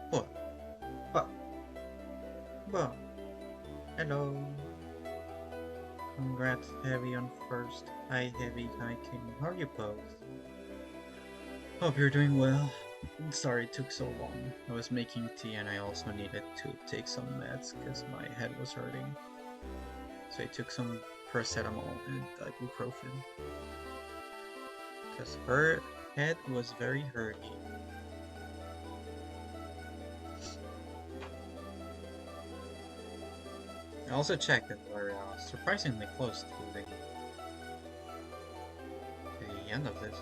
What? But, but, hello. Congrats, Heavy, on first. Hi, Heavy. Hi, King. How are you both? Hope you're doing well. Sorry it took so long. I was making tea and I also needed to take some meds because my head was hurting. So I took some paracetamol and ibuprofen. Because her head was very hurting. I also checked that we're surprisingly close to the end of this.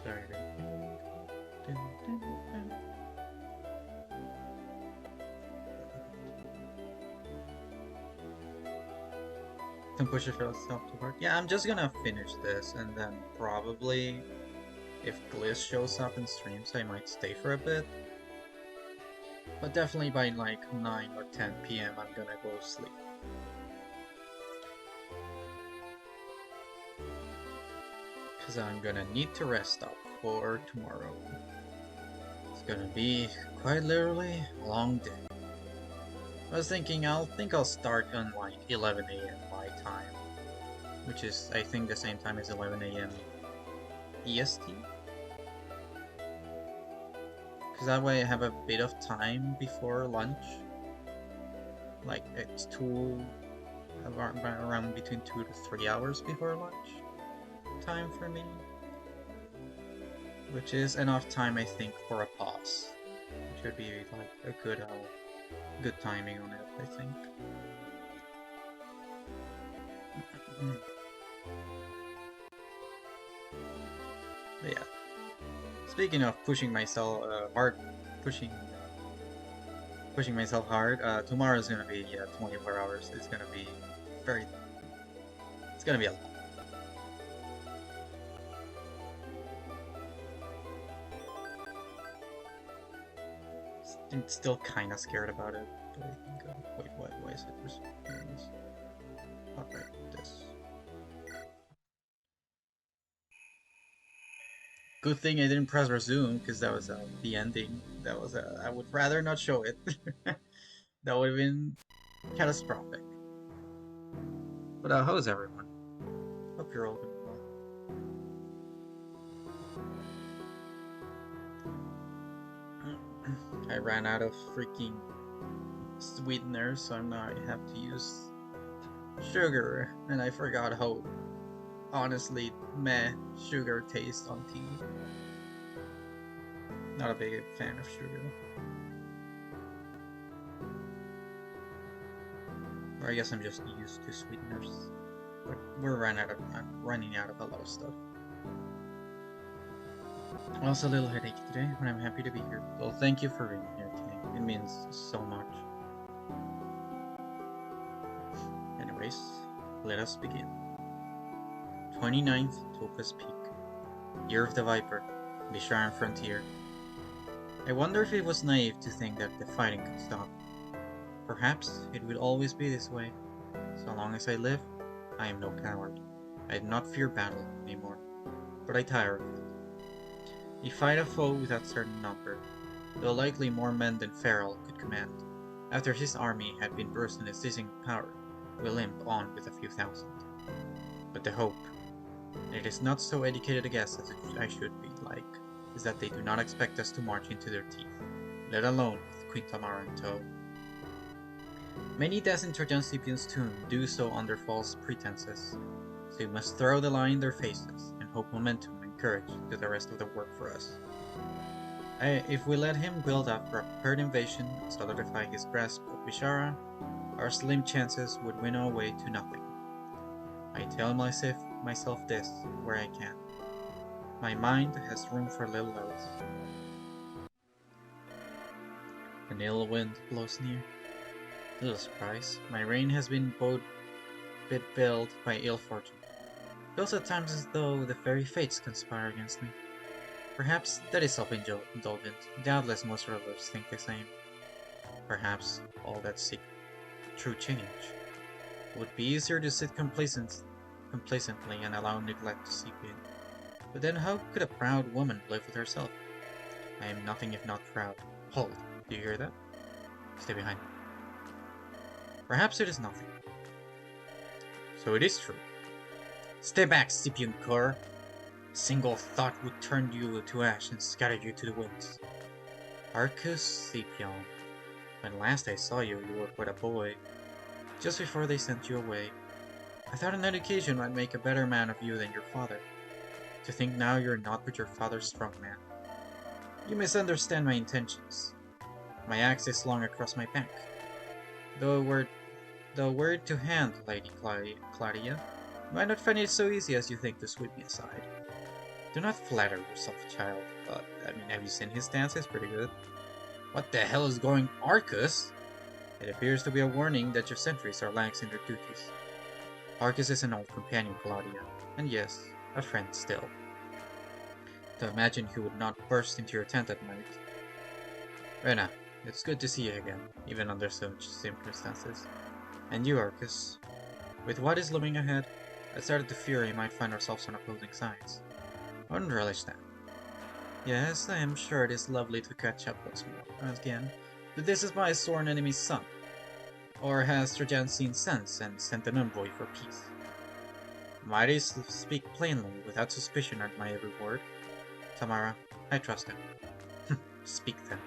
Sorry. Don't push yourself too hard. Yeah, I'm just gonna finish this and then probably if Gliss shows up in streams I might stay for a bit. But definitely by like 9 or 10 p.m. I'm gonna go sleep. Because I'm gonna need to rest up for tomorrow. It's gonna be quite literally a long day. I was thinking I'll start on like 11 a.m. my time. Which is I think the same time as 11 a.m. EST. Because that way I have a bit of time before lunch. Like it's around between 2 to 3 hours before lunch time for me. Which is enough time I think for a pause. Which would be like a good timing on it, I think. But yeah. Speaking of pushing myself pushing myself hard. Tomorrow is gonna be 24 hours. It's gonna be very. It's gonna be a lot. I'm still kind of scared about it. But I think. Wait, why is it this? Oh, right, this. Good thing I didn't press resume because that was the ending. That was I would rather not show it. That would have been catastrophic. But how's everyone? Hope you're all doing well. I ran out of freaking sweetener, so now I have to use sugar, and I forgot how honestly meh sugar tastes on tea. Not a big fan of sugar. Or I guess I'm just used to sweeteners. But we're running out of a lot of stuff. Also a little headache today, but I'm happy to be here. Well, thank you for being here today. It means so much. Anyways, let us begin. 29th Topaz Peak. Year of the Viper. Bisharan Frontier. I wonder if it was naive to think that the fighting could stop. Perhaps it will always be this way. So long as I live, I am no coward. I do not fear battle anymore, but I tire of it. We fight a foe without certain number, though likely more men than Farrell could command. After his army had been bruised in its dizzying power, we limp on with a few thousand. But the hope, and it is not so educated a guess as I should be like, is that they do not expect us to march into their teeth, let alone with Quintamara in tow. Many deaths in Trajan Scipions' tomb do so under false pretenses, so we must throw the lie in their faces and hope momentum and courage do the rest of the work for us. If we let him build up for a prepared invasion and solidify his grasp of Bishara, our slim chances would winnow away to nothing. I tell myself this where I can. My mind has room for little else. An ill wind blows near. Little surprise, my reign has been bit by ill fortune. Feels at times as though the very fates conspire against me. Perhaps that is self-indulgent. Doubtless most rulers think the same. Perhaps all that seek true change. It would be easier to sit complacently and allow neglect to seep in. But then how could a proud woman live with herself? I am nothing if not proud. Hold, do you hear that? Stay behind me. Perhaps it is nothing. So it is true. Stay back, Scipion cur! A single thought would turn you to ash and scatter you to the winds. Arcus Scipion. When last I saw you, you were but a boy. Just before they sent you away. I thought an education might make a better man of you than your father. To think now you're not with your father's strong man. You misunderstand my intentions. My axe is slung across my back. Though word to hand, Lady Claudia, you might not find it so easy as you think to sweep me aside. Do not flatter yourself, child. But, have you seen his stance? It's pretty good. What the hell is going Arcus? It appears to be a warning that your sentries are lax in their duties. Arcus is an old companion, Claudia, and yes, a friend still. To imagine he would not burst into your tent at night. Rena, it's good to see you again, even under such circumstances. And you, Arcus. With what is looming ahead, I started to fear we might find ourselves on opposing sides. I wouldn't relish that. Yes, I am sure it is lovely to catch up once more again, but this is my sworn enemy's son. Or has Trajan seen sense and sent an envoy for peace? Might he speak plainly, without suspicion at my every word? Tamara, I trust him. Speak then.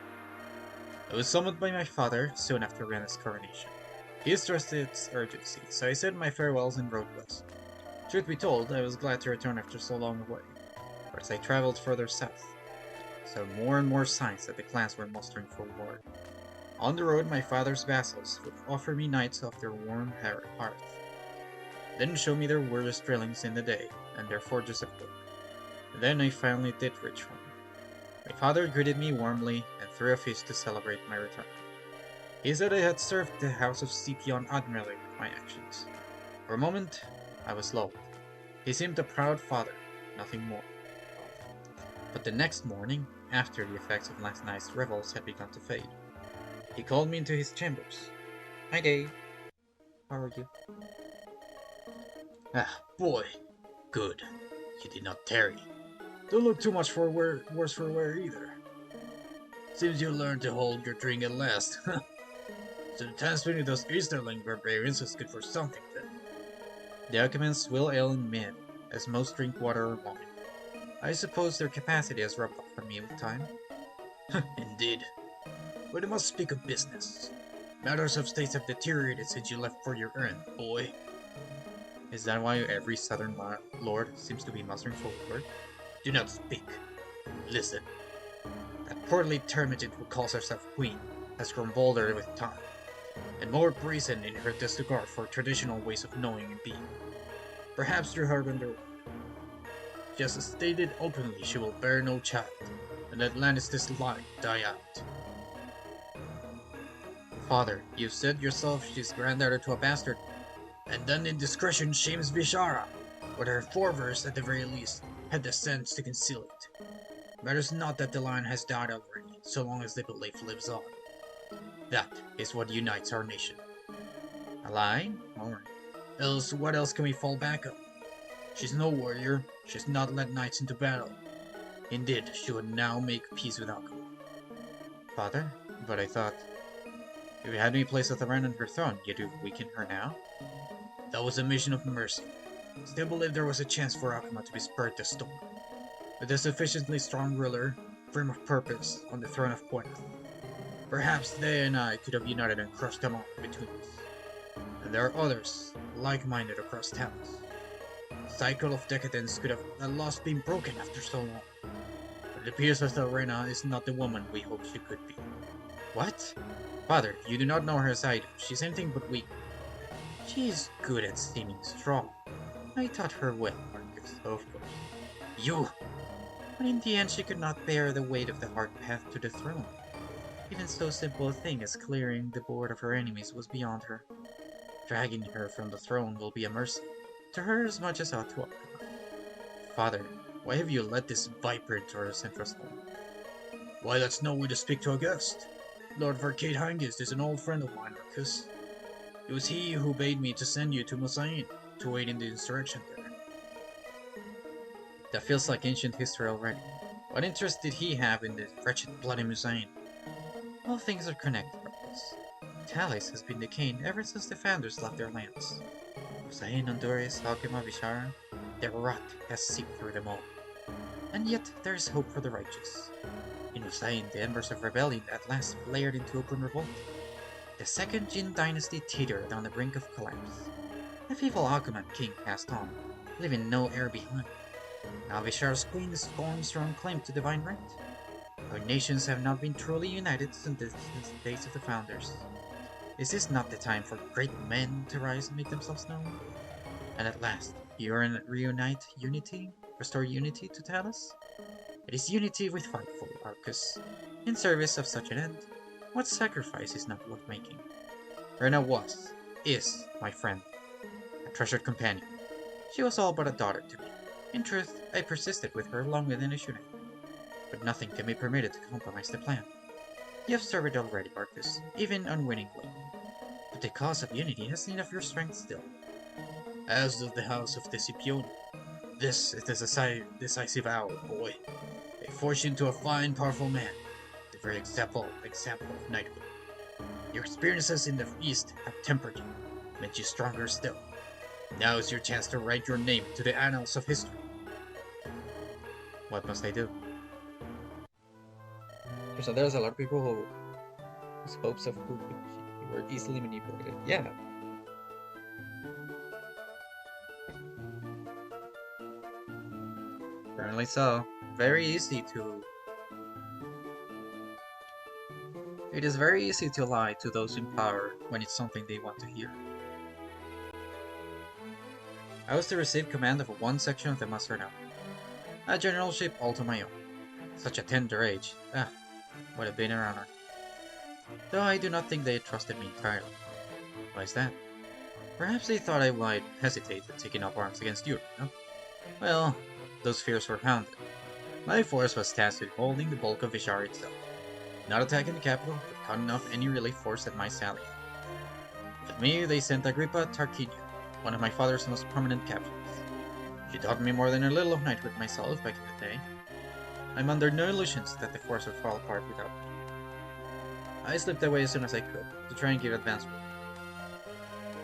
I was summoned by my father soon after Rena's coronation. He stressed its urgency, so I said my farewells and rode west. Truth be told, I was glad to return after so long away, but as I traveled further south, I saw more and more signs that the clans were mustering for war. On the road, my father's vassals would offer me nights off their warm hearth, then show me their worst drillings in the day and their forges of wood. Then I finally did reach home. My father greeted me warmly and threw a feast to celebrate my return. He said I had served the house of Scipion admirably with my actions. For a moment, I was lulled. He seemed a proud father, nothing more. But the next morning, after the effects of last night's revels had begun to fade, he called me into his chambers. Hi, Dave. How are you? Ah, boy. Good. You did not tarry. Don't look too much worse for wear either. Seems you learned to hold your drink at last. So the time spent with those Easterling barbarians was good for something then. The Alchemists swill ale in mid, as most drink water or wine. I suppose their capacity has rubbed off on me with time. Indeed. But I must speak of business. Matters of state have deteriorated since you left for your errand, boy. Is that why every southern lord seems to be mustering for war? Do not speak. Listen. That portly termagant who calls herself queen has grown bolder with time, and more brazen in her disregard for traditional ways of knowing and being. Perhaps through her underworld. She has stated openly she will bear no child, and let Lannister's line die out. Father, you said yourself she's granddaughter to a bastard, and then indiscretion shames Vishara, but her forebears at the very least had the sense to conceal it. Matters not that the line has died already, so long as the belief lives on. That is what unites our nation. A lie? Alright. Else, what else can we fall back on? She's no warrior, she's not led knights into battle. Indeed, she would now make peace with alcohol. Father, but I thought... If you had me place Atharan on her throne, yet you weaken her now? That was a mission of mercy. Still believed there was a chance for Akuma to be spared the storm. With a sufficiently strong ruler, firm of purpose, on the throne of Gwyneth. Perhaps they and I could have united and crushed them all between us. And there are others, like-minded across towns. The cycle of decadence could have at last been broken after so long. But it appears as though Rena is not the woman we hoped she could be. What? Father, you do not know her as I do. She's anything but weak. She is good at seeming strong. I taught her well, Marcus, of course. You! But in the end she could not bear the weight of the hard path to the throne. Even so simple a thing as clearing the board of her enemies was beyond her. Dragging her from the throne will be a mercy, to her as much as ought to Akuma. Father, why have you let this viper into our central home? Why, that's no way to speak to a guest. Lord Varcade Hangist is an old friend of mine, Marcus. It was he who bade me to send you to Mosaine, to aid in the insurrection there. That feels like ancient history already. What interest did he have in the wretched bloody Musain? All things are connected, Marcus. Talis has been decaying ever since the founders left their lands. Musain, Honduras, Alkema, Bishara, their rot has seeped through them all. And yet there is hope for the righteous. In Musain, the embers of rebellion at last flared into open revolt. The second Jin dynasty teetered on the brink of collapse. The feeble Akuman king passed on, leaving no heir behind. Now Vishar's queen scorns her own claim to divine right. Our nations have not been truly united since the days of the founders. Is this not the time for great men to rise and make themselves known? And at last, you restore unity to Talos? It is unity we fight for, Arcus. In service of such an end, what sacrifice is not worth making? Rena is, my friend, a treasured companion. She was all but a daughter to me. In truth, I persisted with her longer than I should have. But nothing can be permitted to compromise the plan. You have served already, Arcus, even unwittingly. But the cause of unity has need of your strength still. As does the house of the Scipione. This is the decisive hour, boy. They forge you into a fine, powerful man. The very example of knighthood. Your experiences in the East have tempered you, made you stronger still. Now is your chance to write your name to the annals of history. What must I do? So there's a lot of people whose hopes of who were easily manipulated. Yeah. Apparently so. Very easy to... It is very easy to lie to those in power when it's something they want to hear. I was to receive command of one section of the Mustard Army. A generalship all to my own. Such a tender age. Would have been an honor. Though I do not think they trusted me entirely. Why is that? Perhaps they thought I might hesitate at taking up arms against Europe, no? Well, those fears were founded. My force was tasked with holding the bulk of Vishar itself. Not attacking the capital, but cutting off any relief force that might sally. With me, they sent Agrippa Tarquinian, one of my father's most prominent captains. She taught me more than a little of knighthood myself back in the day. I'm under no illusions that the force would fall apart without me. I slipped away as soon as I could, to try and give advance warning.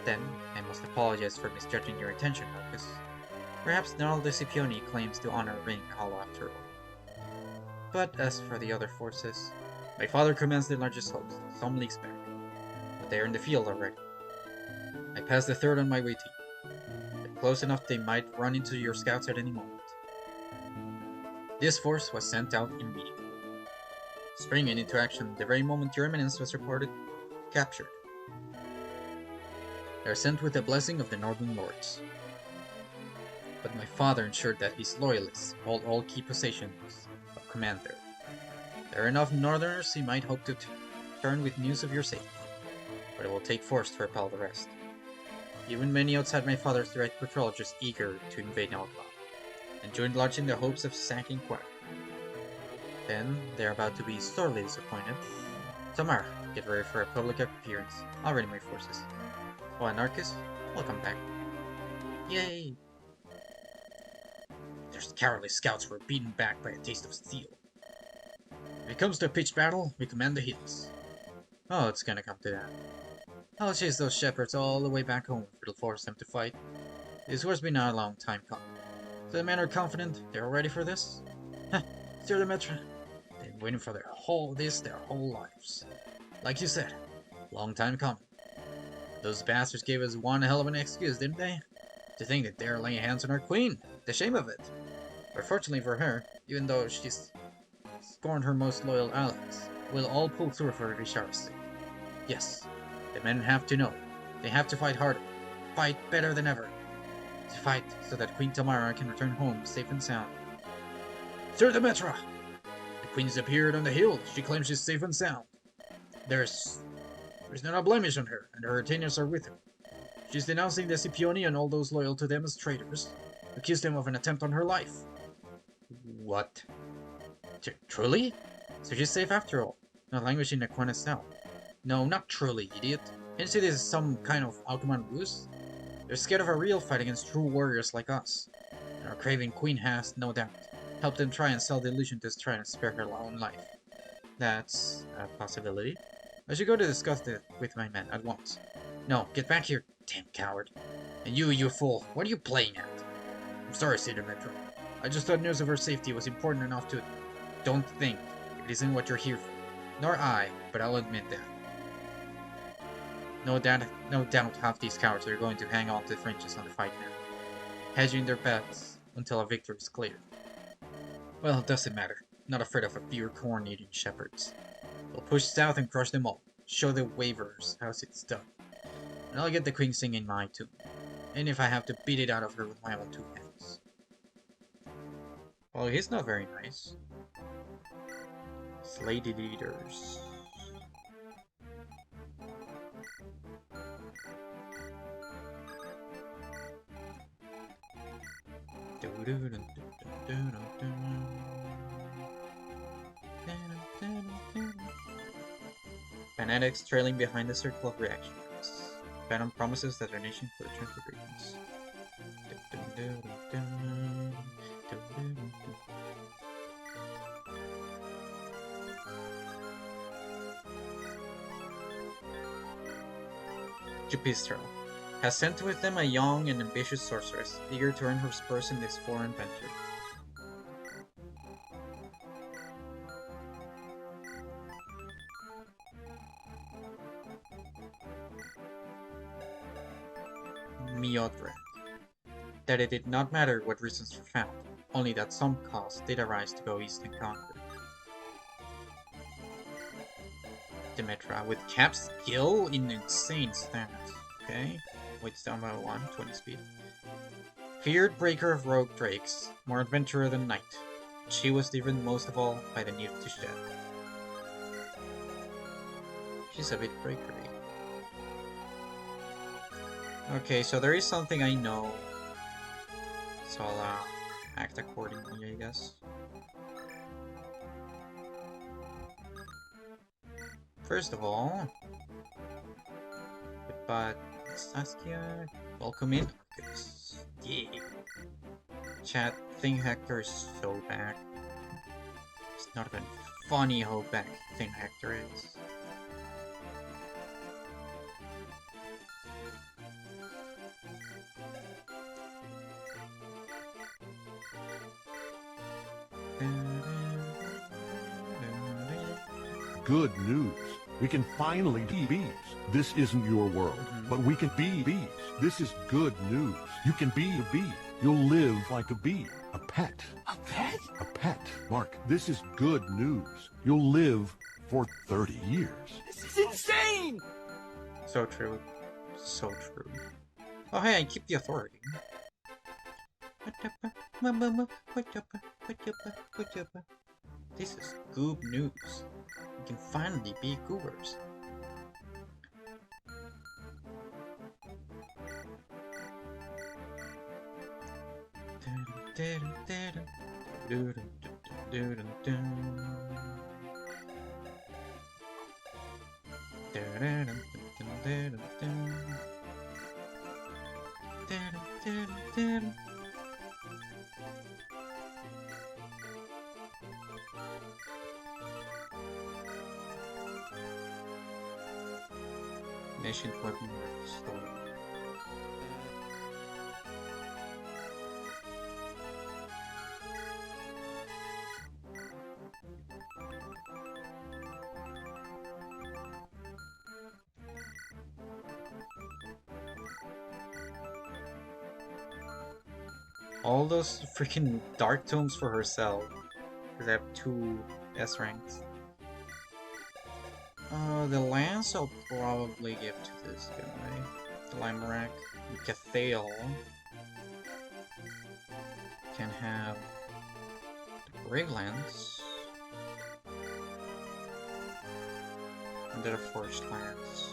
Then, I must apologize for misjudging your intention, Marcus. Perhaps not all the Scipione claims to honor Ring Hollow after all. But as for the other forces, my father commands the largest host, some leagues back. But they are in the field already. I passed the third on my way to you. But close enough they might run into your scouts at any moment. This force was sent out immediately, springing into action the very moment your eminence was reported captured. They are sent with the blessing of the Northern Lords. But my father ensured that his loyalists hold all key positions of command there. There are enough Northerners he might hope to turn with news of your safety, but it will take force to repel the rest. Even many outside my father's direct patrol are just eager to invade Alcala, and join large in the hopes of sacking Quack. Then they are about to be sorely disappointed. Tamara, get ready for a public appearance. I'll ready my forces. Oh, Anarchus, welcome back. Yay! Their cowardly scouts were beaten back by a taste of steel. If it comes to a pitched battle, we command the hills. Oh, it's gonna come to that. I'll chase those shepherds all the way back home if it'll force them to fight. This has been a long time coming. So the men are confident they're ready for this? Heh, steer the Metra. They've been waiting for their whole lives. Like you said, long time coming. Those bastards gave us one hell of an excuse, didn't they? To think that they're laying hands on our queen. The shame of it. But fortunately for her, even though she's scorned her most loyal allies, we'll all pull through for Richard's sake. Yes, the men have to know. They have to fight harder. Fight better than ever. To fight so that Queen Tamara can return home safe and sound. Sir Demetra! The queen's appeared on the hill. She claims she's safe and sound. There's not a blemish on her, and her retainers are with her. She's denouncing the Scipione and all those loyal to them as traitors. Accused them of an attempt on her life. What? Truly? So she's safe after all. Not languishing in Aquana's cell. No, not truly, idiot. Can't you see this is some kind of Alchemon ruse? They're scared of a real fight against true warriors like us. And our craven queen has, no doubt, Help them try and sell the illusion to try and spare her own life. That's a possibility. I should go to discuss this with my men at once. No, get back here, damn coward. And you fool, what are you playing at? I'm sorry, Cedar Metro. I just thought news of her safety was important enough to... Don't think. It isn't what you're here for. Nor I, but I'll admit that. No doubt half these cowards are going to hang on to the fringes on the fight now, hedging their bets until a victory is cleared. Well, it doesn't matter. Not afraid of a few corn-eating shepherds. We'll push south and crush them all. Show the waverers how it's done. And I'll get the queen singing my tune. And if I have to beat it out of her with my own two hands. Well, he's not very nice. Lady leaders. Fanatics trailing behind the circle of reactionaries. Phantom promises that their nation could return to greatness. Jupistro has sent with them a young and ambitious sorceress, eager to earn her spurs in this foreign venture. Miodred. That it did not matter what reasons were found, only that some cause did arise to go east and conquer. Demetra, with cap skill in insane stats. Okay. Weights down by 1, 20 speed. Feared breaker of rogue drakes, more adventurer than knight. She was driven most of all by the need to shed. She's a bit breakery. Okay, so there is something I know. So I'll act accordingly, I guess. First of all, but Saskia, welcome in. Yeah. Chat, Thing Hector is so back. It's not even funny how back Thing Hector is. Good news. We can finally be bees. This isn't your world, but we can be bees. This is good news. You can be a bee. You'll live like a bee. A pet. A pet? A pet. Mark, this is good news. You'll live for 30 years. This is insane! So true. So true. Oh hey, I keep the authority. This is goob news. We can finally be goobers. Nation weapon restored. All those freaking dark tomes for herself. Because I have 2 S ranks. The lance I'll probably give to this guy. The Limerak. Cathale can have the Brave Lance. And then a Forged Lance.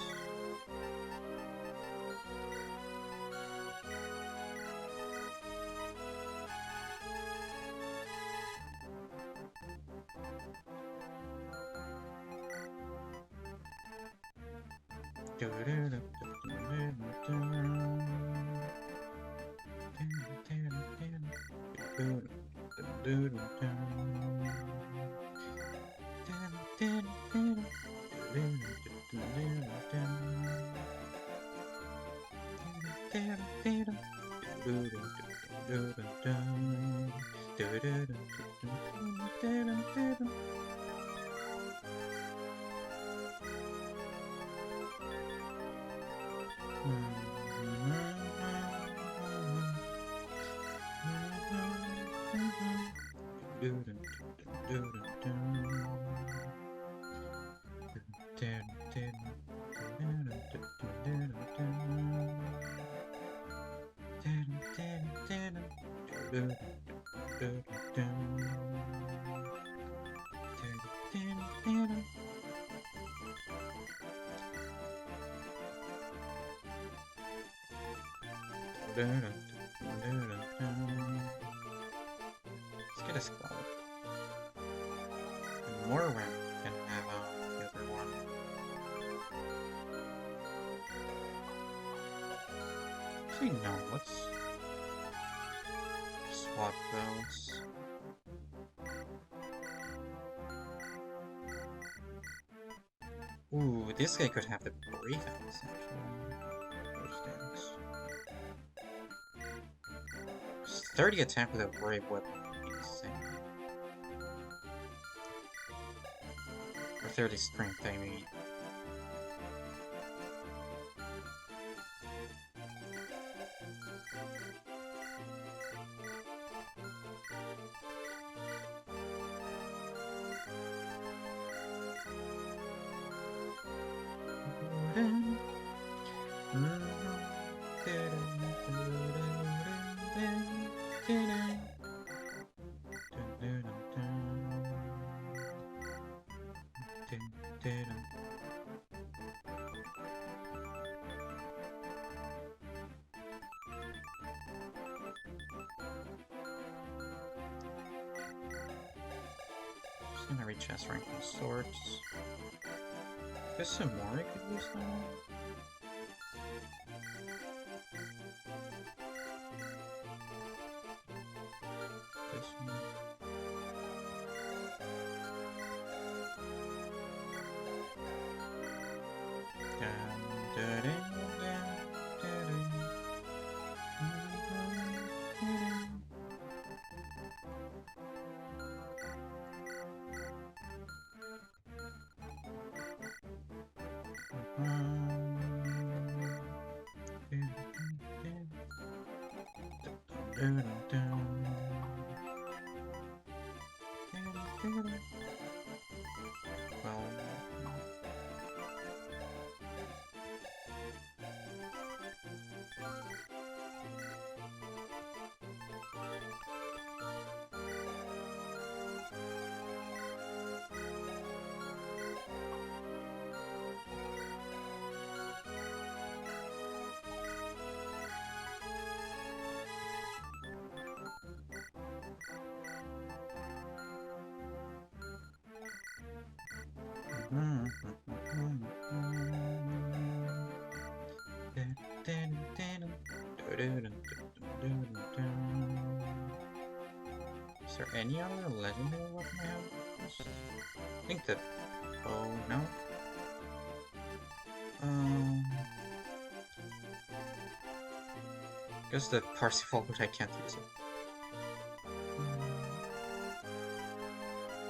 Let's get a skull. And more ramp can have the other one. Actually, no, let's swap those. Ooh, this guy could have the brave axe, actually. Those things. 30 attack with a brave weapon would be insane. Or 30 strength, I mean. Just gonna reach S rank of sorts. There's some more I could use now. This one. Well, is there any other legendary weapon I have? I think the bow, no? Guess the Parsifal, but I can't use it.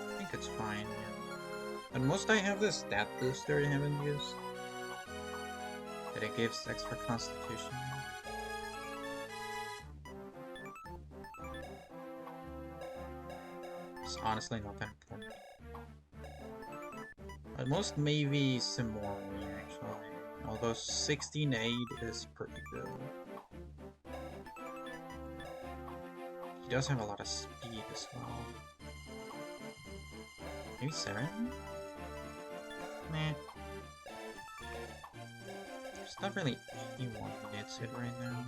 I think it's fine, yeah. At most I have this stat booster I haven't used. That it gives extra constitution. It's honestly not that important. At most maybe some more actually. Although 16 aid is pretty good. He does have a lot of speed as well. Maybe 7? Meh. There's not really anyone who gets it right now.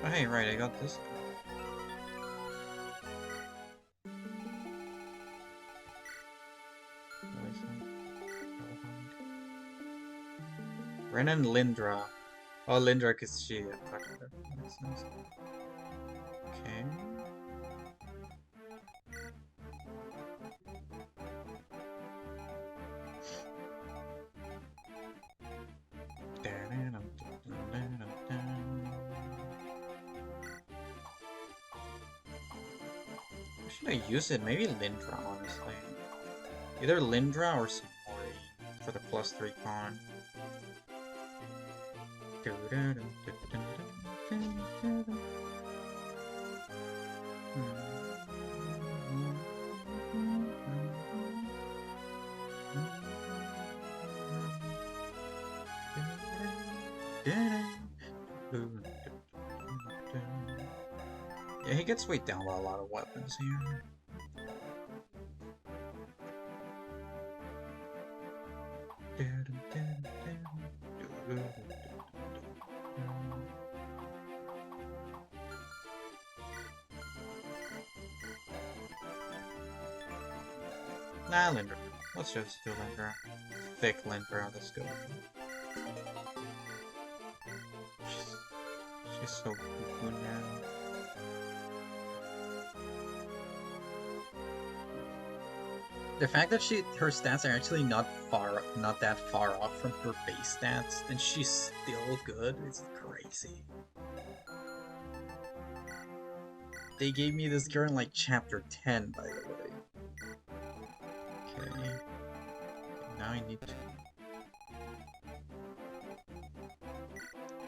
Oh hey, right, I got this. Ren and Lindra. Oh, Lindra, because she attacked her. Makes sense. Okay. Should I use it? Maybe Lindra, honestly. Either Lindra or Samori for the +3 con. Yeah, he gets weighed down by a lot of weapons here. Nah, Lindra. Let's just do Lindra. Thick Lindra, let's go. She's so good now. The fact that her stats are actually not that far off from her base stats, and she's still good, is crazy. They gave me this girl in like chapter 10, by the way. Okay. Now I need to...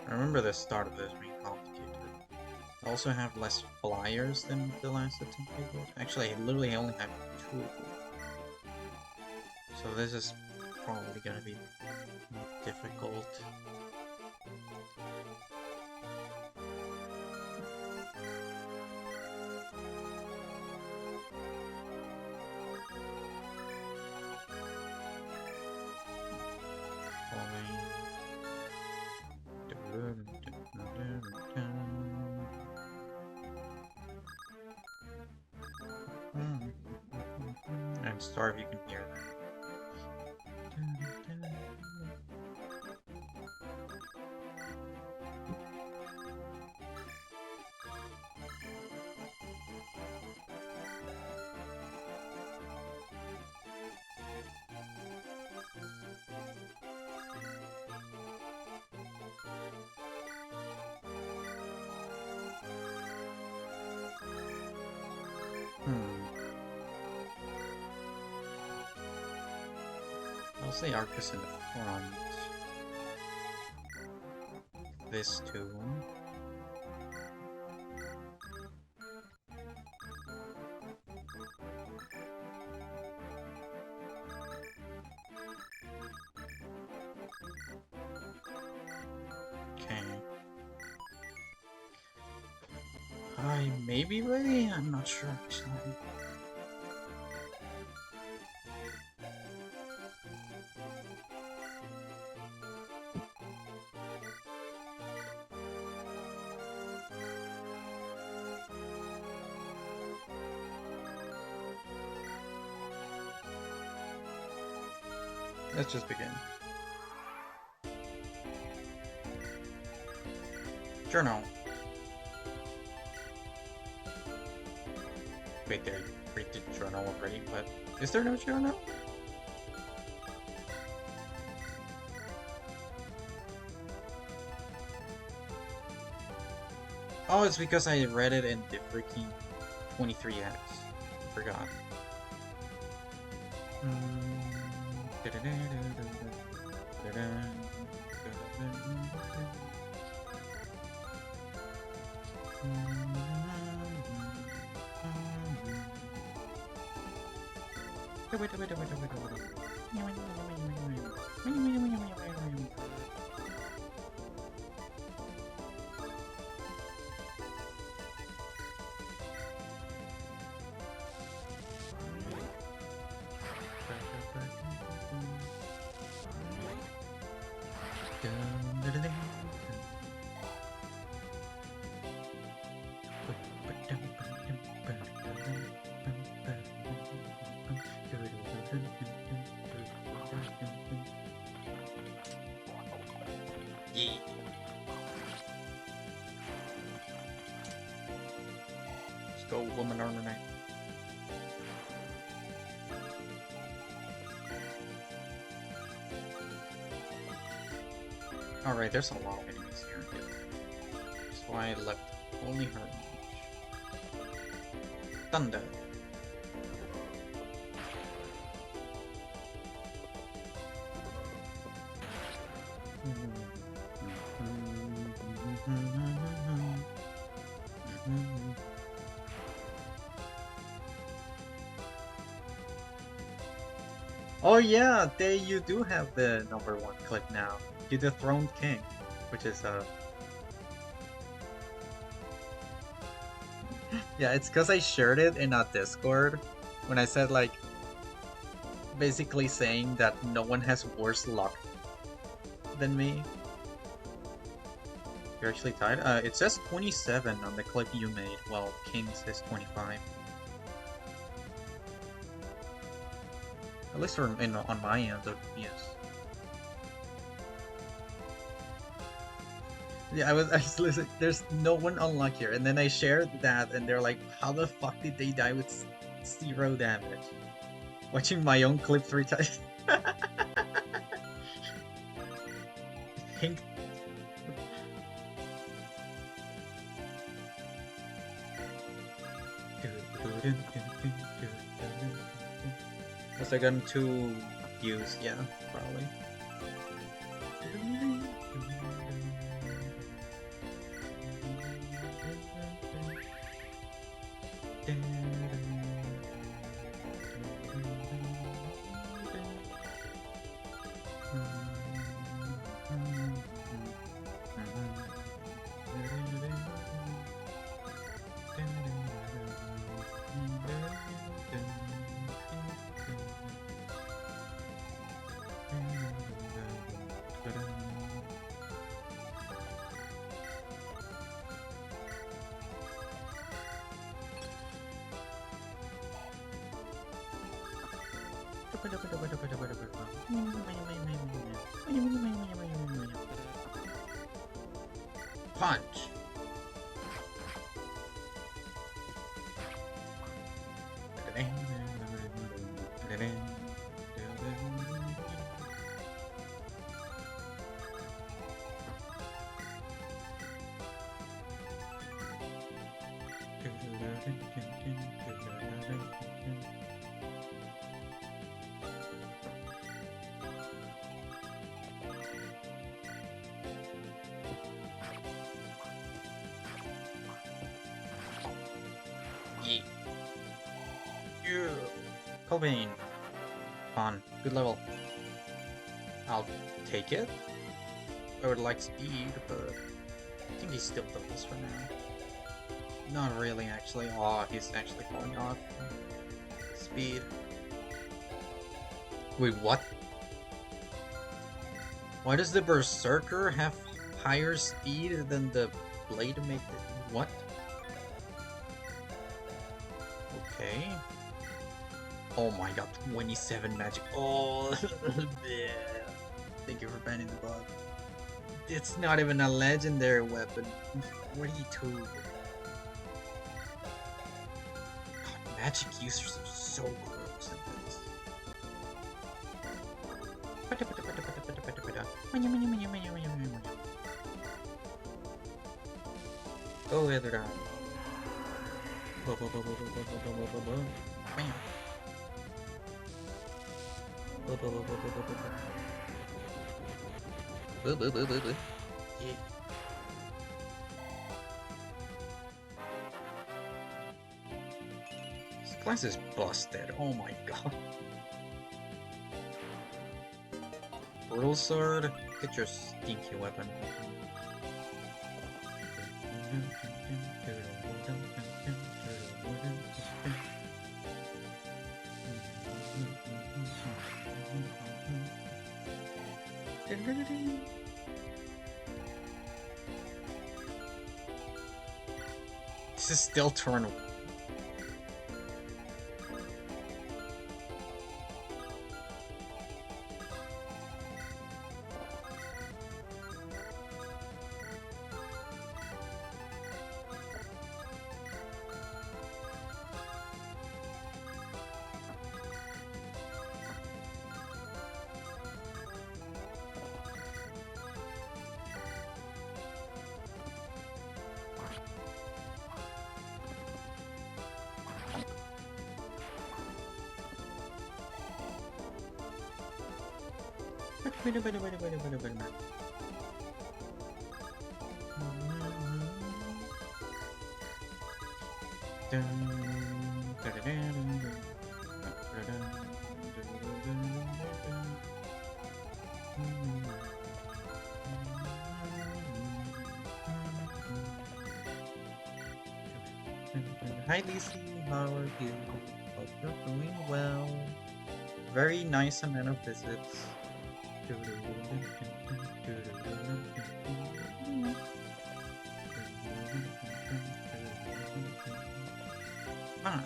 I remember the start of this being complicated. I also have less flyers than the last attempt I did. Actually, I literally only have 2. So this is probably gonna be more difficult. I'm sorry if you can hear that. I'll say Arcus in the front. This too. Okay. I may be ready, I'm not sure actually. Let's just begin. Journal. Wait, they read the journal already, but is there no journal? Oh, it's because I read it in the freaking 23X. I forgot. Go, woman ornament. Alright, there's a lot of enemies here. That's why I left only her. Thunder. Oh yeah, you do have the #1 clip now. You dethroned King, which is yeah, it's because I shared it in a Discord when I said like basically saying that no one has worse luck than me. You're actually tied? It says 27 on the clip you made, while King says 25. At least on my end, yes. Yeah, I was listening. There's no one unluckier, and then I shared that, and they're like, "How the fuck did they die with 0 damage?" Watching my own clip 3 times. Think. Was I gotten 2 views? Yeah, probably. Punch. Yeah. Cobain. Fun. Good level. I'll take it. I would like speed, but I think he's still doubles for now. Not really, actually. Oh, he's actually falling off. Speed. Wait, what? Why does the Berserker have higher speed than the Blade to make the... What? Okay. Oh my god, 27 magic. Oh, yeah. Thank you for banning the bug. It's not even a legendary weapon. 42. God, magic users are so gross at this. Go Ether down. Bam. Yeah. This class is busted. Oh my god. Brutal sword. Get your stinky weapon. This is still turn. Hi Lizzie, how are you? Hope you're doing well. Very nice amount of visits. Much.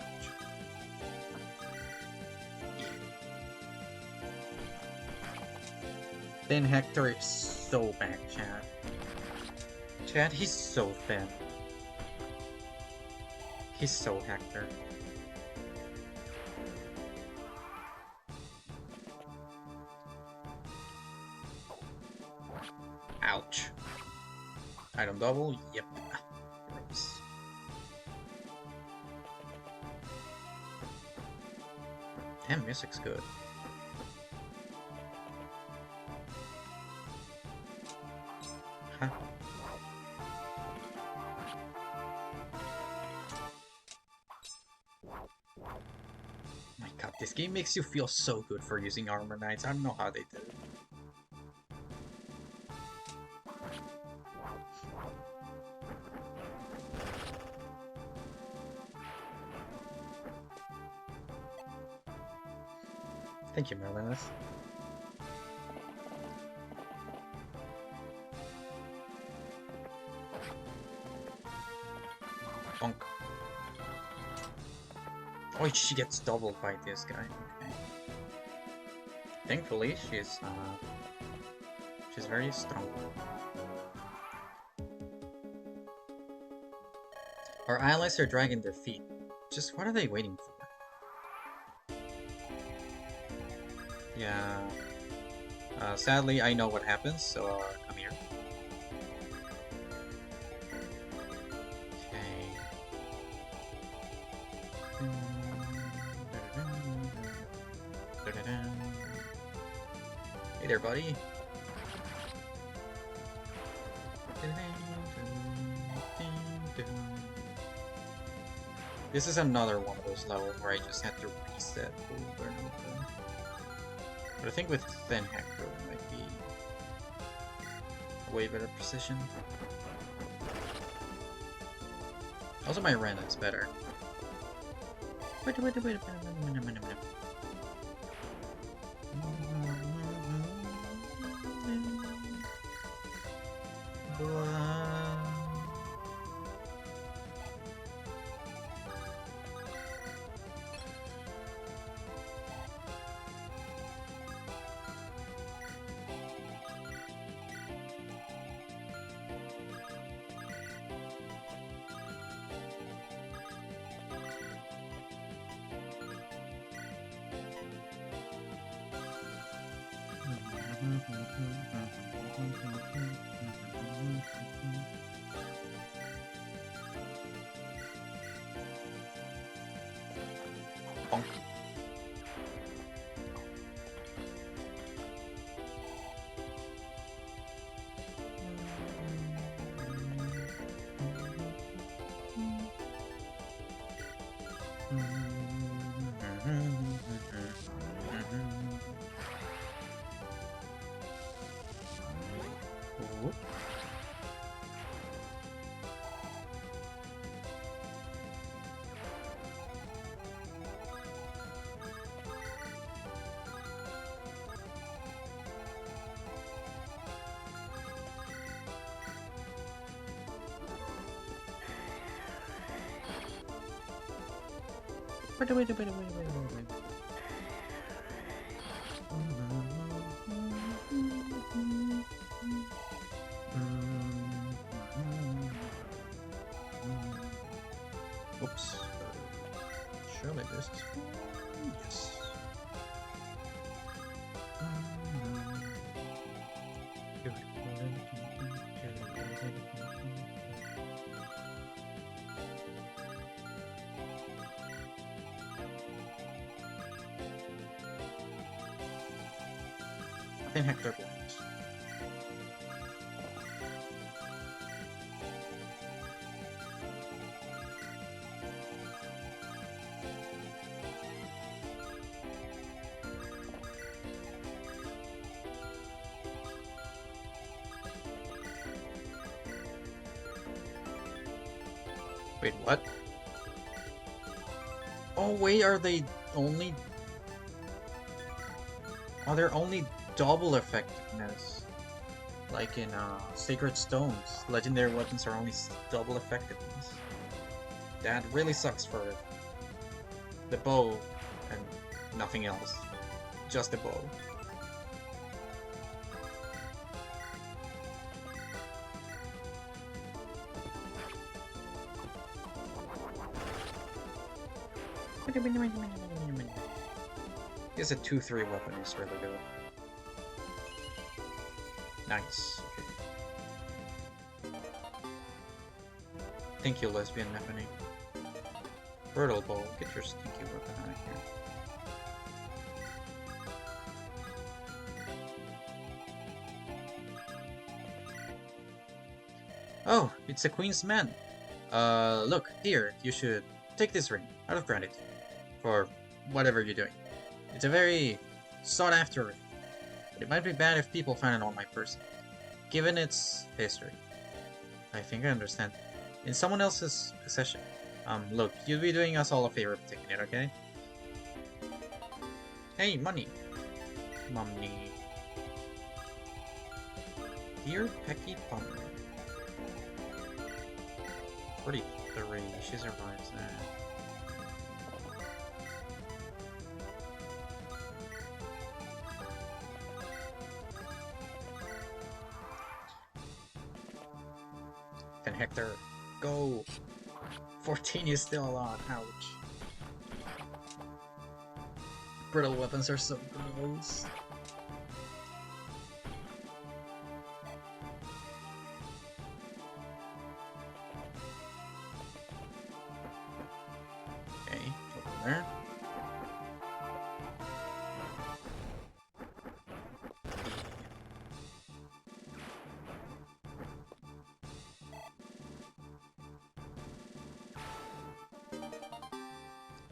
Then Hector is so bad, Chad. Chad, he's so thin. He's so Hector. Ouch. Item double? Yep. Gross. Damn, music's good. Huh. My god, this game makes you feel so good for using Armor Knights. I don't know how they did it. Thank you, Merlinus. Bonk. Oh, she gets doubled by this guy. Okay. Thankfully, she's very strong. Our allies are dragging their feet. Just what are they waiting for? Yeah. Sadly, I know what happens, so come here. Okay. Hey there, buddy. This is another one of those levels where I just had to reset over and over. But I think with Thin Hector it might be way better precision. Also my Ren is better. Wait. Bonk. Whoop. Wait. Oops. Surely this is fine. Yes. 10 hectare blocks. Wait, what? Oh wait, are they only... Oh, they're only double effectiveness. Like in Sacred Stones, legendary weapons are only double effectiveness. That really sucks for the bow and nothing else. Just the bow. Guess a 2-3 weapon is really good. Nice. Thank you, lesbian Nephany. Brutal bow, get your stinky weapon out of here. Oh, it's the Queen's men. Look, here, you should take this ring, out of gratitude, for whatever you're doing. It's a very sought-after ring, but it might be bad if people find it on my person, given its history. I think I understand. In someone else's possession. Look, you'd be doing us all a favor by taking it, okay? Hey, money! Money. Dear Pecky Bummer. 43, she survives that. And Hector, go! 14 is still a lot, ouch. Brittle weapons are so gross. Okay, over there.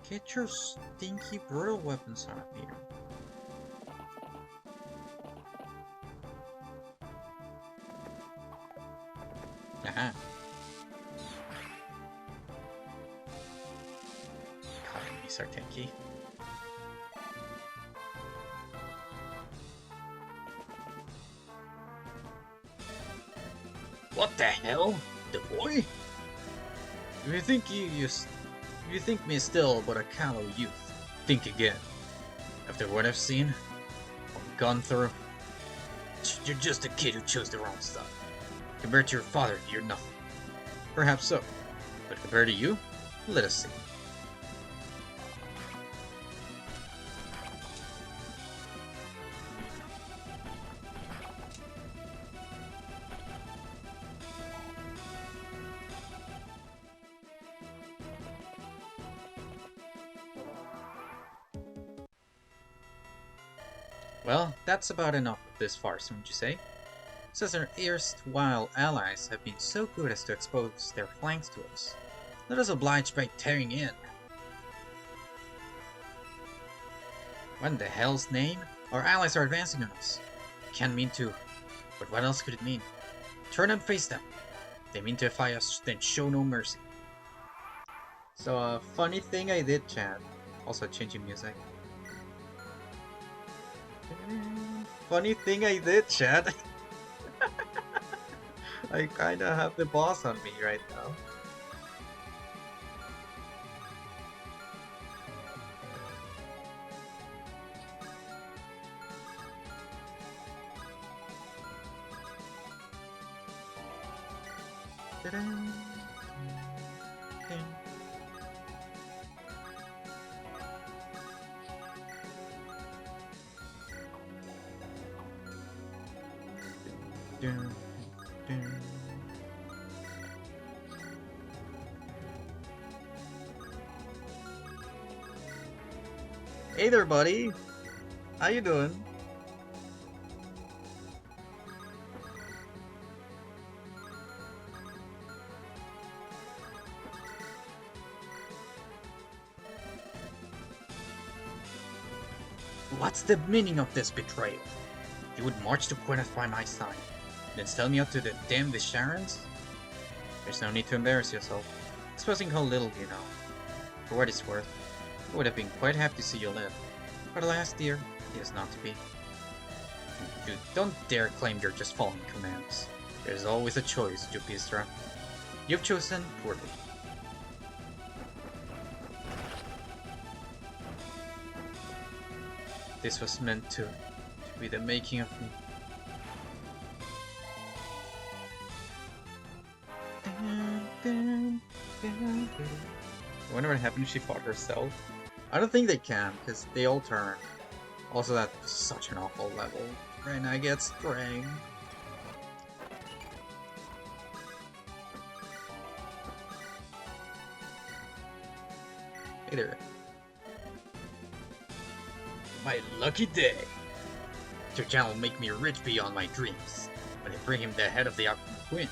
Get your stinky brutal weapons out of here. Aha. God, these are tanky. What the hell? The boy? You think you think me still but a callow youth? Think again. After what I've seen, or gone through, you're just a kid who chose the wrong stuff. Compared to your father, you're nothing. Perhaps so, but compared to you, let us see. Well, that's about enough of this farce, wouldn't you say? Since our erstwhile allies have been so good as to expose their flanks to us, let us oblige by tearing in. What in the hell's name? Our allies are advancing on us. Can't mean to, but what else could it mean? Turn and face them. They mean to defy us, then show no mercy. So, funny thing I did, chat. Also changing music. Funny thing I did, chat. I kinda have the boss on me right now. Hey there, buddy. How you doing? What's the meaning of this betrayal? You would march to Gwyneth by my side, then sell me up to the damn Visharans? There's no need to embarrass yourself, exposing how little you know. For what it's worth, I would have been quite happy to see you live. But alas, dear, it is not to be. You don't dare claim you're just following commands. There's always a choice, Jupistra. You've chosen poorly. This was meant to be the making of me. I wonder what happened if she fought herself. I don't think they can, because they all turn. Also, that's such an awful level. And I get strength. Hey there. My lucky day. Turjan will make me rich beyond my dreams when I bring him the head of the Aqua Queen.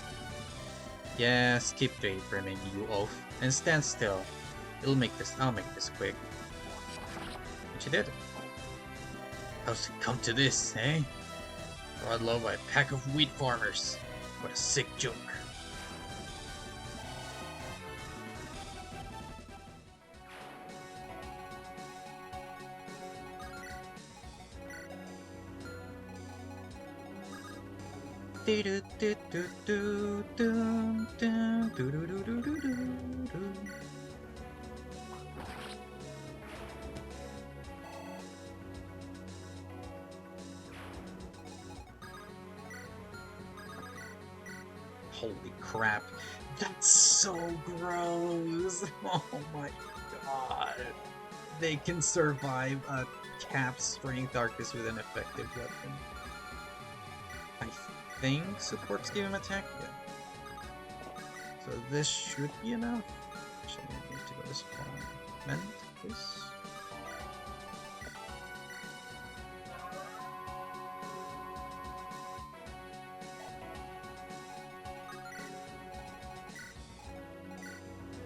Yes, keep daydreaming, you oaf, and stand still. I'll make this quick. But you did it. How's it come to this, eh? Brought low by a pack of wheat farmers. What a sick joke. Holy crap. That's so gross. Oh my god. They can survive a capped strength Arcus with an effective weapon. I think supports give him attack. Yeah. So this should be enough. Actually, I need to go to spawn. Mend this.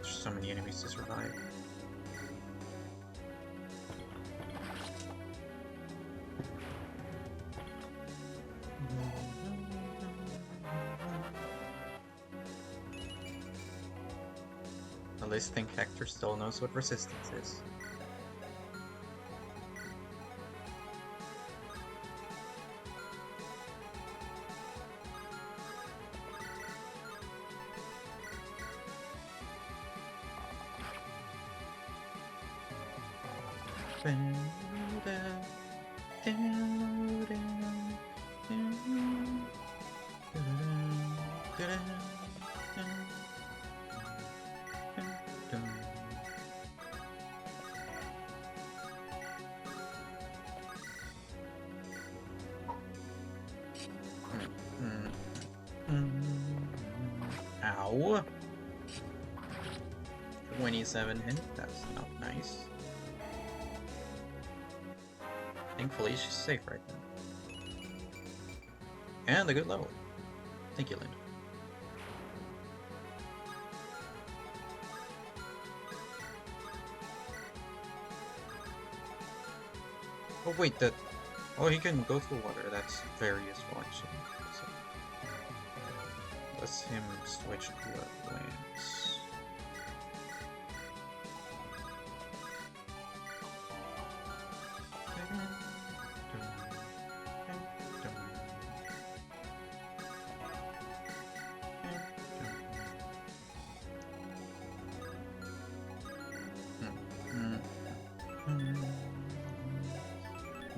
There's so many enemies to survive. At least think Hector still knows what resistance is. Ow. 27 hit, that's not nice. Thankfully she's safe right now. And a good level. Thank you, Linda. Oh wait, that... Oh, he can go through water, that's very useful actually. So, let's him switch to Lance.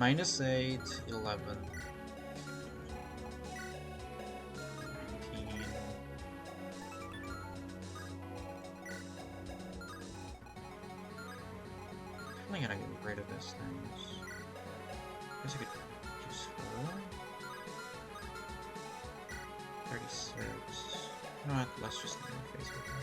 Minus 8, 11, 19. I'm gonna get rid of this thing. Guess I could use 4. 36. You know what? Let's just face with him.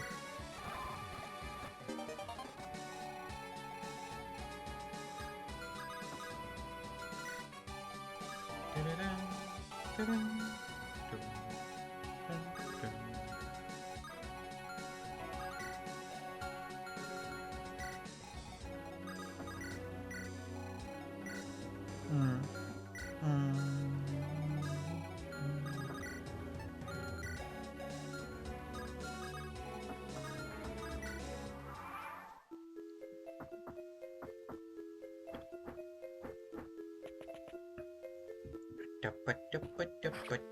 Hmm. Hmm.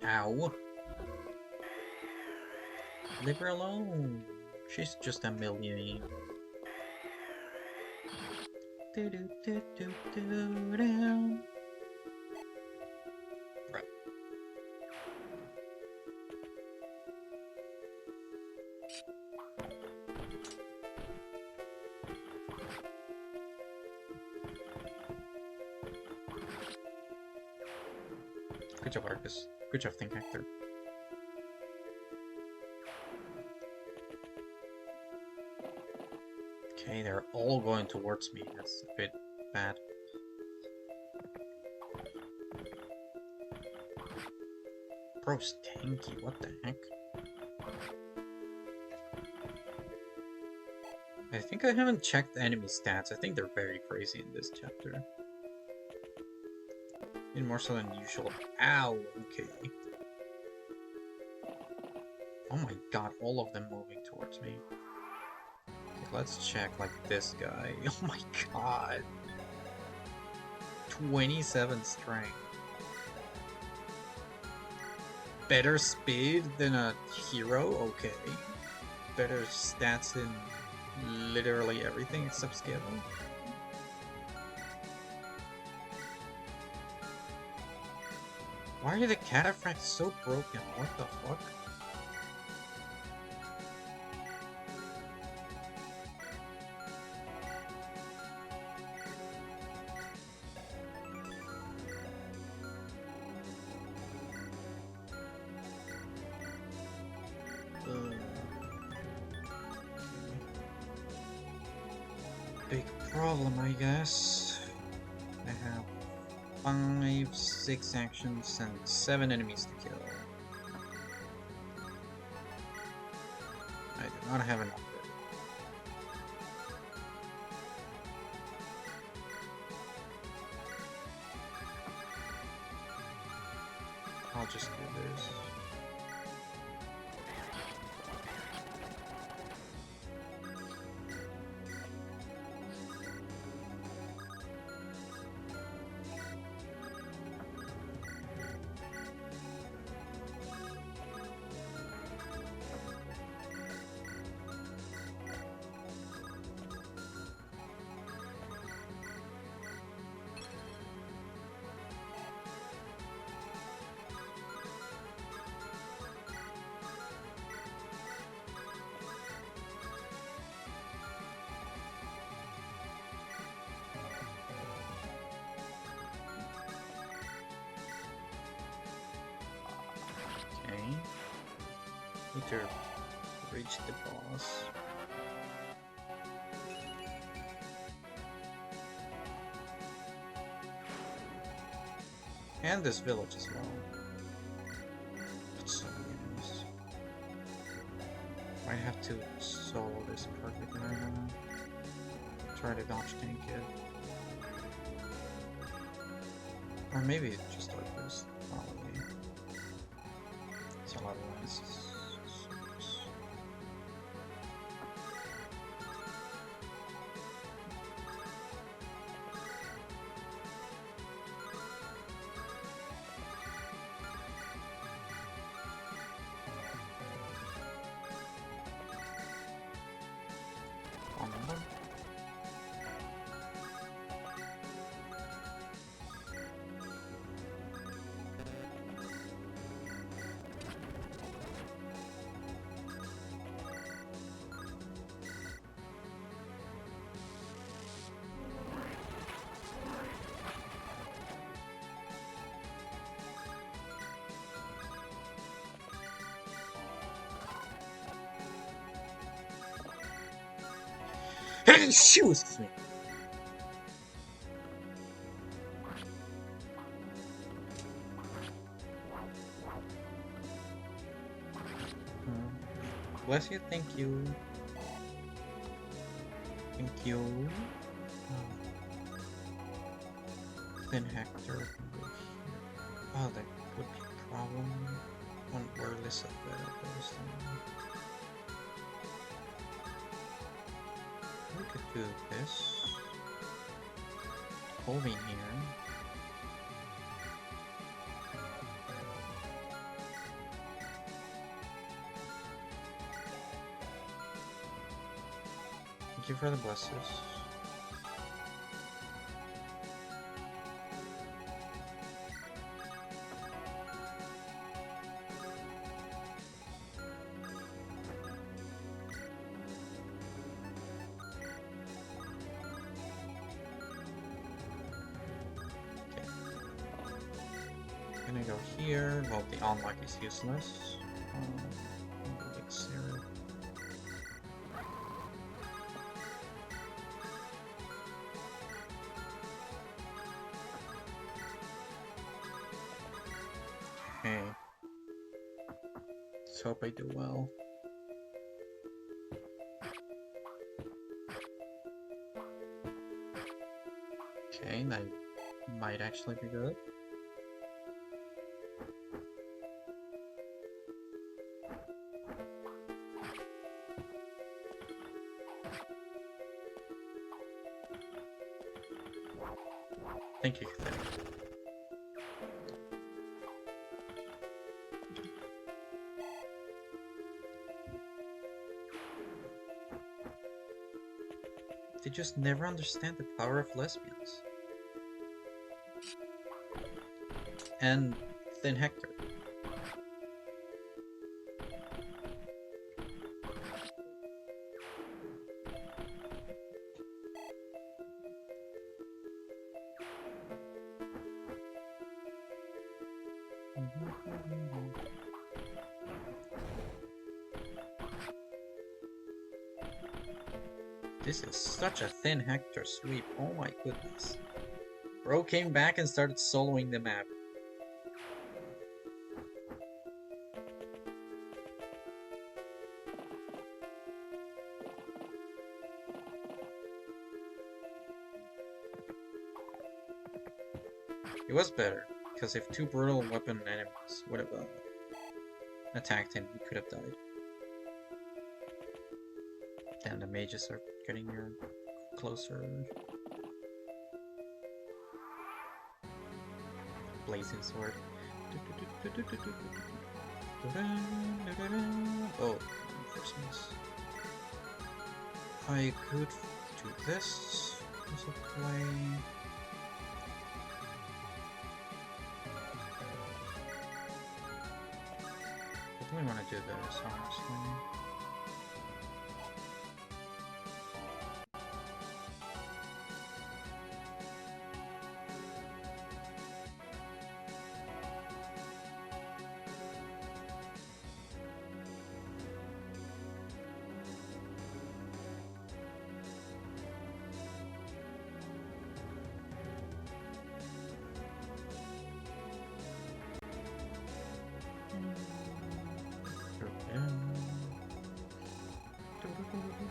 Ow. Leave her alone. She's just a millionaire. Do do do do do do. Right. Good job, Arcus. Good job, Think Actor. Okay, they're all going towards me. That's a bit bad. Bro's tanky, what the heck? I think I haven't checked enemy stats. I think they're very crazy in this chapter. Even more so than usual. Ow, okay. Oh my god, all of them moving towards me. Okay, let's check like this guy. Oh my god. 27 strength. Better speed than a hero? Okay. Better stats in literally everything except skill. Why are the cataphracts so broken? What the fuck? Big problem, I guess. I have 5, 6 actions and 7 enemies to kill. I do not have enough. I'll just do this. Need to reach the boss. And this village as well. So yes. Might have to solo this perfectly right now. Try to dodge tank it. Or maybe just like this, probably. It's a lot of lines. Excuse me. Bless you, thank you. Thank you. Then Hector can go here. Oh, that could be a problem. When where Lisa goes then. We could do this. Colvin here. Thank you for the blesses. Gonna go here. Well, the unlock is useless. I'll go get Sarah. Hey. Let's hope I do well. Okay, that might actually be good. Thank you, Catherick. They just never understand the power of lesbians. And then Hector. This is such a thin Hector sweep, oh my goodness. Bro came back and started soloing the map. It was better, because if two brutal weapon enemies would have attacked him, he could have died. Damn, the mages are getting here closer. Blazing sword. Oh, reinforcements. I could do this as a play. I really want to do this, honestly.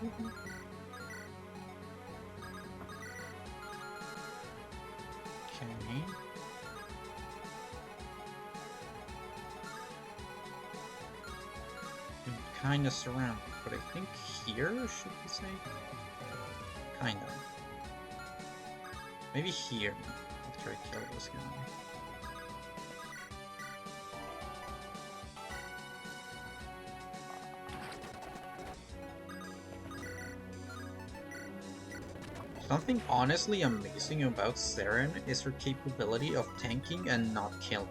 Okay. Kind of surrounded, but I think here should be safe. Kind of. Maybe here after I kill this guy. Something honestly amazing about Seren is her capability of tanking and not killing.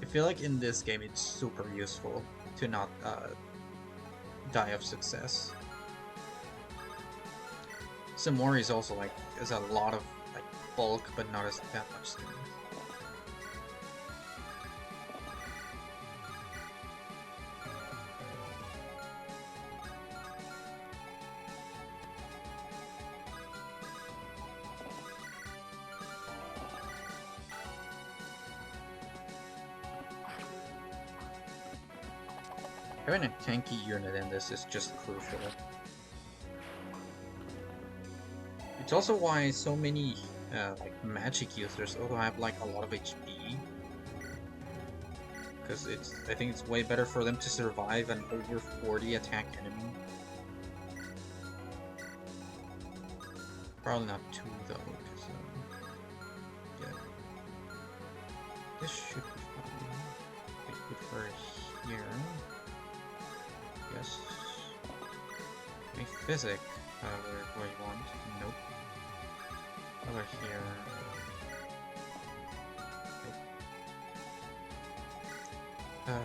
I feel like in this game it's super useful to not die of success. Samori is also like is a lot of like bulk but not as that much strength. Having a tanky unit in this is just crucial. It's also why so many like magic users also have like a lot of HP. Because I think it's way better for them to survive an over 40 attack enemy. Probably not 2 though, because yeah. This should be fine. Wait, good for here. Yes. A physic, where you want. Nope. Over here. Nope.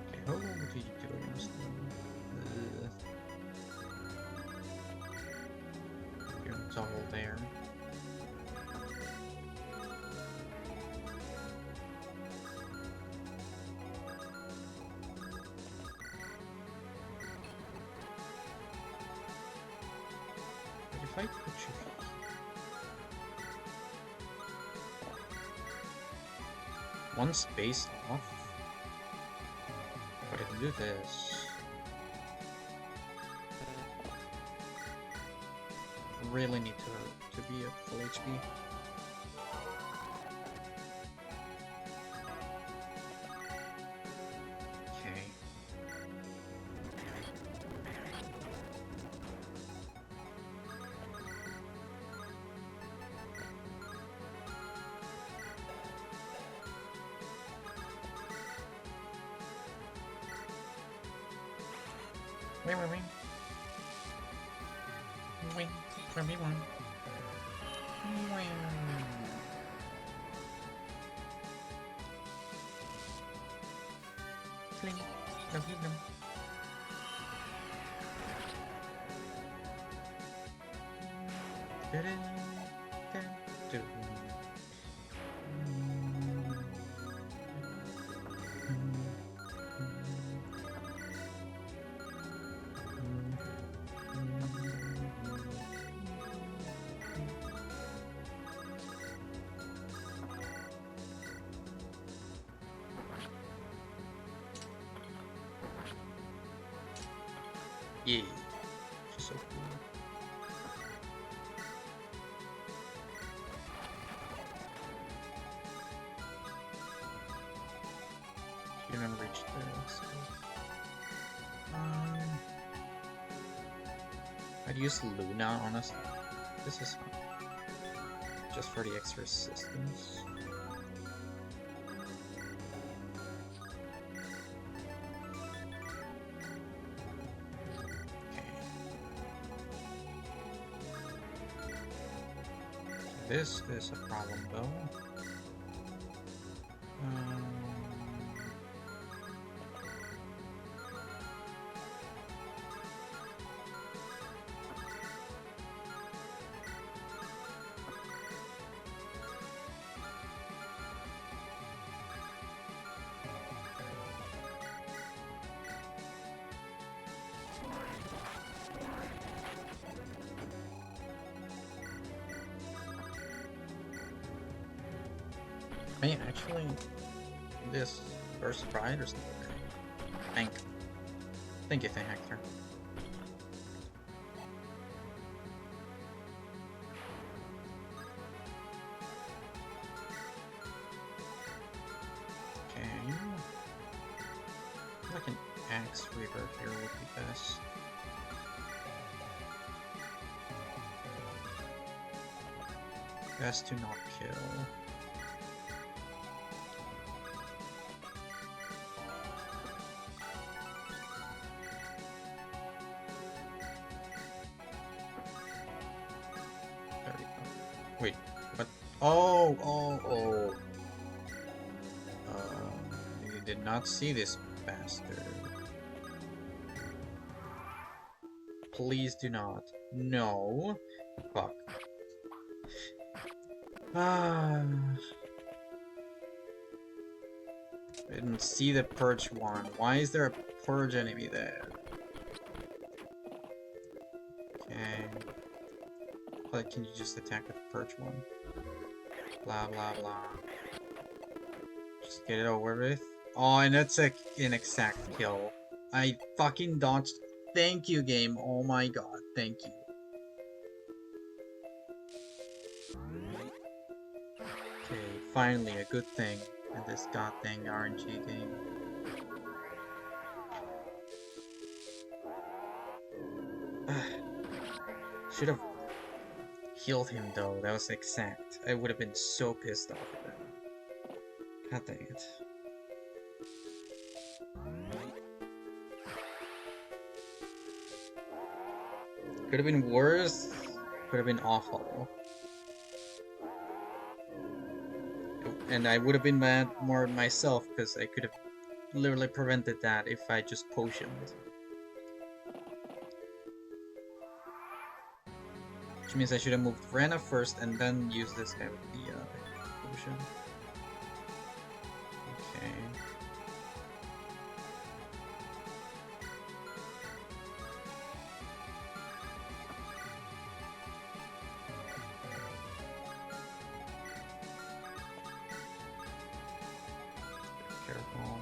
Okay, how do you do against them? It's all there. But if I put you one space off, but I can do this. Really need to be at full HP. Okay. Wing, wing, wing. Wing. From me one. Wing. Fling. Love you, them. Yeah, she's so cool. She didn't reach there, so... I'd use Luna, honestly. This is fun. Just for the extra assistance. This is a problem, though. Hey, actually, this first ride or something. Thank you, Hector. Okay. Like an axe reaver here would be best. Best to not kill. Wait, what? Oh. You did not see this bastard. Please do not. No. Fuck. I didn't see the purge one. Why is there a purge enemy there? Okay. But can you just attack with the purge one? Blah blah blah. Just get it over with. Oh, and that's an exact kill. I fucking dodged. Thank you, game. Oh my god, thank you. Okay, finally a good thing in this goddamn RNG game. Should have healed him though, that was exact. I would have been so pissed off at that. God dang it. Could have been worse, could have been awful. And I would have been mad more at myself because I could have literally prevented that if I just potioned. Which means I should have moved Rena first and then use this guy with the potion. Okay. Careful.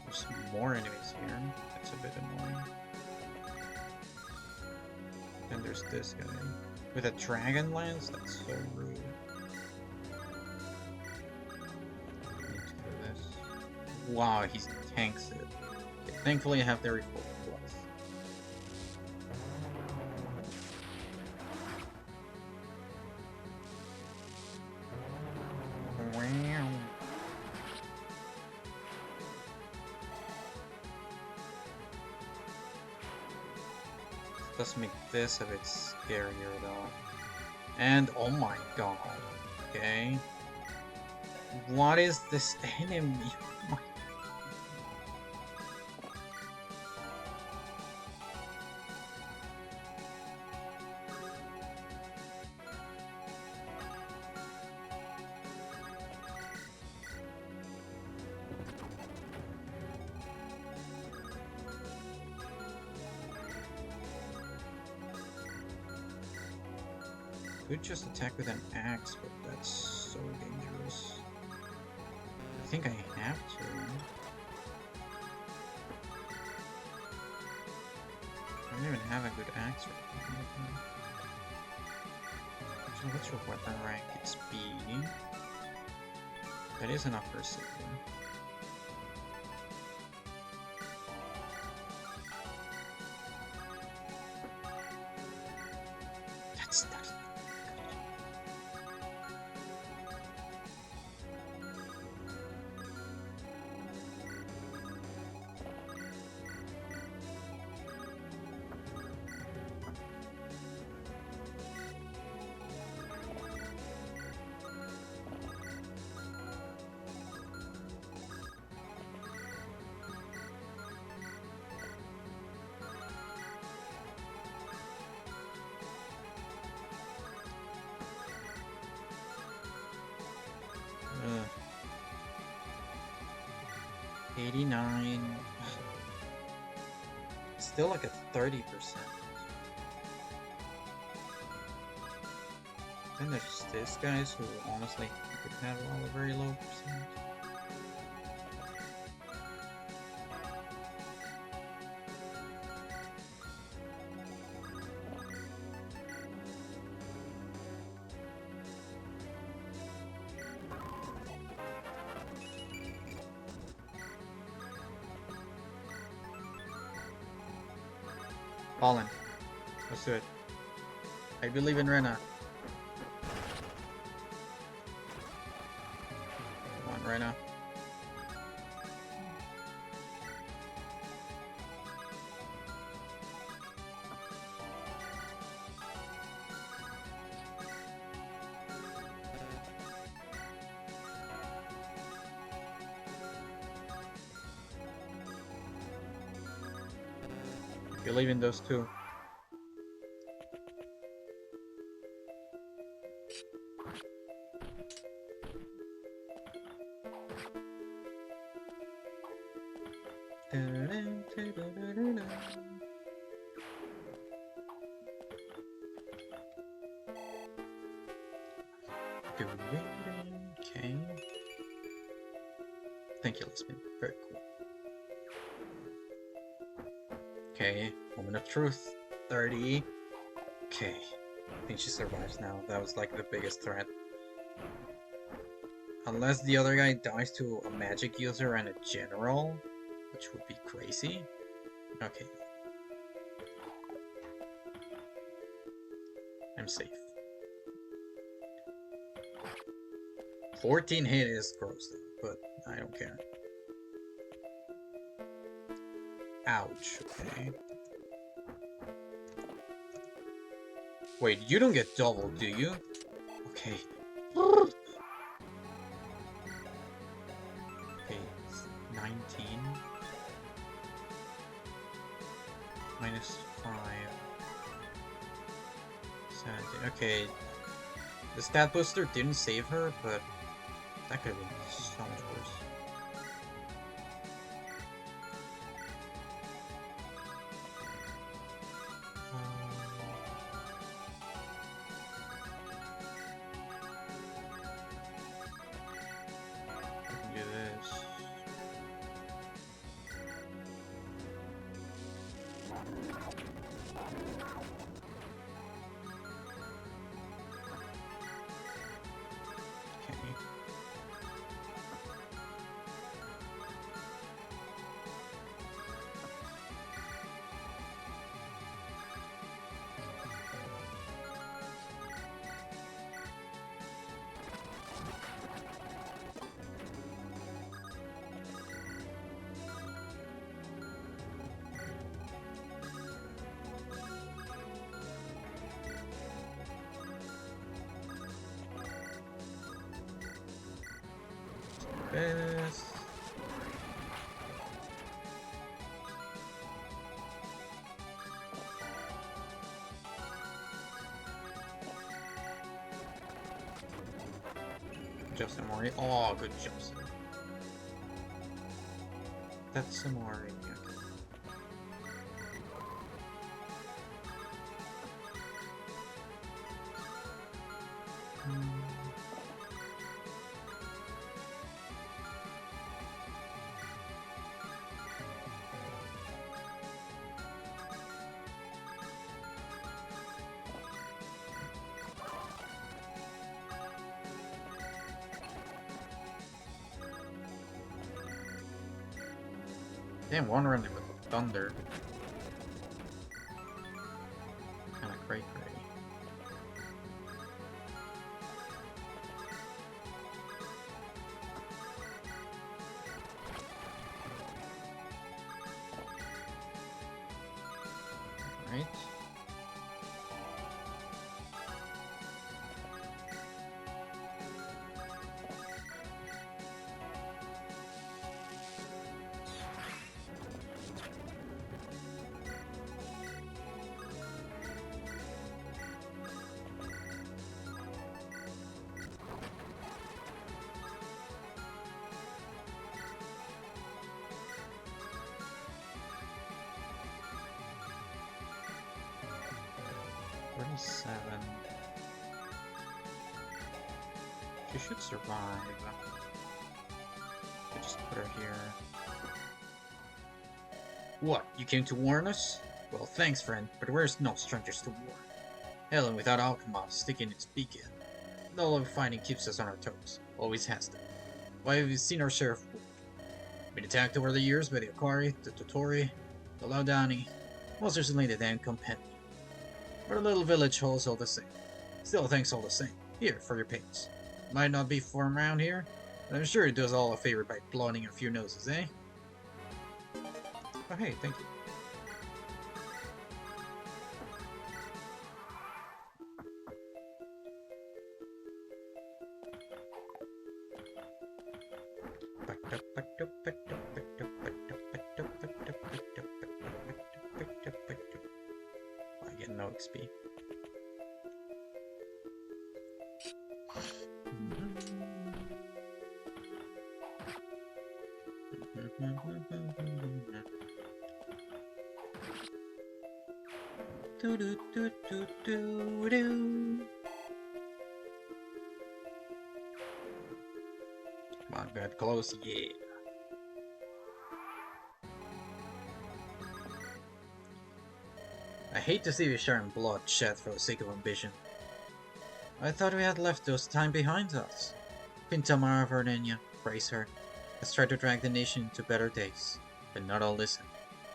There's more enemies here. That's a bit annoying. And there's this guy. With a dragon lance? That's so rude. Need to do this. Wow, he tanks it. Okay, thankfully I have the refuel plus. Wow. Does make this a bit scarier though. And oh my god. Okay. What is this enemy? Oh my. Could just attack with an axe, but that's so dangerous. I think I have to. I don't even have a good axe right now. Actually, what's your weapon rank? It's B. That is enough for a city. That's Ugh. 89. Still like a 30%. Then there's this guys who honestly could have all a very low percent. Fallen. Let's do it. I believe in Rena. Come on, Rena. believe in those two. Okay. Thank you, Lisbon. Very cool. Okay, moment of truth. 30. Okay. I think she survives now. That was like the biggest threat. Unless the other guy dies to a magic user and a general, which would be crazy. Okay. I'm safe. 14 hit is gross though, but I don't care. Ouch, okay. Wait, you don't get double, do you? Okay. Okay, it's 19. Minus 5. 17. Okay. The stat booster didn't save her, but that could have been so much worse. I can do this. Okay. This. Justin Mori. Oh, good Justin. That's Samori. Okay. Damn, one running with thunder. Kinda cray cray. Right. Seven. She should survive. I just put her here. What? You came to warn us? Well, thanks, friend, but we're no strangers to war. Hell, and without Alchema sticking its beak in, the love of fighting keeps us on our toes. Always has done. Why have you seen our share of war? Been attacked over the years by the Akari, the Totori, the Laudani, most recently the Dan Companion. But a little village hall's all the same. Still, thanks all the same. Here, for your pains. Might not be from around here, but I'm sure it does all a favor by blowing a few noses, eh? Oh, hey, thank you. No XP. Do do do do do do. Come on, get close, yeah. I hate to see you sharing blood shed for the sake of ambition. I thought we had left those time behind us. Pintamara Verdenia, praise her, has tried to drag the nation into better days, but not all listen.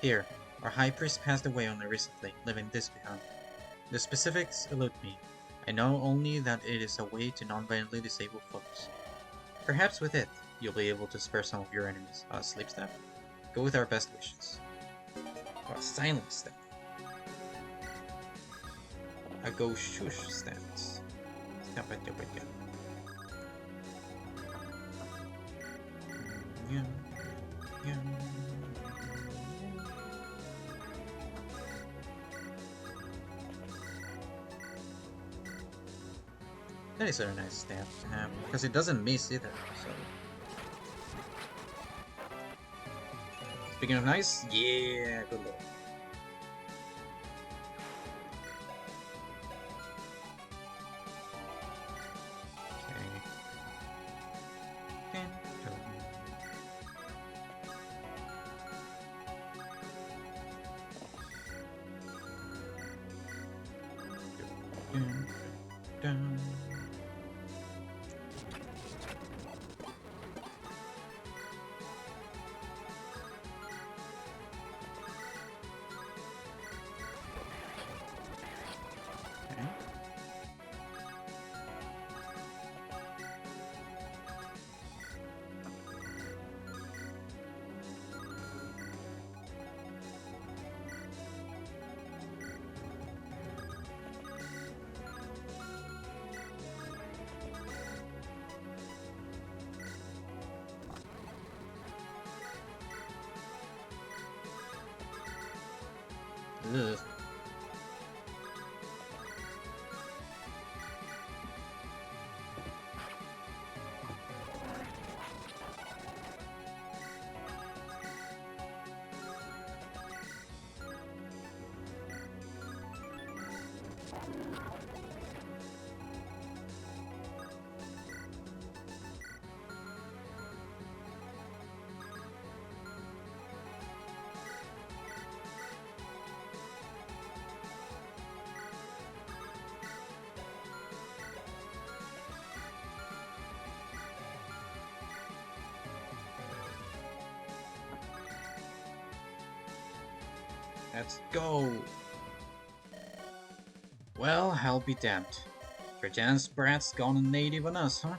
Here, our high priest passed away only recently, leaving this behind. The specifics elude me. I know only that it is a way to non-violently disable foes. Perhaps with it, you'll be able to spare some of your enemies. Sleep staff? Go with our best wishes. Oh, silent staff. A go shush stance. That is a nice staff to have, because it doesn't miss either, so... Speaking of nice, yeah, good lord. Ugh. Let's go! Well, I'll be damned. Trajan's brat's gone native on us, huh?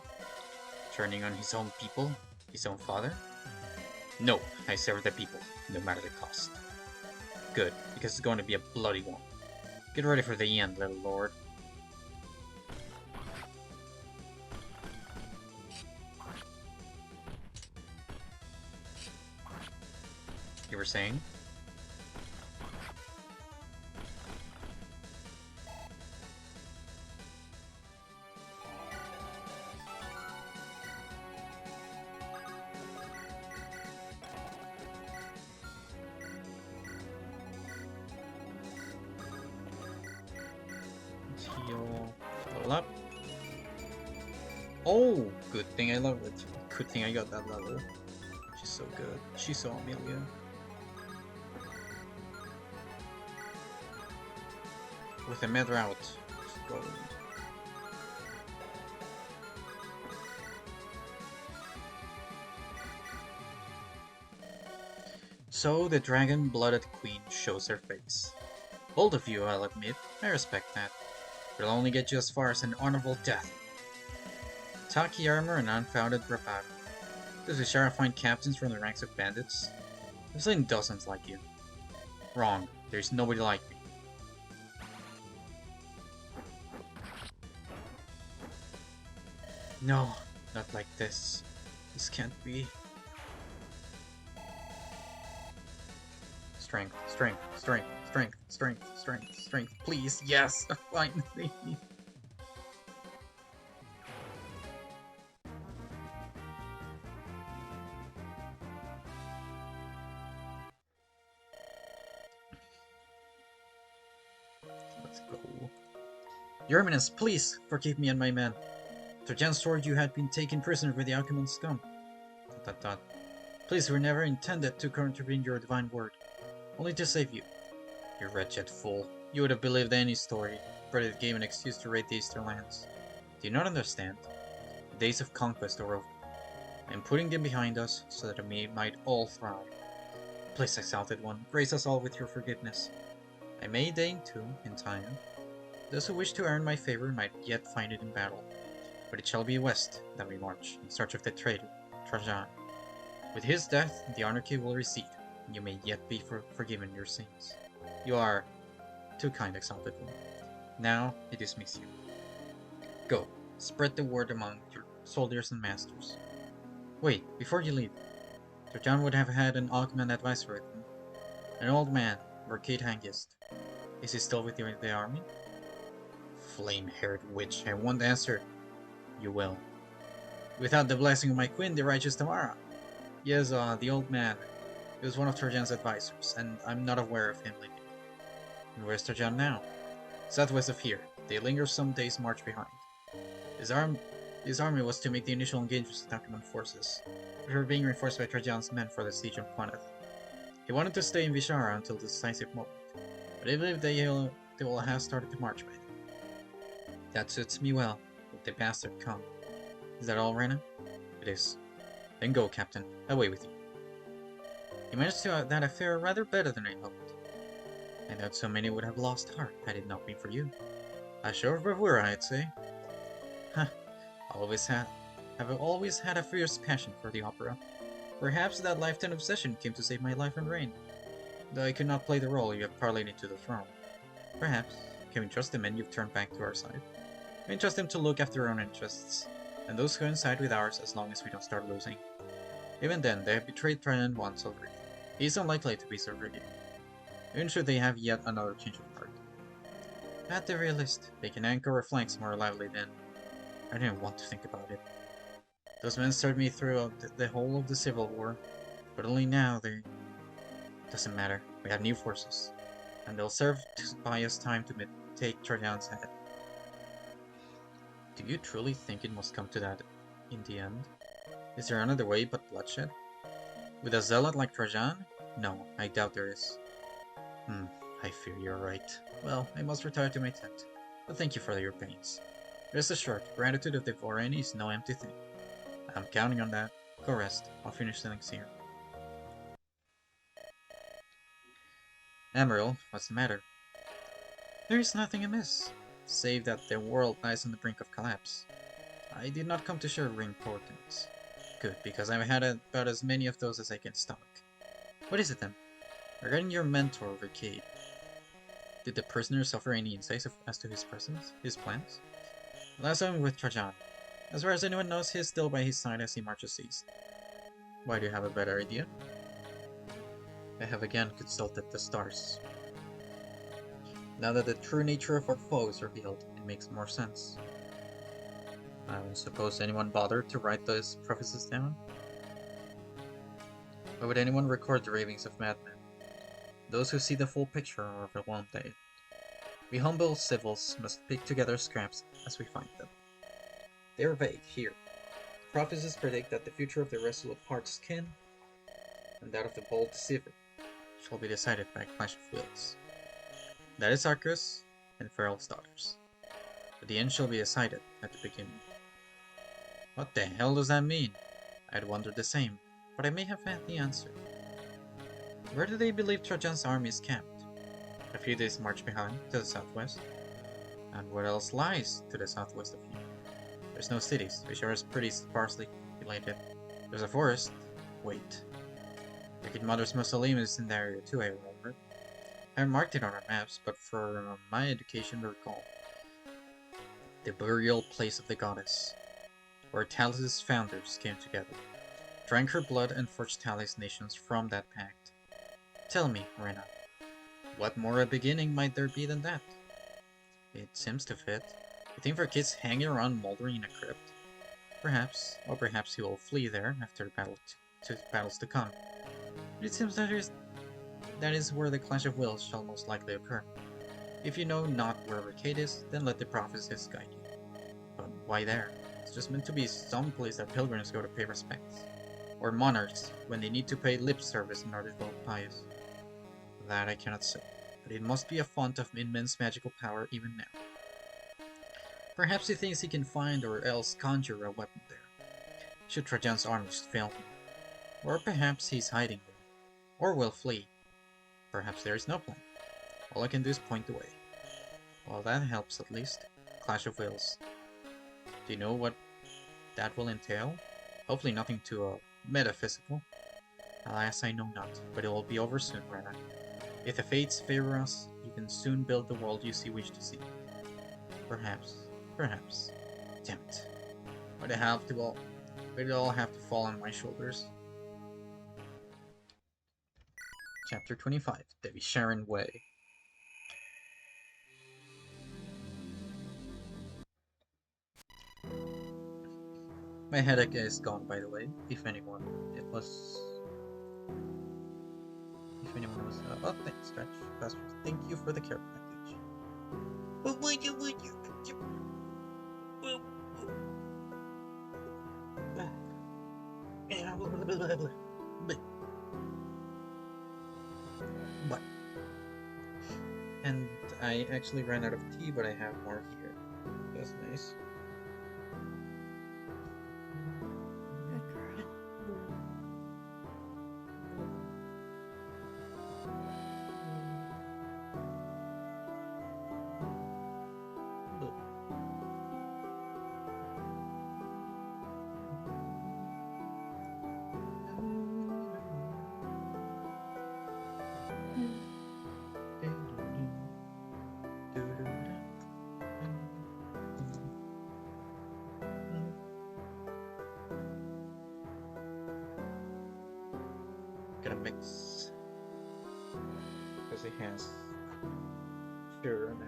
Turning on his own people? His own father? No, I serve the people, no matter the cost. Good, because it's going to be a bloody one. Get ready for the end, little lord. You were saying? Heal. Level up. Oh, good thing I love it. Good thing I got that level. She's so good. She's so Amelia. With the med route. Let's go. So the dragon-blooded queen shows her face. Bold of you, I'll admit. I respect that. It'll only get you as far as an honorable death. Tacky armor and unfounded bravado. Does Ishara find captains from the ranks of bandits? I've seen dozens like you. Wrong. There's nobody like me. No, not like this. This can't be. Strength, strength, strength, Strength, strength, strength, strength. Please, yes, finally. Let's go. Your Eminence, please forgive me and my men. Trajan's sword you had been taken prisoner by the Achaemenid scum. Dot, dot, dot. Please, we never intended to contravene your divine word, only to save you. You wretched fool. You would have believed any story, but it gave an excuse to raid the Eastern lands. Do you not understand? The days of conquest are over. I am putting them behind us, so that we might all thrive. Please, exalted one, grace us all with your forgiveness. I may deign to, in time. Those who wish to earn my favor might yet find it in battle. But it shall be west that we march, in search of the traitor, Trajan. With his death, the anarchy will recede, and you may yet be forgiven your sins. You are too kind, exalted one. Now, I dismiss you. Go, spread the word among your soldiers and masters. Wait, before you leave, Trajan would have had an Augment advisor with him. An old man, Mercate Hangist. Is he still with you in the army? Flame-haired witch, I won't answer. You will. Without the blessing of my queen, the righteous Tamara. Yes, the old man. He was one of Trajan's advisors, and I'm not aware of him leaving. And where's Trajan now? Southwest of here. They linger some days' march behind. His army was to make the initial engagement with Achaemenid forces, which were being reinforced by Trajan's men for the siege of Corinth. He wanted to stay in Vishara until the decisive moment, but I believe they will have started to march by then. That suits me well. Let the bastard come. Is that all, Rena? It is. Then go, Captain. Away with you. You managed that affair rather better than I hoped. I doubt so many would have lost heart had it not been for you. A show of bravura, I'd say. Huh. I've always had a fierce passion for the opera. Perhaps that lifetime obsession came to save my life and reign. Though I could not play the role you have parlayed into the throne. Perhaps, can we trust the men you've turned back to our side? We can trust them to look after their own interests, and those coincide with ours as long as we don't start losing. Even then, they have betrayed Triton once already. He is unlikely to be so forgiving. Even should they have yet another change of heart. At the very least, they can anchor our flanks more lively than... I didn't want to think about it. Those men served me throughout the whole of the Civil War, but only now they... Doesn't matter, we have new forces, and they'll serve to buy us time to take Trajan's head. Do you truly think it must come to that in the end? Is there another way but bloodshed? With a zealot like Trajan? No, I doubt there is. I fear you're right. Well, I must retire to my tent, but thank you for your pains. Rest assured, gratitude of the Vorani is no empty thing. I'm counting on that. Go rest. I'll finish the next here. Emerald, what's the matter? There is nothing amiss, save that the world lies on the brink of collapse. I did not come to share importance. Good, because I've had about as many of those as I can stomach. What is it then? Regarding your mentor, Mercate. Did the prisoner suffer any insights as to his plans? Last time with Trajan. As far as anyone knows, he is still by his side as he marches east. Why, do you have a better idea? I have again consulted the stars. Now that the true nature of our foe is revealed, it makes more sense. I don't suppose anyone bothered to write those prophecies down? Why would anyone record the ravings of madmen? Those who see the full picture are overwhelmed by it. We humble civils must pick together scraps as we find them. They are vague here. Prophecies predict that the future of the resolute heart's kin and that of the bold deceiver shall be decided by a clash of wills. That is Arcus and Ferel's daughters. But the end shall be decided at the beginning. What the hell does that mean? I'd wondered the same, but I may have had the answer. Where do they believe Trajan's army is camped? A few days' march behind, to the southwest. And what else lies to the southwest of here? There's no cities, which are pretty sparsely populated. There's a forest. Wait. Wicked Mother's Mausoleum is in the area too, I remember. I haven't marked it on our maps, but for my education to recall. The burial place of the goddess, where Talis' founders came together, drank her blood and forged Talis nations from that pact. Tell me, Rena, What more a beginning might there be than that? It seems to fit. You think for kids hanging around moldering in a crypt? Perhaps, or perhaps he will flee there after the battles to come. But it seems that is where the clash of wills shall most likely occur. If you know not where Arcade is, then let the prophecies guide you. But why there? It's just meant to be some place that pilgrims go to pay respects. Or monarchs, when they need to pay lip service in order to look pious. That I cannot say, but it must be a font of immense magical power even now. Perhaps he thinks he can find or else conjure a weapon there, should Trajan's armies fail him. Or perhaps he's hiding there, or will flee. Perhaps there is no plan. All I can do is point the way. Well, that helps at least. Clash of Wills. Do you know what that will entail? Hopefully nothing too metaphysical. Alas, I know not, but it will be over soon, Rana. If the fates favor us, you can soon build the world you wish to see. Perhaps. Damn it. Why'd it all have to fall on my shoulders? Chapter 25, The Visharan Way. My headache is gone, by the way, if anyone was... oh, thanks, Stretch. Pastor, thank you for the care package. But, and I actually ran out of tea, but I have more here. That's nice. Gonna mix because it has sugar now.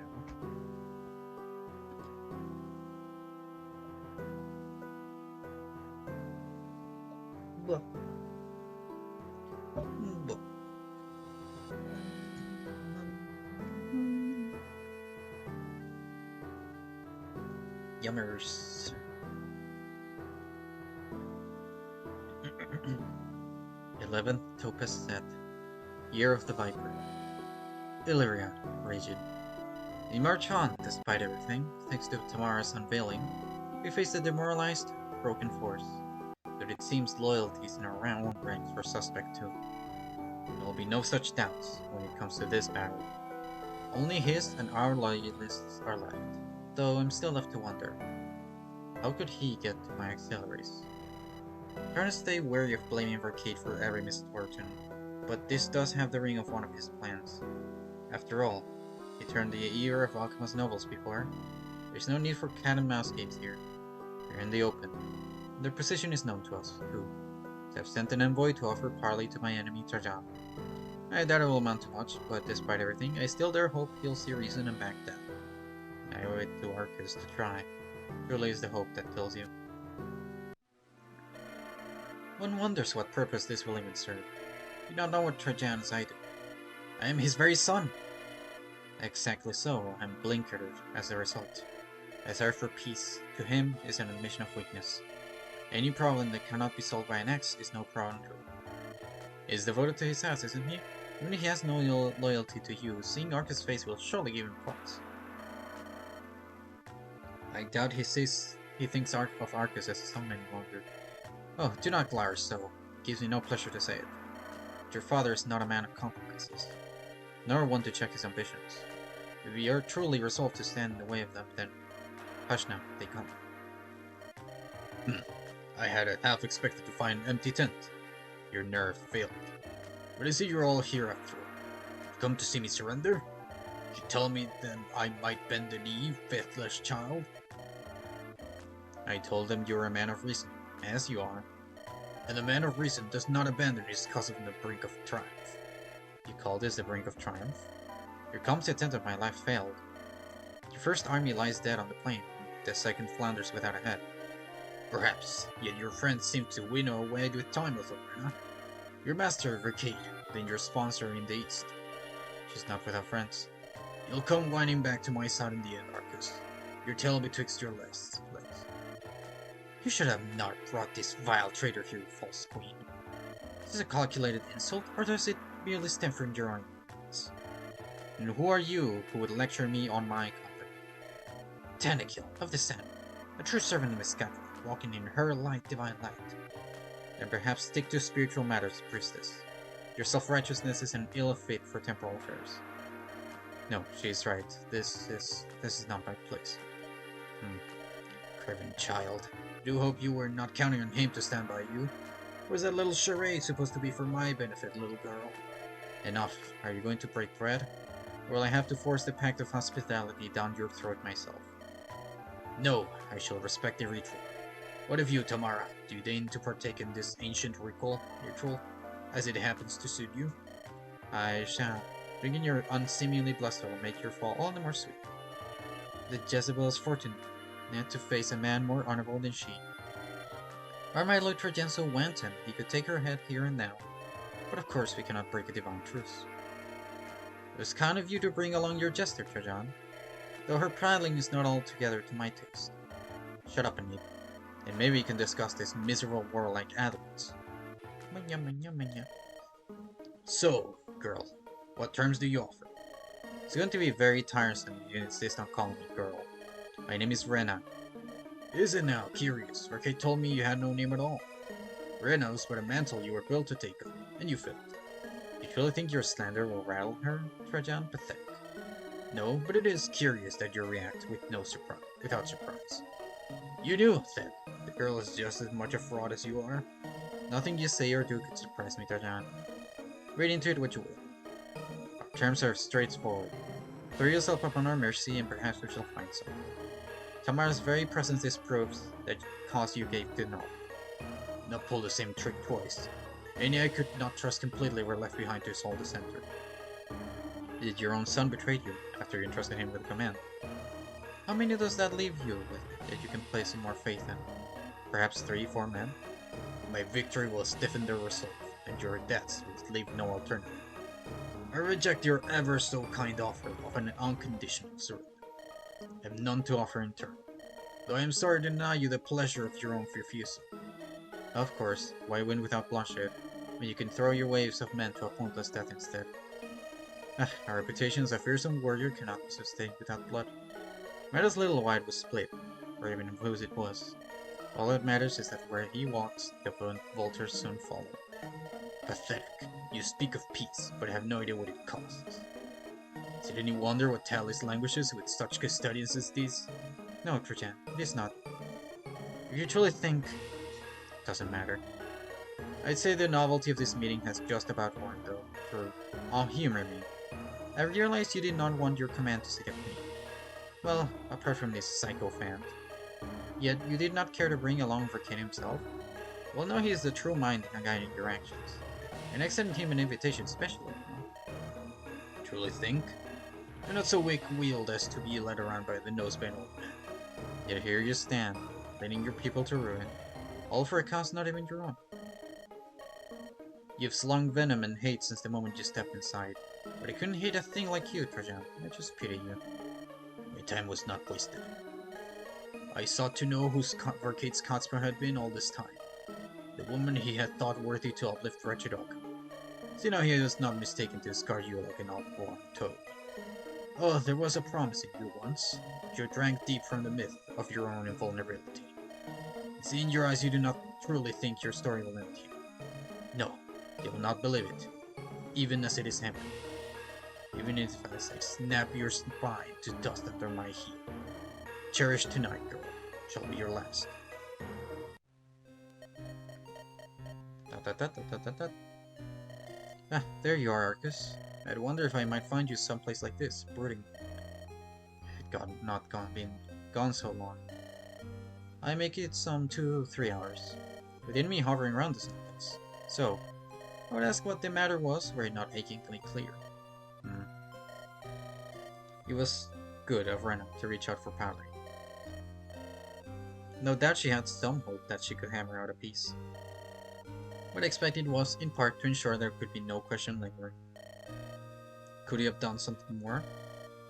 Blah. Blah. Yummers. 11th Topaz set. Year of the Viper. Illyria, Rigid. We march on, despite everything. Thanks to Tamara's unveiling, we face a demoralized, broken force. But it seems loyalties in our own ranks were suspect too. There will be no such doubts when it comes to this battle. Only his and our loyalists are left, though I'm still left to wonder. How could he get to my auxiliaries? Trying to stay wary of blaming Arcade for every misfortune, but this does have the ring of one of his plans. After all, he turned the ear of Alchemist novels before. There's no need for cat and mouse games here. They're in the open. Their position is known to us, too. So I've sent an envoy to offer parley to my enemy Trajan. I doubt it will amount to much, but despite everything, I still dare hope he'll see reason and back down. I owe it to Arcus to try. Truly is the hope that kills you. One wonders what purpose this will even serve. You don't know what Trajan as I do. I am his very son! Exactly so, I'm blinkered as a result. I desire for peace, to him, is an admission of weakness. Any problem that cannot be solved by an axe is no problem to him. He is devoted to his house, isn't he? Even if he has no loyalty to you, seeing Arcus' face will surely give him pause. I doubt he thinks of Arcus as a son any longer. Oh, do not glower so. It gives me no pleasure to say it. But your father is not a man of compromises, nor one to check his ambitions. If we are truly resolved to stand in the way of them, then... Hush now, they come. I had half expected to find an empty tent. Your nerve failed. What is it you're all here after? Come to see me surrender? You tell me then I might bend the knee, faithless child? I told them you were a man of reason, as you are. And a man of reason does not abandon his cause on the brink of triumph. You call this the brink of triumph? Your clumsy attempt at my life failed. Your first army lies dead on the plain, the second flounders without a head. Perhaps, yet your friends seem to winnow away with time, Othelina. Your master, Verkade, then your sponsor in the east. She's not without friends. You'll come whining back to my side in the end, Arcus. Your tail betwixt your legs. You should have not brought this vile traitor here, false queen. Is this a calculated insult, or does it merely stem from your own ignorance? And who are you who would lecture me on my company? Tanakiel of the Sun, a true servant of Miss walking in her light, divine light. And perhaps stick to spiritual matters, priestess. Your self-righteousness is an ill fit for temporal affairs. No, she is right. This is not my place. Craven child. Do hope you were not counting on him to stand by you. Or is that little charade supposed to be for my benefit, little girl? Enough. Are you going to break bread? Or will I have to force the pact of hospitality down your throat myself? No, I shall respect the ritual. What of you, Tamara? Do you deign to partake in this ancient ritual, as it happens to suit you? I shall. Drinking your unseemly bluster will make your fall all the more sweet. The Jezebel is fortunate not to face a man more honorable than she. Our my Lord Trajan so wanton, he could take her head here and now. But of course we cannot break a divine truce. It was kind of you to bring along your jester, Trajan, though her prattling is not altogether to my taste. Shut up, Anita, and maybe we can discuss this miserable war like adults. So, girl, what terms do you offer? It's going to be very tiresome if you insist on calling me girl. My name is Rena. Is it now? Curious. Verkade told me you had no name at all. Rena was but a mantle you were built to take up, and you failed. You truly think your slander will rattle her, Trajan? Pathetic. No, but it is curious that you react without surprise. You knew, then. The girl is just as much a fraud as you are. Nothing you say or do could surprise me, Trajan. Read into it what you will. Our terms are straightforward. Throw yourself upon our mercy, and perhaps we shall find some. Tamara's very presence disproves that cause you gave to know. Not pull the same trick twice. Any I could not trust completely were left behind to assault the center. Did your own son betray you after you entrusted him with command? How many does that leave you with that you can place some more faith in? Perhaps 3-4 men? My victory will stiffen their resolve, and your deaths will leave no alternative. I reject your ever so kind offer of an unconditional surrender. I have none to offer in turn, though I am sorry to deny you the pleasure of your own refusal. Of course, why win without bloodshed, when you can throw your waves of men to a pointless death instead? Our reputation as a fearsome warrior cannot be sustained without blood. Matters little why it was split, or even whose it was. All that matters is that where he walks, the vultures soon follow. Pathetic. You speak of peace, but have no idea what it costs. Is it any wonder what Talis languishes with such custodians as these? No, Trajan, it is not. If you truly think... doesn't matter. I'd say the novelty of this meeting has just about worn, though, for all humor me. I realized you did not want your command to sit at me. Well, apart from this sycophant. Yet, you did not care to bring along Verkade himself? Well, now he is the true mind guiding your actions. And I extended him an invitation specially, no? Truly think? You're not so weak-willed as to be led around by the nose-bent old man. Yet here you stand, leading your people to ruin, all for a cause not even your own. You've slung venom and hate since the moment you stepped inside, but I couldn't hate a thing like you, Trajan. I just pity you. My time was not wasted. I sought to know who Verkade's Cotsper had been all this time. The woman he had thought worthy to uplift wretched Oakham. See now he was not mistaken to discard you like an outworn toad. Oh, there was a promise in you once, but you drank deep from the myth of your own invulnerability. See in your eyes you do not truly think your story will end here. No, you will not believe it, even as it is happening. Even if as I snap your spine to dust under my heel. Cherish tonight, girl, shall be your last. Ah, there you are, Arcus. I'd wonder if I might find you someplace like this, brooding. Been gone so long. I make it some 2-3 hours, with enemy hovering around this place. So, I would ask what the matter was were it not achingly clear. It was good of Rena to reach out for power. No doubt she had some hope that she could hammer out a piece. What I expected was, in part, to ensure there could be no question lingering. Could he have done something more?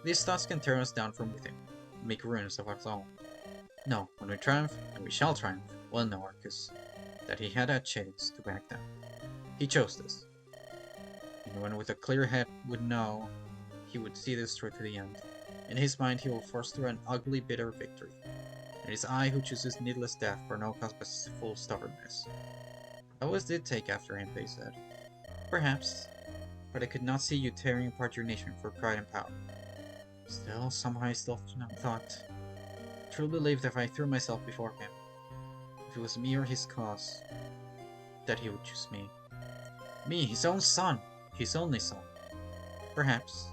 These thoughts can tear us down from within, make ruins of us all. No, when we triumph, and we shall triumph, we'll know, Arcus, that he had a chance to back down. He chose this. Anyone with a clear head would know he would see this through to the end. In his mind, he will force through an ugly, bitter victory. It is I who chooses needless death for no cause but full stubbornness. I always did take after him, they said. Perhaps, but I could not see you tearing apart your nation for pride and power. Still, somehow I still thought, truly believed that if I threw myself before him, if it was me or his cause, that he would choose me. Me, his own son, his only son. Perhaps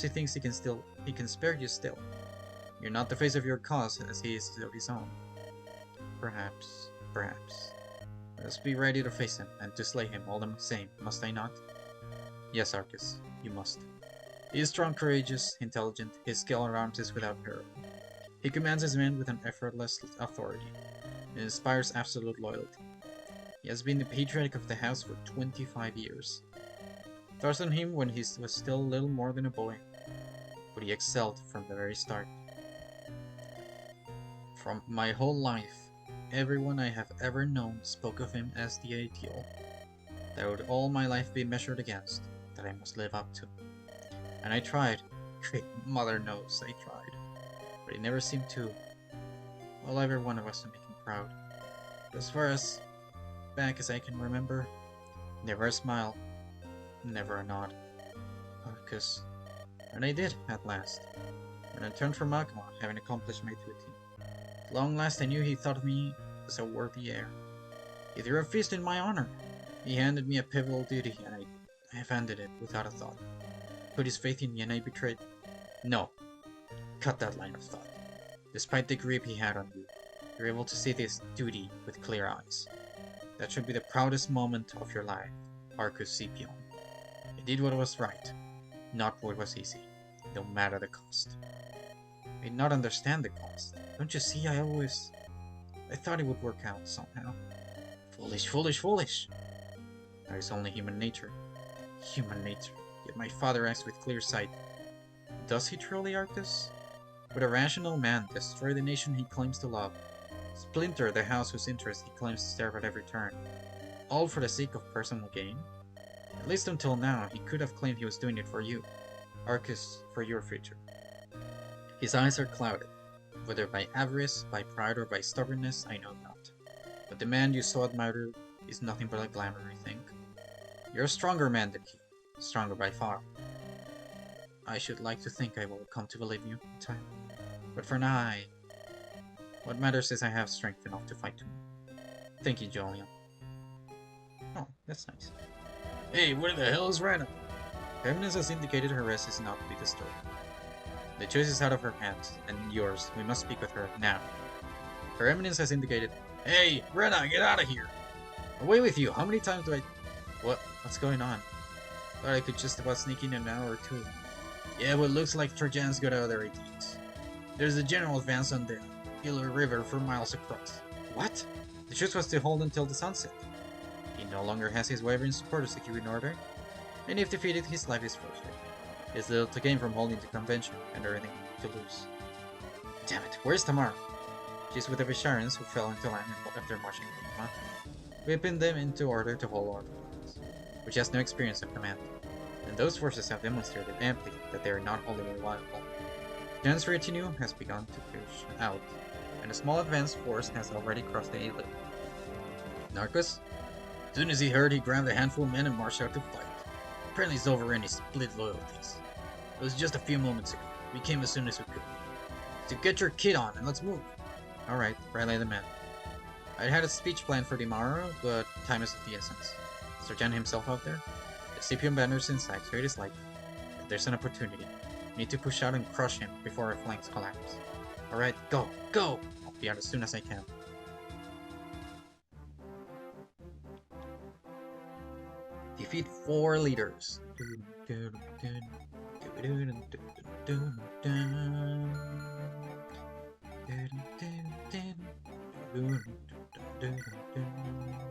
he thinks he can spare you still. You're not the face of your cause as he is of his own. Perhaps. Let us be ready to face him and to slay him all the same, must I not? Yes, Arcus, you must. He is strong, courageous, intelligent, his skill around is without parallel. He commands his men with an effortless authority, and inspires absolute loyalty. He has been the patriarch of the house for 25 years. Thrust on him when he was still little more than a boy, but he excelled from the very start. From my whole life, everyone I have ever known spoke of him as the ideal, that would all my life be measured against, that I must live up to. And I tried. Great mother knows I tried. But it never seemed to. Well, every one of us to make him proud. But as far as back as I can remember, never a smile, never a nod. Arcus. And I did, at last. When I returned from Magma, having accomplished my duty. At long last I knew he thought of me as a worthy heir. He threw a feast in my honor. He handed me a pivotal duty, and I abandoned it without a thought. Put his faith in me and I betrayed. No. Cut that line of thought. Despite the grip he had on you, you're able to see this duty with clear eyes. That should be the proudest moment of your life, Arcus Scipion. You did what was right, not what was easy, no matter the cost. I did not understand the cost. Don't you see, I thought it would work out somehow. Foolish. That is only human nature. Human nature. Yet my father acts with clear sight. Does he truly, Arcus? Would a rational man destroy the nation he claims to love? Splinter the house whose interest he claims to serve at every turn? All for the sake of personal gain? At least until now, he could have claimed he was doing it for you. Arcus, for your future. His eyes are clouded. Whether by avarice, by pride, or by stubbornness, I know not. But the man you so admired is nothing but a glamour, I think. You're a stronger man than he. Stronger by far. I should like to think I will come to believe you in time. But for now, what matters is I have strength enough to fight tomorrow. Thank you, Julian. Oh, that's nice. Hey, where the hell is Rana? Her Eminence has indicated her rest is not to be disturbed. The choice is out of her hands, and yours. We must speak with her now. Her Eminence has indicated, hey, Rena, get out of here! Away with you! How many times do I... What's going on? Thought I could just about sneak in an hour or two. Yeah, well, looks like Trajan's got other ideas. There's a general advance on the Iller River for miles across. What? The truce was to hold until the sunset. He no longer has his wavering supporters to keep in order, and if defeated, his life is forfeit. There's little to gain from holding the convention, and everything to lose. Damn it, where's Tamara? She's with the Visharans who fell into line after marching from the mountain. We pinned them into order to hold our forces, which has no experience of command, and those forces have demonstrated amply that they are not wholly reliable. Jan's retinue has begun to push out, and a small advanced force has already crossed the Aelid. Narcus? As soon as he heard, he grabbed a handful of men and marched out to fight. Apparently he's over any split loyalties. It was just a few moments ago. We came as soon as we could. So get your kit on and let's move. Alright, rally the men. I had a speech planned for tomorrow, but time is of the essence. Is Sergeant himself out there? The Scipion banner's in sight, so it is like there's an opportunity. We need to push out and crush him before our flanks collapse. Alright, go! Go! I'll be out as soon as I can. Defeat 4 leaders. dun, dun. Dun, dun, dun. Dun, dun, dun, dun.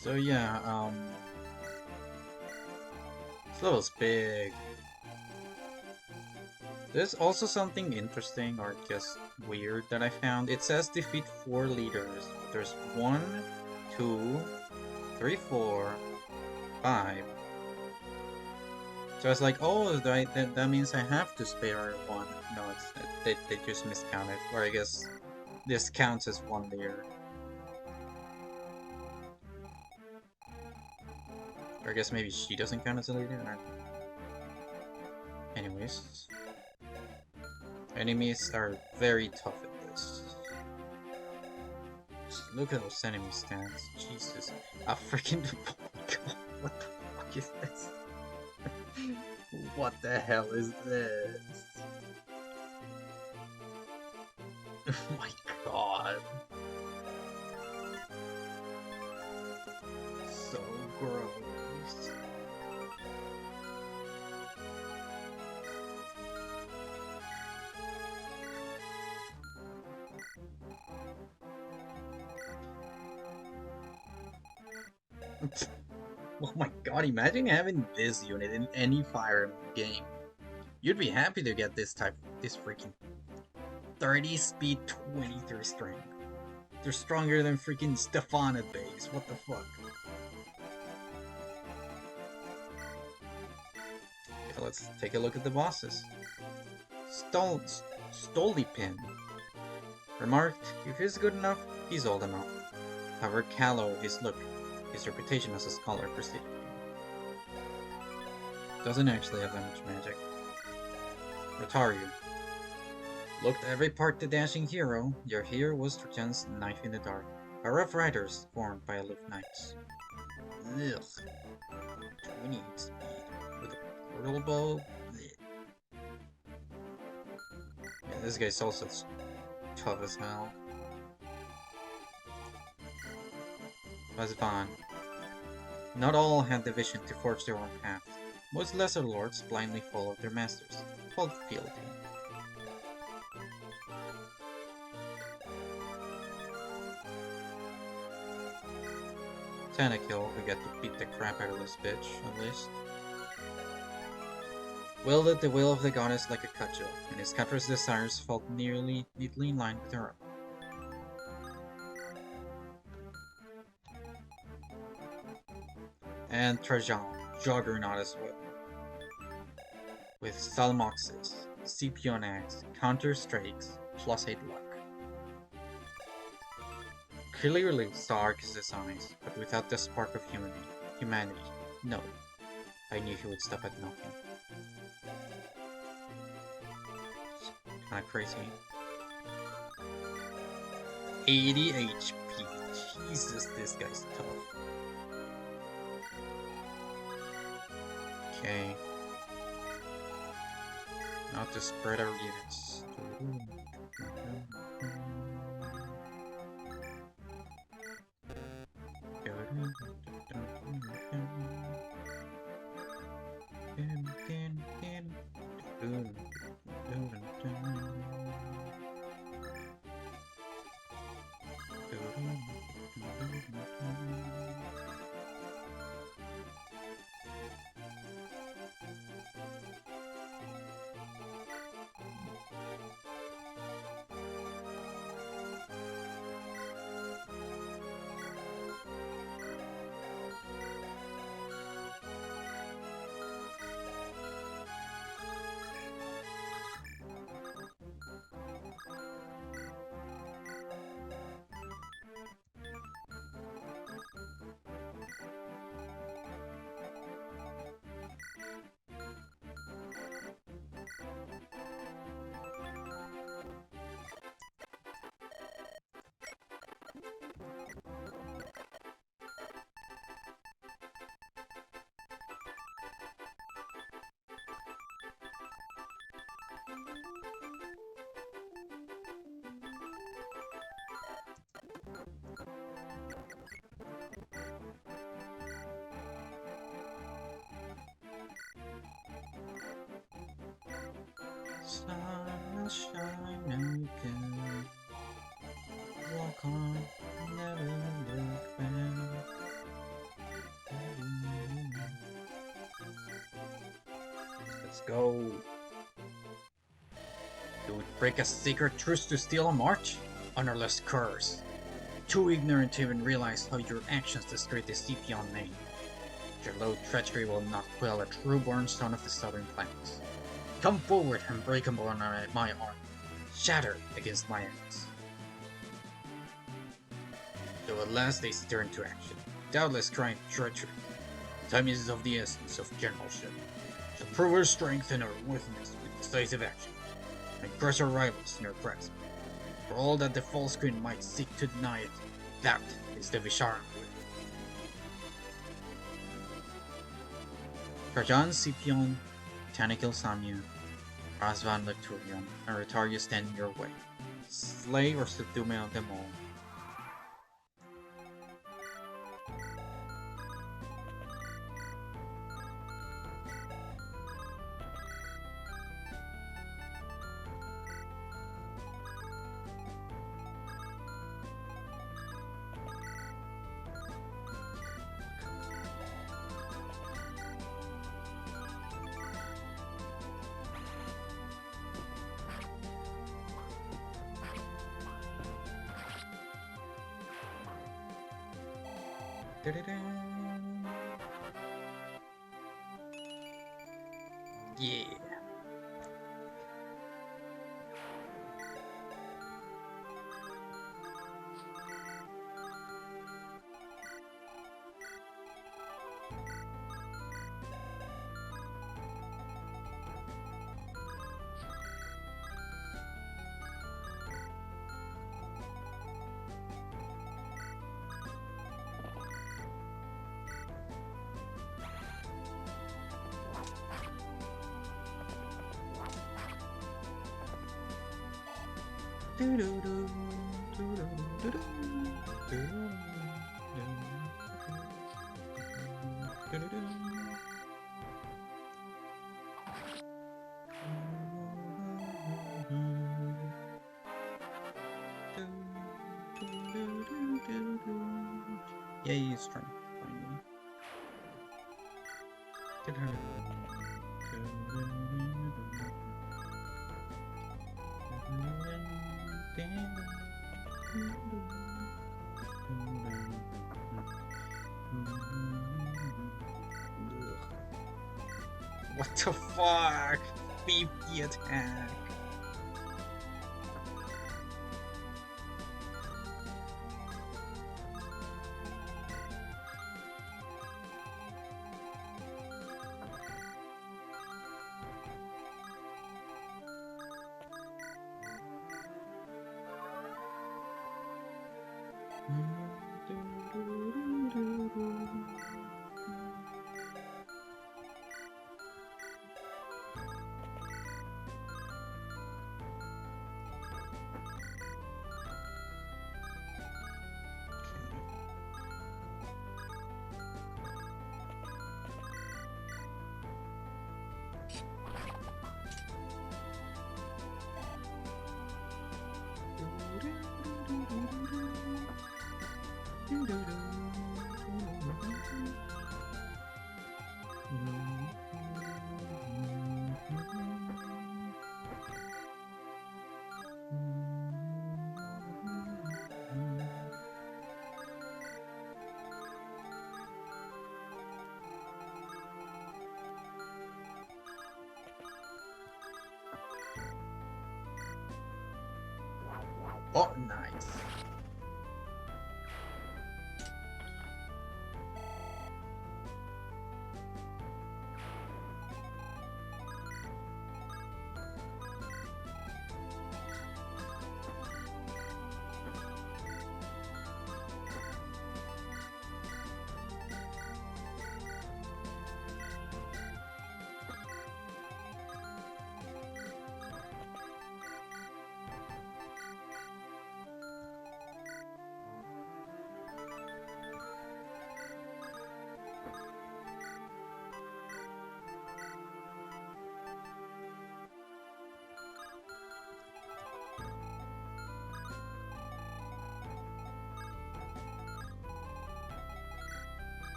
So yeah, this level's big. There's also something interesting or just weird that I found. It says defeat 4 leaders. There's 1, 2, 3, 4, 5. So I was like, oh, that means I have to spare 1. No, it's they just miscounted. Or I guess this counts as 1 leader. Or I guess maybe she doesn't count as a leader. Or... Anyways. Enemies are very tough at this. Just look at those enemy stats. Jesus. A freaking... Oh my god. What the fuck is this? What the hell is this? Oh my god. So gross. Oh my god, imagine having this unit in any Fire Emblem game. You'd be happy to get this freaking 30 speed, 23 strength. They're stronger than freaking Stefan at base, what the fuck? Okay, let's take a look at the bosses. Stolipin. Remarked, if he's good enough, he's old enough. However callow his look, his reputation as a scholar preceded. Doesn't actually have that much magic. Rotaru. Looked every part the dashing hero, your hero was Trajan's knife in the dark. A rough riders formed by aloof knights. Ugh. 28 speed with a portal bow. Blech. Yeah, this guy's also tough as hell. Razvan. Not all had the vision to forge their own path. Most lesser lords blindly followed their masters, called fealty. Tentakill, we get to beat the crap out of this bitch, at least. Wielded the will of the goddess like a cudgel, and his Catra's desires felt nearly neatly in line with her own. And Trajan, Juggernaut as well. With Salmoxis, Scipion Axe, Counter Strikes, plus 8 luck. Clearly stark as his eyes, but without the spark of humanity. No. I knew he would stop at nothing. Kinda crazy. 80 HP. Jesus, this guy's tough. Okay. Now to spread our units. Sunshine again. Walk on, never look back. Let's go. You would break a secret truce to steal a march? Honorless curse. Too ignorant to even realize how your actions destroyed the Scipion name. Your low treachery will not quell a true-born son of the southern plains. Come forward and break upon my arm. Shatter against my enemies. So at last they stirred to action, doubtless crying treachery. Time is of the essence of generalship. To prove our strength and our worthiness with decisive action, and crush our rivals in our grasp. For all that the false queen might seek to deny it, that is the Visharan way. Trajan, Scipion, Tanakill Samya, Razvan Lecturion, and Rotarius stand in your way. Slay or subdue them all. Yeah. Yay, strength, finally. What the fuck? 50 attack. Oh, nice.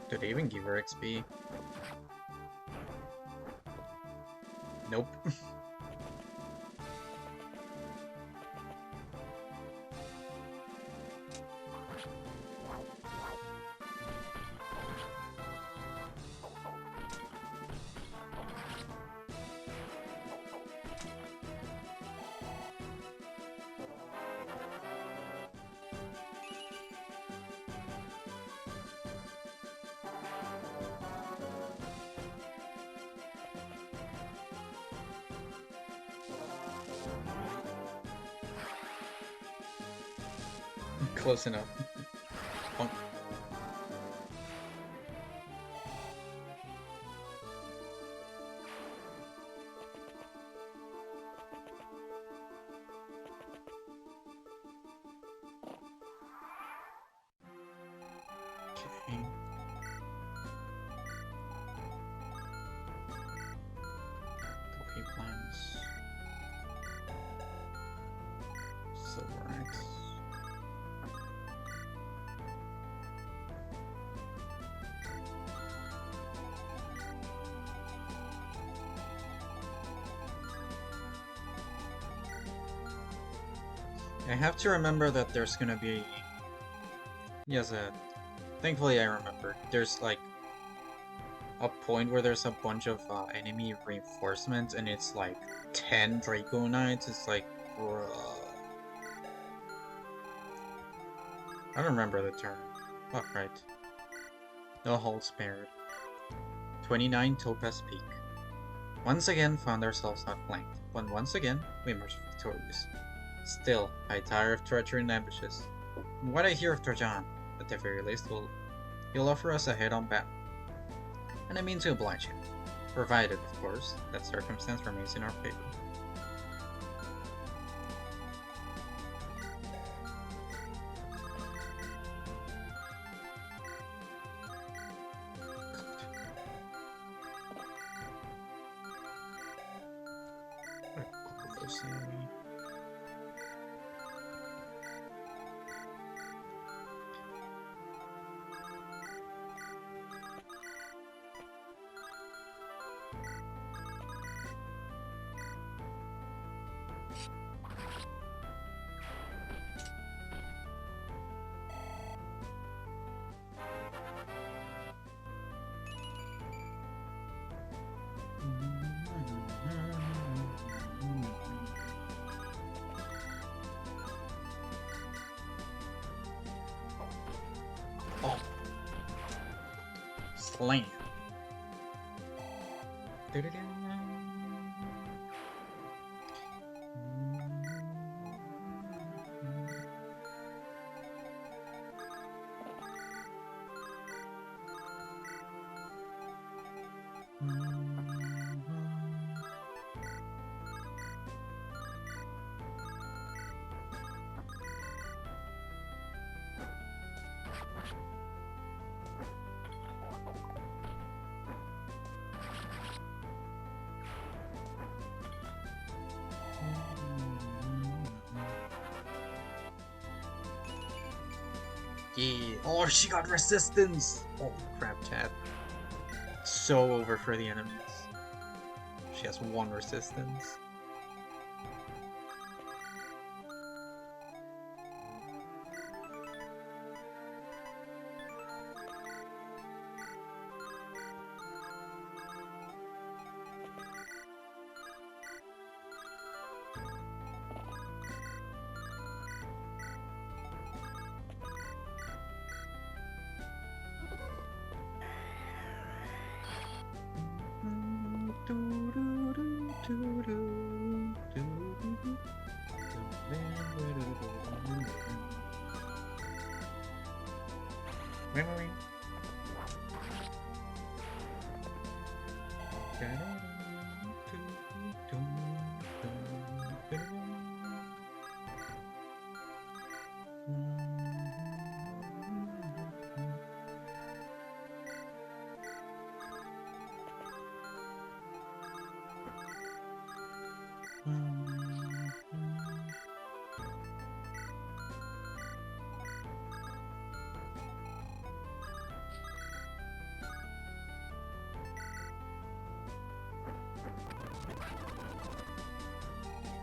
Did they even give her XP? Nope. Close enough. Oh. Okay. Cookie plants. Silver axe. I have to remember that there's gonna be... Yes, thankfully I remember. There's like a point where there's a bunch of enemy reinforcements and it's like 10 Draco Knights. It's like, bruh. I don't remember the term. Oh, right. No holds spared. 29 Topaz Peak. Once again found ourselves outflanked, but once again we emerged victorious. Still, I tire of treachery and ambushes. From what I hear of Trajan, at the very least, he'll offer us a head-on battle. And I mean to oblige him. Provided, of course, that circumstance remains in our favor. Oh. Slain. Yeah. Oh, she got resistance! Holy crap, chat. So over for the enemies. She has 1 resistance.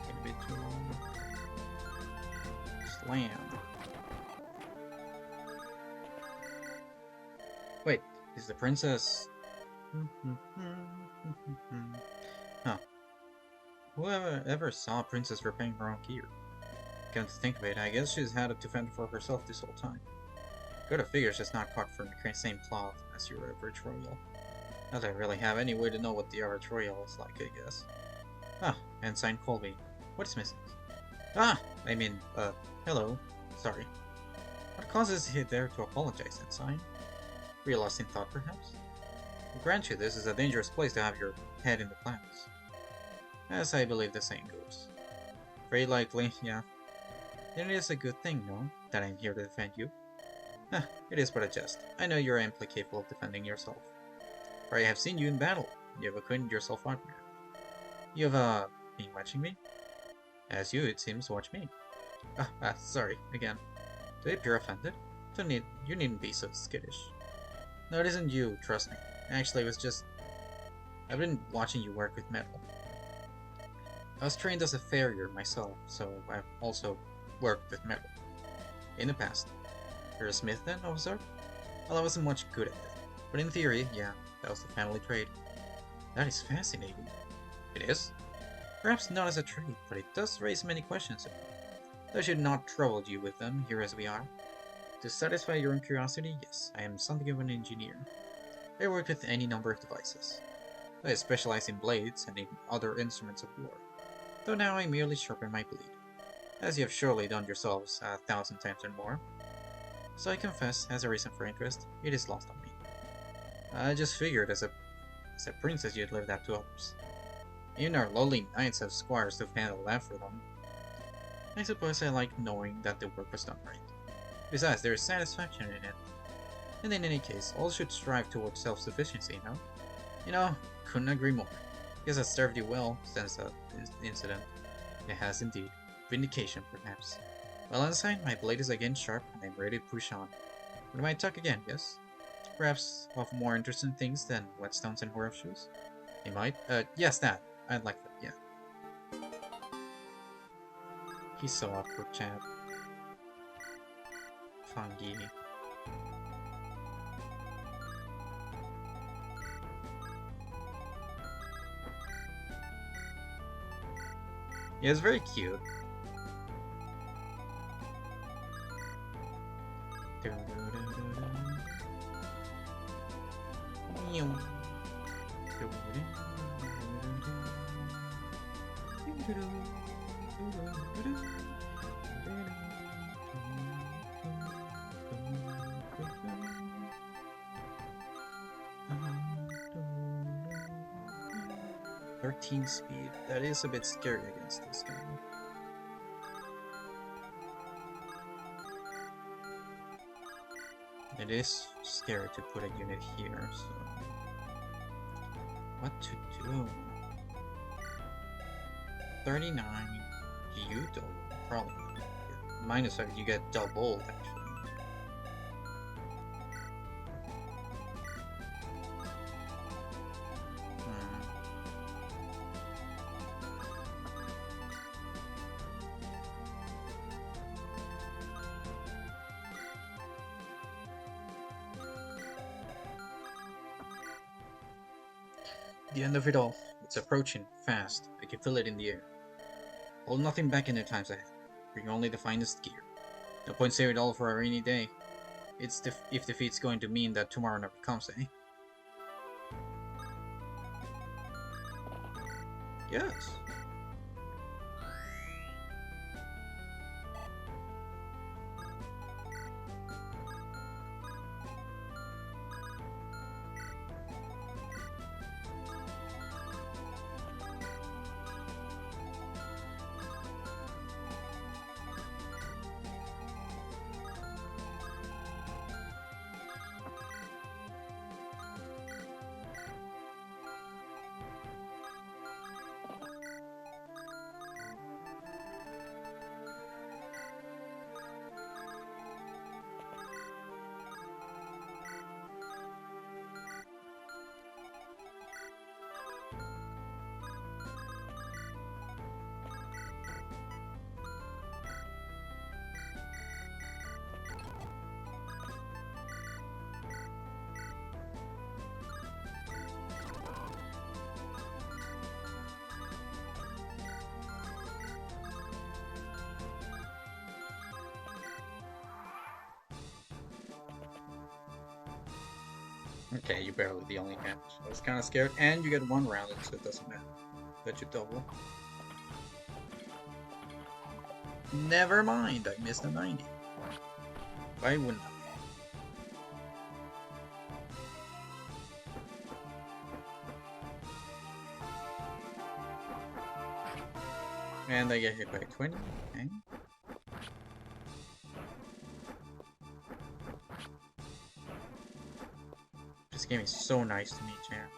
Gonna be too long. Slam. Wait, is the princess? Huh. Whoever ever saw a princess repairing her own gear? Come to think of it, I guess she's had to fend for herself this whole time. Gotta figure she's not cut from the same cloth as your average royal. Not that I really have any way to know what the average royal is like, I guess. Ah, Ensign Colby. What is missing? Ah! I mean, hello. Sorry. What causes you there to apologize, Ensign? Were you lost in thought, perhaps? I grant you, this is a dangerous place to have your head in the clouds. As I believe the saying goes. Very likely, yeah. Then it is a good thing, no, that I'm here to defend you. Ah, it is but a jest. I know you are amply capable of defending yourself. For I have seen you in battle. You have acquainted yourself out here. You have, been watching me? As you, it seems, watch me. Sorry, again. Do I appear offended? You needn't be so skittish. No, it isn't you, trust me. Actually, it was just... I've been watching you work with metal. I was trained as a farrier myself, so I've also worked with metal. In the past. You're a smith then, officer? Well, I wasn't much good at it. But in theory, yeah, that was the family trade. That is fascinating. It is? Perhaps not as a trade, but it does raise many questions. I should not trouble you with them, here as we are. To satisfy your own curiosity, yes, I am something of an engineer. I work with any number of devices. I specialize in blades and in other instruments of war, though now I merely sharpen my blade, as you have surely done yourselves 1,000 times and more. So I confess, as a reason for interest, it is lost on me. I just figured as a princess you'd leave that to others. Even our lowly knights have squires to handle that for them. I suppose I like knowing that the work was done right. Besides, there is satisfaction in it. And in any case, all should strive towards self-sufficiency, no? You know, couldn't agree more. Guess that served you well since that incident. It has indeed. Vindication, perhaps. Well, Ensign, my blade is again sharp, and I'm ready to push on. We might talk again, yes? Perhaps of more interesting things than whetstones and horseshoes? We might? Yes, that. I'd like that, yeah. He's so awkward, chap. Fungi. Yeah, it's very cute. 13 speed. That is a bit scary against this guy. It is scary to put a unit here, so... What to do? 39. You double. Probably. Minus 5, you get double, actually. The end of it all. It's approaching, fast. I can feel it in the air. Hold nothing back in the times ahead. Bring only the finest gear. No point saving it all for a rainy day. It's if defeat's going to mean that tomorrow never comes, eh? Yes. Okay, you're barely the only match. I was kind of scared, and you get one round, so it doesn't matter. Let you double. Never mind, I missed a 90. Why wouldn't I? And I get hit by 20. Okay. This game is so nice to me, champ.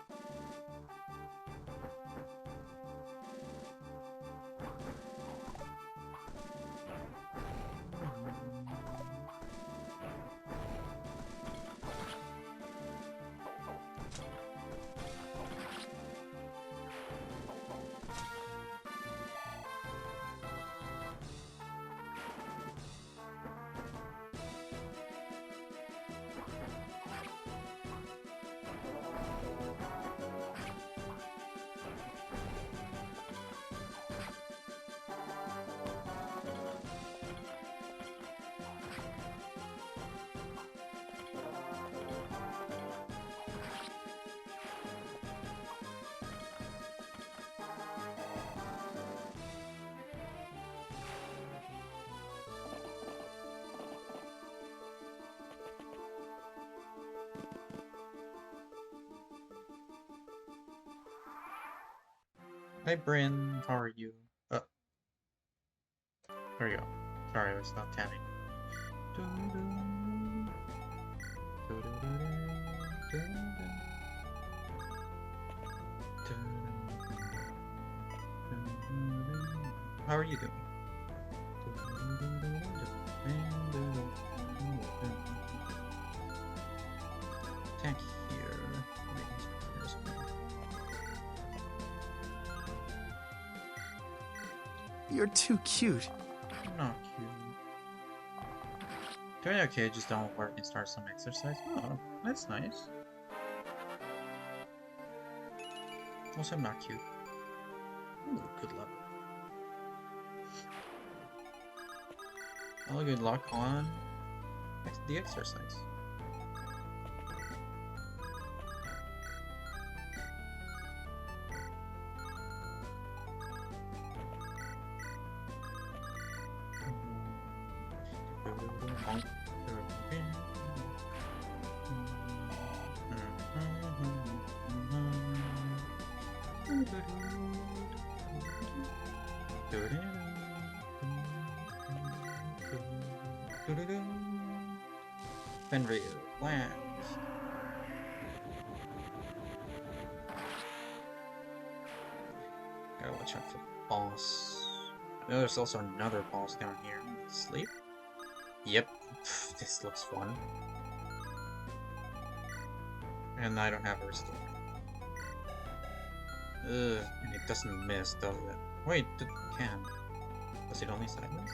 Hi, Bryn. How are you? There we go. Sorry, I was not tapping. How are you doing? Attack here. You're too cute. Not cute. Doing okay, just don't work and start some exercise. Oh, that's nice. Also, I'm not cute. Ooh, good luck. Oh, good luck on the exercise. Fenrir, land. Gotta watch out for the boss. I know there's also another boss down here. Sleep? Yep. Pff, this looks fun. And I don't have a restore. Ugh, and it doesn't miss, does it? Wait, it can. Does it only silence?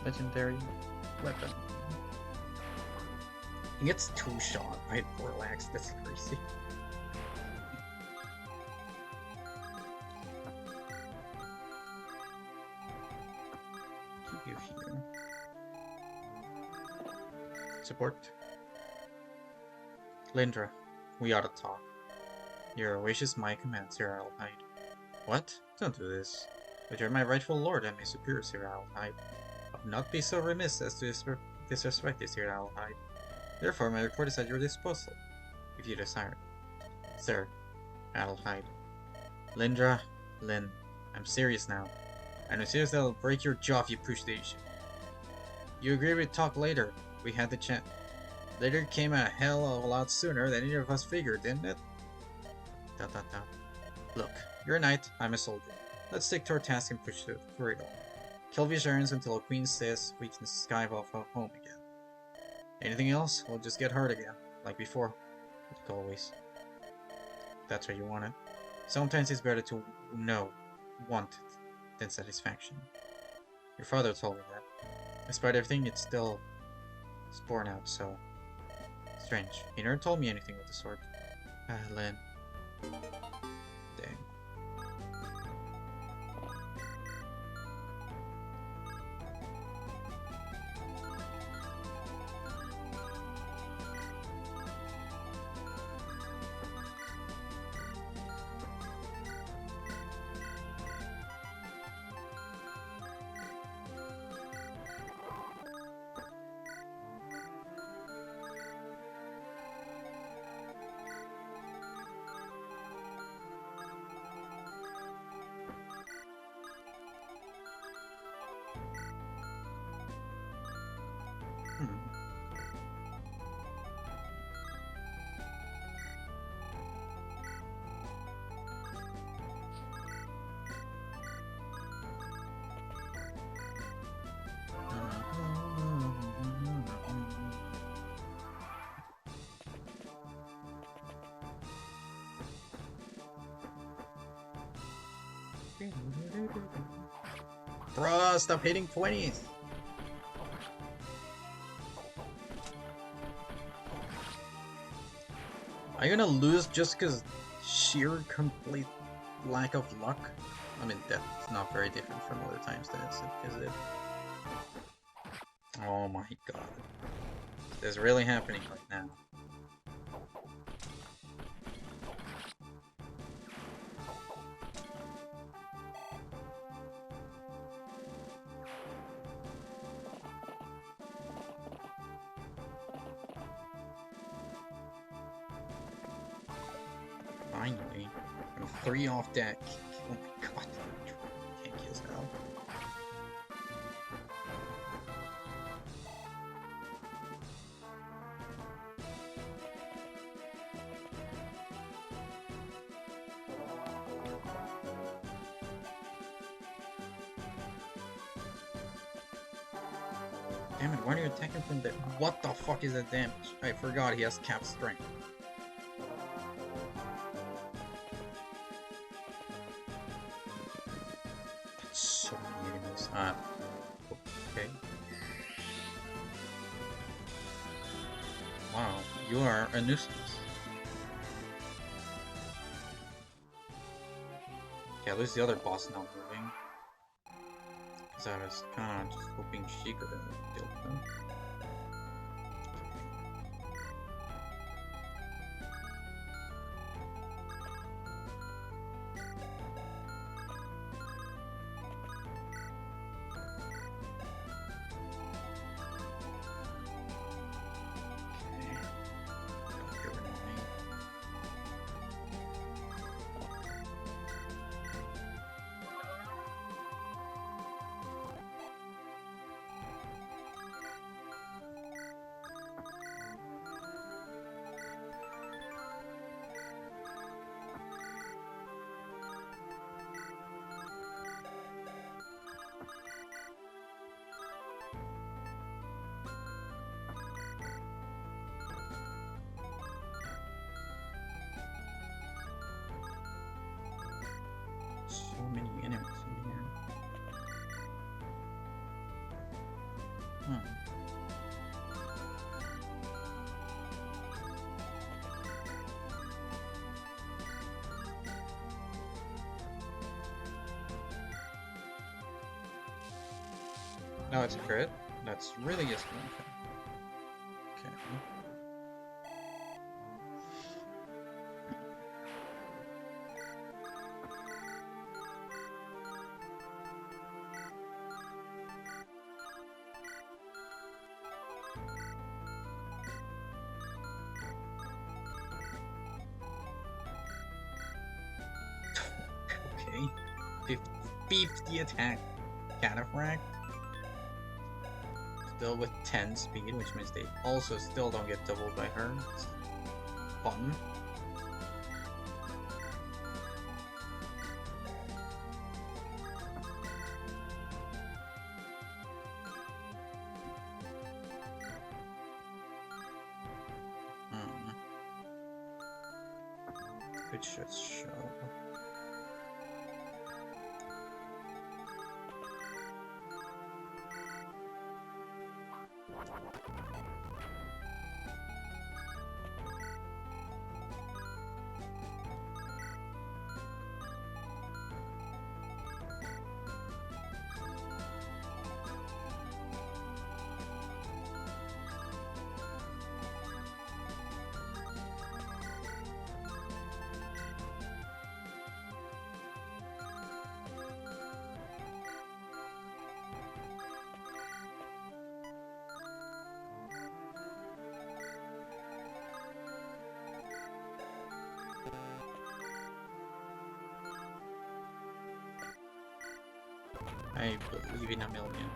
Legendary weapon. He gets 2 shot by Relax, that's crazy. Keep you here. Support. Lindra, we ought to talk. Your wish is my command, Sir Alhide. What? Don't do this. But you're my rightful lord and my superior, Sir Alhide. I'll not be so remiss as to disrespect you, Sir Alhide. Therefore, my report is at your disposal, if you desire. Sir, Alhide. Lindra, Lynn, I'm serious now. I'm serious that I'll break your jaw if you push the issue. You agree we'd talk later. We had the chance. Later came a hell of a lot sooner than any of us figured, didn't it? ... Look, you're a knight, I'm a soldier. Let's stick to our task and push for it all. Kill these errands until a queen says we can skive off home again. Anything else, we'll just get hurt again, like before. Like always. That's what you wanted. Sometimes it's better to want than satisfaction. Your father told me that. Despite everything, it's still born out, so strange. He never told me anything of the sort. Lynn. Dang. Bruh, stop hitting 20s! Are you gonna lose just because sheer complete lack of luck? I mean, that's not very different from other times, is it? Oh my god. This is really happening right now. Finally. I'm 3 off deck. Oh my god. Tanky as hell. Damn it, why are you attacking from there? What the fuck is that damage? I forgot he has capped strength. That's so many enemies. Okay. Wow, you are a nuisance. Okay, at least the other boss is not moving. Because I was kinda just hoping she could have dealt with them. So many enemies in here. No, it's a crit. That's really useful. Okay. Okay. 50 attack. Cataphract. Still with 10 speed, which means they also still don't get doubled by her. It's fun. Good shit, show. I believe in a million.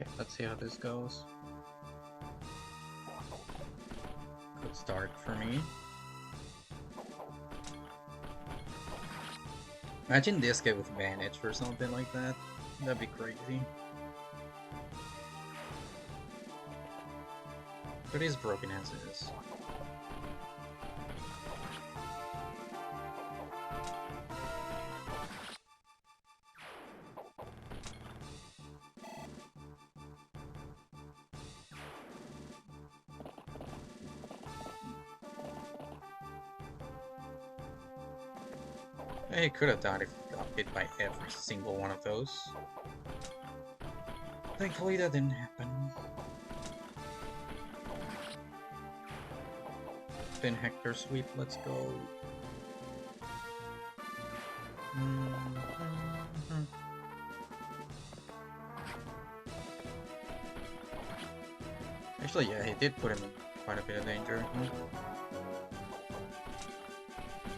Alright, let's see how this goes. Good start for me. Imagine this guy with Vantage or something like that. That'd be crazy. But he's broken as is. He could have died if he got hit by every single one of those. Thankfully that didn't happen. Spin Hector sweep, let's go. Actually, yeah, he did put him in quite a bit of danger.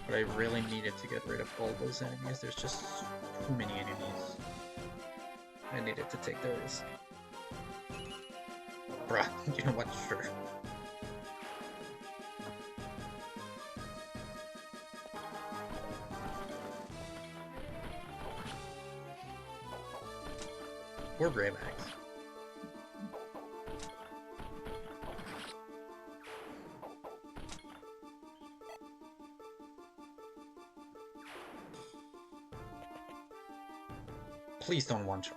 But I really needed to get rid of all those enemies. There's just too many enemies. I needed to take the risk. Bruh, you know what? Sure. Or Brave Axe. Please don't one-shot.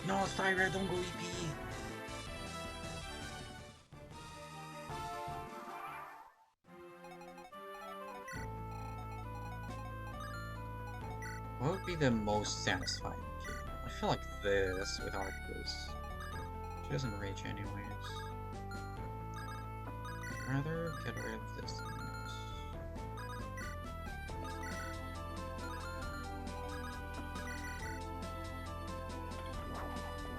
No, Styra, don't go EP. What would be the most satisfying game? I feel like this with Arcus. She doesn't rage anyways. I'd rather get rid of this than this.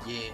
Yeah.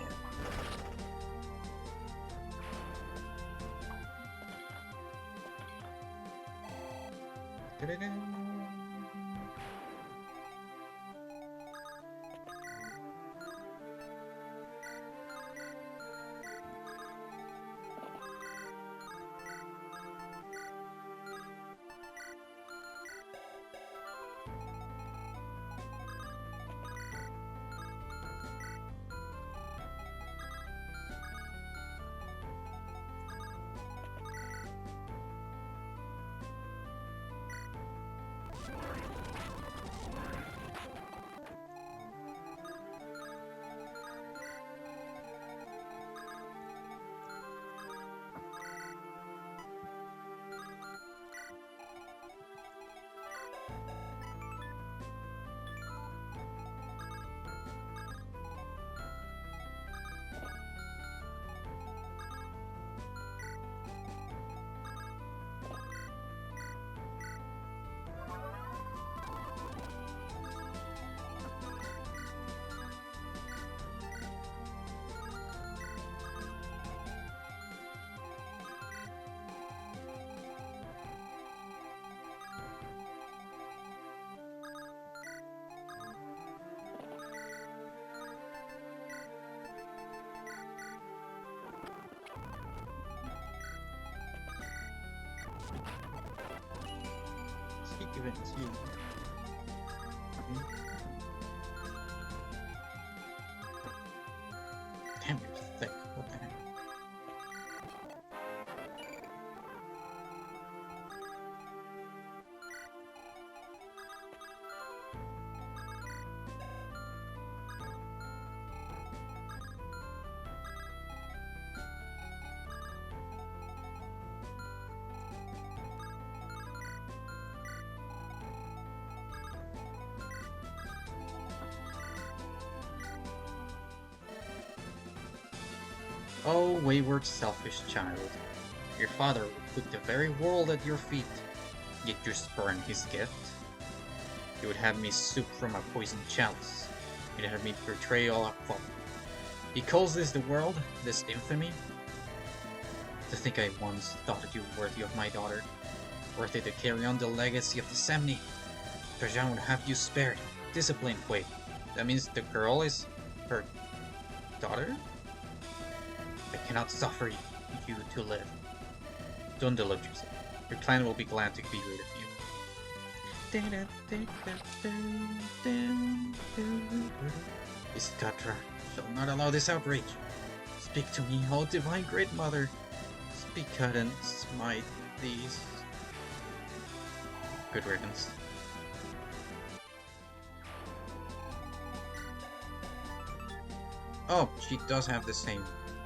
Speak of it, it's you. Damn, you're thick. What the heck? Oh, wayward, selfish child. Your father would put the very world at your feet, yet you spurn his gift. He would have me sup from a poisoned chalice. He'd have me betray all our folly. He calls this the world, this infamy? To think I once thought you worthy of my daughter, worthy to carry on the legacy of the Semni. Trajan would have you spared, disciplined. Wait, that means the girl is her daughter? I cannot suffer you to live. Don't delude yourself. Your clan will be glad to be rid of you. Iskatra shall not allow this outrage. Speak to me, O divine great mother. Speak out and smite these. Good riddance. Oh, she does have the same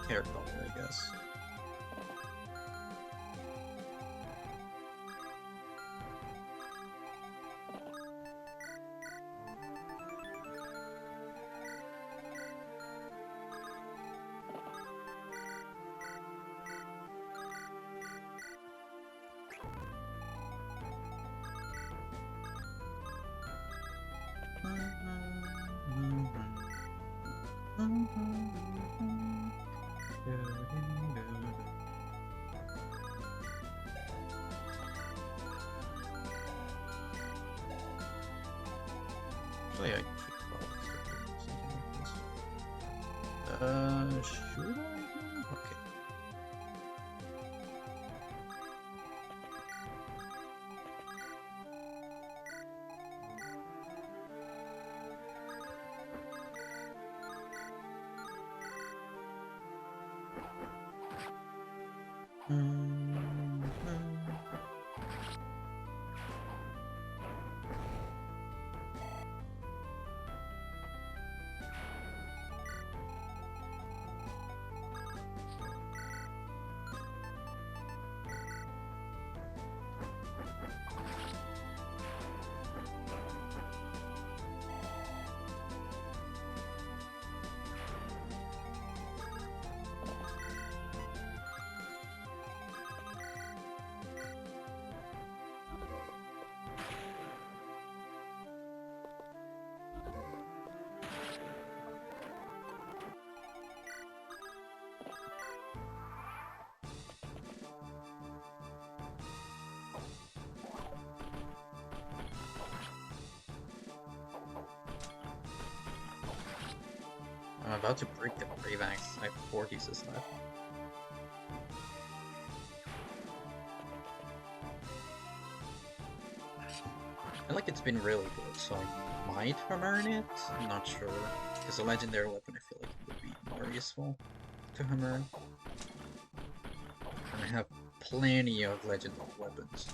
hair color, I guess. Actually, I could probably something like this. Should I? Okay. I'm about to break the Brave Axe. I have 4 pieces left. I feel like it's been really good, so I might hammer it. I'm not sure. Because a legendary weapon, I feel like it would be more useful to hammer. And I have plenty of legendary weapons.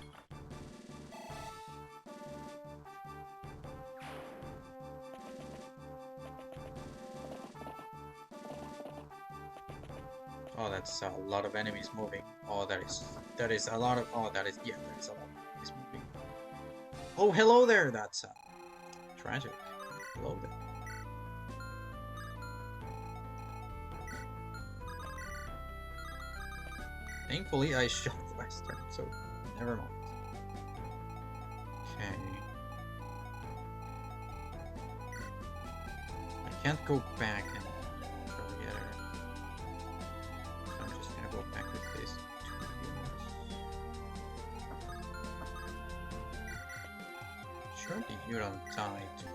Oh, that's a lot of enemies moving. Oh, that is a lot of, oh, that is a lot of enemies moving. Oh, hello there, that's tragic. Hello there. Thankfully, I shot last turn, so never mind. Okay. I can't go back and try to get her. So I'm just gonna go back with this 2 units. Surely you don't die to me.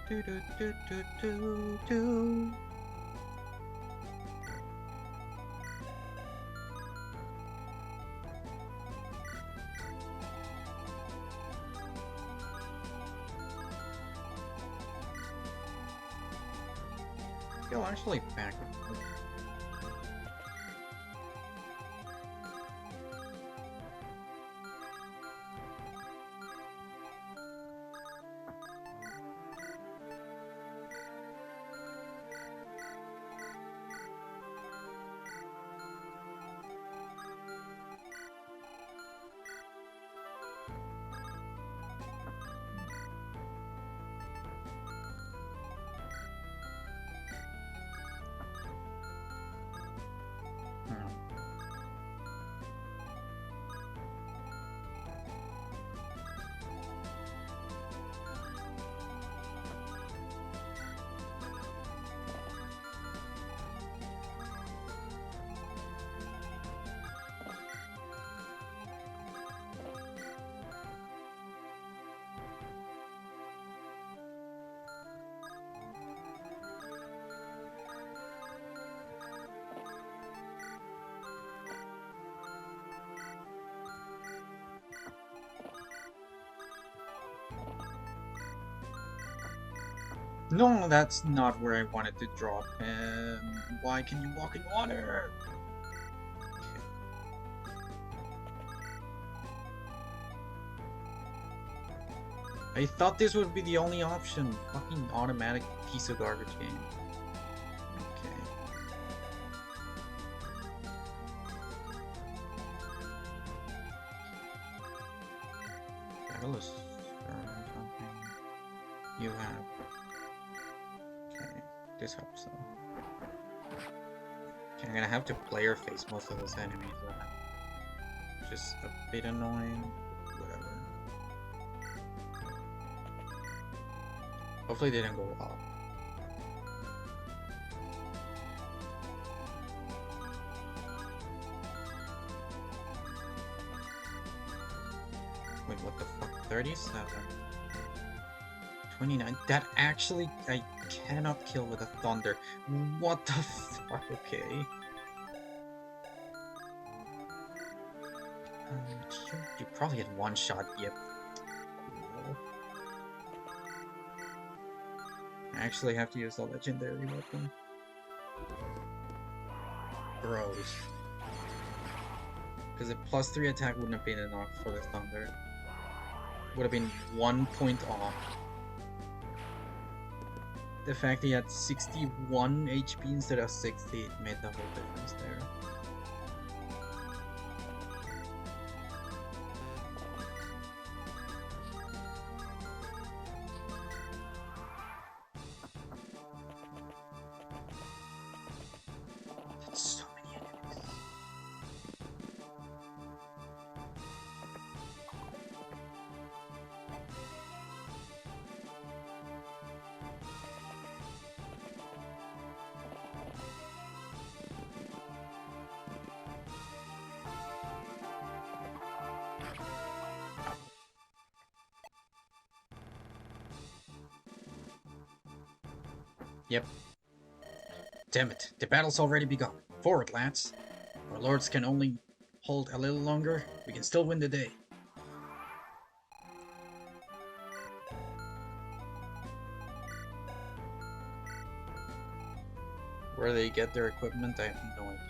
Do do do do do do. Yo, actually back. No, that's not where I wanted to drop him. Why can you walk in water? I thought this would be the only option. Fucking automatic piece of garbage game. Okay. Catalyst or something. You have. Okay, this helps though. Okay, I'm gonna have to player face most of those enemies. Just a bit annoying. Whatever. Hopefully they didn't go up. Wait, what the fuck? 37. 29. That actually, I cannot kill with a thunder. What the fuck? Okay. You probably had one shot. Yep. Cool. I actually have to use the legendary weapon. Gross. Because a +3 attack wouldn't have been enough for the thunder. Would have been 1 point off. The fact he had 61 HP instead of 60 made the whole difference there. That's so many enemies. Yep. Damn it, the battle's already begun. Forward, lads. Our lords can only hold a little longer. We can still win the day. Where they get their equipment, I have no idea.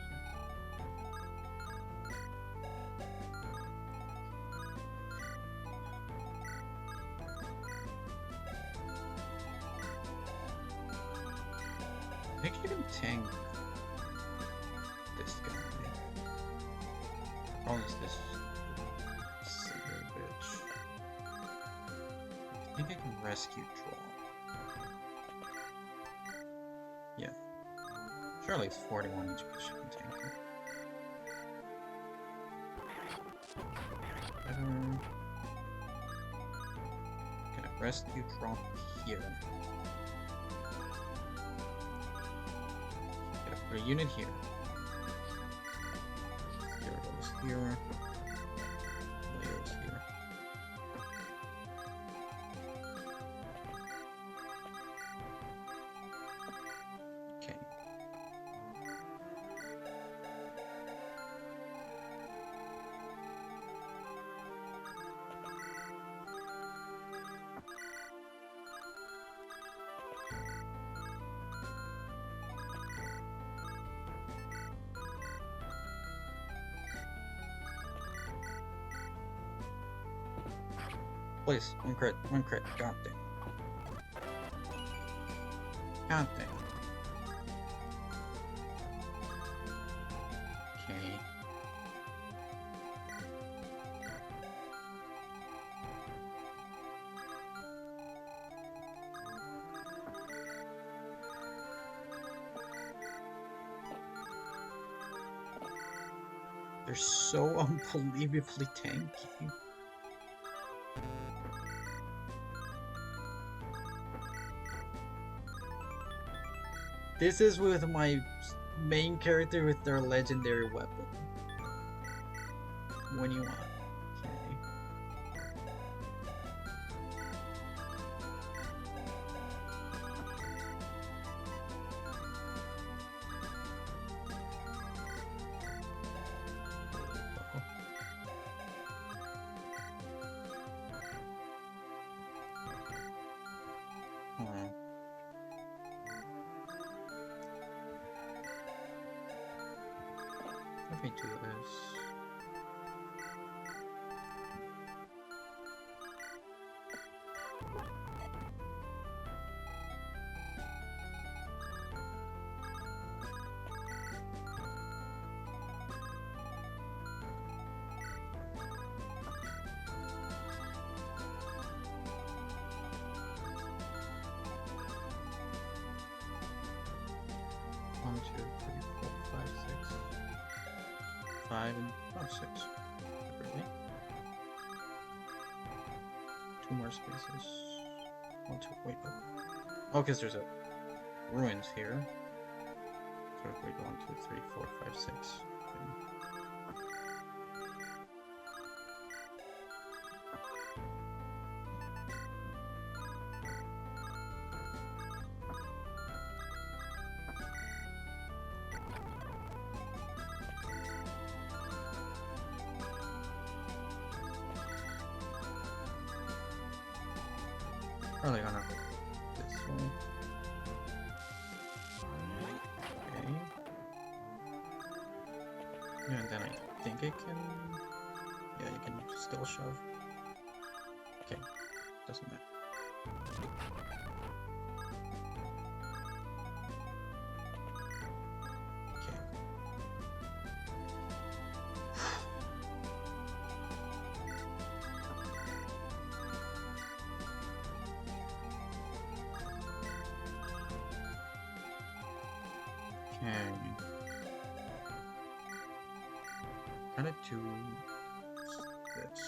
I think you can tank this guy. How is this cigar bitch? I think I can rescue Troll. Yeah. Surely it's 41 HP she can tank it. Can I rescue drop here? Gotta put a unit here. Here goes here. Layers here. Okay. Please, one crit, god damn. God damn. Okay. They're so unbelievably tanky. This is with my main character with their legendary weapon. When you want. Okay. Let me do this. One, two, three, four, five, six. 5 and 6. Really? 2 more spaces. 1, 2, wait, oh, because there's a ruins here. So if we go 1, 2, 3, 4, 5, 6. Probably gonna go this way. Okay. Yeah, and then I think I can... Yeah, you can still shove. Okay, doesn't matter. Okay. Okay. Kinda do this.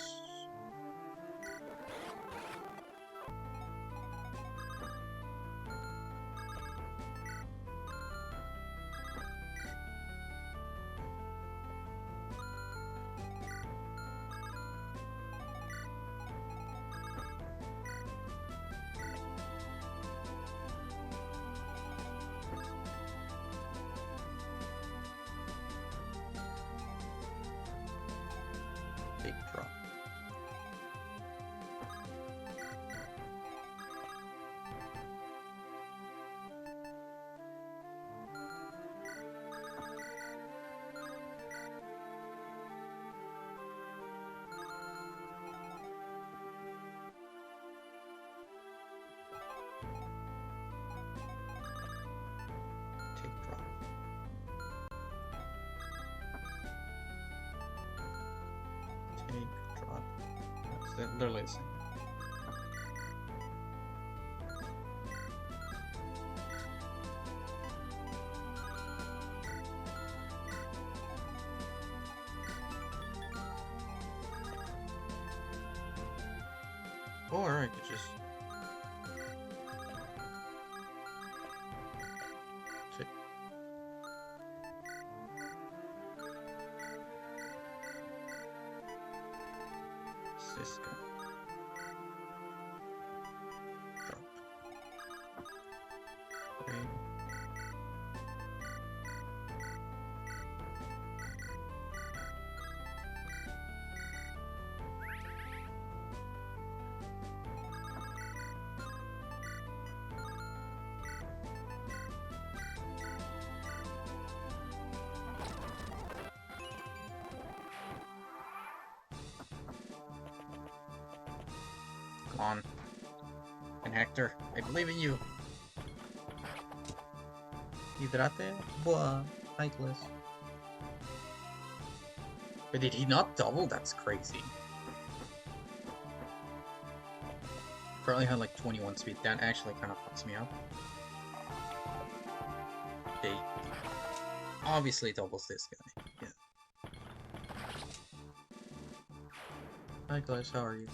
Big drop. Take drop. Take drop. That's literally the same. Or I could just take Cisco. Drop. Okay. Come on. And Hector, I believe in you. Hidrate? Boah. Heightless. But did he not double? That's crazy. Currently had like 21 speed. That actually kind of fucks me up. They obviously doubles this guy. Yeah. Hi guys, how are you?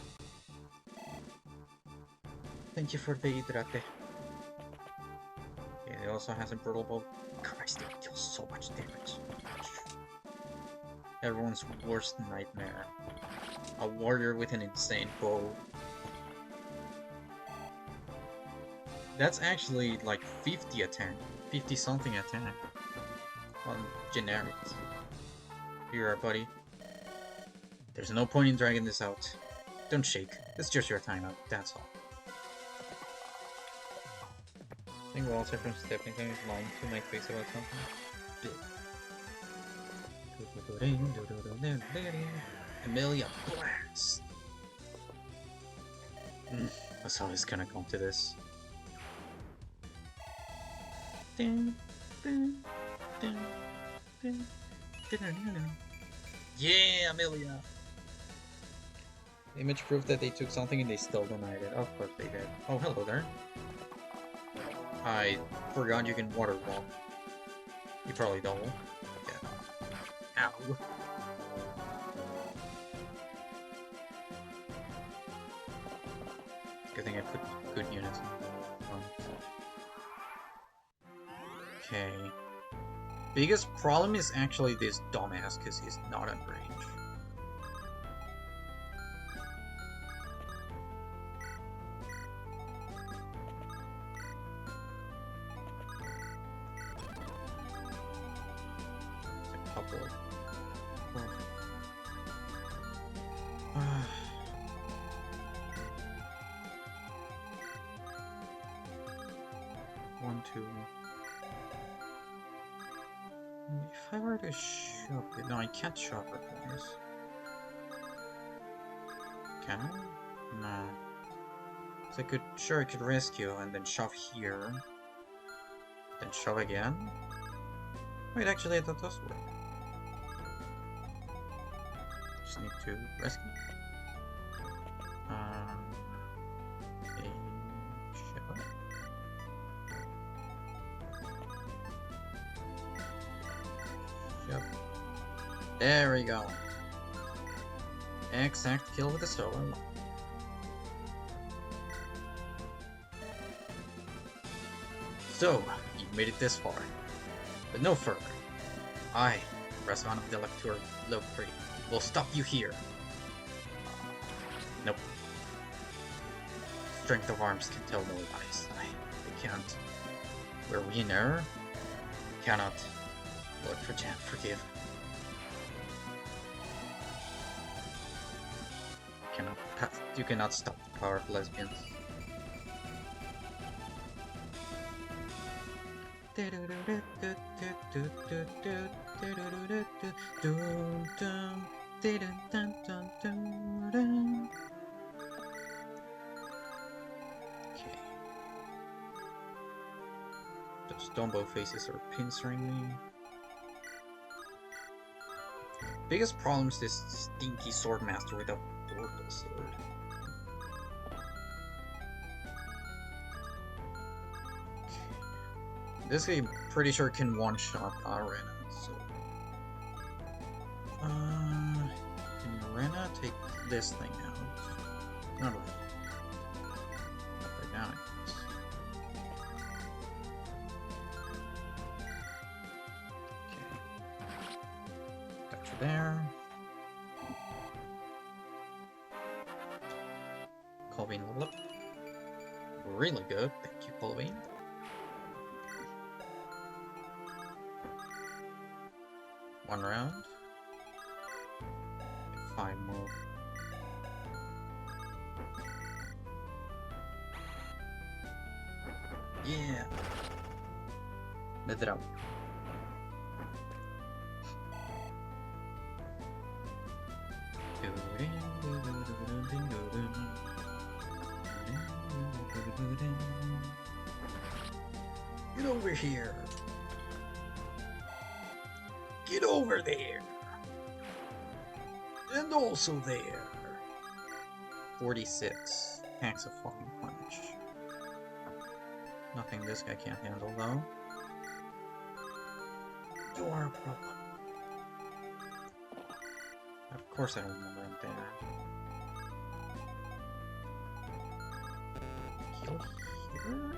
Thank you for the hidrate. Yeah, it also has a brutal bow. Christ, it deals so much damage. Everyone's worst nightmare. A warrior with an insane bow. That's actually like 50 attack. 50 something attack. On generics. Here you are, buddy. There's no point in dragging this out. Don't shake. It's just your timeout, that's all. I think Walter from Stepping Stone is lying to my face about something. Amelia Blast! That's how it's gonna come to this. Yeah, Amelia! The image proved that they took something and they still denied it. Of course they did. Oh, hello there. I forgot you can water walk. You probably don't. Yeah. Ow. Good thing I put good units in. Okay. Biggest problem is actually this dumbass because he's not in range. It's a couple. One, two. If I were to shove it, no, I can't shove it, guys. Can I? No. So I could, sure, I could rescue and then shove here, then shove again. Wait, actually, that does work. Just need to rescue. A shove. Shove. There we go. Exact kill with a stolen one. So, you've made it this far, but no further. I, Restaurant of the Elector Lockery, will stop you here. Nope. Strength of arms can tell no lies. I can't. Were we in error? Cannot. Lord forgive. You cannot stop the power of lesbians. Okay. Those Dumbo faces are pincerring me. Biggest problem is this stinky swordmaster with a vorpal sword. This game, pretty sure, can one-shot Arena, so... can Arena take this thing out? Not really. Right now, I guess. Okay. Got you there. Colvin level up. Really good, thank you, Colvin. One round. 5 more. Yeah! The drum. Get over here! Get over there! And also there! 46. Packs of fucking punch. Nothing this guy can't handle, though. You are a problem. Of course I don't remember him there. Heal here?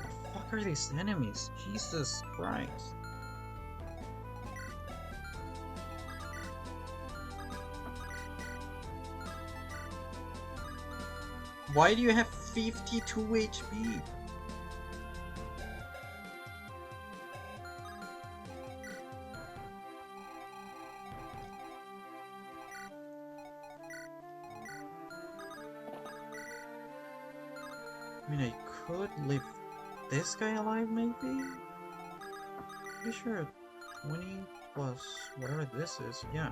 What the fuck are these enemies? Jesus Christ. Why do you have 52 HP? I mean, I could live this guy alive, maybe? Pretty sure 20 plus whatever this is, yeah,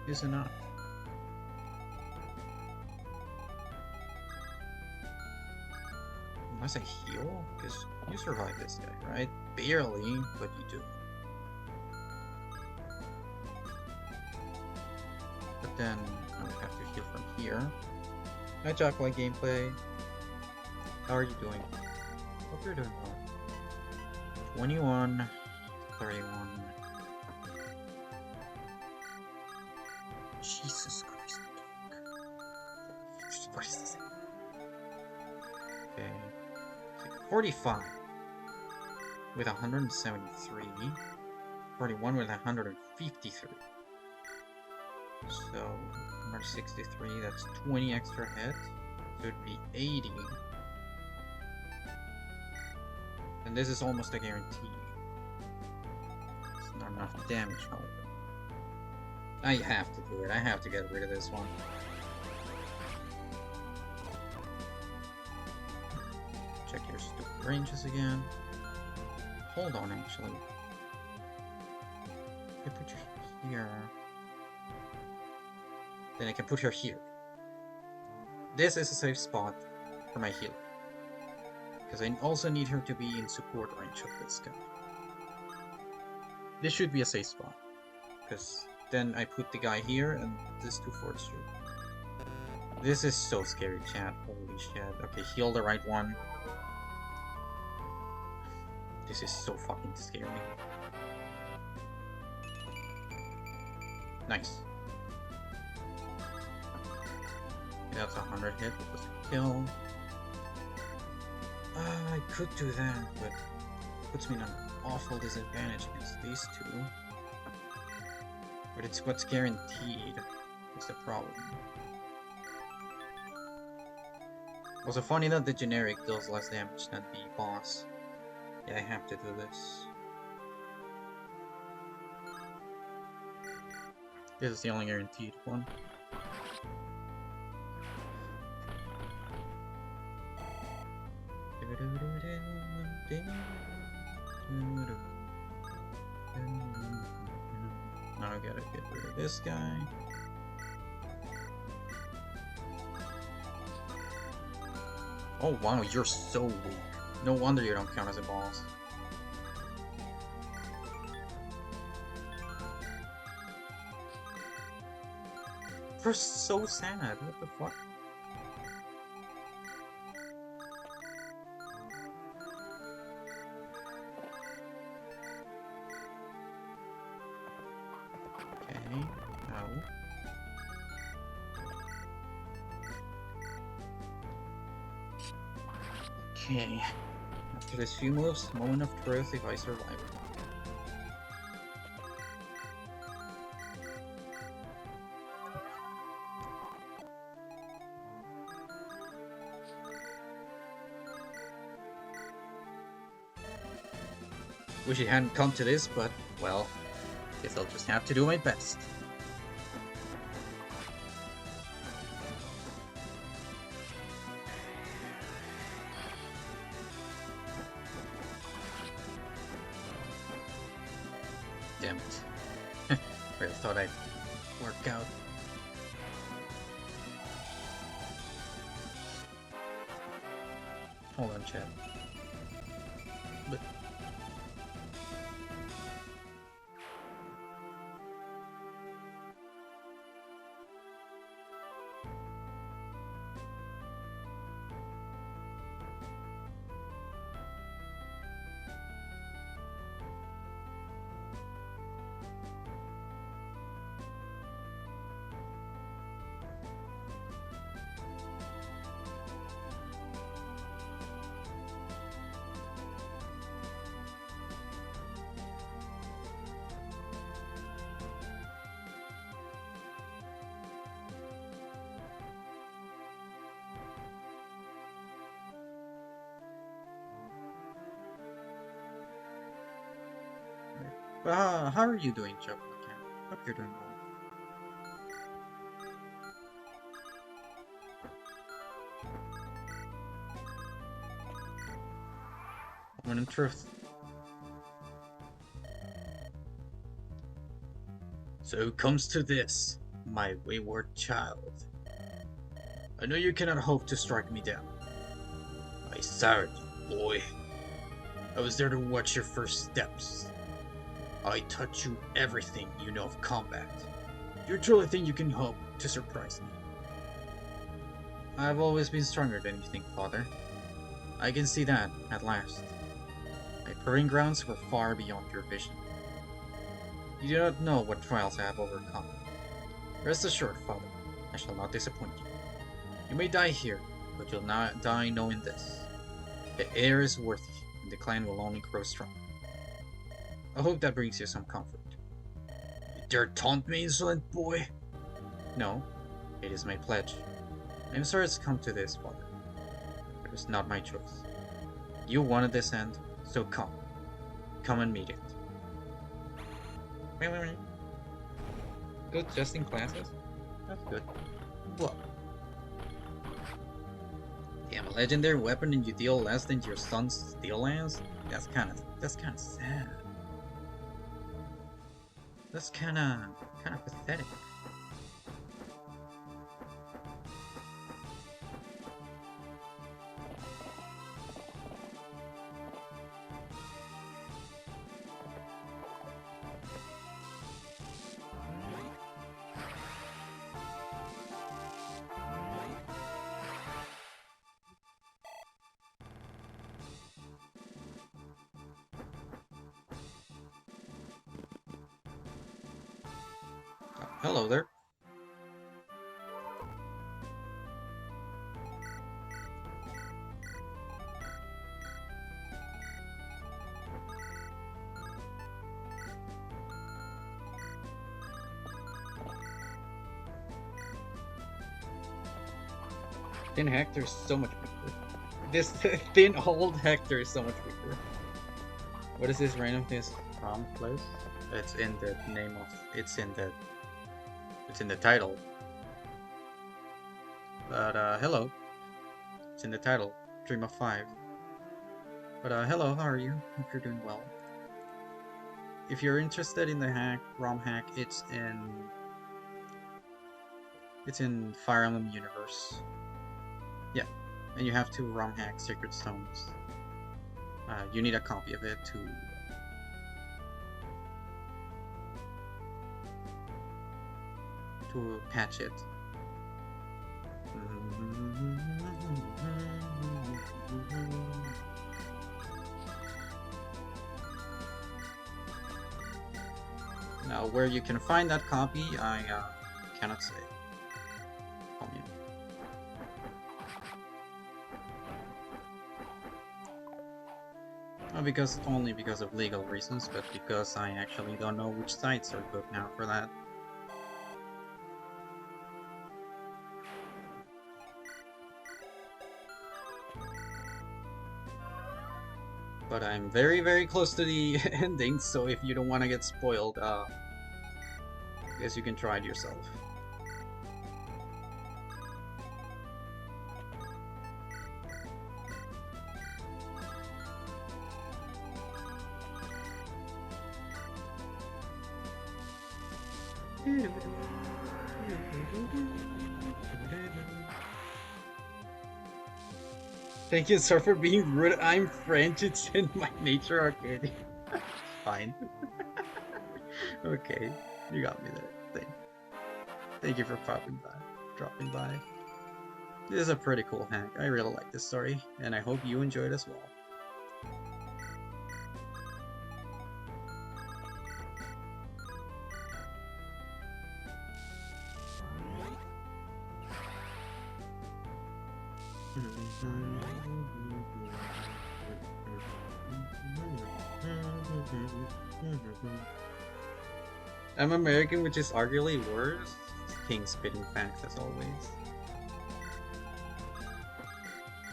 is enough. Unless I heal? Because you survive this guy, right? Barely, but you do. But then I would have to heal from here. Hi Chocolate Gameplay. How are you doing? Hope you're doing well. 21, 31. Jesus Christ. What is this? Okay. 45 with 173. 41 with 153. So 163, that's 20 extra hit. So it'd be 80. And this is almost a guarantee. It's not enough damage, however. I have to do it. I have to get rid of this one. Check your stupid ranges again. Hold on, actually. I put you here. Then I can put her here. This is a safe spot for my healer. Because I also need her to be in support range of this guy. This should be a safe spot. Because then I put the guy here and this 2 forts through. This is so scary, chat. Holy shit. Okay, heal the right one. This is so fucking scary. Nice. That's 100 hit, it was a kill. I could do that, but it puts me in an awful disadvantage against these two. But it's what's guaranteed is the problem. Also funny that the generic deals less damage than the boss. Yeah, I have to do this. This is the only guaranteed one. Now I gotta get rid of this guy. Oh wow, you're so weak. No wonder you don't count as a boss. You're so sad, what the fuck? Okay, no. Okay. After this few moves, moment of truth if I survive it. Wish it hadn't come to this, but, well, guess I'll just have to do my best. Damn it. Really thought I'd work out. Hold on, chat. But how are you doing, Chocolate Cat? Hope you're doing well. when in truth. So it comes to this, my wayward child. I know you cannot hope to strike me down. I saw it, boy. I was there to watch your first steps. I taught you everything you know of combat. Do you truly think you can hope to surprise me? I've always been stronger than you think, Father. I can see that, at last. My proving grounds were far beyond your vision. You do not know what trials I have overcome. Rest assured, Father, I shall not disappoint you. You may die here, but you'll not die knowing this. The heir is worthy, and the clan will only grow stronger. I hope that brings you some comfort. You dare taunt me, insolent boy? No, it is my pledge. I am sorry it's come to this, Father. It was not my choice. You wanted this end, so come. Come and meet it. Wait. Good just in classes? That's good. What? Damn, a legendary weapon and you deal less than your son's steel lance? That's kinda sad. That's kinda pathetic. Hello there. Thin Hector is so much weaker. This thin old Hector is so much weaker. What is this random place? It's in the name of it's in the title. But hello. It's in the title. Dream of 5. But hello, how are you? Hope you're doing well. If you're interested in the ROM hack, it's in Fire Emblem universe. Yeah, and you have to ROM hack Sacred Stones. You need a copy of it to patch it. Now, where you can find that copy, I cannot say. Not only because of legal reasons, but because I actually don't know which sites are good now for that. But I'm very, very close to the ending, so if you don't want to get spoiled, I guess you can try it yourself. Thank you, sir, for being rude. I'm French. It's in my nature. Okay, fine. Okay, you got me there. Thank you for dropping by. This is a pretty cool hack. I really like this story, and I hope you enjoyed as well. I'm American, which is arguably worse. King spitting facts as always.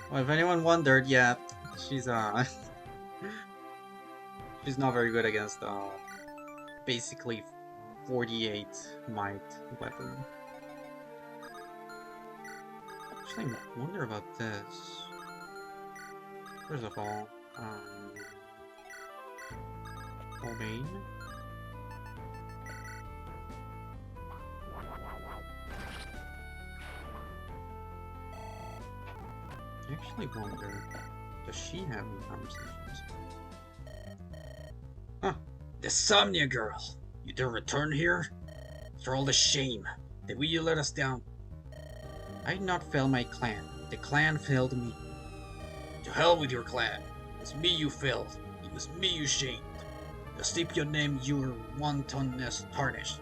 Well, if anyone wondered, yeah, she's she's not very good against basically 48 might weapon. Actually, I wonder about this. First of all, Obey. I actually wonder, does she have any conversations? Huh. The Somnia girl! You dare return here? After all the shame, the way you let us down. I did not fail my clan. The clan failed me. To hell with your clan. It was me you failed. It was me you shamed. To steep your name, your wantonness tarnished.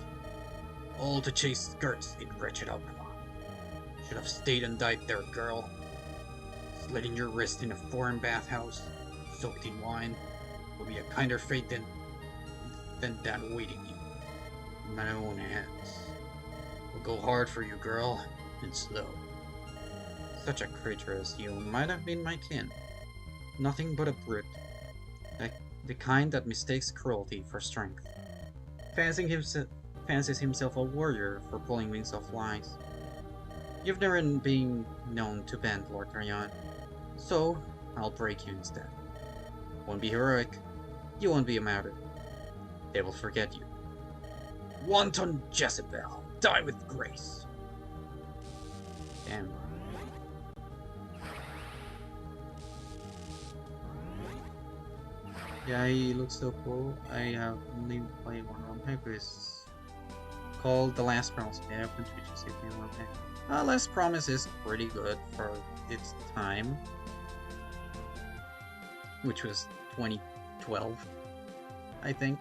All to chase skirts in wretched outlaw. Should have stayed and died there, girl. Slitting your wrist in a foreign bathhouse, soaked in wine, will be a kinder fate than that awaiting you. In my own hands. Will go hard for you, girl, and slow. Such a creature as you might have been my kin. Nothing but a brute. The kind that mistakes cruelty for strength. Fancies himself a warrior for pulling wings off flies. You've never been known to bend, Lord Ryan. So, I'll break you instead. Won't be heroic. You won't be a martyr. They will forget you. Wanton Jezebel, die with grace. Damn. Yeah, he looks so cool. I have only played one ROM hack, it's called The Last Promise. Yeah, open Twitch to see if you want to play. Last Promise is pretty good for its time, which was 2012, I think.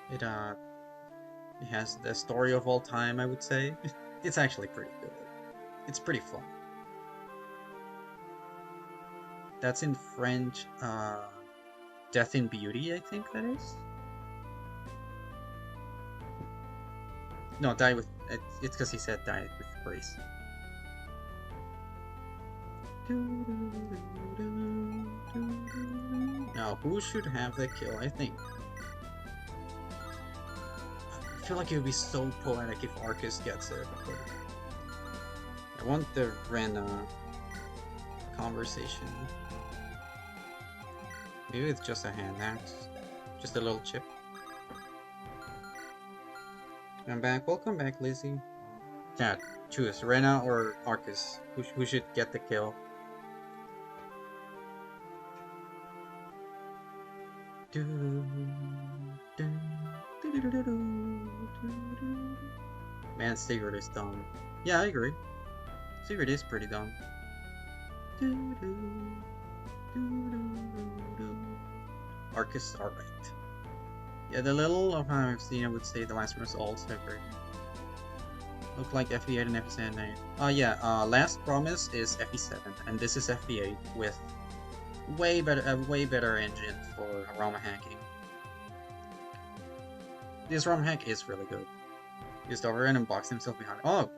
It has the story of all time, I would say. It's actually pretty good. It's pretty fun. That's in French, Death in Beauty, I think that is? No, Die with... It's because he said Die with Grace. Now, who should have the kill, I think? I feel like it would be so poetic if Arcus gets it. But I want the Rena conversation. Maybe it's just a hand axe. Just a little chip. I'm back. Welcome back, Lizzie. Chat, choose Rena or Arcus. Who should get the kill? Man, Sigurd is dumb. Yeah, I agree. Sigurd is pretty dumb. Arcus, alright. Yeah, the little of how I've seen, I would say the last one was also very. Look like FE8 and FE7. Oh yeah, Last Promise is FE7, and this is FE8 with a way better engine for ROM hacking. This ROM hack is really good. Just over and box himself behind. Oh,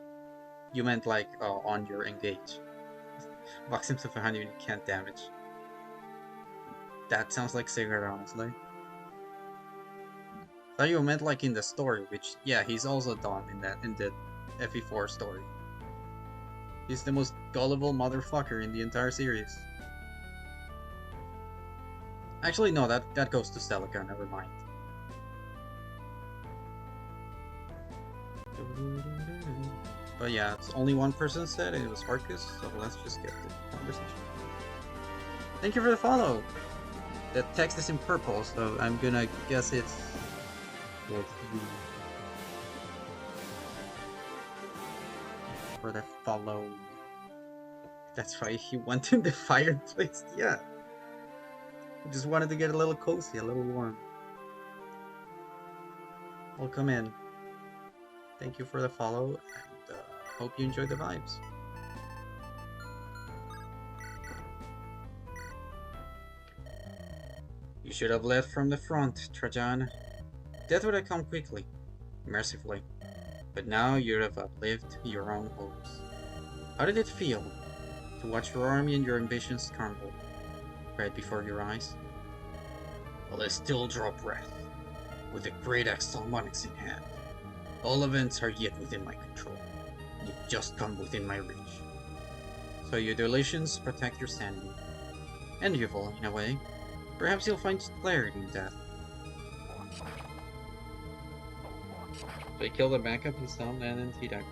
you meant like on your engage. Box himself behind you and you can't damage. That sounds like Sigurd, honestly. Thought you meant like in the story, which yeah, he's also done in the FE4 story. He's the most gullible motherfucker in the entire series. Actually, no, that goes to Celica, never mind. But yeah, it's only one person said it was Arcus, so let's just get the conversation. Thank you for the follow! The text is in purple, so I'm gonna guess it's for the follow. That's why he went in the fireplace. Yeah. He just wanted to get a little cozy, a little warm. Welcome in. Thank you for the follow, and hope you enjoy the vibes. You should have left from the front, Trajan. Death would have come quickly, mercifully. But now you have outlived your own hopes. How did it feel to watch your army and your ambitions crumble right before your eyes? While I still draw breath, with the great axe Salmonix in hand. All events are yet within my control. You've just come within my reach. So your delusions protect your sanity. Enviable, in a way. Perhaps you'll find clarity in death. So he killed the backup himself and then he died.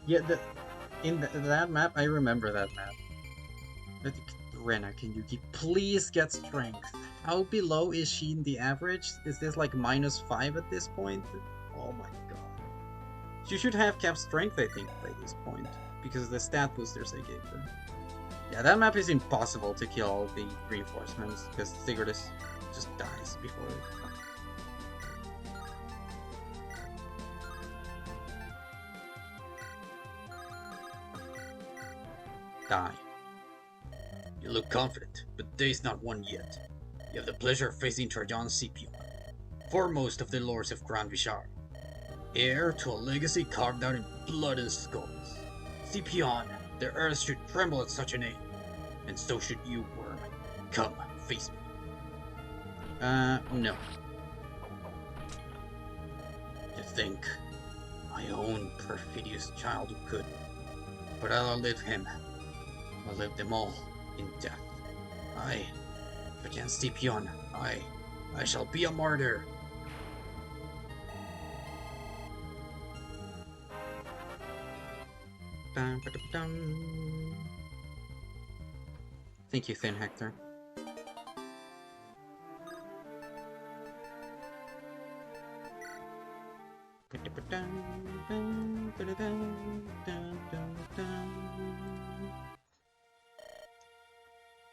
Yeah, that map, I remember that map. But Rena, can you please get strength? How below is she in the average? Is this like -5 at this point? Oh my god. She should have kept strength, I think, by this point. Because of the stat boosters I gave her. Yeah, that map is impossible to kill all the reinforcements, because Sigurd just dies before it. Die. You look confident, but the day's not won yet. You have the pleasure of facing Trajan Scipio, foremost of the lords of Grand Vishar, heir to a legacy carved out in blood and skulls. Scipion, the earth should tremble at such a name, and so should you, worm. Come, face me. No. To think, my own perfidious child who could, but I'll outlive him. I'll live them all in death. I, Trajan Scipion, I shall be a martyr. Dun, ba, dum, dum. Thank you, Thin Hector.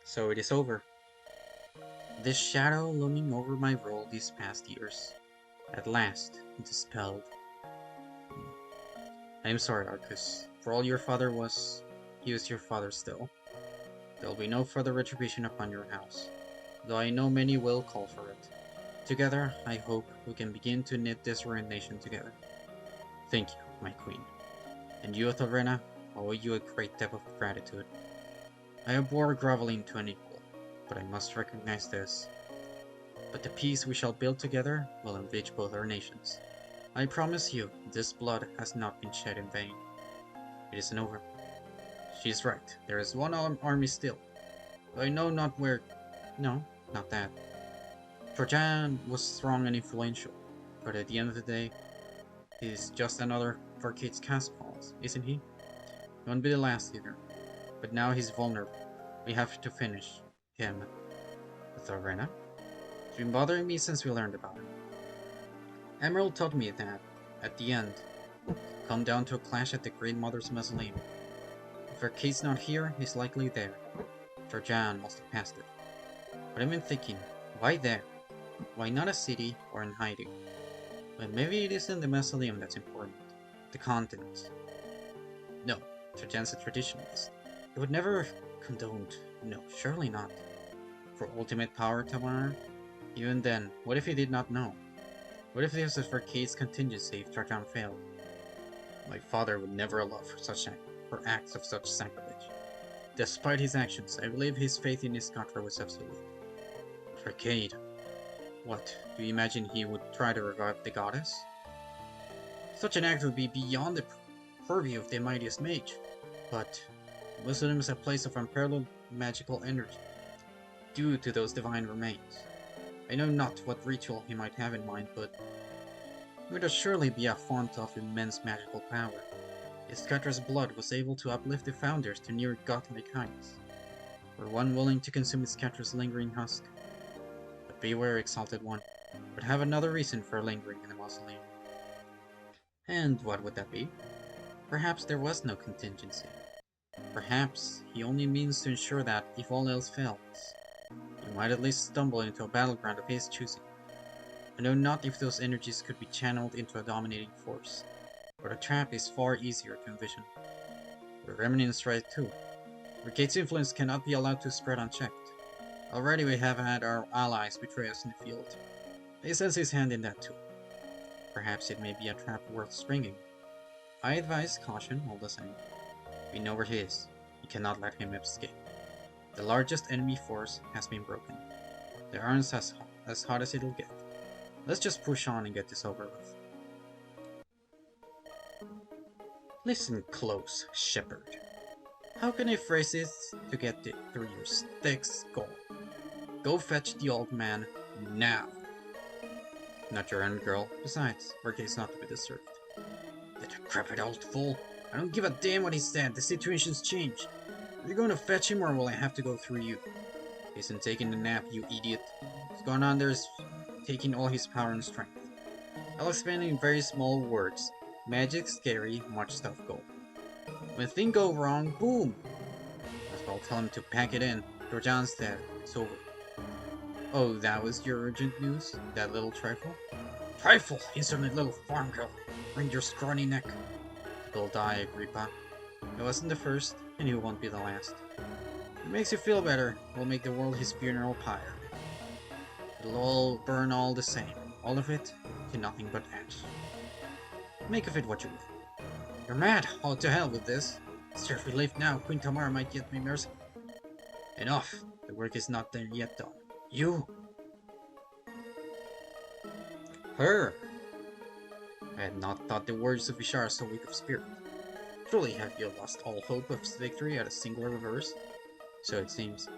So it is over. This shadow looming over my role these past years, at last dispelled. I am sorry, Arcus. For all your father was, he was your father still. There will be no further retribution upon your house, though I know many will call for it. Together, I hope we can begin to knit this ruined nation together. Thank you, my queen. And you, Othelrena, I owe you a great debt of gratitude. I abhor groveling to an equal, but I must recognize this. But the peace we shall build together will enrich both our nations. I promise you, this blood has not been shed in vain. It isn't over. She is right. There is one army still. Though I know not where... No, not that. Trajan was strong and influential, but at the end of the day, he is just another of Arcade's cast balls, isn't he? He won't be the last either. But now he's vulnerable. We have to finish him. With Arena? It's been bothering me since we learned about it. Emerald told me that, at the end, come down to a clash at the Great Mother's Mausoleum. If Arcade's not here, he's likely there. Trajan must have passed it. But I've been thinking, why there? Why not a city or in hiding? But maybe it isn't the mausoleum that's important. The continent. No, Trajan's a traditionalist. He would never have condoned. No, surely not. For ultimate power, Tamar? Even then, what if he did not know? What if this was for Arcade's contingency if Trajan failed? My father would never allow for acts of such sacrilege. Despite his actions, I believe his faith in his country was absolute. For Arcade, what, do you imagine he would try to revive the goddess? Such an act would be beyond the purview of the mightiest mage. But the mausoleum is a place of unparalleled magical energy, due to those divine remains. I know not what ritual he might have in mind, but it would surely be a font of immense magical power. His Catra's blood was able to uplift the founders to near godlike heights. Were one willing to consume his Catra's lingering husk? But beware, Exalted One, would have another reason for lingering in the mausoleum. And what would that be? Perhaps there was no contingency. Perhaps he only means to ensure that, if all else fails, he might at least stumble into a battleground of his choosing. I know not if those energies could be channeled into a dominating force, but a trap is far easier to envision. The remnants right too. Arcade's influence cannot be allowed to spread unchecked. Already we have had our allies betray us in the field. He sends his hand in that too. Perhaps it may be a trap worth springing. I advise caution all the same. We know where he is. We cannot let him escape. The largest enemy force has been broken. The iron's as hot as it'll get. Let's just push on and get this over with. Listen close, shepherd. How can I phrase this to get it through your thick skull? Go fetch the old man now. Not your end, girl. Besides, our case not to be disturbed. The decrepit old fool. I don't give a damn what he said. The situation's changed. Are you going to fetch him, or will I have to go through you? He isn't taking a nap, you idiot. What's going on there is taking all his power and strength. I'll explain in very small words. Magic, scary, much stuff go. When things go wrong, boom! That's what I'll tell him to pack it in. Georgian's dead. It's over. Oh, that was your urgent news? That little trifle? Trifle, insolent little farm girl. Bring your scrawny neck. You'll die, Agrippa. It wasn't the first, and it won't be the last. If it makes you feel better, we'll make the world his funeral pyre. It'll all burn all the same. All of it to nothing but ash. Make of it what you will. You're mad. Oh, to hell with this. Sir, if we leave now, Queen Tamara might get me mercy. Enough. The work is not there yet done. You. Her. I had not thought the words of Ishara so weak of spirit. Truly have you lost all hope of victory at a singular reverse? So it seems.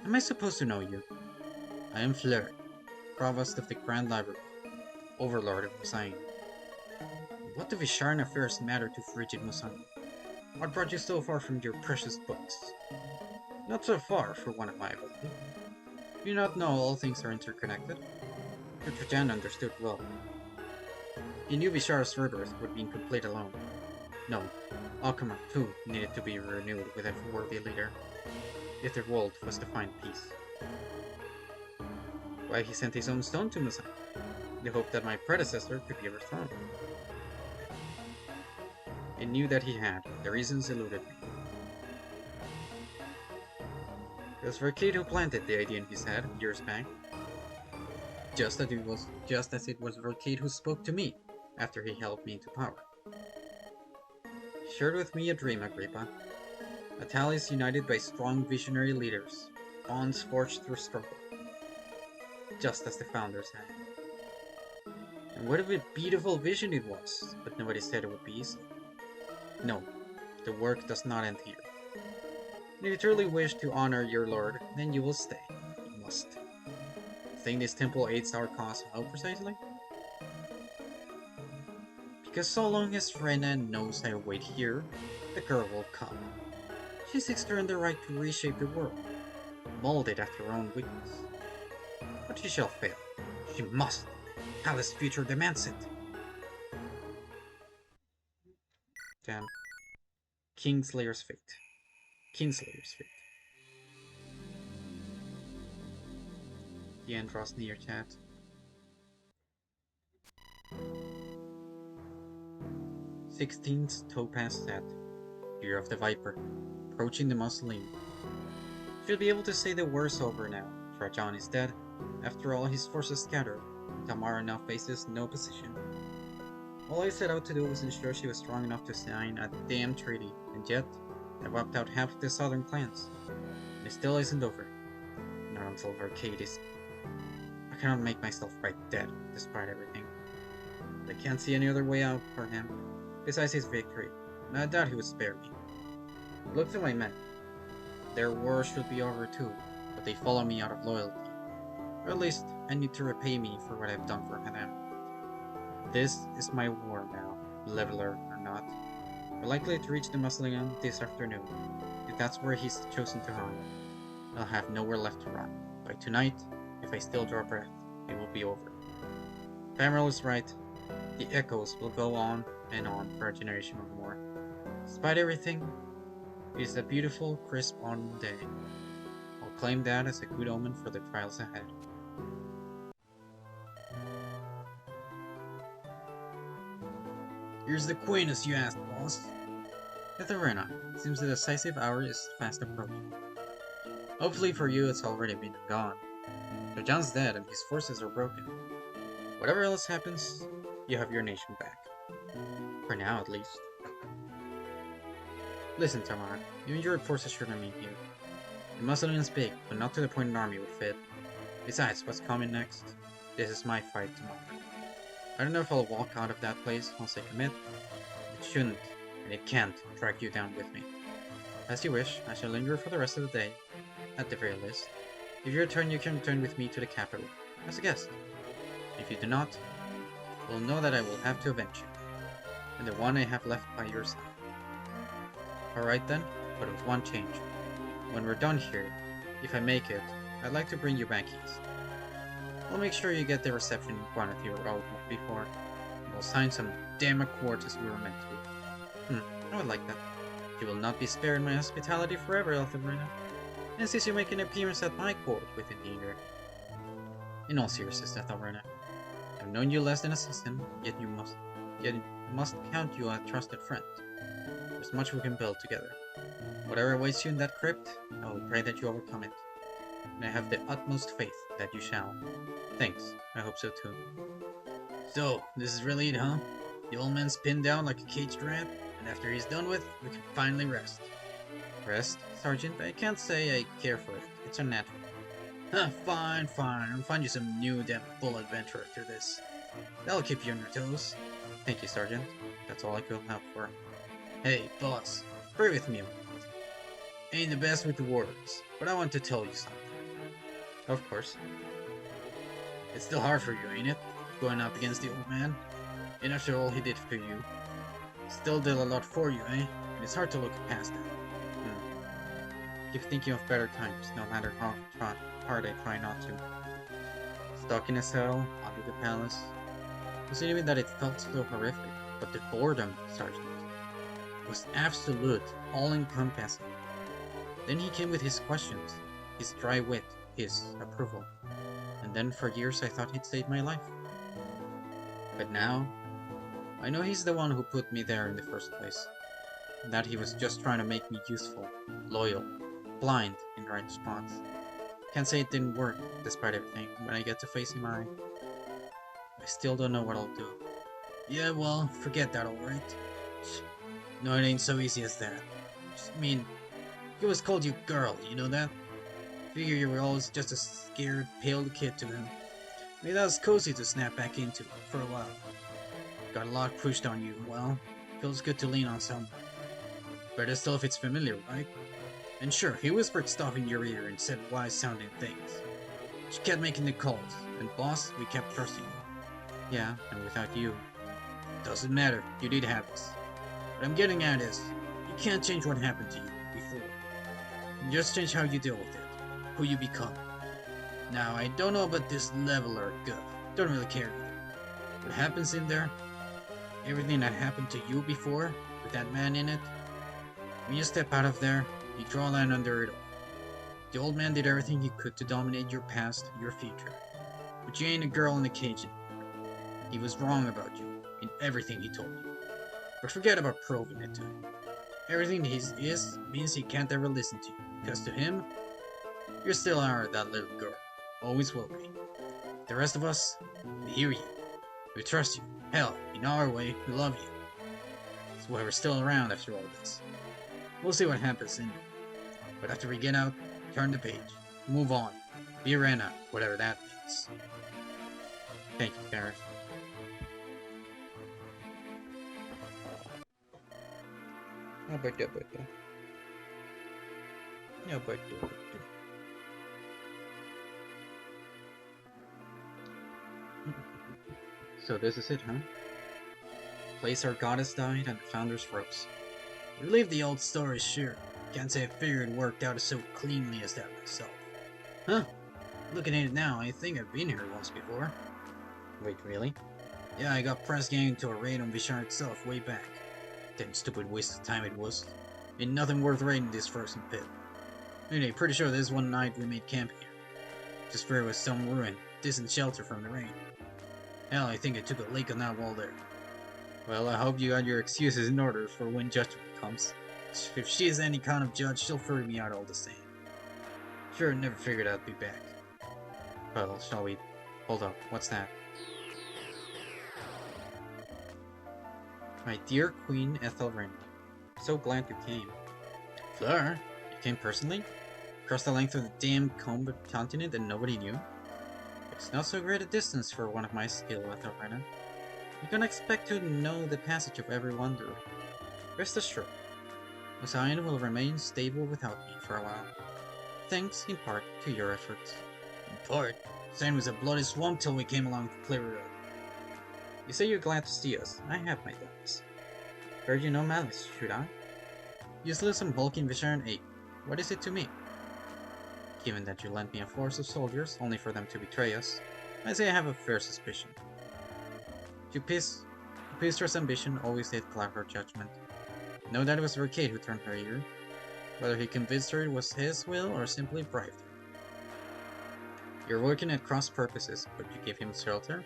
Am I supposed to know you? I am Fleur, Provost of the Grand Library, Overlord of Musain. What do Visharan affairs matter to frigid Musain? What brought you so far from your precious books? Not so far, for one of my ability. Do you not know all things are interconnected? Utrajan understood well. He knew Vishara's rebirth would be incomplete alone. No, Alchemar too needed to be renewed with a worthy leader, if the world was to find peace. Why he sent his own stone to Musain, in the hope that my predecessor could be overthrown. I knew that he had, the reasons eluded me. It was Verkade who planted the idea in his head years back. Just as it was Verkade who spoke to me after he helped me into power. He shared with me a dream, Agrippa. Atalis united by strong visionary leaders, bonds forged through struggle. Just as the founders had. And what a beautiful vision it was, but nobody said it would be easy. No, the work does not end here. If you truly wish to honor your lord, then you will stay. You must. Think this temple aids our cause how precisely? Because so long as Rena knows I wait here, the girl will come. She seeks to earn the right to reshape the world, mold it after her own weakness. But she shall fail. She must. Palace future demands it. Damn. Kingslayer's fate. Kingslayer's fate. The end draws near, chat. "16th Topaz set. Year of the Viper. Approaching the mausoleum. Should be able to say the worst over now. Trajan is dead. After all, his forces scattered. Tamara now faces no opposition. All I set out to do was ensure she was strong enough to sign a damn treaty, and yet, I wiped out half of the southern clans. It still isn't over. Not until Verkade is... I cannot make myself right dead, despite everything. But I can't see any other way out for him, besides his victory, and I doubt he would spare me. Look to my men. Their war should be over too, but they follow me out of loyalty. Or at least, I need to repay me for what I've done for them. This is my war now, leveler or not. We're likely to reach the mausoleum this afternoon. If that's where he's chosen to hide, I'll have nowhere left to run. By tonight, if I still draw breath, it will be over. Pamela is right. The echoes will go on and on for a generation or more. Despite everything, it is a beautiful, crisp autumn day. I'll claim that as a good omen for the trials ahead. Here's the queen as you asked, boss. Katharina, it seems the decisive hour is fast approaching. Hopefully for you it's already been and gone. Trajan's dead and his forces are broken. Whatever else happens, you have your nation back. For now, at least. Listen, Tamar, you and your forces should remain here. The mausoleum's big, but not to the point an army would fit. Besides, what's coming next? This is my fight tomorrow. I don't know if I'll walk out of that place once I commit. It shouldn't, and it can't, drag you down with me. As you wish, I shall linger for the rest of the day, at the very least. If you return, you can return with me to the capital, as a guest. If you do not, you will know that I will have to avenge you, and the one I have left by your side. Alright then, but with one change. When we're done here, if I make it, I'd like to bring you back east. I'll make sure you get the reception quantity you were before, and we'll sign some damn accords as we were meant to. I would like that. You will not be spared my hospitality forever, Elthabrina. And since you make an appearance at my court within the year. In all seriousness, Ethelrena, I've known you less than a season, yet must count you a trusted friend. There's much we can build together. Whatever awaits you in that crypt, I will pray that you overcome it. And I have the utmost faith that you shall. Thanks, I hope so too. So, this is really it, huh? The old man's pinned down like a caged rat, and after he's done with, we can finally rest. Rest, Sergeant? I can't say I care for it. It's unnatural. Huh, fine. I'll find you some new damn full adventure after this. That'll keep you on your toes. Thank you, Sergeant. That's all I could hope for. Hey, boss, pray with me a moment. Ain't the best with the words, but I want to tell you something. Of course. It's still hard for you, ain't it? Going up against the old man? And after all he did for you, still did a lot for you, eh? And it's hard to look past that. Keep thinking of better times, no matter how hard I try not to. Stuck in a cell, under the palace. It wasn't even that it felt so horrific, but the boredom, Sergeant, was absolute, all-encompassing. Then he came with his questions, his dry wit, his approval. And then for years I thought he'd saved my life. But now, I know he's the one who put me there in the first place. And that he was just trying to make me useful, loyal, blind in the right spots. Can't say it didn't work, despite everything. When I get to face him, I still don't know what I'll do. Yeah, well, forget that, alright? No, it ain't so easy as that. I mean, he always called you girl, you know that? Figure you were always just a scared, pale kid to him. Maybe that was cozy to snap back into for a while. Got a lot pushed on you, well, feels good to lean on someone. Better still if it's familiar, right? And sure, he whispered stuff in your ear and said wise-sounding things. She kept making the calls, and boss, we kept trusting you. Yeah, and without you. Doesn't matter, you did have us. What I'm getting at is, you can't change what happened to you before. You just change how you deal with it, who you become. Now, I don't know about this leveler guff, don't really care either. What happens in there, everything that happened to you before, with that man in it, when you step out of there, you draw a line under it all. The old man did everything he could to dominate your past, your future. But you ain't a girl in a cage anymore. He was wrong about you, in everything he told you. But forget about proving it to him. Everything he is means he can't ever listen to you, because to him, you still are that little girl. Always will be. The rest of us, we hear you. We trust you. Hell, in our way, we love you. That's why we're still around after all this. We'll see what happens in there. But after we get out, turn the page. Move on. Be Rena, whatever that means. Thank you, Gareth. So this is it, huh? Place our goddess died and the founders rose. Relive the old story, sure. Can't say I figured it worked out so cleanly as that myself. Huh? Looking at it now, I think I've been here once before. Wait, really? Yeah, I got press gang into a raid on Vishar itself way back. Damn stupid waste of time it was. Ain't nothing worth raiding this frozen pit. Anyway, pretty sure this one night we made camp here. Just where it was some ruin, distant shelter from the rain. Hell, I think I took a leak on that wall there. Well, I hope you got your excuses in order for when judgment comes. If she is any kind of judge, she'll throw me out all the same. Sure, never figured I'd be back. Well, shall we? Hold up, what's that? My dear Queen Ethelred, so glad you came. Fleur? You came personally? Across the length of the damn continent and nobody knew? It's not so great a distance for one of my skill, Ethelred. You don't expect to know the passage of every wanderer. Rest assured, Osayan will remain stable without me for a while. Thanks, in part, to your efforts. In part, Osayan was a bloody swamp till we came along to clear it up. You say you're glad to see us. I have my doubts. Bear you no malice, should I? Useless and bulking Visharan 8. What is it to me? Given that you lent me a force of soldiers, only for them to betray us, I say I have a fair suspicion. Jupistra's ambition always did cloud her judgment. No doubt it was Vercade who turned her ear, whether he convinced her it was his will or simply bribed her. You're working at cross purposes, but you give him shelter?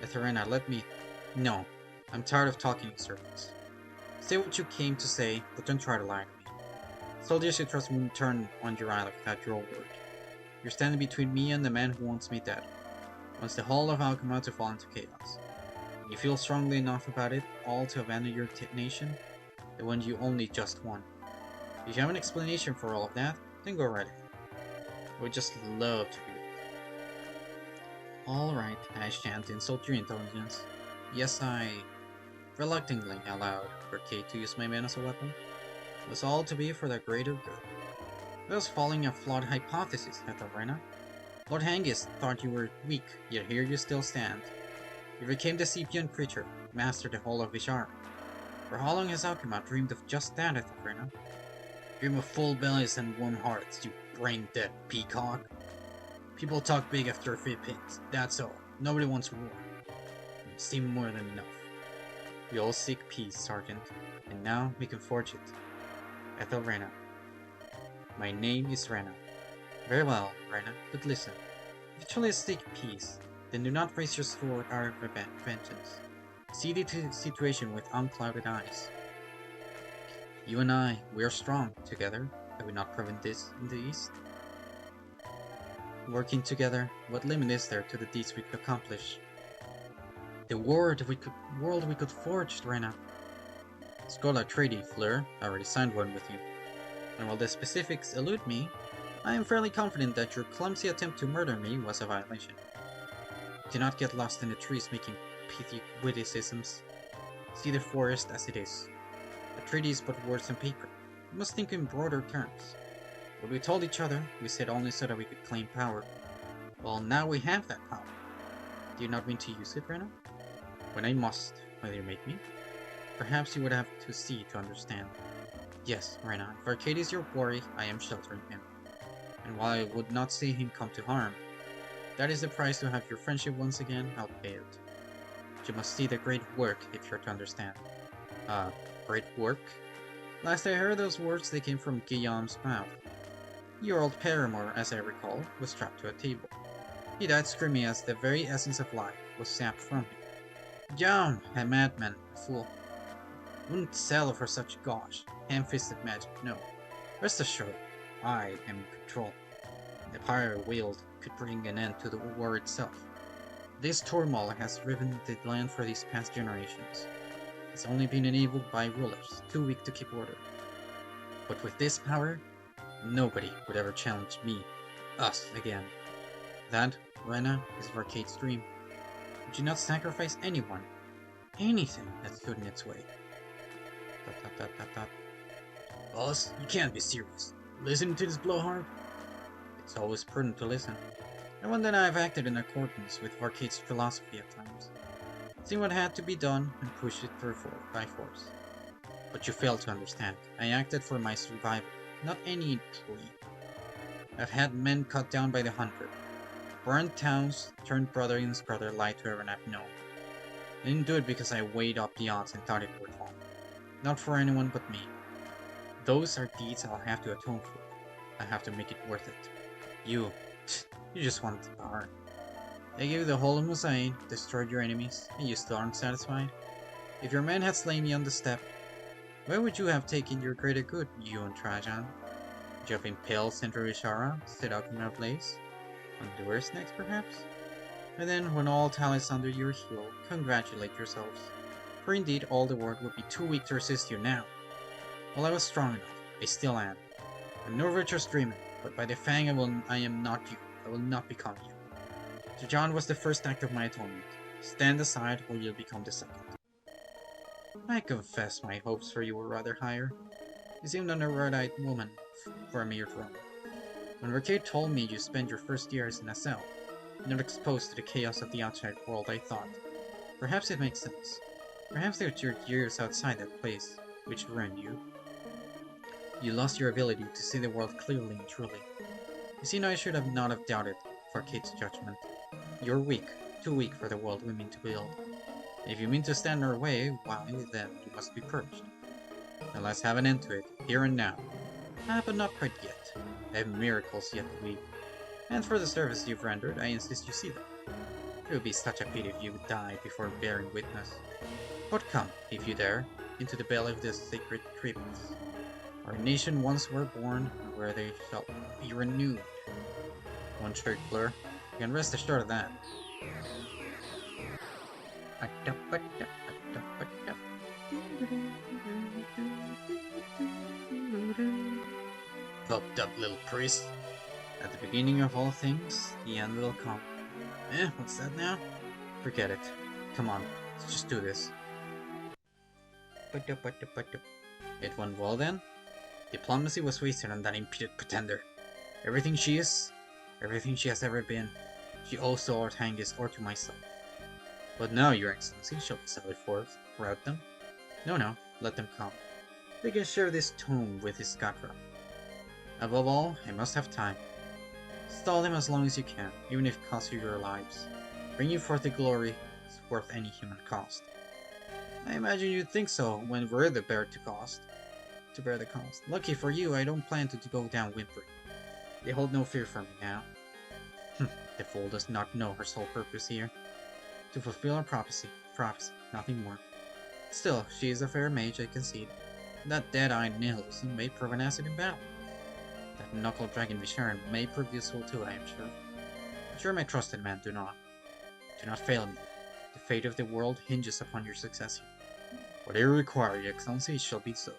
Etherena, let me... No, I'm tired of talking in circles. Say what you came to say, but don't try to lie to me. Soldiers you trust won't turn on your island without your word. You're standing between me and the man who wants me dead. Wants the whole of Alchema to fall into chaos. And you feel strongly enough about it all to abandon your nation, the one you only just won. If you have an explanation for all of that, then go right ahead. I would just love to hear it. Alright, I shan't insult your intelligence. Yes, I... Reluctantly allowed Vercade to use my men as a weapon. It was all to be for the greater good. I was following a flawed hypothesis, Ethelrena. Lord Hengist thought you were weak, yet here you still stand. You became the Sepian creature, mastered the whole of Vishara. For how long has Alchema dreamed of just that, Ethelrena? Dream of full bellies and warm hearts, you brain-dead peacock. People talk big after 3 pins, that's all. Nobody wants war. It seemed more than enough. We all seek peace, Sergeant, and now we can forge it. Ethelrena. My name is Rena. Very well, Rena, but listen. If you truly seek peace, then do not raise your sword out of vengeance. See the situation with unclouded eyes. You and I, we are strong together. Have we not proven this in the East? Working together, what limit is there to the deeds we could accomplish? The world we could forge, Rena. Scholar Treaty, Fleur. I already signed one with you. And while the specifics elude me, I am fairly confident that your clumsy attempt to murder me was a violation. Do not get lost in the trees making pithy witticisms. See the forest as it is. A treaty is but words on paper. You must think in broader terms. What we told each other, we said only so that we could claim power. Well, now we have that power. Do you not mean to use it, Rena? When I must, whether you make me? Perhaps you would have to see to understand. Yes, Rena, if Arcade is your quarry, I am sheltering him. And while I would not see him come to harm, that is the price to have your friendship once again, I'll pay it. But you must see the great work if you're to understand. Great work? Last I heard those words, they came from Guillaume's mouth. Your old paramour, as I recall, was strapped to a table. He died screaming as the very essence of life was sapped from him. Guillaume, a madman, a fool. Wouldn't sell for such gauche, ham-fisted magic, no. Rest assured, I am in control. The power I wield could bring an end to the war itself. This turmoil has riven the land for these past generations. It's only been enabled by rulers, too weak to keep order. But with this power, nobody would ever challenge me, us again. That, Rena, is Arcade's dream. Would you not sacrifice anyone, anything that stood in its way? Boss, you can't be serious. Listen to this blowhard? It's always prudent to listen. And one that I've acted in accordance with Arcade's philosophy at times. Seen what had to be done and pushed it through by force. But you failed to understand. I acted for my survival, not any intrigue. I've had men cut down by the hundred. Burned towns, turned brother against brother, lied to everyone I've known. I didn't do it because I weighed up the odds and thought it worthwhile. Not for anyone but me. Those are deeds I'll have to atone for. I have to make it worth it. You just wanted the power. I gave you the whole of Mosaine, destroyed your enemies, and you still aren't satisfied? If your men had slain me on the steppe, where would you have taken your greater good, you and Trajan? Would you have impaled Central Ishara, set Alchema ablaze? Honduras next, perhaps? And then, when all tallies under your heel, congratulate yourselves. For indeed, all the world would be too weak to resist you now. Well, I was strong enough. I still am. I'm no virtuous dreamer, but by the Fang I am not you. I will not become you. Trajan was the first act of my atonement. Stand aside, or you'll become the second. I confess my hopes for you were rather higher. You seemed an erudite woman for a mere drone. When Arcade told me you spent your first years in a cell, not exposed to the chaos of the outside world, I thought, perhaps it makes sense. Perhaps it was your years outside that place which ruined you. You lost your ability to see the world clearly and truly. You see, now I should have not have doubted for Kate's judgment. You're weak, too weak for the world we mean to build. If you mean to stand in our way, why, then you must be purged. Now let's have an end to it, here and now. Ah, but not quite yet. I have miracles yet to weave. And for the service you've rendered, I insist you see them. It would be such a pity if you would die before bearing witness. But come, if you dare, into the belly of this sacred crypts. Our nation once were born, and where they shall be renewed. One trick, Blur. You can rest assured of that. Fucked up little priest. At the beginning of all things, the end will come. What's that now? Forget it. Come on, let's just do this. It went well then? Diplomacy was wasted on that impudent pretender. Everything she is, everything she has ever been, she owes to Orthangus or to myself. But now, Your Excellency, shall we sally forth, rout them? No, let them come. They can share this tomb with his Skatra. Above all, I must have time. Stall them as long as you can, even if it costs you your lives. Bring you forth the glory is worth any human cost. I imagine you'd think so when we're the bear to bear the cost. Lucky for you, I don't plan to go down whimpering. They hold no fear for me now. The fool does not know her sole purpose here. To fulfill her prophecy, nothing more. Still, she is a fair mage, I concede. That dead-eyed nihilism may prove an asset in battle. That knuckle dragon Visharan may prove useful too, I am sure. But you're my trusted man, do not fail me. The fate of the world hinges upon your success here. Whatever you require, Your Excellency, it shall be so.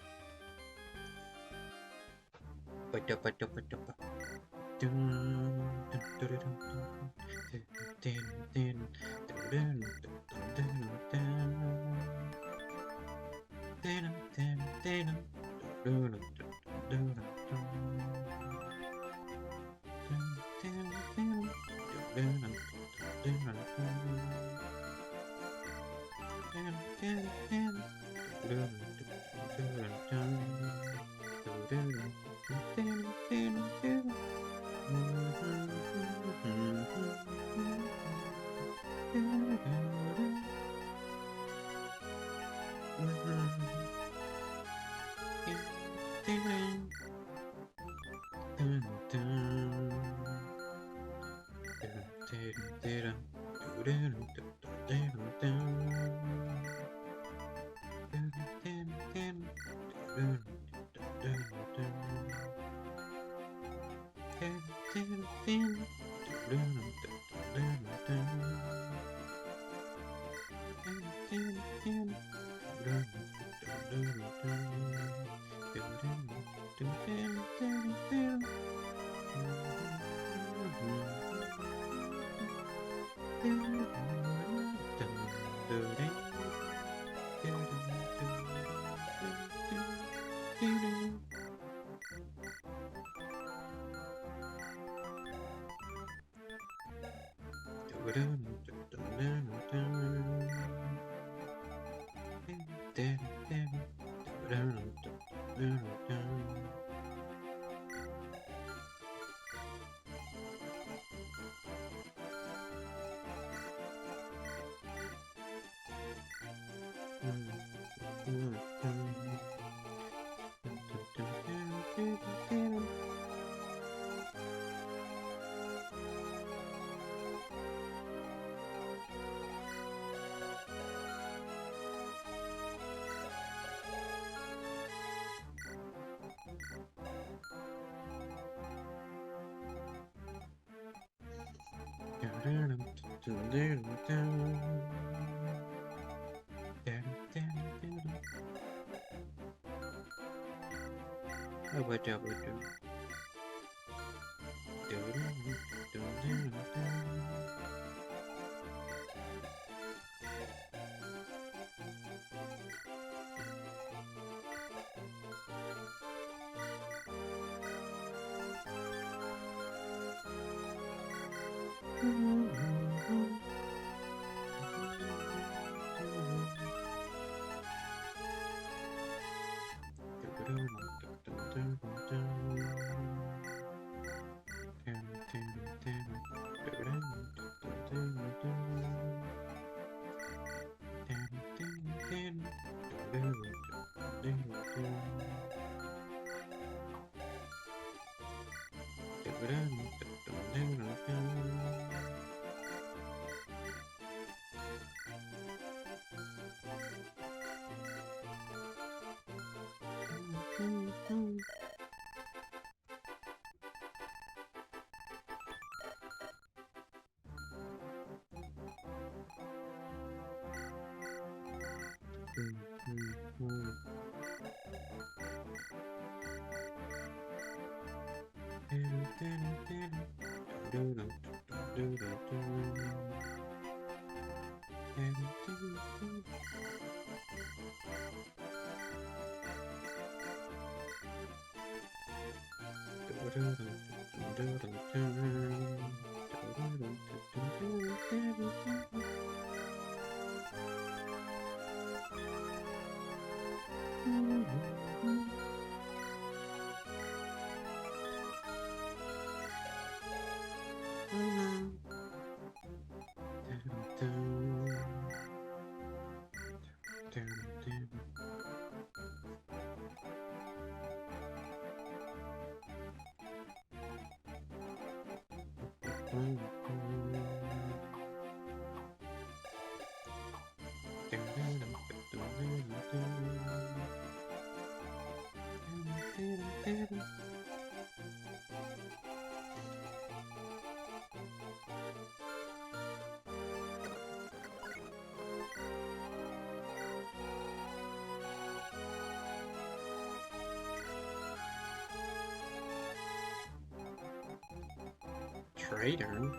Traitor?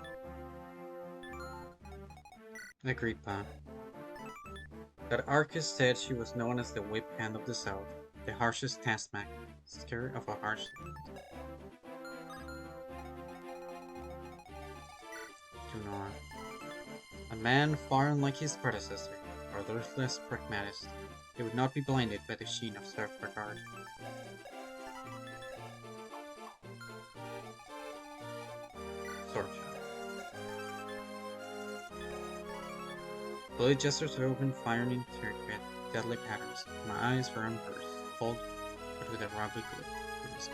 Agrippa. That Arcus said she was known as the whip hand of the South, the harshest taskmaster of a harsh land. Do not. A man far unlike his predecessor, a ruthless pragmatist, he would not be blinded by the sheen of self-regard. Swordshot. Blade gestures are open, firing into deadly patterns. My eyes were unburst, cold, but with a ruby glue. It was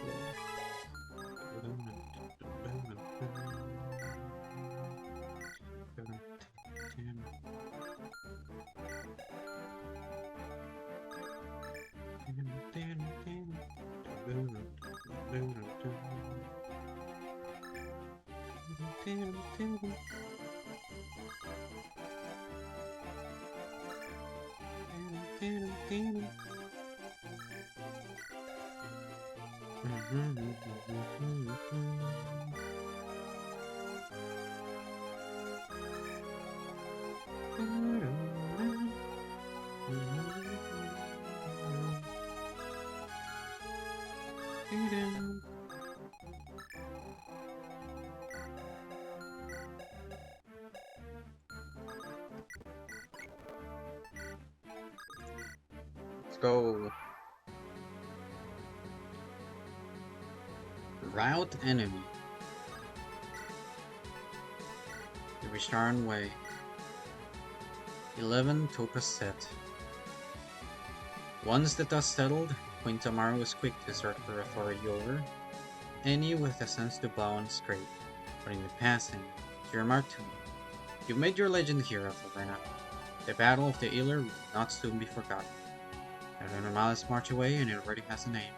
Let's go. Route enemy. The Risharan Way. 11 Topaz set. Once the dust settled, Queen Tamara was quick to assert her authority over any with a sense to bow and scrape. But in the passing, she remarked to me, "You've made your legend here, Ethelbrina. The Battle of the Iller will not soon be forgotten. Let Normalis march away, and it already has a name."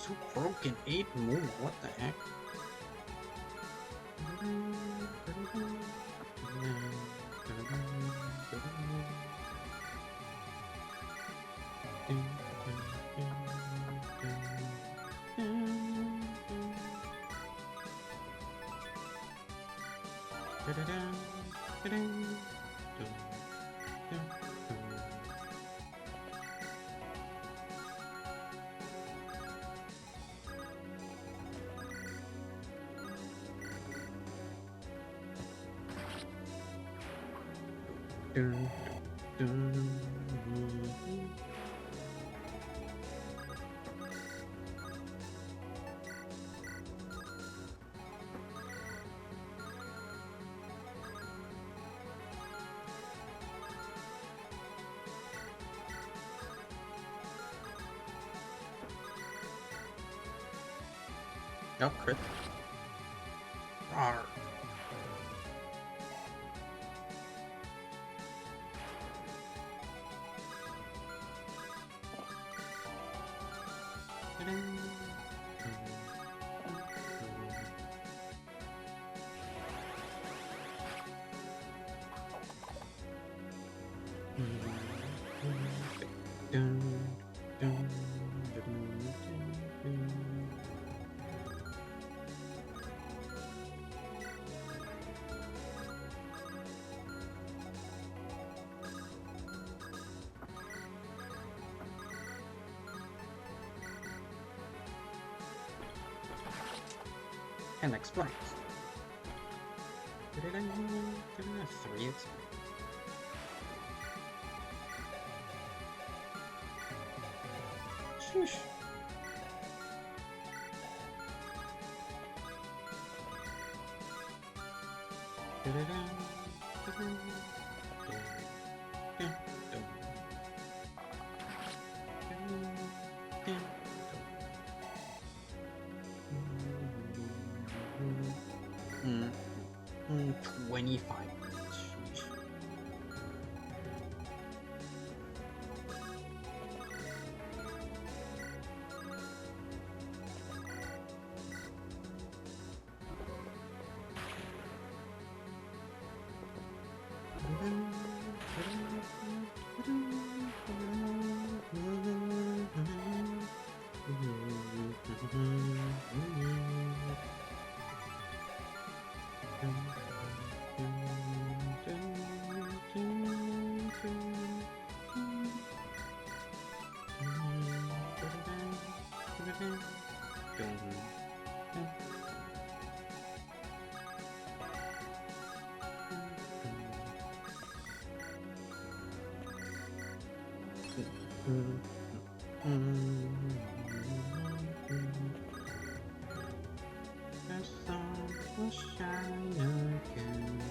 So broken, 8 move, what the heck? Oh, crit. Rawr. And explains. Did I have 3 XP? Sheesh. Mm, 25. Sheesh. The sun will shine again.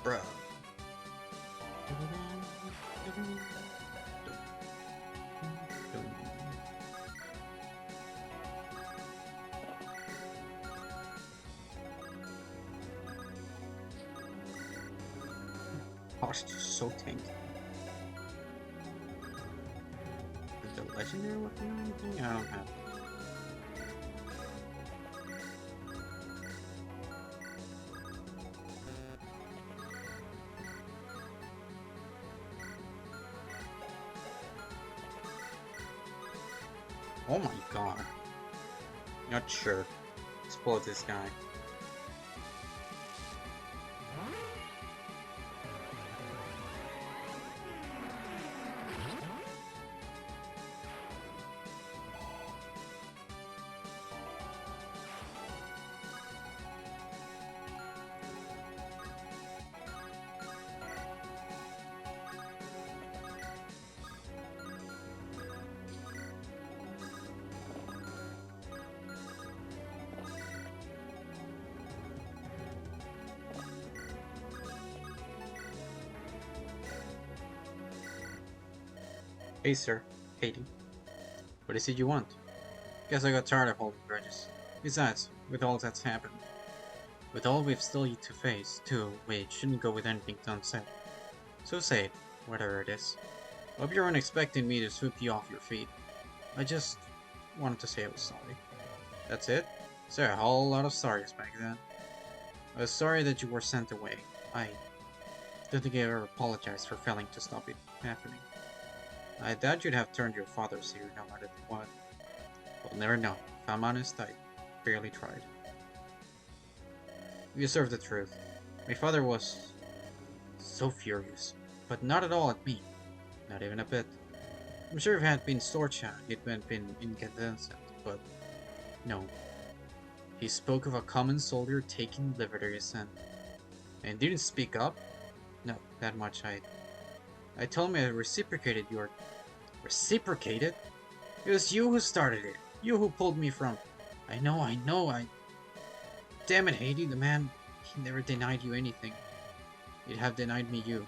Bruh. Cost is so tanky. Is the legendary weapon or anything? I don't have. Oh my god. Not sure. Explode this guy. Hey sir, Katie. What is it you want? Guess I got tired of holding grudges. Besides, with all that's happened, with all we've still yet to face, too, we shouldn't go with anything unsaid. So say it, whatever it is. Hope you weren't expecting me to swoop you off your feet. I just wanted to say I was sorry. That's it? Say a whole lot of sorries back then. I was sorry that you were sent away. I don't think I ever apologized for failing to stop it happening. I doubt you'd have turned your father's ear no matter what. We'll never know. If I'm honest, I barely tried. You deserve the truth. My father was so furious, but not at all at me. Not even a bit. I'm sure if it had been Sorcha, it would have been incandescent, but no. He spoke of a common soldier taking liberties and didn't speak up? No, that much I told him I reciprocated your... Reciprocated? It was you who started it. You who pulled me from... I know, Damn it, Haiti, the man, he never denied you anything. He'd have denied me you.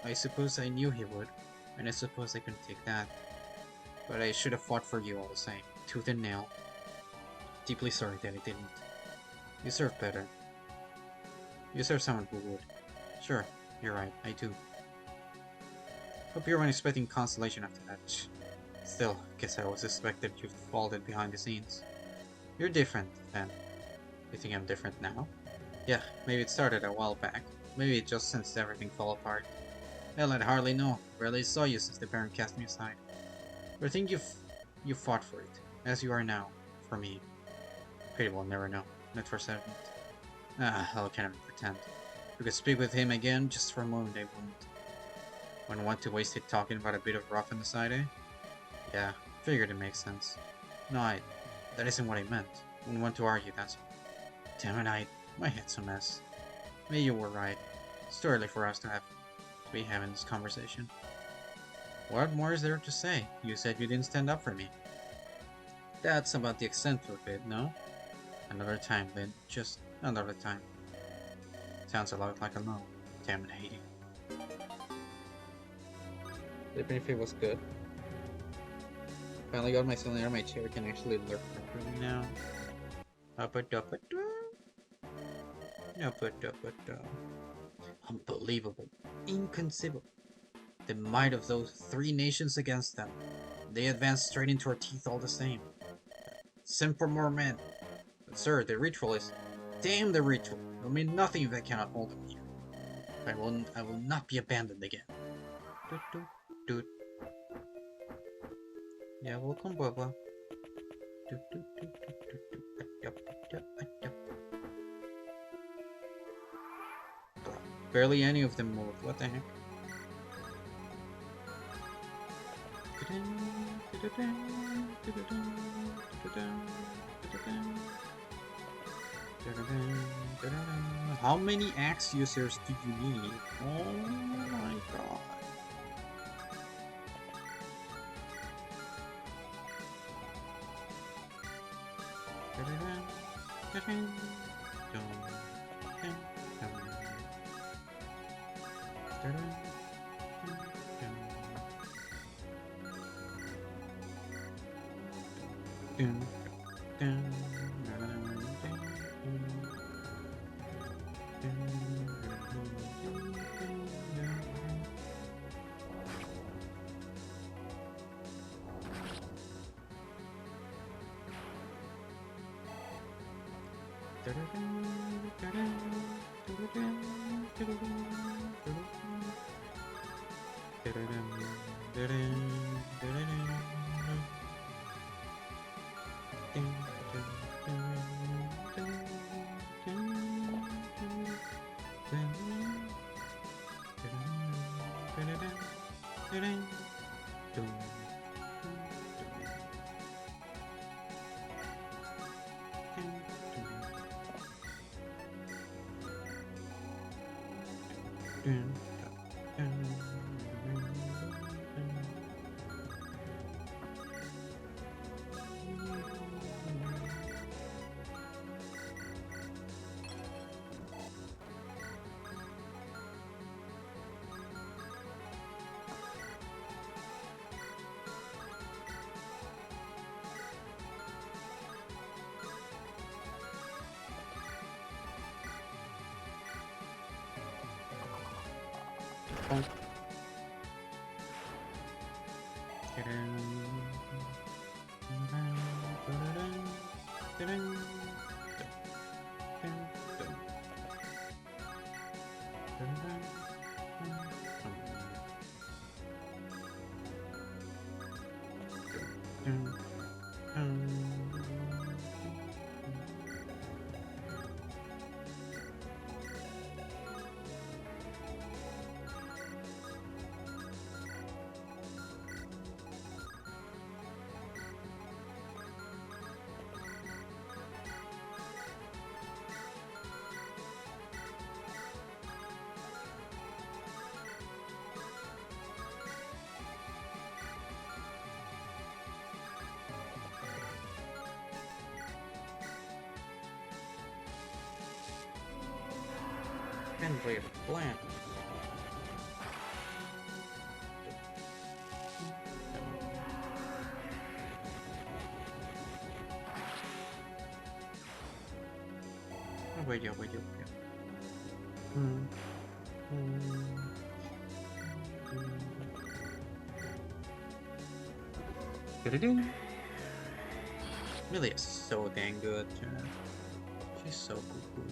I suppose I knew he would, and I suppose I couldn't take that. But I should have fought for you all the same, tooth and nail. Deeply sorry that I didn't. You deserve better. You deserve someone who would. Sure, you're right, I do. Hope you weren't expecting consolation after that. Still, guess I always suspected you'd folded behind the scenes. You're different, then. You think I'm different now? Yeah, maybe it started a while back. Maybe it just since everything fell apart. Hell, I'd hardly know. Rarely saw you since the parent cast me aside. But I think you fought for it, as you are now, for me. Pity we'll never know. Not for certain. I'll kind of pretend. If we could speak with him again, just for a moment, I wouldn't want to waste it talking about a bit of rough on the side, eh? Yeah, figured it makes sense. No, that isn't what I meant. Wouldn't want to argue, that's all. Damn it, my head's a mess. Maybe you were right. It's too early for us to be having this conversation. What more is there to say? You said you didn't stand up for me. That's about the extent of it, no? Another time, Lynn. Just another time. Sounds a lot like a no. Damn it, Haiti. Even if it was good. Finally got myself out of my chair, can actually lurk properly now. Unbelievable. Inconceivable. The might of those three nations against them. They advanced straight into our teeth all the same. Send for more men. But sir, the ritual is... Damn the ritual. It will mean nothing if they cannot hold them here. I will not be abandoned again. Doot. Yeah, welcome, Bubba. Barely any of them moved. What the heck? How many axe users do you need? Oh my god. bonk. And lay a plan. Oh, wait, yeah. Ding. Millie is so dang good. She's so cool.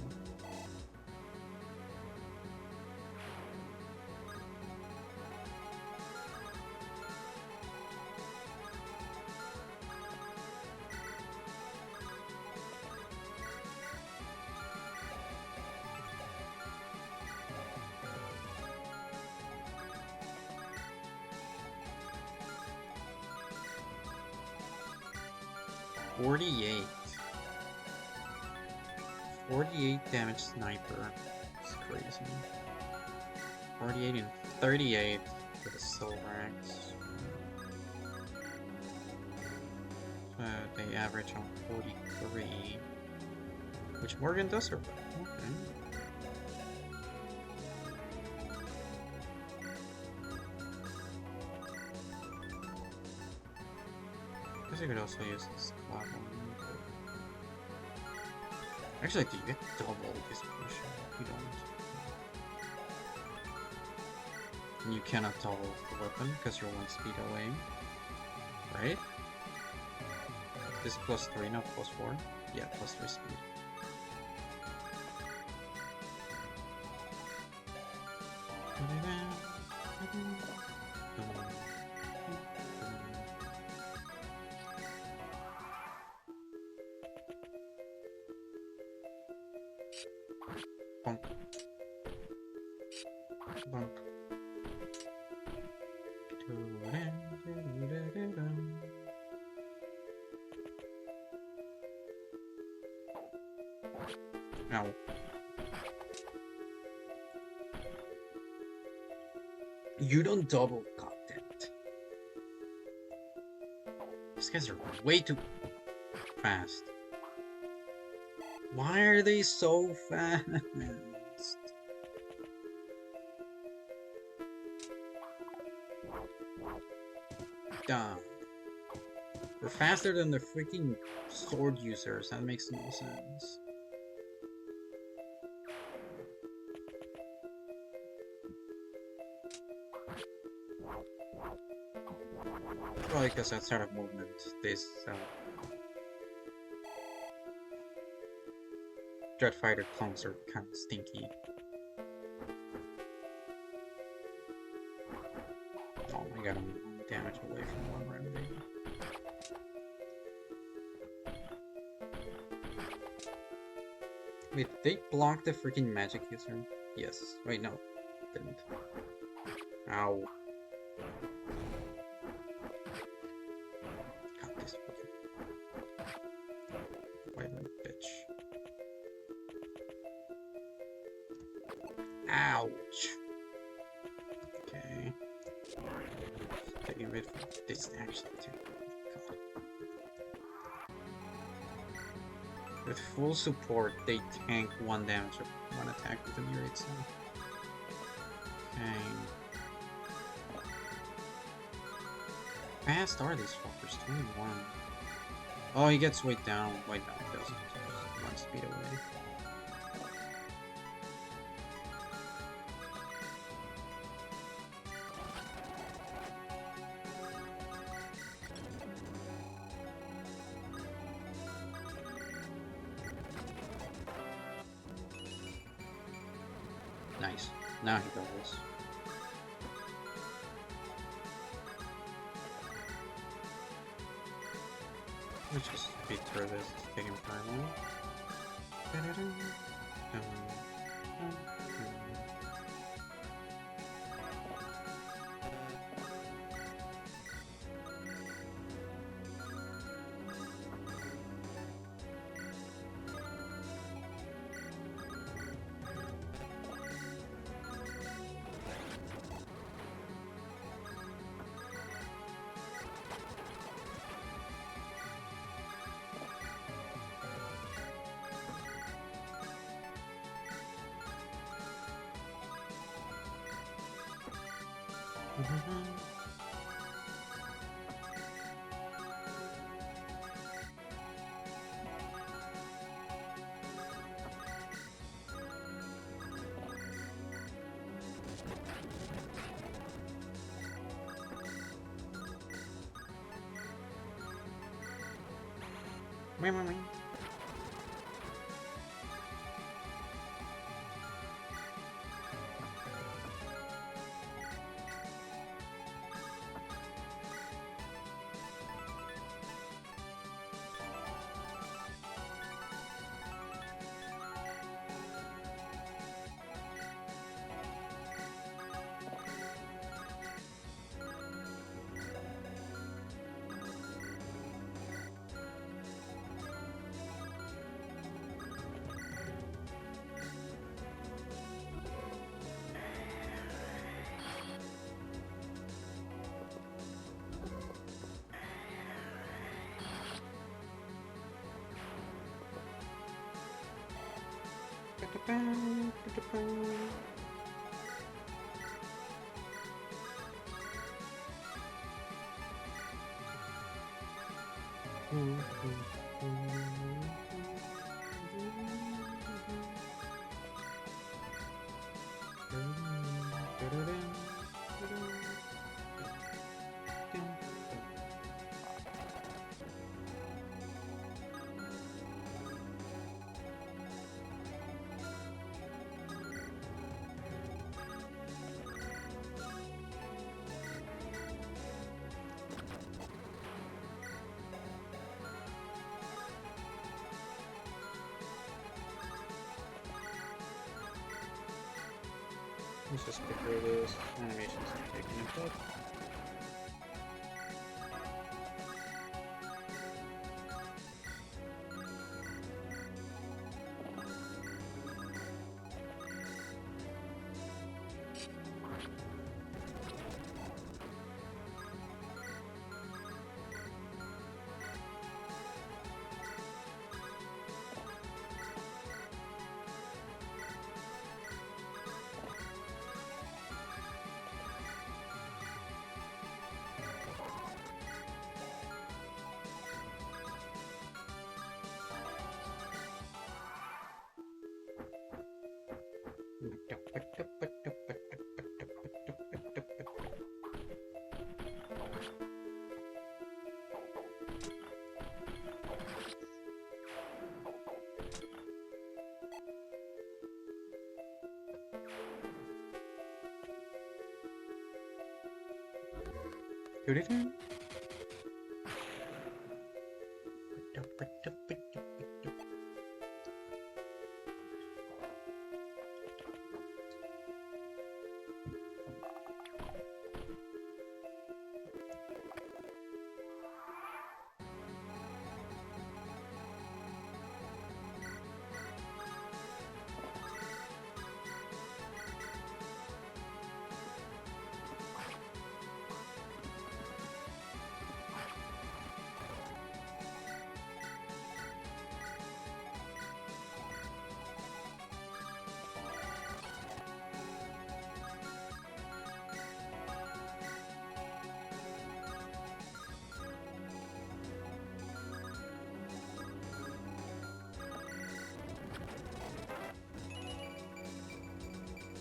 $48 damage sniper. It's crazy. 48 and 38 for the silver axe. They average on 43. Which Morgan does her. Okay. I guess I could also use this cloud one. Actually, do you get double this potion? You don't. And you cannot double the weapon because you're 1 speed away. Right? This is +3, not +4. Yeah, +3 speed. Bump. Bump. Ow. You don't double, goddammit. These guys are way too fast. Why are they so fast? Dumb. We're faster than the freaking sword users. That makes no sense. Probably because outside of movement, this Dread Fighter clones are kind of stinky. Oh my god, I'm damage away from one remedy. Wait, they blocked the freaking magic user? Yes. Wait, no. Didn't. Ow. God, this freaking violent bitch. Ouch. Okay. Getting rid of this actually too. God. With full support, they tank 1 damage of 1 attack with the mirror itself. Okay. Fast are these fuckers? 21. Oh, he gets weight down. Weight down, he doesn't. 1 speed away. Now he goes. Let's just speed through this. It's taking forever. Let's just get through this. Animation's not taking a bit.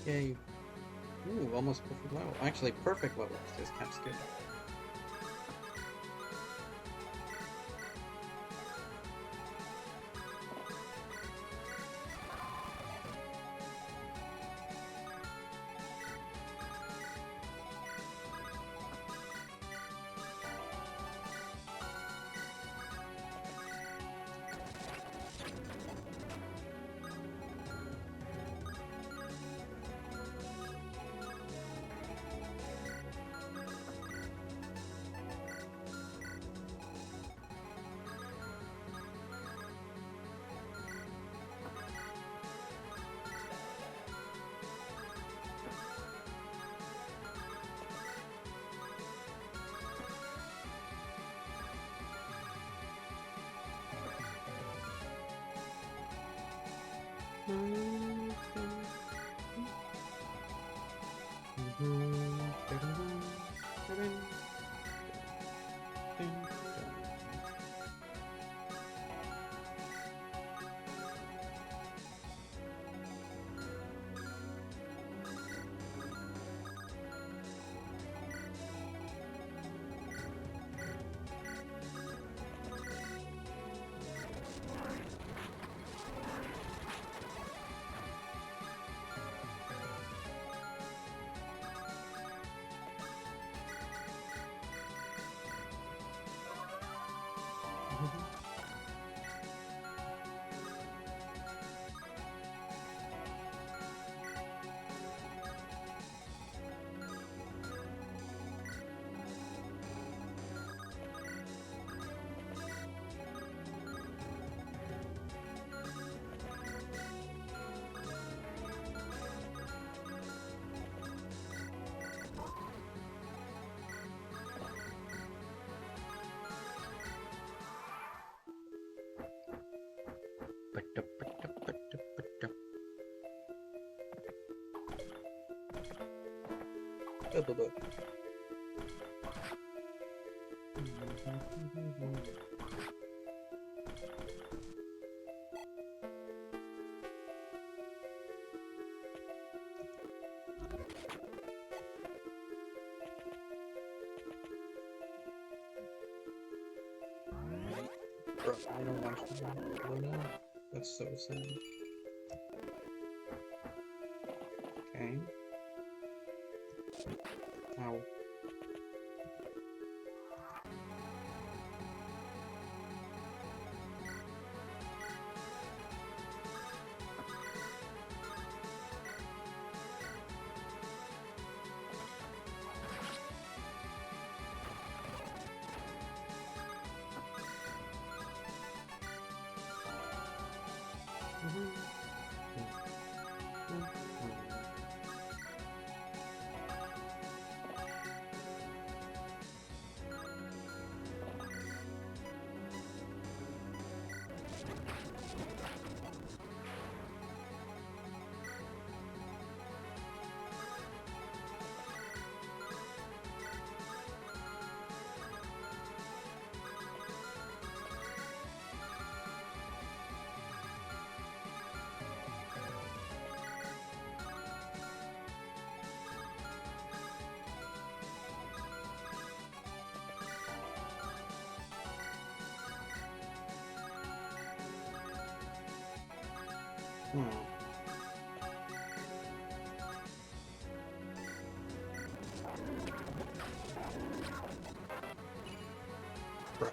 Yay. Ooh, almost perfect level. Actually, perfect level. This kind of good. Bro, I don't watch the Luna. That's so sad. Okay. Ow. Bro.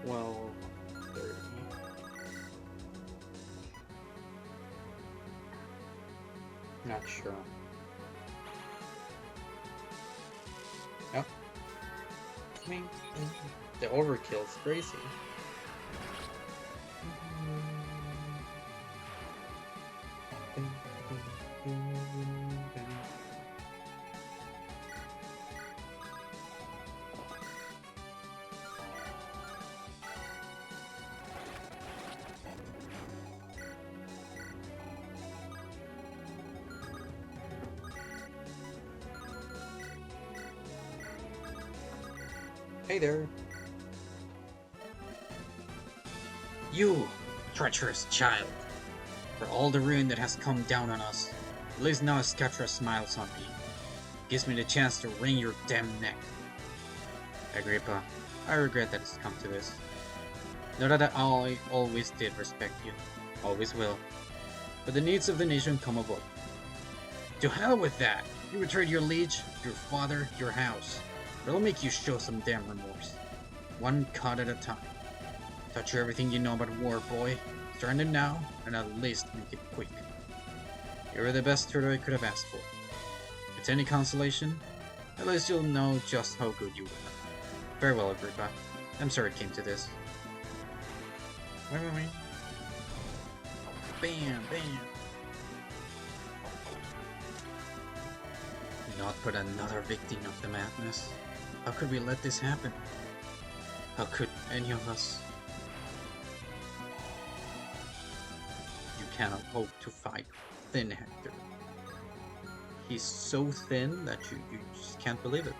Well, 30. Not sure. Yep. I mean, the overkill is crazy. Hey there. You, treacherous child, for all the ruin that has come down on us, at least now Sketra smiles on me. Gives me the chance to wring your damn neck. Agrippa, I regret that it's come to this. Know that I always did respect you, always will. But the needs of the nation come above. To hell with that! You betrayed your liege, your father, your house. But it'll make you show some damn remorse. One cut at a time. Touch everything you know about war, boy. Surrender now, and at least make it quick. You were the best tutor I could have asked for. If it's any consolation, at least you'll know just how good you were. Farewell, Agrippa. I'm sorry it came to this. Wait. Bam, bam. Not but another victim of the madness. How could we let this happen? How could any of us? You cannot hope to fight thin Hector. He's so thin that you just can't believe it.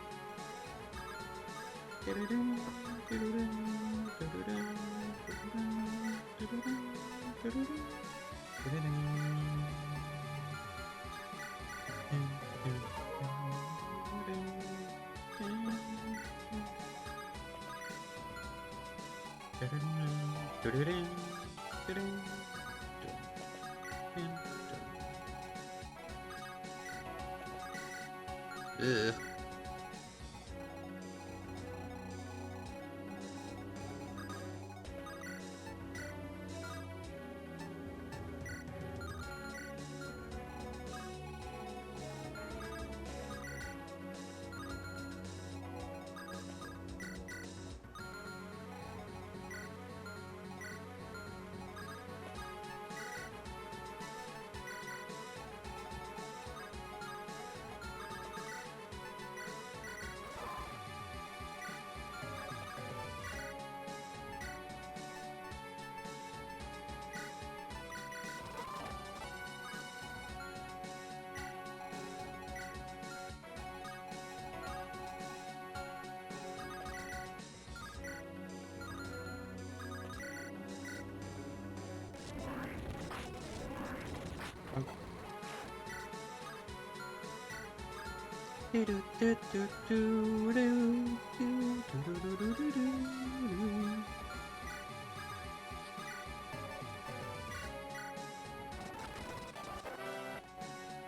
Ugh.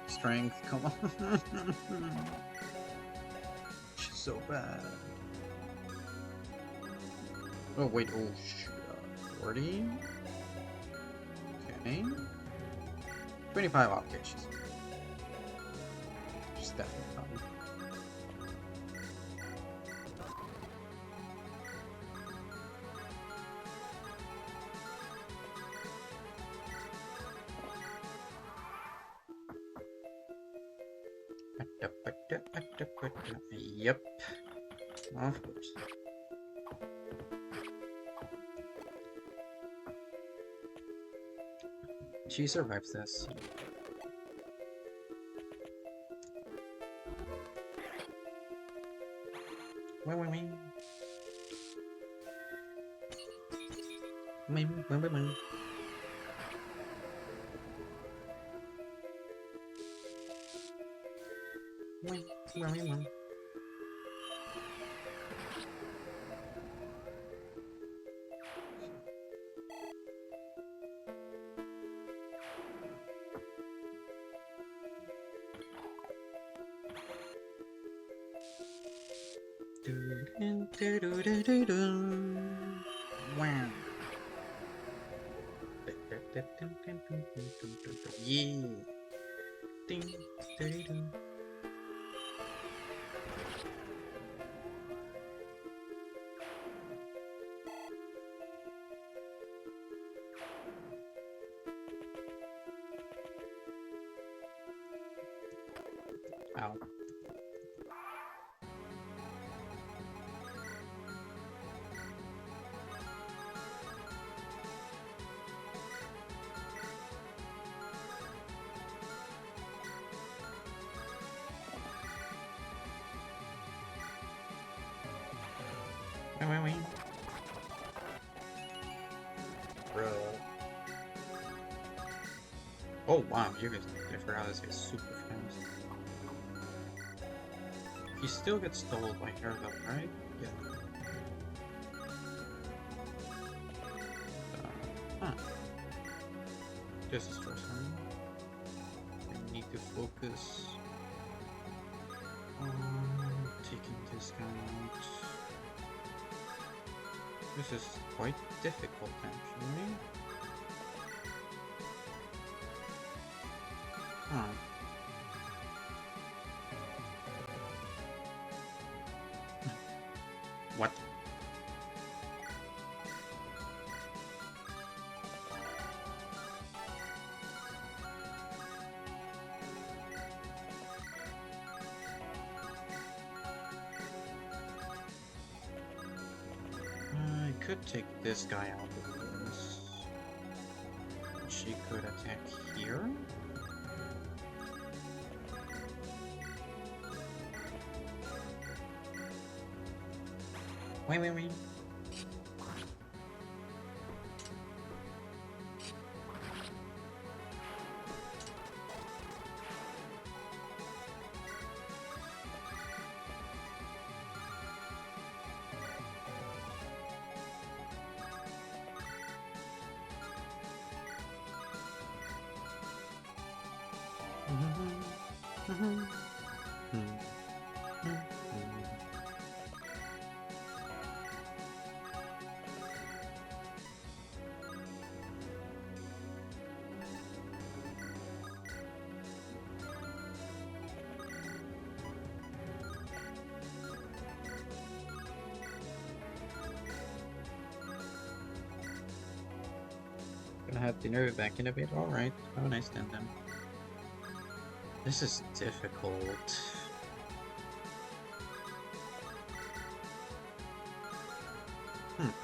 Strength, come on. She's so bad. Oh, wait, oh, shoot. 40? Okay. 25, okay, she's definitely coming. Yep. Of course. She survives this. Wait. Wow. Yeah. Ding, ding. Ow. Wait. Bro. Oh wow, you guys, I forgot this guy's super fast. He still gets stalled by her though, right? Yeah. Huh. This is first one. I need to focus on taking taking this guy out. This is quite difficult, actually. Huh. What? I could take this guy out of this. She could attack here. Wait. Gonna have dinner back in a bit. Alright, have a nice then. This is difficult.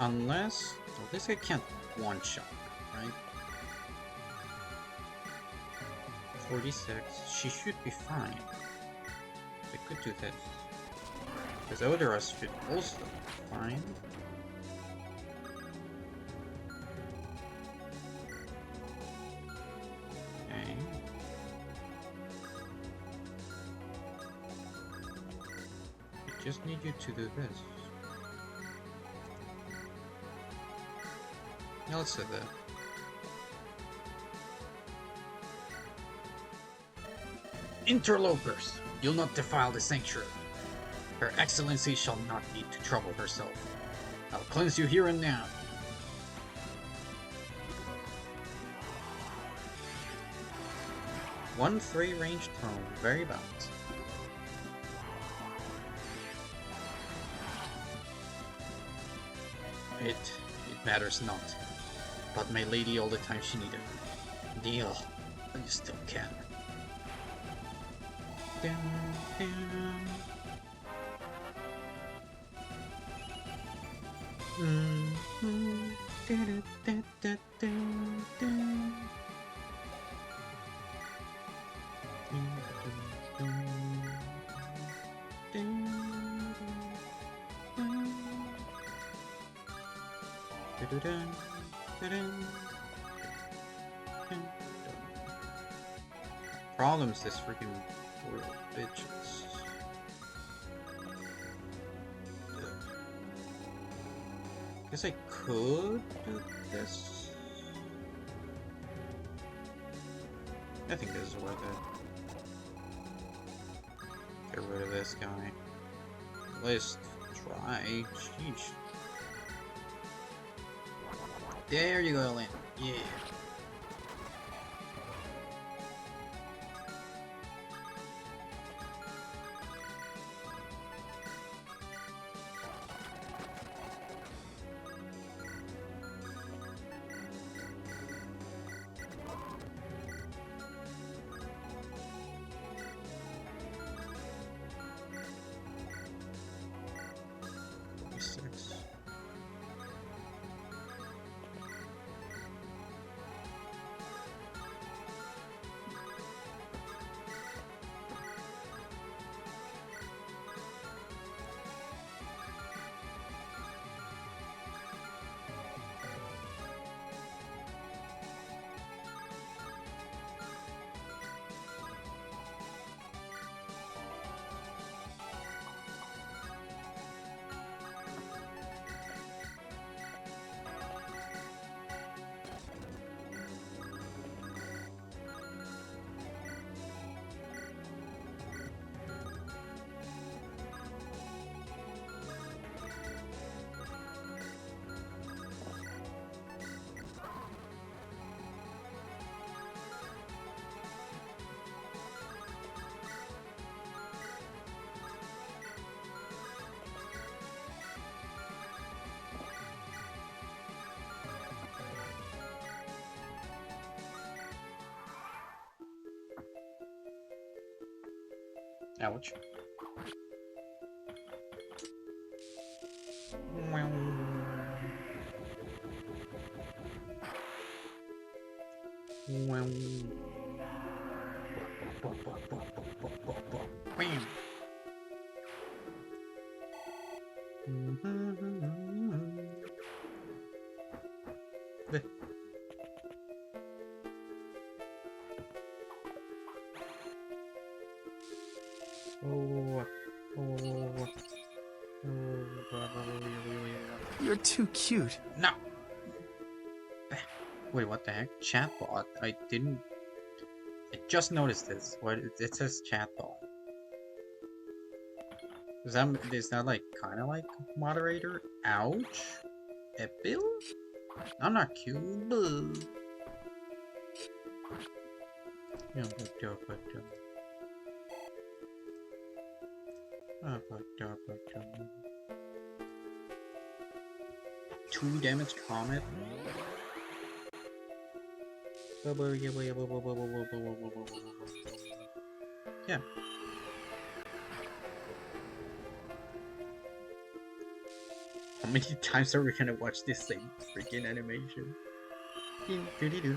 Unless... Well, this guy can't one-shot, right? 46. She should be fine. We could do this. Because Odorous should also be fine. Okay. I just need you to do this. Yeah, let's do that. Interlopers, you'll not defile the sanctuary. Her Excellency shall not need to trouble herself. I'll cleanse you here and now. One free range tone, very balanced. It matters not. But my lady all the time she needed. Deal. And you still can. Dun, dun. Problems, this freaking little bitches. Guess I could do this. I think this is worth it. Get rid of this guy. At least try. Sheesh. There you go, Lynn. Yeah. Six. Ouch. You're too cute. No. Wait, what the heck? Chatbot? I didn't. I just noticed this. What it says chatbot. Is that like kind of like moderator? Ouch. Epil? I'm not cute. Two damage comet. Yeah. How many times are we gonna watch this same freaking animation? Do-do-do.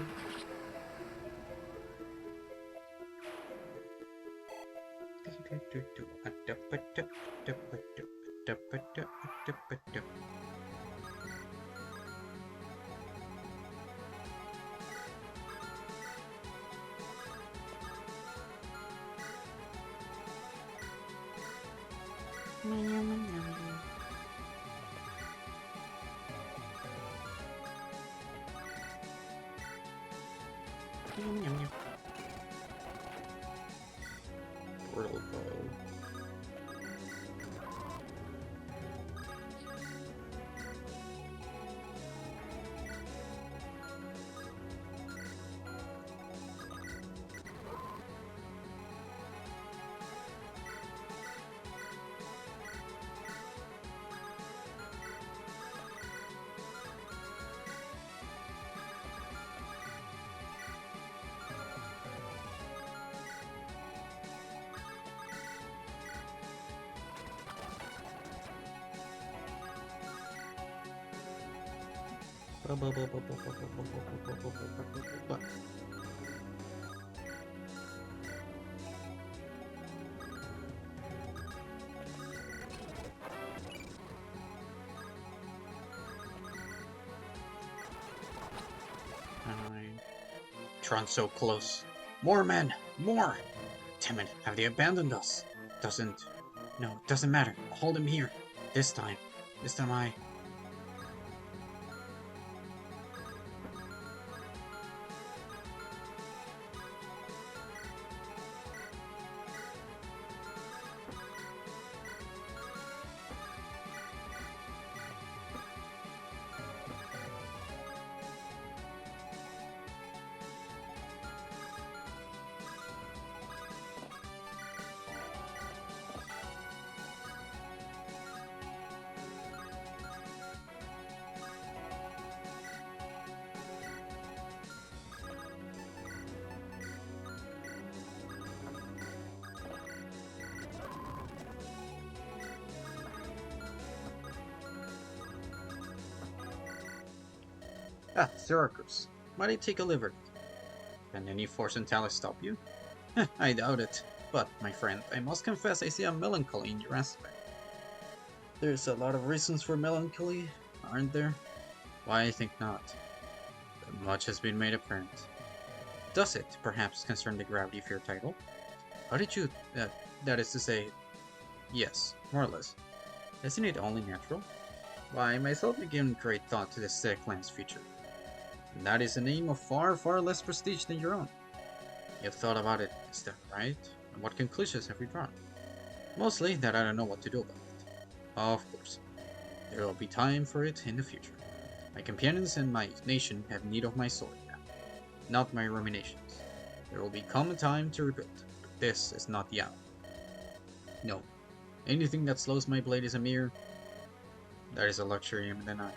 Portal bow. Tron's so close. More men! More! Damn it, have they abandoned us? No, it doesn't matter. I'll hold him here. This time I... Ah, Syracuse. Might I take a liberty? Can any fortune teller stop you? I doubt it. But, my friend, I must confess I see a melancholy in your aspect. There's a lot of reasons for melancholy, aren't there? Why, I think not. But much has been made apparent. Does it, perhaps, concern the gravity of your title? How did you... that is to say... Yes, more or less. Isn't it only natural? Why, myself have given great thought to this clan's future. And that is a name of far, far less prestige than your own. You have thought about it, is that right? And what conclusions have you drawn? Mostly that I don't know what to do about it. Of course. There will be time for it in the future. My companions and my nation have need of my sword now, not my ruminations. There will become a time to rebuild, but this is not the hour. No. Anything that slows my blade is a mere... That is a luxury I am denied.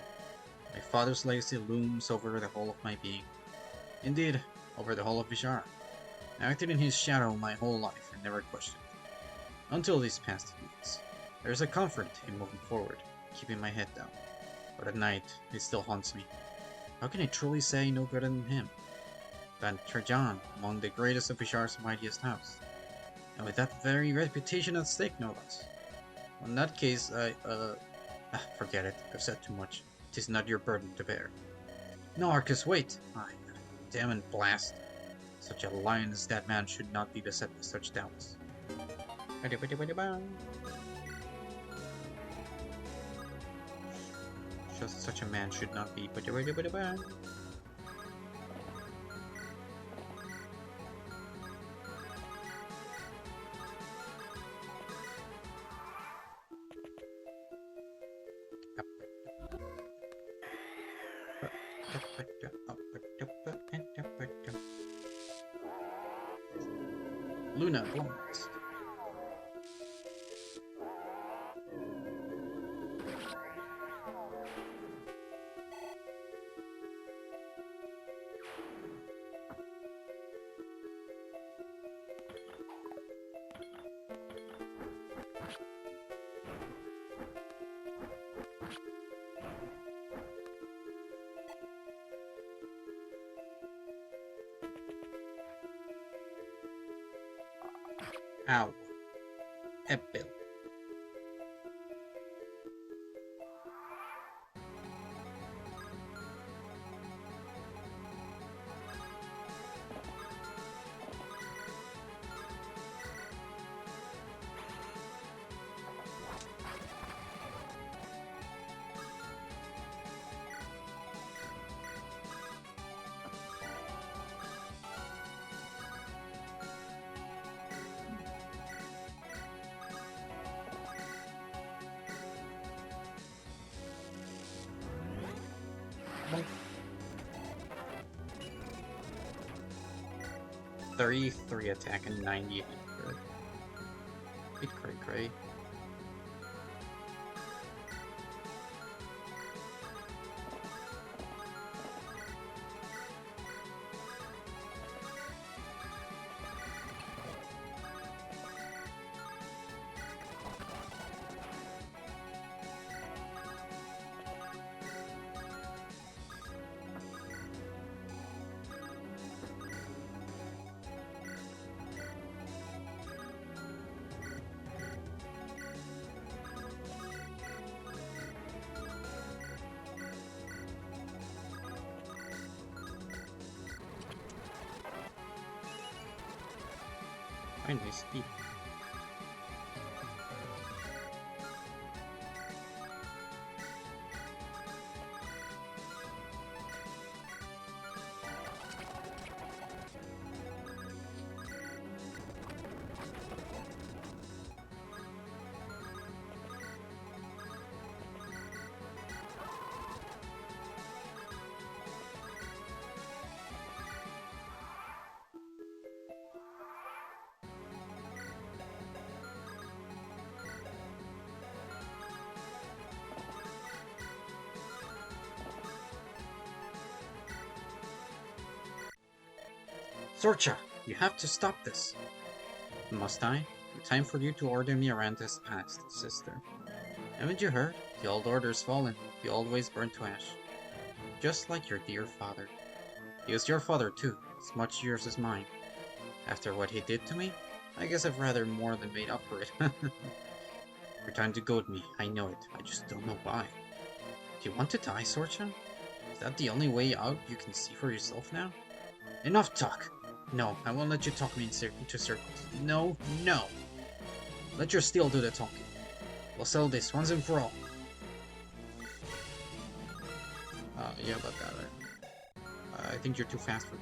My father's legacy looms over the whole of my being. Indeed, over the whole of Vishara. I acted in his shadow my whole life and never questioned it. Until these past weeks. There's a comfort in moving forward, keeping my head down. But at night, it still haunts me. How can I truly say no better than him? Than Trajan, among the greatest of Ishar's mightiest house. And with that very reputation at stake, no less. In that case, forget it. I've said too much. 'Tis not your burden to bear. No, Arcus, wait! Damn and blast. Such a lion as that man should not be beset with such doubts. Just such a man should not be. Luna Blast. Ow. Epil. Bonk. 33 attack and 98 crit. Bit cray. Finally, speed. Sorcha, you have to stop this. Must I? The time for you to order me around has passed, sister. Haven't you heard? The old order's fallen, the old ways burned to ash. Just like your dear father. He was your father too, as much yours as mine. After what he did to me, I guess I've rather more than made up for it. You're trying to goad me, I know it, I just don't know why. Do you want to die, Sorcha? Is that the only way out you can see for yourself now? Enough talk! No, I won't let you talk me into circles. No. Let your steel do the talking. We'll settle this once and for all. Yeah, about that. I think you're too fast for me.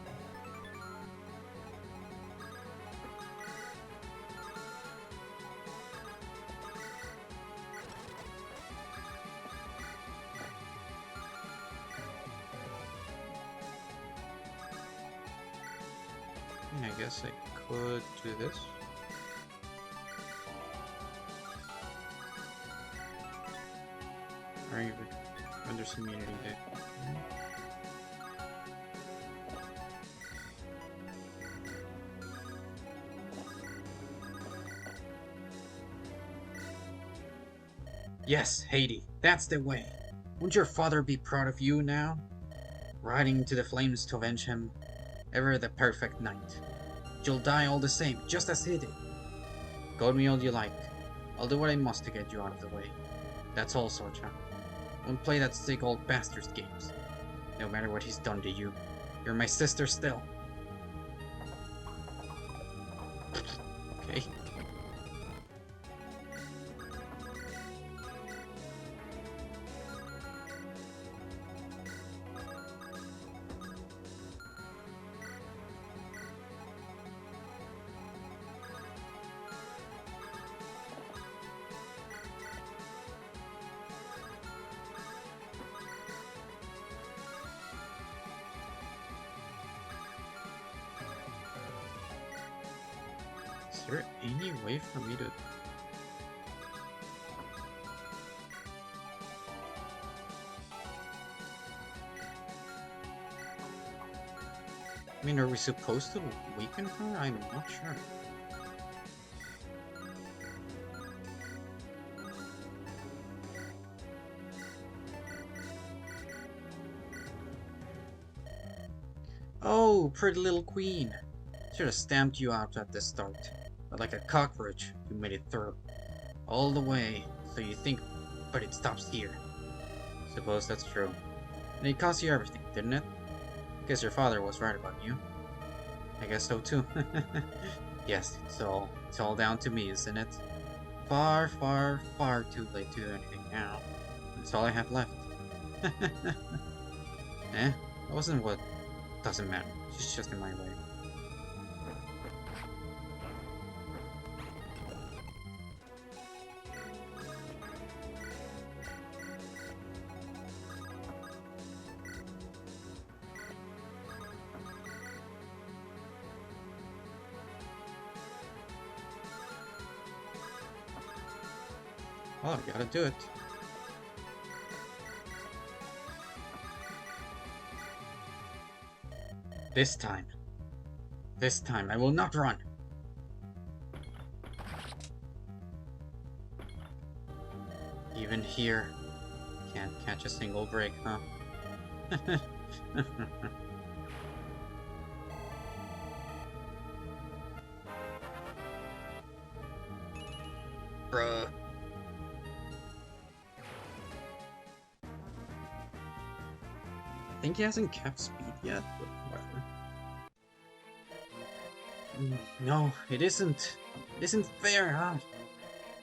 I guess I could do this. Or even under some immunity there. Yes, Haiti, that's the way. Won't your father be proud of you now? Riding into the flames to avenge him. Ever the perfect knight. You'll die all the same, just as he did. Goad me all you like. I'll do what I must to get you out of the way. That's all, Sorcha. Won't play that sick old bastard's games. No matter what he's done to you. You're my sister still. Okay. Is there any way for me to... I mean, are we supposed to weaken her? I'm not sure. Oh, pretty little queen. Should have stamped you out at the start. But like a cockroach, you made it through. All the way, so you think, but it stops here. Suppose that's true. And it cost you everything, didn't it? Guess your father was right about you. I guess so too. Yes, it's all down to me, isn't it? Far, far, far too late to do anything now. That's all I have left. That wasn't what... Doesn't matter. She's just in my way. Oh, I gotta do it. This time, I will not run. Even here, can't catch a single break, huh? Bruh. I think he hasn't kept speed yet, but whatever. No, it isn't. It isn't fair, huh?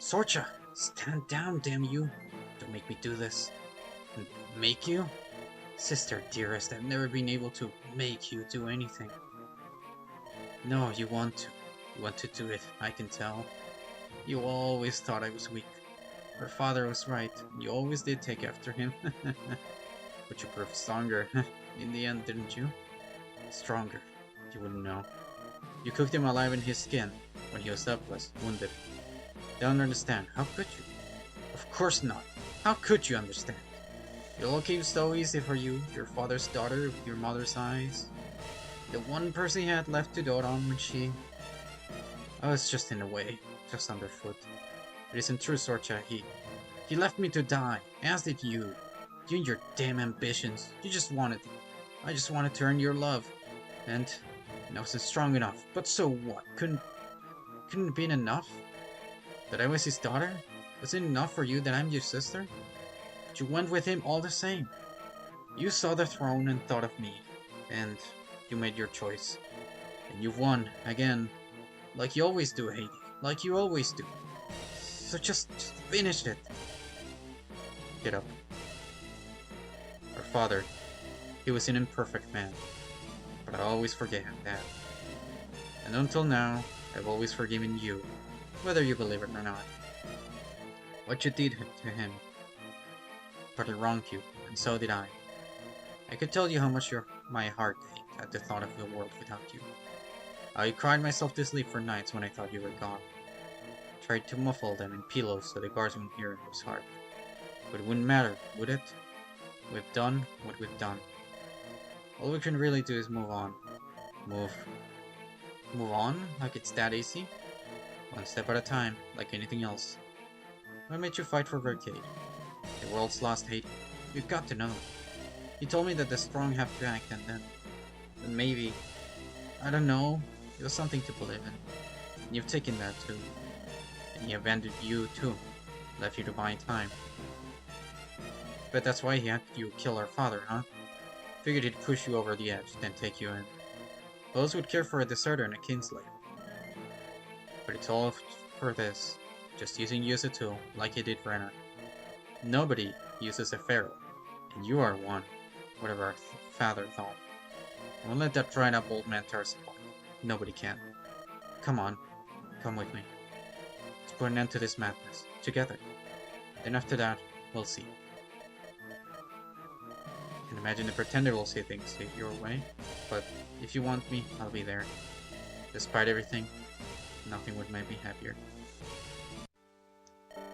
Sorcha, stand down, damn you. Don't make me do this. Make you? Sister, dearest, I've never been able to make you do anything. No, you want to. You want to do it, I can tell. You always thought I was weak. Her father was right. You always did take after him. But you proved stronger in the end, didn't you? Stronger. You wouldn't know. You cooked him alive in his skin when he was helpless, wounded. Don't understand. How could you? Of course not. How could you understand? It all came so easy for you, your father's daughter with your mother's eyes. The one person he had left to dote on when she... I was just in the way, just underfoot. It isn't true, Sorcha. He left me to die, as did you. You and your damn ambitions. You just wanted... I just wanted to earn your love. And I wasn't strong enough. But so what? Couldn't it be enough? That I was his daughter? Was it enough for you that I'm your sister? But you went with him all the same. You saw the throne and thought of me. And you made your choice. And you've won, again. Like you always do, Haiti. Like you always do. So just finish it. Get up. Our father, he was an imperfect man. But I always forget that. And until now, I've always forgiven you, whether you believe it or not. What you did to him, but it wronged you, and so did I. I could tell you how much my heart ached at the thought of the world without you. I cried myself to sleep for nights when I thought you were gone. Tried to muffle them in pillows so the guards wouldn't hear it was hard. But it wouldn't matter, would it? We've done what we've done. All we can really do is move on. Move on? Like it's that easy? One step at a time, like anything else. What made you fight for Vercade? The world's lost hate. You've got to know. He told me that the strong have to act, and then maybe, I don't know, it was something to believe in. And you've taken that too. And he abandoned you too. Left you to buy time. But that's why he had you kill our father, huh? Figured he'd push you over the edge, then take you in. Those would care for a deserter and a kinslave. But it's all for this. Just using you as a tool, like he did Renner. Nobody uses a pharaoh, and you are one, whatever our father thought. I won't let that dried up old man tear us apart. Nobody can. Come on, come with me. Let's put an end to this madness, together. Then after that, we'll see. I can imagine the Pretender will see things your way, but if you want me, I'll be there. Despite everything, nothing would make me happier.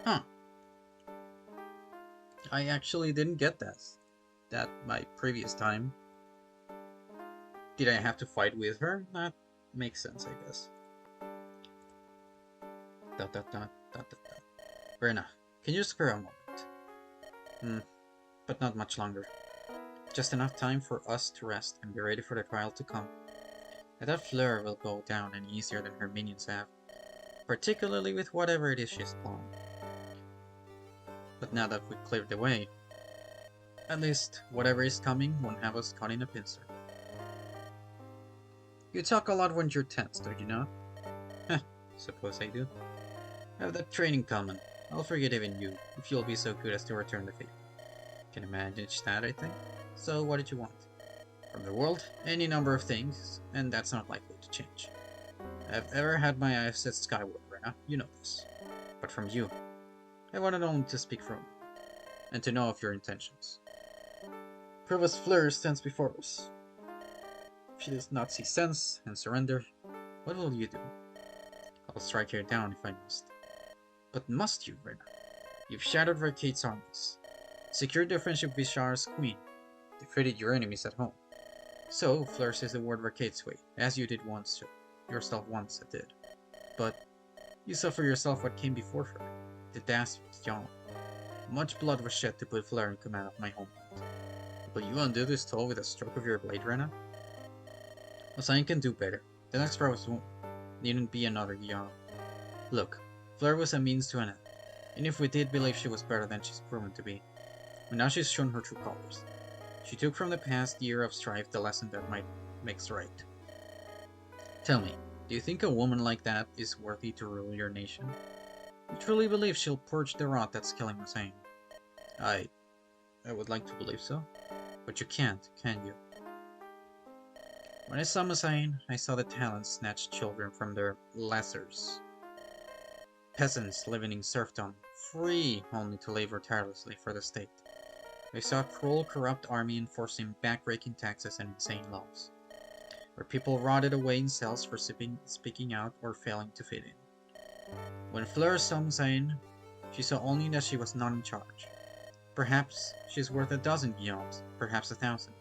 Huh. I actually didn't get that my previous time. Did I have to fight with her? That makes sense, I guess. Verna, can you spare a moment? But not much longer. Just enough time for us to rest and be ready for the trial to come. I doubt Fleur will go down any easier than her minions have, particularly with whatever it is she's planned. But now that we've cleared the way, at least whatever is coming won't have us caught in a pincer. You talk a lot when you're tense, don't you not? Heh, suppose I do. Have that training coming. I'll forget even you, if you'll be so good as to return the favor. Can manage that, I think. So what did you want? From the world, any number of things, and that's not likely to change. I've ever had my eyes set skyward, Rena, you know this. But from you, I wanted only to speak from you, and to know of your intentions. Provost Fleur stands before us. If she does not see sense and surrender, what will you do? I'll strike her down if I must. But must you, Rena? You've shattered Vercade's armies, secured their friendship with Vishar's queen, defeated your enemies at home. So, Fleur says the word Vercade's way, as you did yourself once did. But you suffer yourself what came before her. The dastard's young. Much blood was shed to put Fleur in command of my homeland. Will you undo this toll with a stroke of your blade, Rena? Osain can do better. The next Rose won't needn't be another Yao. Look, Fleur was a means to an end, and if we did believe she was better than she's proven to be, but now she's shown her true colors. She took from the past year of strife the lesson that might makes right. Tell me, do you think a woman like that is worthy to rule your nation? You truly believe she'll purge the rot that's killing Hussein? I would like to believe so, but you can't, can you? When I saw Hussein, I saw the talents snatch children from their lessers. Peasants living in serfdom, free only to labor tirelessly for the state. I saw a cruel, corrupt army enforcing backbreaking taxes and insane laws, where people rotted away in cells for speaking out or failing to fit in. When Fleur saw Hussein, she saw only that she was not in charge. Perhaps she's worth 12 guillaumes, perhaps 1,000.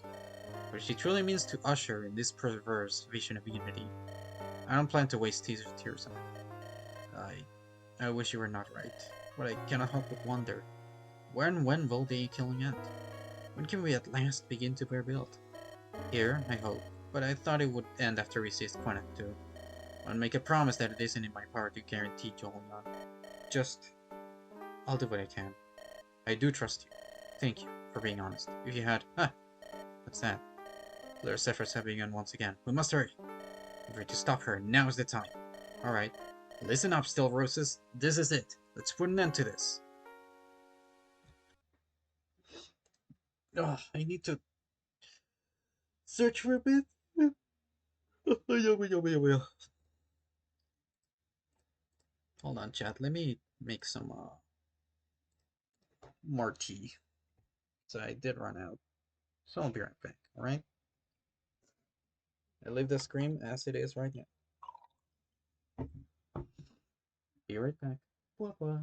But if she truly means to usher in this perverse vision of unity, I don't plan to waste tears on it. I wish you were not right, but I cannot help but wonder, where and when will the killing end? When can we at last begin to rebuild? Here, I hope, but I thought it would end after we seized Quenneth too. I'll make a promise that it isn't in my power to guarantee Jolion. I'll do what I can. I do trust you. Thank you for being honest. If you had, what's that? Fleur's efforts have begun once again. We must hurry. If we're to stop her, now is the time. Alright. Listen up, Still Roses. This is it. Let's put an end to this. I need to search for a bit. Hold on, chat. Let me make some more tea. So I did run out. So I'll be right back, alright? I leave the screen as it is right now. Be right back. Blah blah.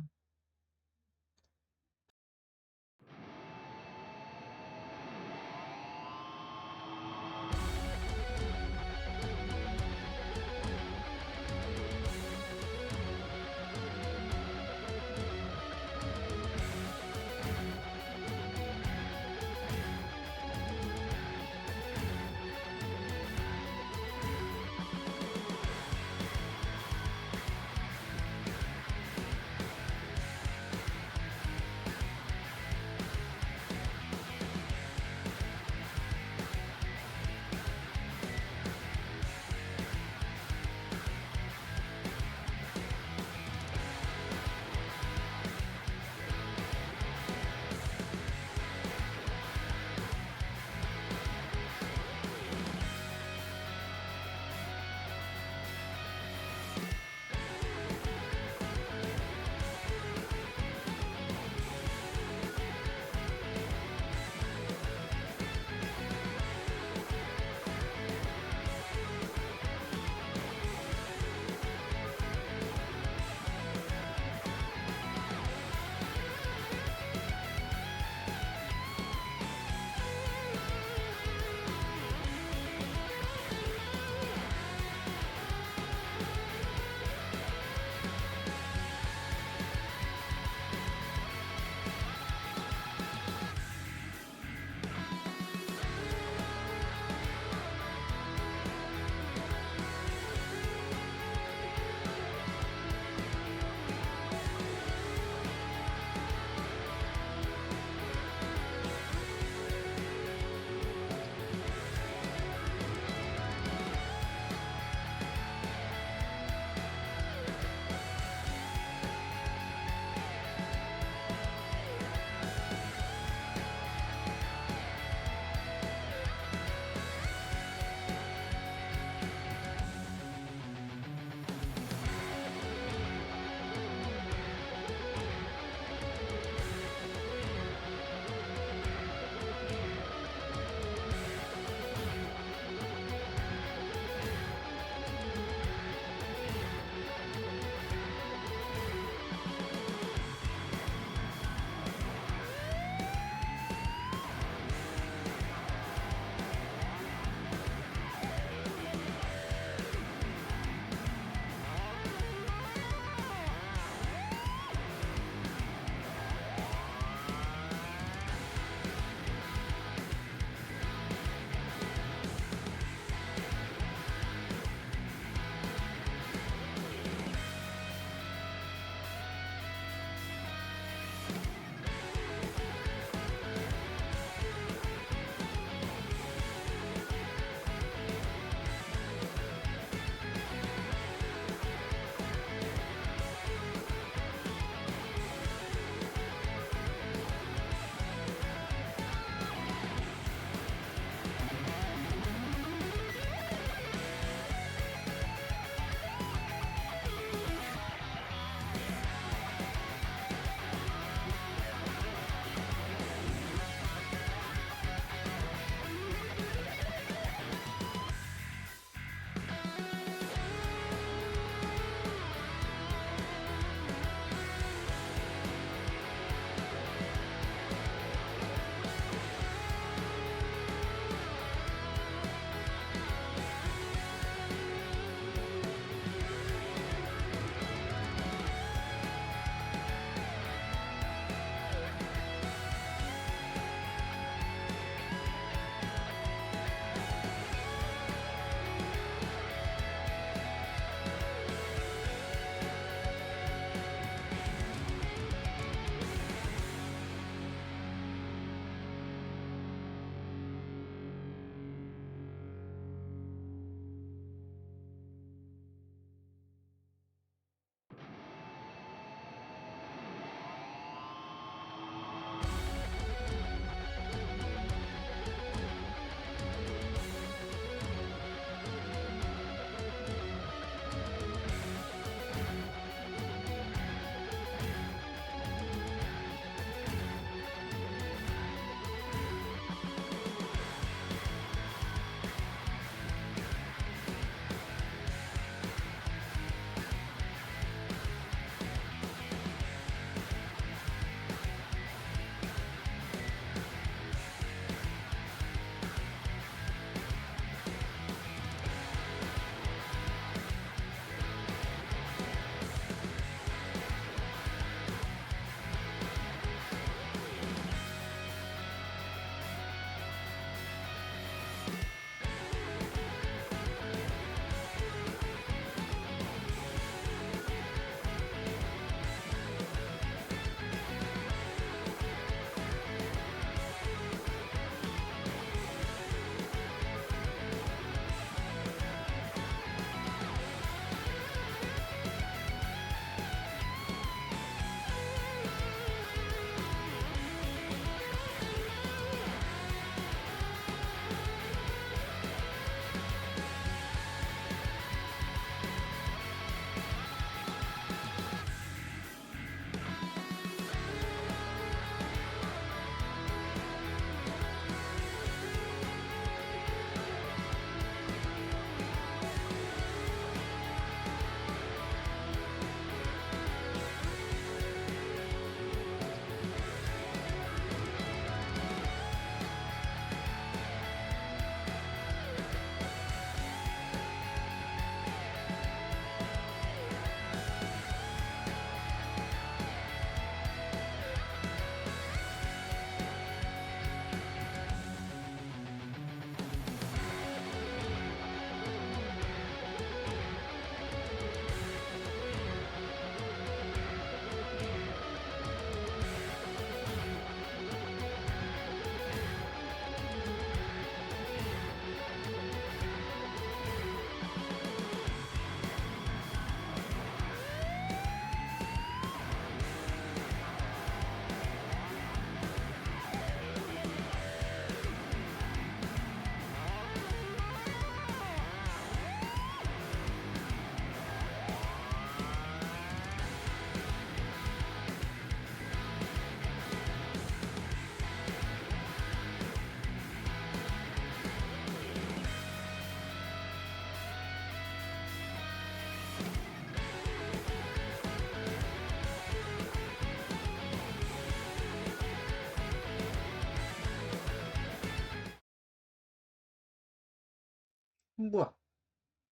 Blah.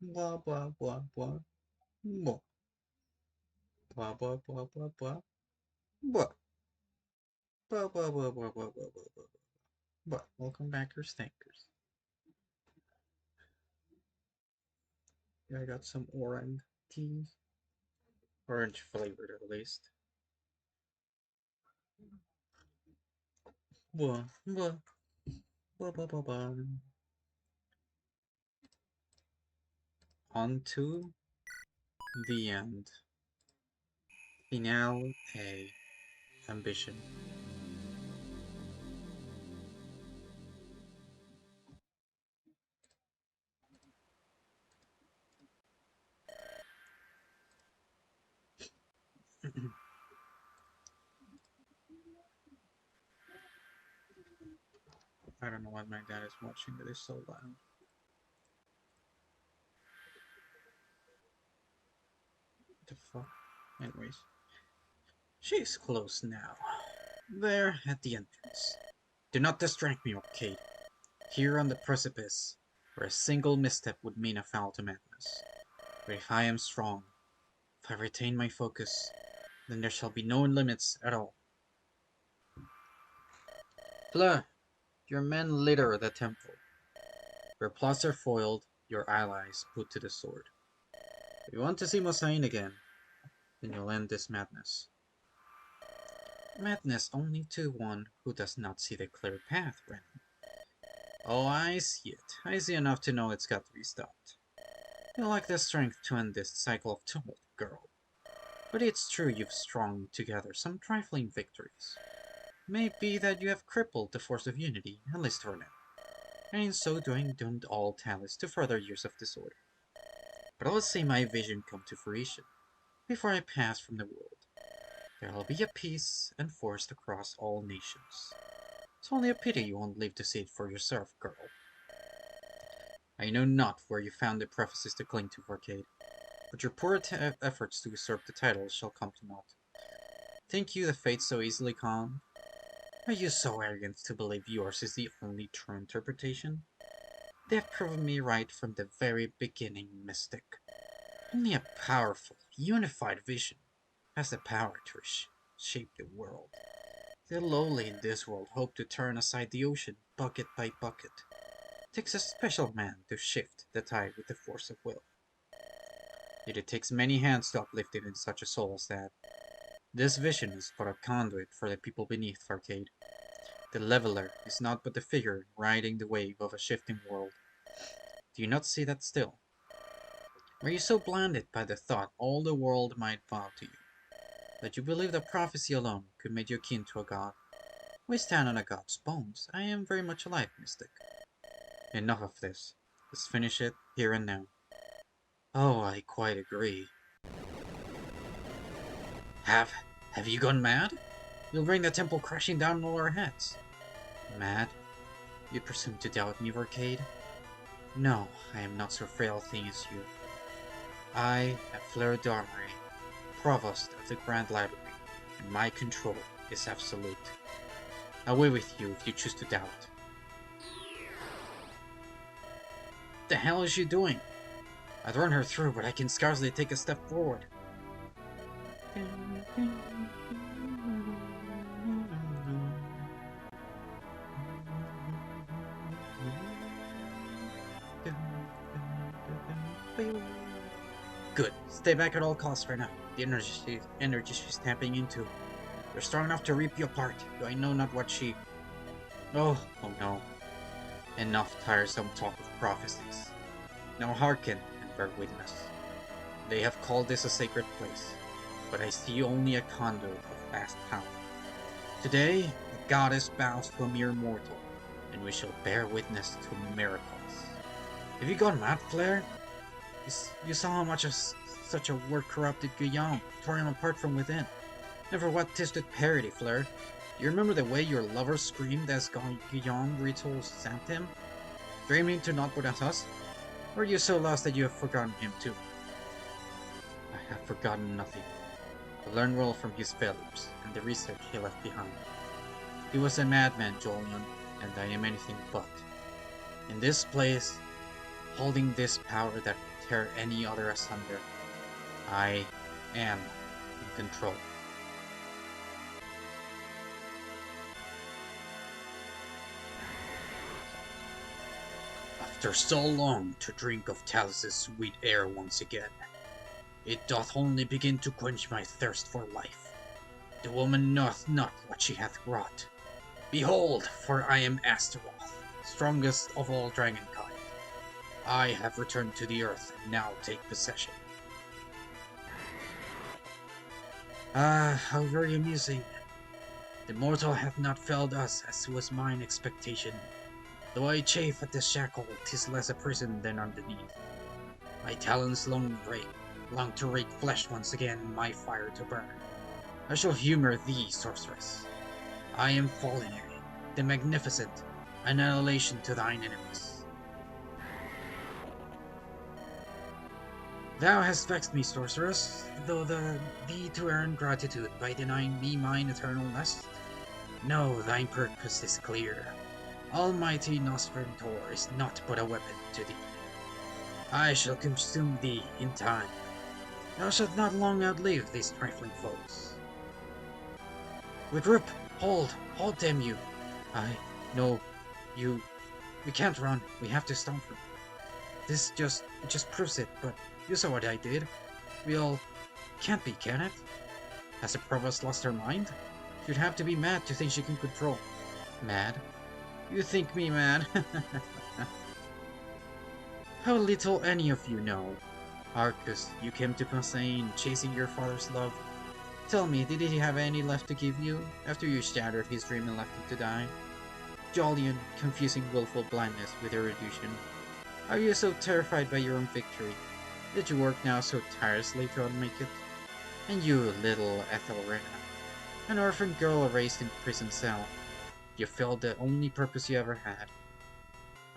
Blah, blah, blah, blah. Blah. Blah, blah, blah, blah, blah. Blah. Blah, blah, blah, blah, blah, blah, blah, blah. Blah. Welcome back, your stinkers. Yeah, I got some orange teas. Orange flavored, at least. Blah, blah, blah, blah, blah, blah. On to the end. Finale A. Ambition. I don't know what my dad is watching, but it's so loud. What the fuck? Anyways. She's close now. There, at the entrance. Do not distract me, Arcade. Here on the precipice, where a single misstep would mean a fall to madness. But if I am strong, if I retain my focus, then there shall be no limits at all. Fleur, your men litter the temple. Your plots are foiled, your allies put to the sword. If you want to see Mosaine again, then you'll end this madness. Madness only to one who does not see the clear path, Ren. Oh, I see it. I see enough to know it's got to be stopped. You lack the strength to end this cycle of tumult, girl. But it's true you've strung together some trifling victories. It may be that you have crippled the force of unity, at least for now, and in so doing doomed all talents to further years of disorder. But let's see my vision come to fruition, before I pass from the world. There will be a peace enforced across all nations. It's only a pity you won't live to see it for yourself, girl. I know not where you found the prefaces to cling to, Arcade, but your poor efforts to usurp the title shall come to naught. Think you the fates so easily calm? Are you so arrogant to believe yours is the only true interpretation? They have proven me right from the very beginning, Mystic. Only a powerful, unified vision has the power to shape the world. The lowly in this world hope to turn aside the ocean, bucket by bucket. It takes a special man to shift the tide with the force of will. Yet it takes many hands to uplift it in such a soul as that. This vision is but a conduit for the people beneath, Arcade. The leveler is not but the figure riding the wave of a shifting world. Do you not see that still? Were you so blinded by the thought all the world might bow to you, that you believe that prophecy alone could make you akin to a god? We stand on a god's bones. I am very much alive, Mystic. Enough of this. Let's finish it here and now. Oh, I quite agree. Have you gone mad? You'll bring the temple crashing down on our heads. Mad? You presume to doubt me, Arcade? No, I am not so frail a thing as you. I am Fleur d'Armory, Provost of the Grand Library, and my control is absolute. Away with you if you choose to doubt. The hell is she doing? I'd run her through, but I can scarcely take a step forward. Good. Stay back at all costs for now. The energy she's tapping into. You're strong enough to rip you apart, though I know not what she... Oh no. Enough tiresome talk of prophecies. Now hearken and bear witness. They have called this a sacred place, but I see only a conduit of vast power. Today, the goddess bows to a mere mortal, and we shall bear witness to miracles. Have you gone mad, Fleur? You saw how much of such a word corrupted Guillaume, tore him apart from within. Never what 'tis to parody, Fleur. Do you remember the way your lover screamed as Guillaume retold him? Dreaming to not but at us? Or are you so lost that you have forgotten him too? I have forgotten nothing. I learned well from his failures, and the research he left behind. He was a madman, Jolyon, and I am anything but. In this place, holding this power that will tear any other asunder. I am in control. After so long to drink of Talus's sweet air once again, it doth only begin to quench my thirst for life. The woman knoweth not what she hath wrought. Behold, for I am Astaroth, strongest of all dragonkind. I have returned to the earth and now take possession. Ah, how very amusing. The mortal hath not failed us as was mine expectation. Though I chafe at the shackle, 'tis less a prison than underneath. My talons long to rake flesh once again, my fire to burn. I shall humor thee, sorceress. I am Folly, the magnificent, annihilation to thine enemies. Thou hast vexed me, sorceress, though thee to earn gratitude by denying me mine eternal nest. No, thine purpose is clear. Almighty Nosfertor is not but a weapon to thee. I shall consume thee in time. Thou shalt not long outlive these trifling foes. Regroup! Hold, damn you! No, we can't run. We have to stop them. This just proves it, but you saw what I did. We all can't be, can it? Has the provost lost her mind? She'd have to be mad to think she can control. Mad? You think me mad? How little any of you know. Arcus, you came to Pasain, chasing your father's love. Tell me, did he have any left to give you, after you shattered his dream and left him to die? Jolyon, confusing willful blindness with erudition. Are you so terrified by your own victory, that you work now so tirelessly to unmake it? And you, little Ethelrena, an orphan girl raised in prison cell, you failed the only purpose you ever had.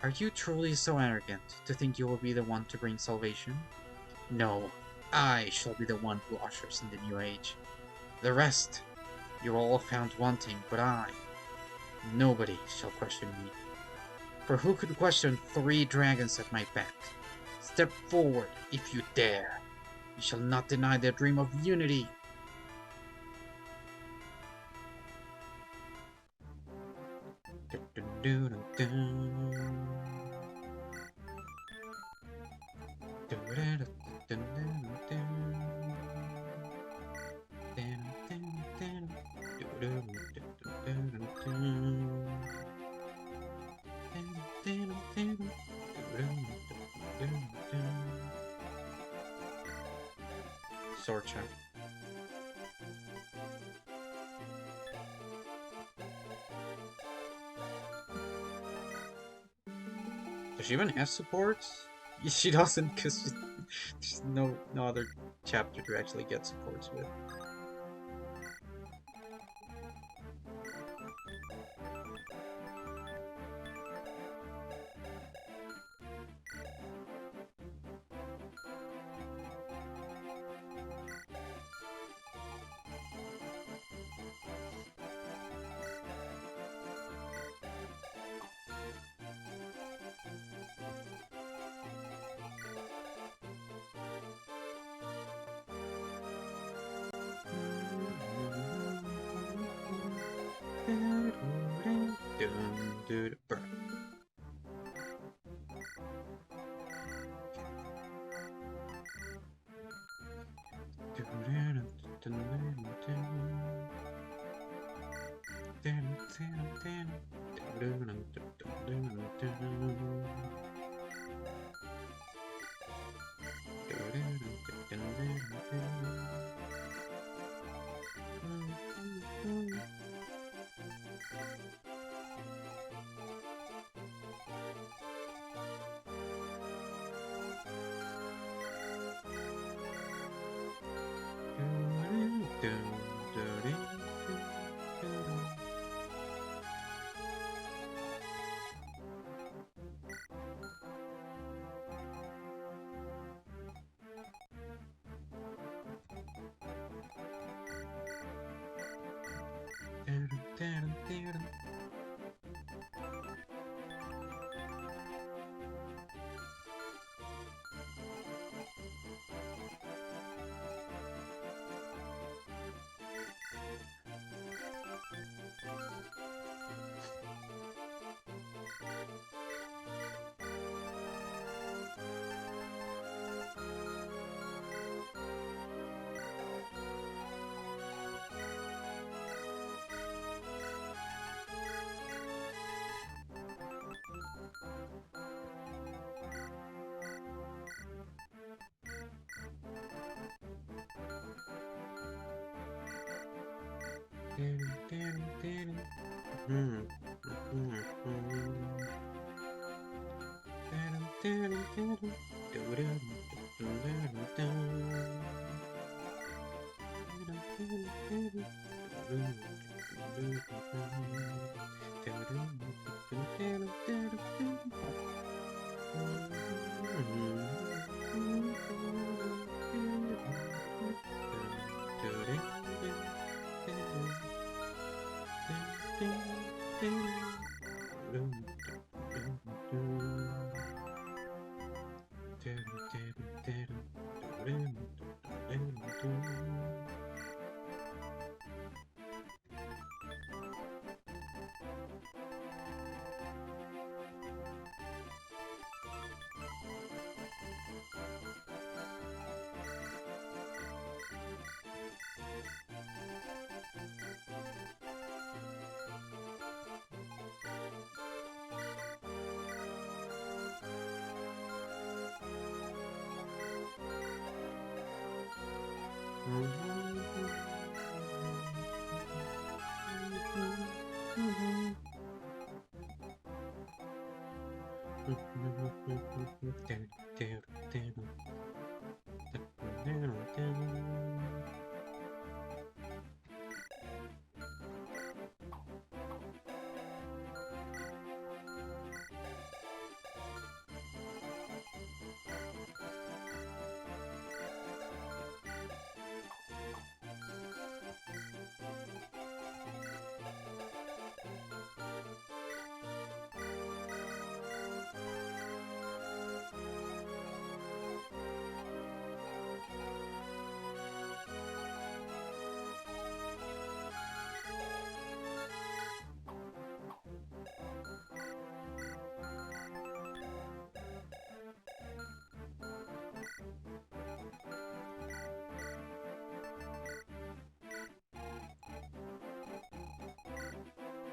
Are you truly so arrogant to think you will be the one to bring salvation? No, I shall be the one who ushers in the new age. The rest, you're all found wanting, but nobody shall question me. For who could question 3 dragons at my back? Step forward, if you dare. You shall not deny the dream of unity. Sorcha. Does she even have supports? She doesn't, because there's no other chapter to actually get supports with.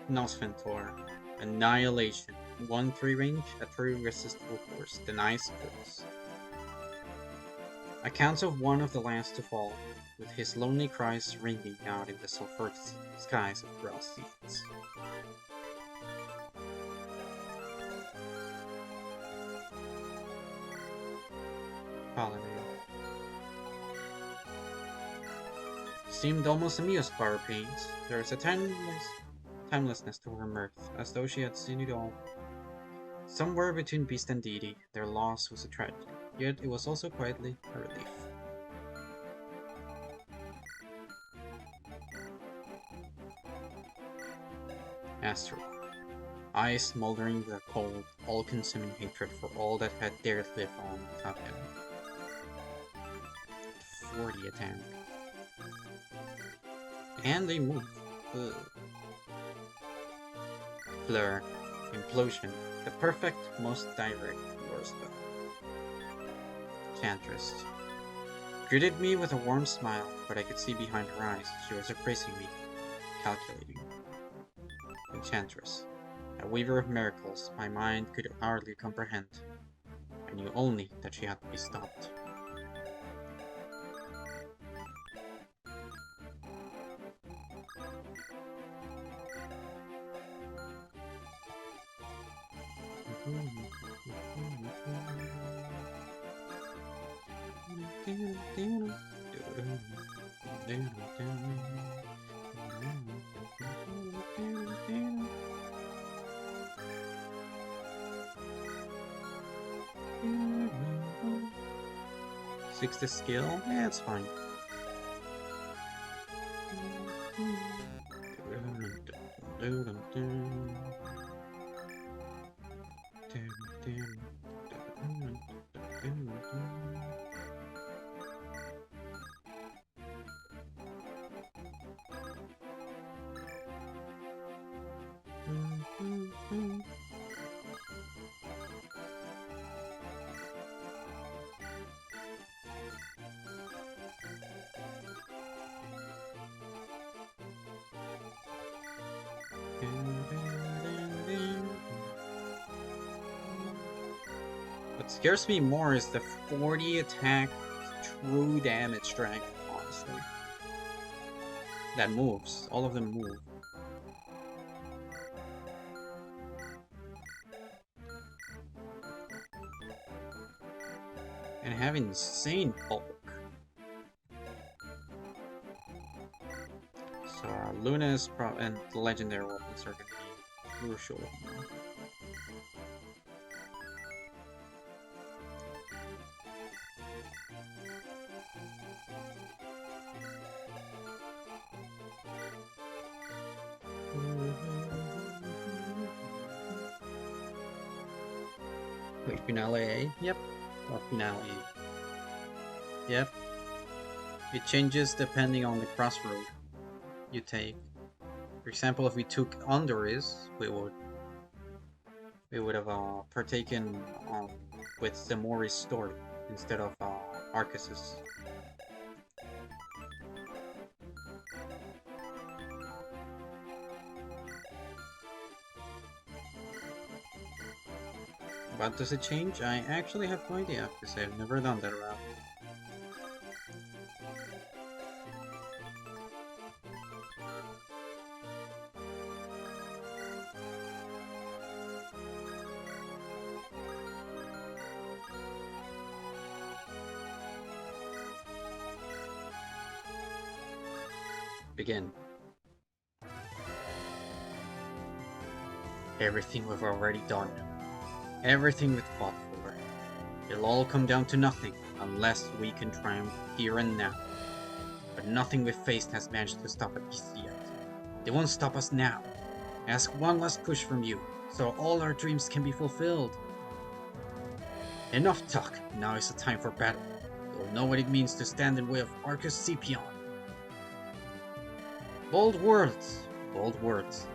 Nosventor. Annihilation. 1-3 range, a 3 resistible force. Denies force. Accounts of one of the last to fall, with his lonely cries ringing out in the sulphuric skies of Brass Seas. Paladin. Seemed almost amused by her pains. There was a timelessness to her mirth, as though she had seen it all. Somewhere between beast and deity, their loss was a tragedy, yet it was also quietly a relief. Astral. Eyes smoldering with a cold, all-consuming hatred for all that had dared live on without him. 40 attack. And they move. Ugh. Fleur. Implosion. The perfect, most direct war spell. Enchantress. Greeted me with a warm smile, but I could see behind her eyes she was appraising me, calculating. Enchantress. A weaver of miracles my mind could hardly comprehend. I knew only that she had to be stopped. Six to skill? Yeah, it's fine. What scares me more is the 40 attack true damage dragon, honestly. that moves. All of them move. And have insane bulk. So Luna's and the legendary weapons are going to be crucial. Wait, finale A? Yep. Or finale. Yep. It changes depending on the crossroad you take. For example, if we took Underis, we would have partaken with the Mori's story instead of Arcus's. But does it change? I actually have no idea, because I've never done that route. Begin. Everything we've already done. Everything we've fought for. It'll all come down to nothing, unless we can triumph here and now. But nothing we've faced has managed to stop us yet. They won't stop us now. Ask one last push from you, so all our dreams can be fulfilled. Enough talk, now is the time for battle. You'll know what it means to stand in the way of Arcus Scipion. Bold words,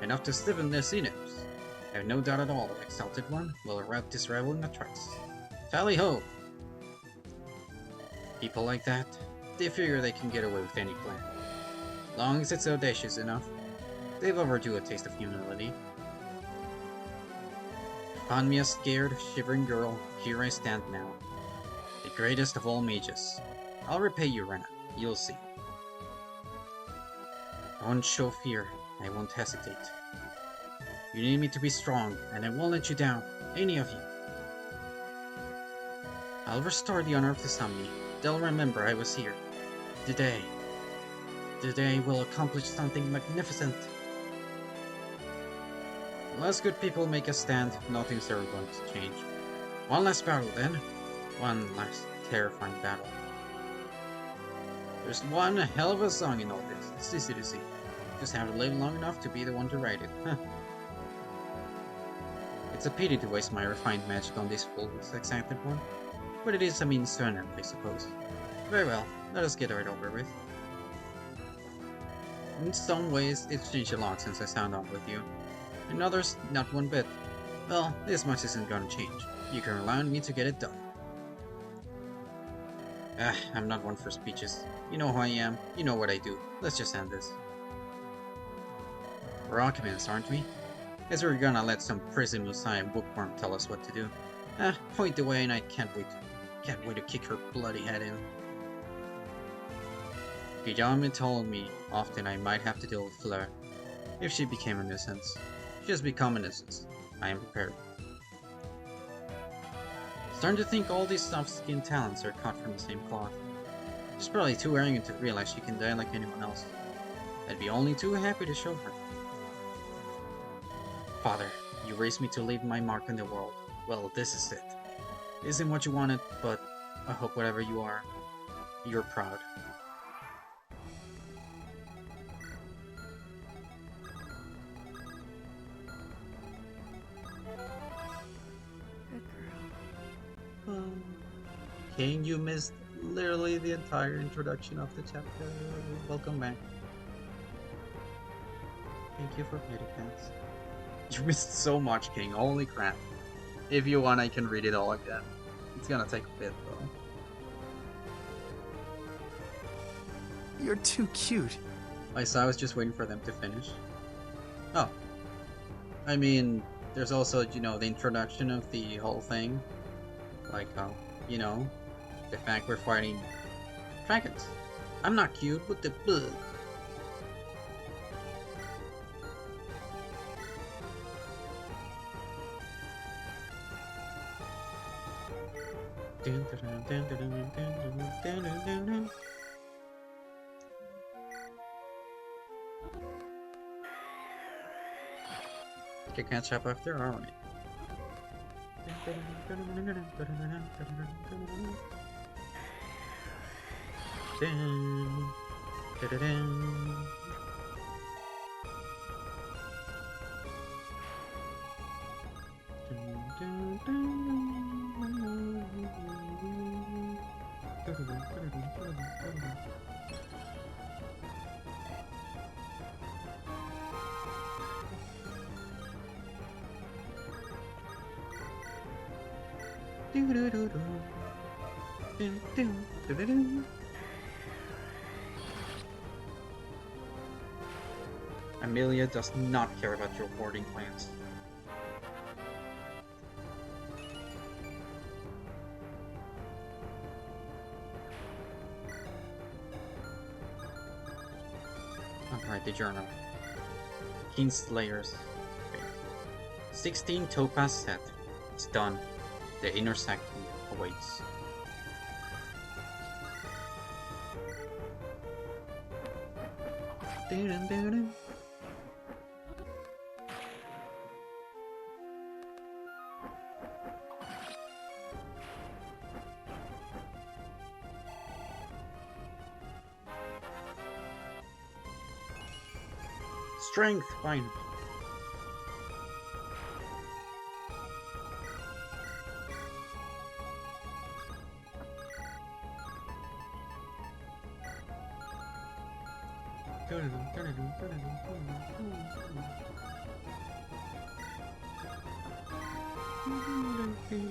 enough to stiffen their sinews. I have no doubt at all, Exalted One will rout this rival in a trice. Tally ho! People like that, they figure they can get away with any plan. Long as it's audacious enough, they've overdue a taste of humility. Found me a scared, shivering girl, here I stand now. The greatest of all mages. I'll repay you, Rena, you'll see. I won't show fear, I won't hesitate. You need me to be strong, and I won't let you down, any of you. I'll restore the honor of the Samni. They'll remember I was here. Today we'll accomplish something magnificent. Unless good people make a stand, nothing's ever going to change. One last battle then. One last terrifying battle. There's one hell of a song in all this. It's easy to see. Just have to live long enough to be the one to write it. Huh. It's a pity to waste my refined magic on this fool Exalted One, but it is a means to an end, I suppose. Very well, let us get it over with. In some ways, it's changed a lot since I signed on with you. In others, not one bit. Well, this much isn't gonna change. You can rely on me to get it done. I'm not one for speeches. You know who I am, you know what I do. Let's just end this. We're Alchemists, aren't we? Guess we're gonna let some prison Messiah bookworm tell us what to do. Point the way and I can't wait to kick her bloody head in. Guillaume told me often I might have to deal with Fleur. If she became a nuisance. She has become a nuisance. I am prepared. Starting to think all these soft-skinned talents are cut from the same cloth. She's probably too arrogant to realize she can die like anyone else. I'd be only too happy to show her. Father, you raised me to leave my mark on the world. Well, this is it. It isn't what you wanted, but I hope whatever you are, you're proud. Good girl. King, you missed literally the entire introduction of the chapter. Welcome back. Thank you for pity pants. You missed so much, King. Holy crap. If you want, I can read it all again. It's gonna take a bit, though. You're too cute. So I was just waiting for them to finish. Oh. I mean, there's also, you know, the introduction of the whole thing. Like, you know, the fact we're fighting dragons. I'm not cute, but the... Can catch up after, alright. Amelia does not care about your hoarding plans. Alright, the journal. Kinslayer's fate. 16 topaz set. It's done. The intersection awaits. Strength, fine. Okay.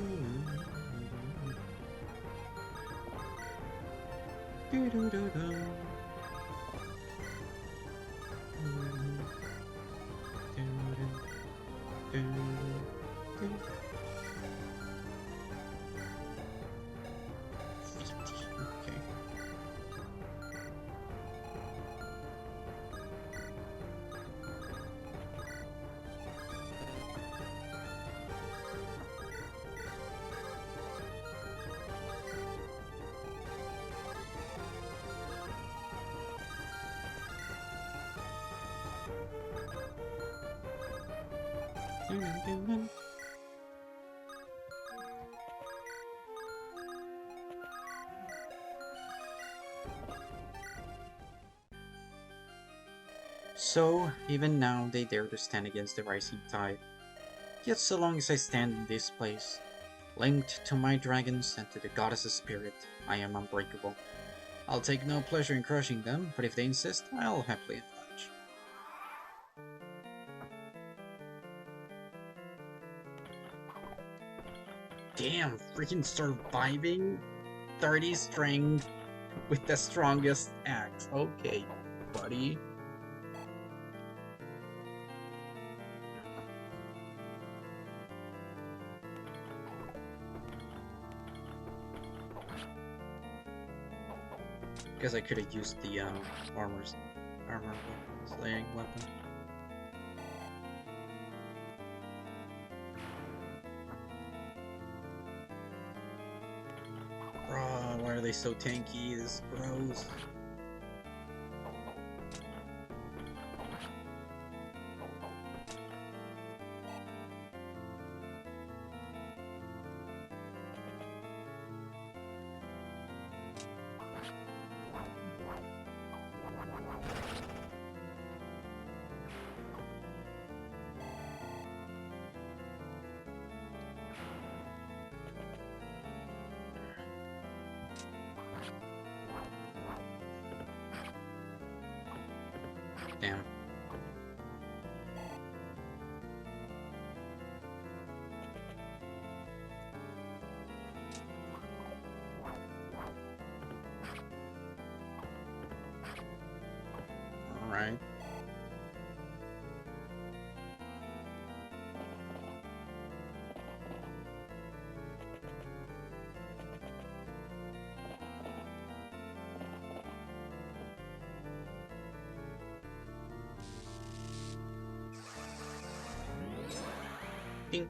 So, even now, they dare to stand against the rising tide. Yet so long as I stand in this place, linked to my dragons and to the goddess's spirit, I am unbreakable. I'll take no pleasure in crushing them, but if they insist, I'll happily oblige. Damn, freaking surviving 30 strength with the strongest axe. Okay, buddy. Guess I could have used the armor slaying weapon. Bro, why are they so tanky? This is gross. Damn. Alright. Pink.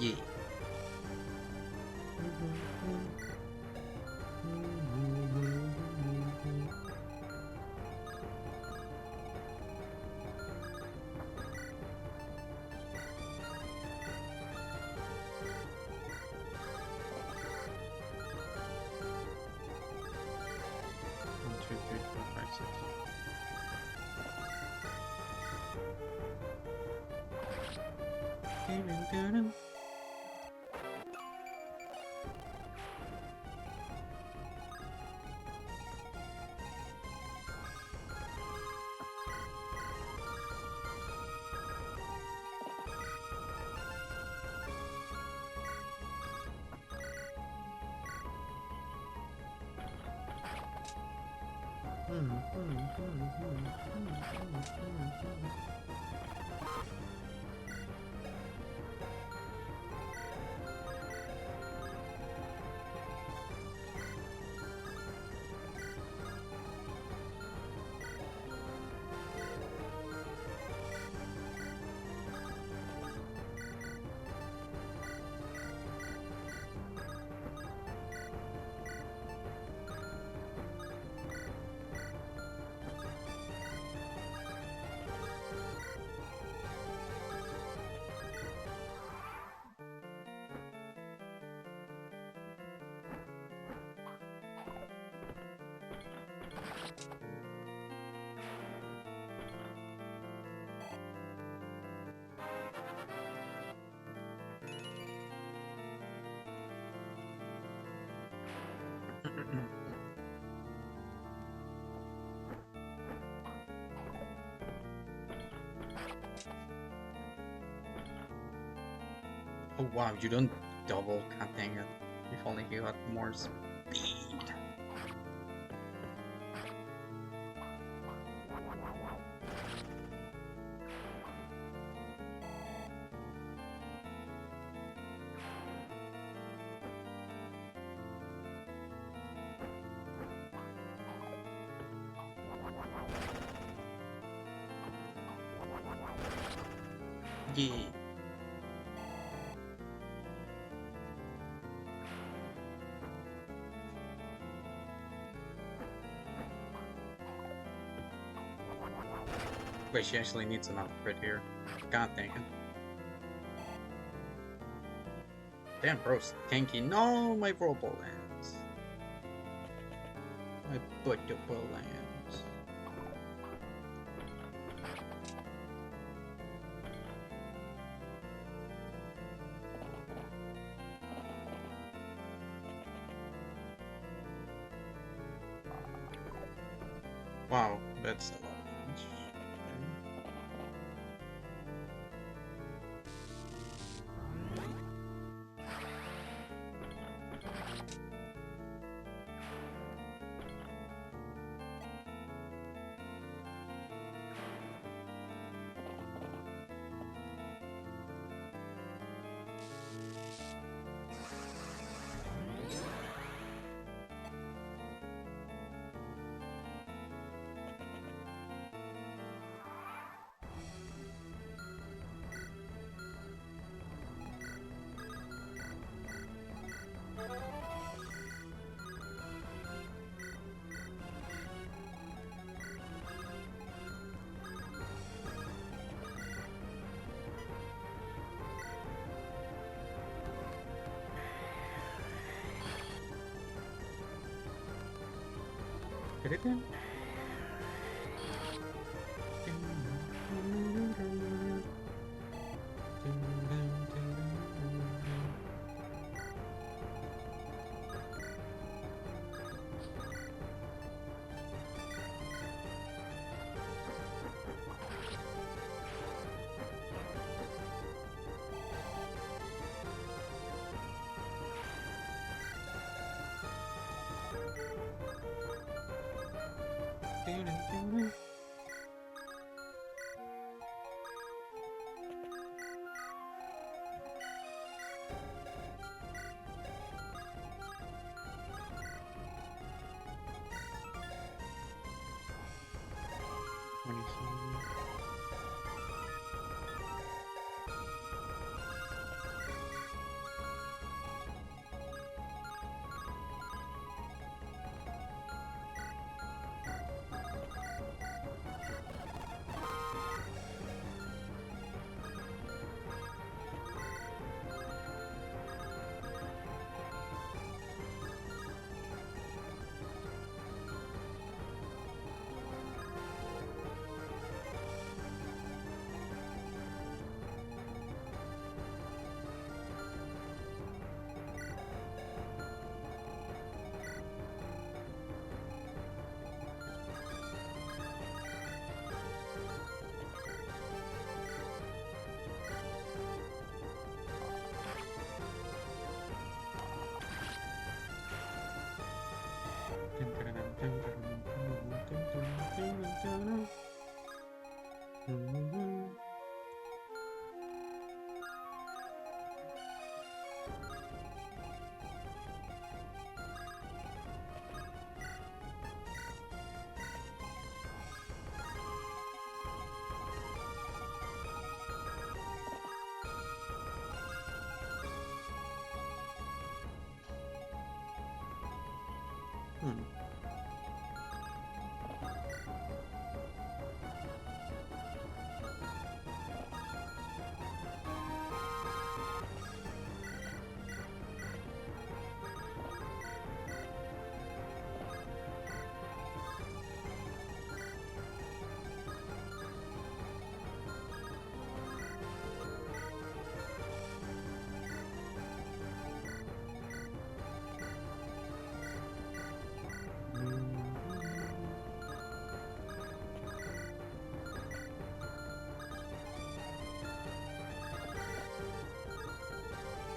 Yeah. One, two, three, four, five, six. Oh wow, you don't double, god dang it. If only you had more speed. Yeah. Wait, she actually needs an upgrade here. God dang it. Damn, bro, tanky. No, my robo lands. My buttable lands. Wow, that's a lot of damage. Hit it again?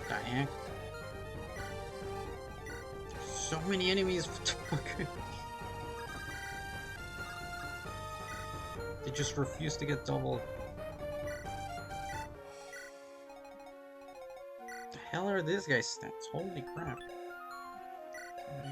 The heck? So many enemies, what the fuck? They just refuse to get doubled. The hell are these guys' stats? Holy crap. Okay.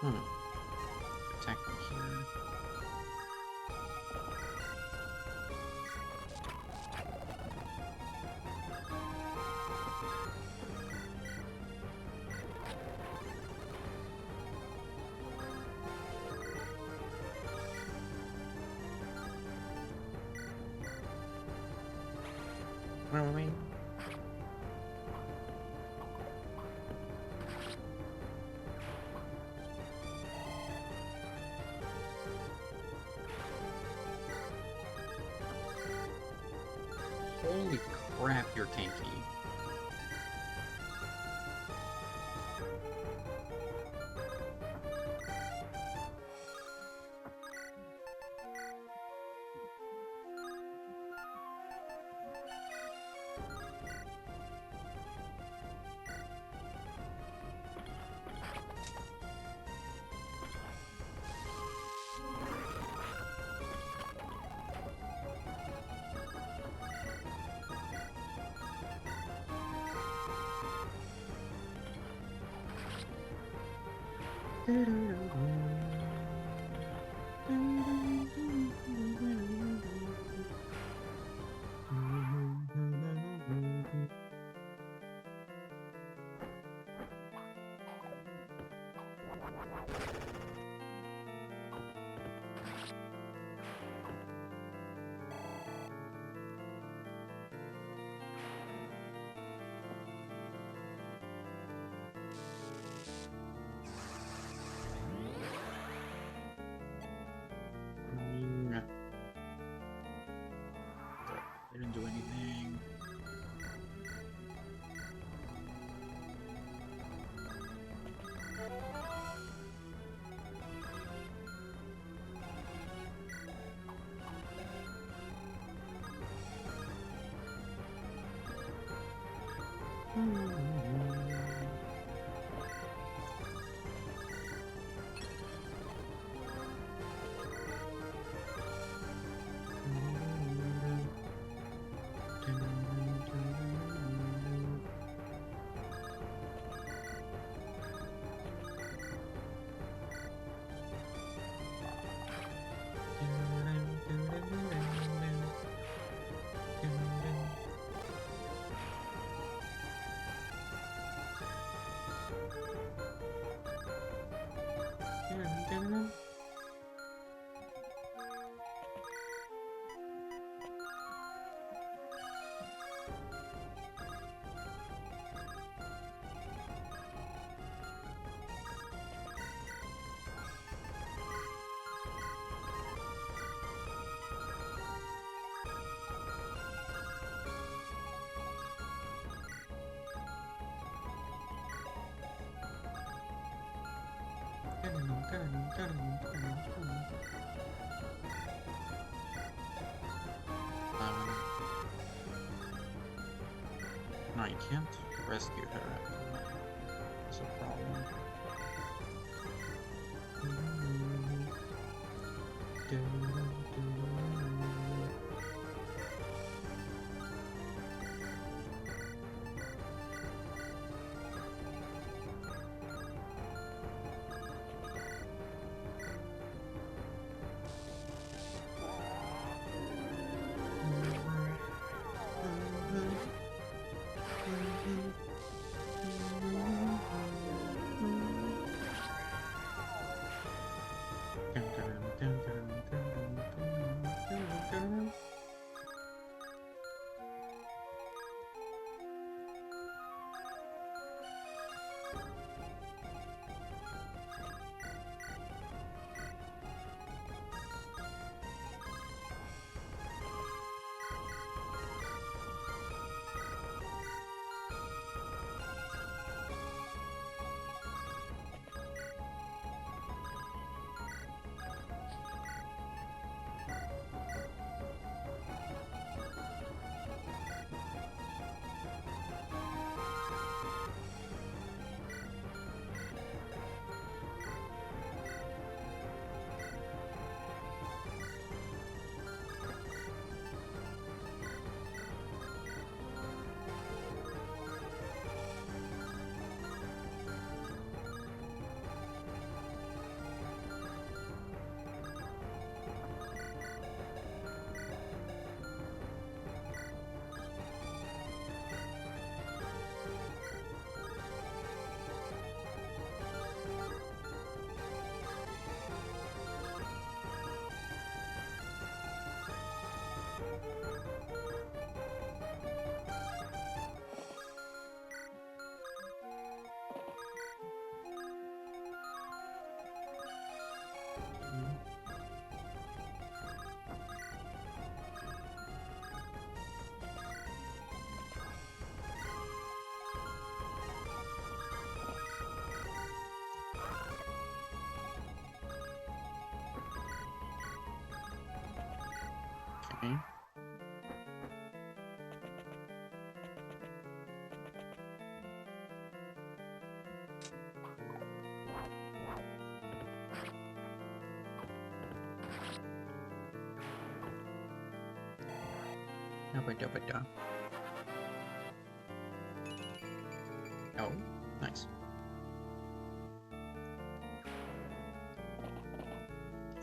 Attack from here. Where are we? Holy crap, you're tanky. They didn't do anything. No, you can't rescue her. That's a problem. Okay. Yabba-dabba-da. Oh, nice.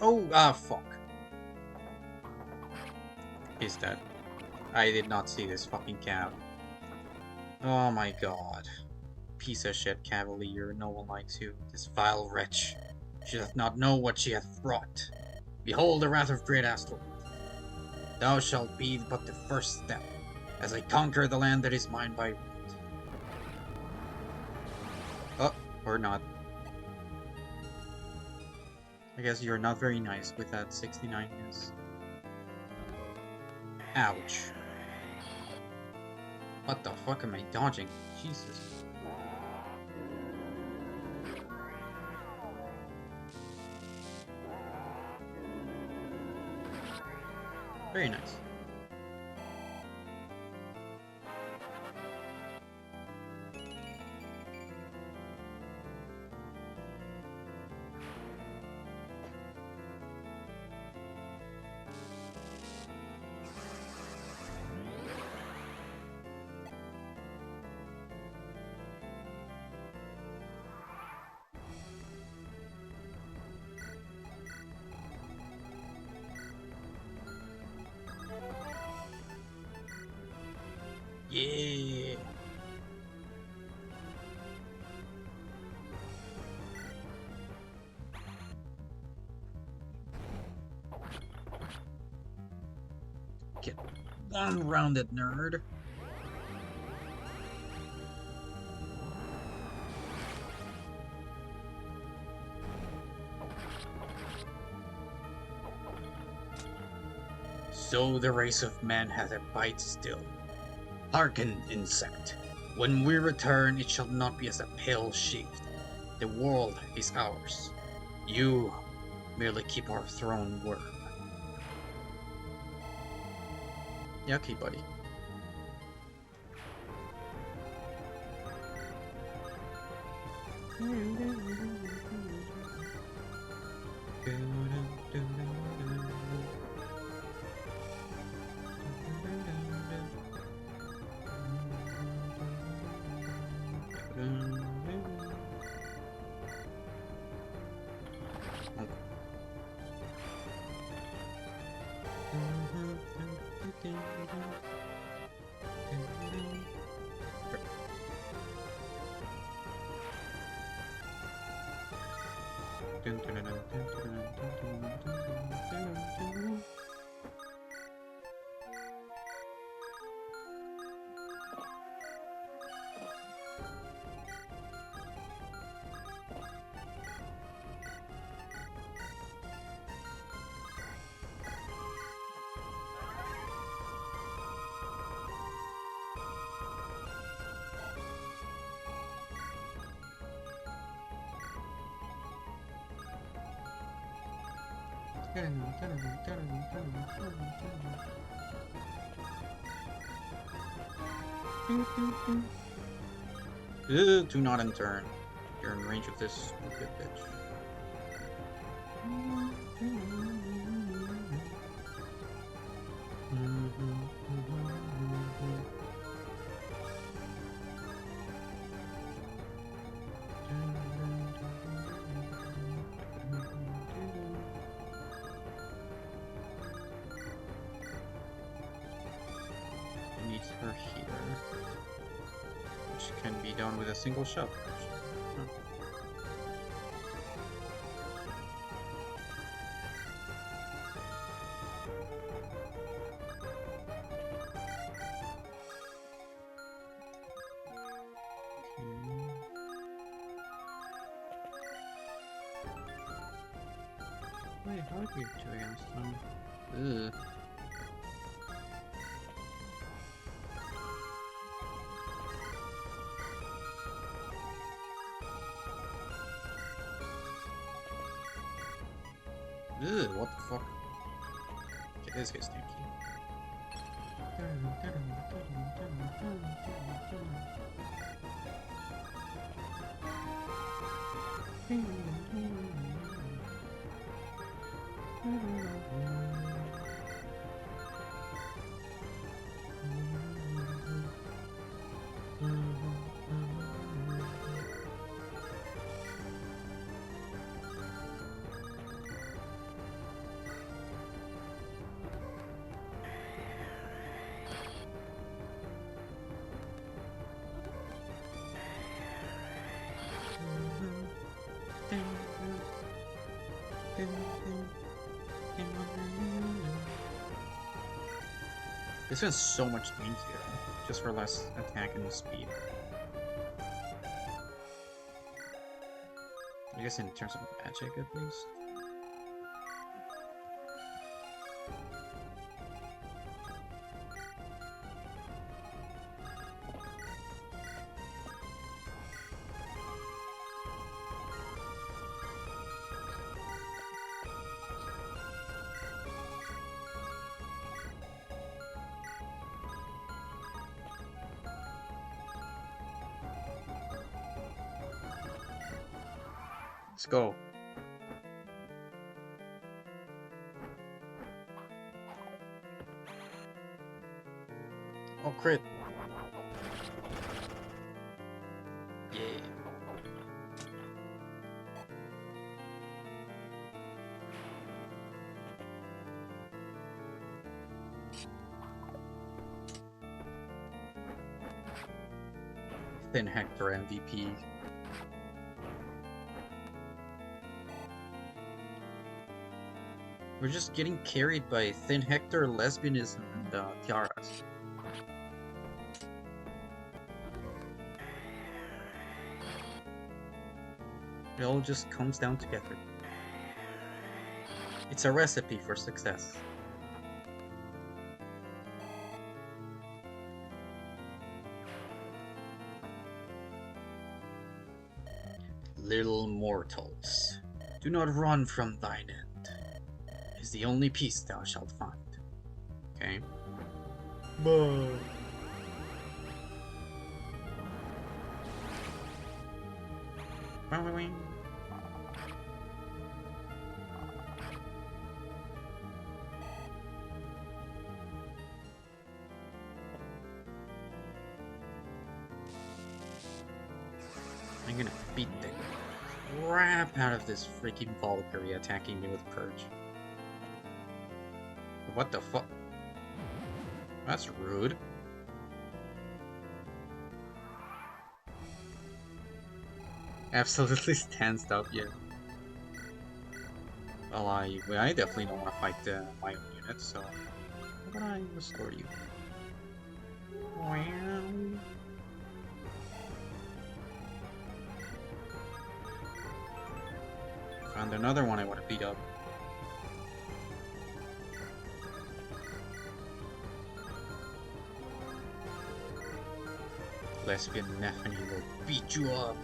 Oh, fuck. Is that? I did not see this fucking cab. Oh my god. Piece of shit cavalier, no one likes you. This vile wretch. She doth not know what she hath wrought. Behold the wrath of great Astor. Thou shalt be but the first step, as I conquer the land that is mine by right. Oh, or not. I guess you're not very nice with that 69 miss. Ouch. What the fuck am I dodging? Jesus. Very nice. Yeah. Get one rounded, nerd. So the race of men hath a bite still. Hearken, insect. When we return, it shall not be as a pale shift. The world is ours. You merely keep our throne worm. Yucky, buddy. Do not turn. You're in range of this stupid bitch. Needs her here, which can be done with a single shot. Huh. Wait, how did we do against them? Ugh. Ugh, what the fuck? Okay, This guy's tanky. This one's so much easier, just for less attack and speed. I guess in terms of magic, at least. Let's go. Oh, crit. Yeah. Thin Hector MVP. We're just getting carried by Thin Hector, lesbianism, and tiaras. It all just comes down together. It's a recipe for success. Little mortals, do not run from thine end. It is the only peace thou shalt find. Okay. Boo. I'm gonna beat the crap out of this freaking Valkyrie attacking me with Purge. What the fuck? That's rude. Absolutely stands up, yeah. Well, I definitely don't want to fight my own unit, so how about I restore you? Wow. Found another one I want to beat up. Lesbian Nephany will beat you up.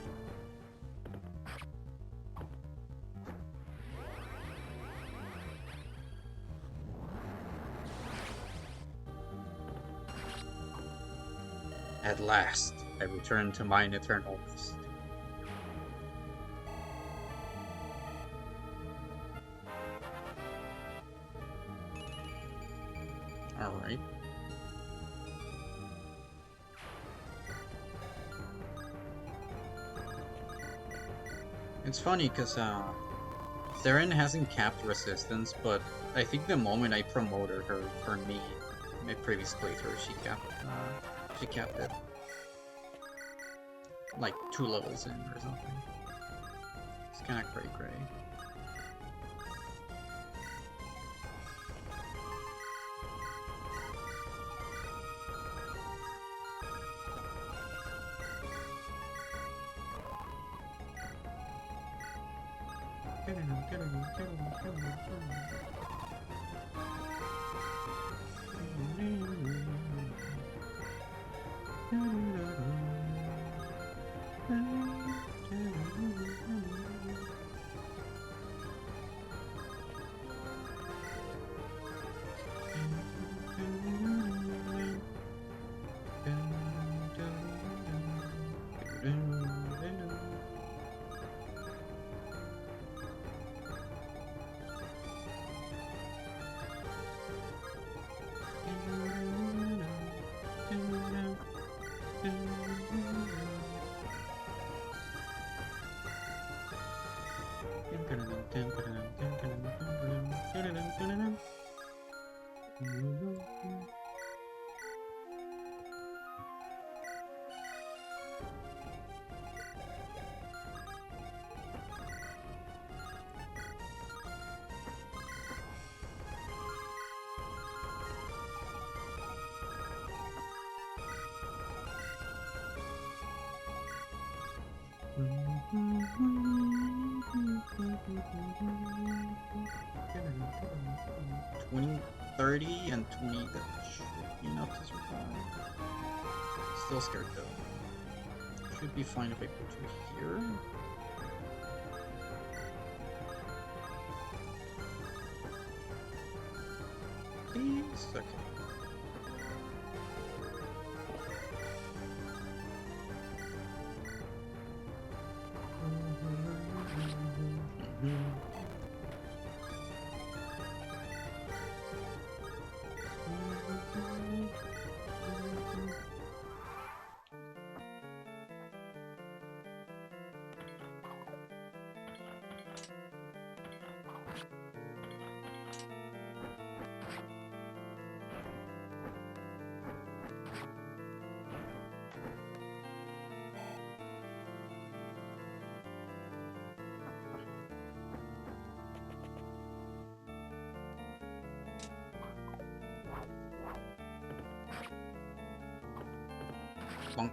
At last, I return to mine eternal rest. Alright. It's funny because Theron hasn't capped resistance, but I think the moment I promoted her for me, my previous playthrough, she capped it. Like 2 levels in or something. It's kinda cray-cray. $20, $30, and 20. That should be enough to survive. Still scared though. Should be fine if I put you here. Please? Okay. Plunk.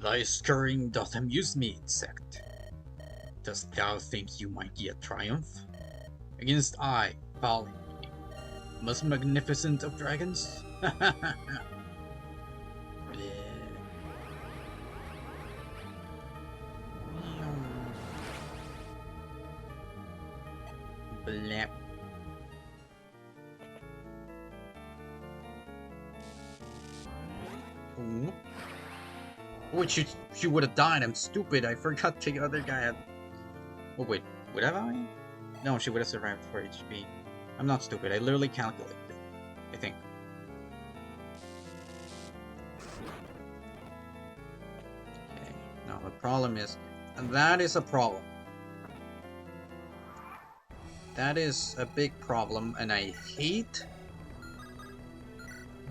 Thy scurrying doth amuse me, insect. Dost thou think you might yet triumph? Against I, foul being, most magnificent of dragons? Bleh. Blap. Ooh. Wait, she would have died. I'm stupid. I forgot the other guy had... Oh wait, would have I? No, she would have survived 4 HP. I'm not stupid, I literally calculated it. I think. Okay, now the problem is, and that is a problem. That is a big problem, and I hate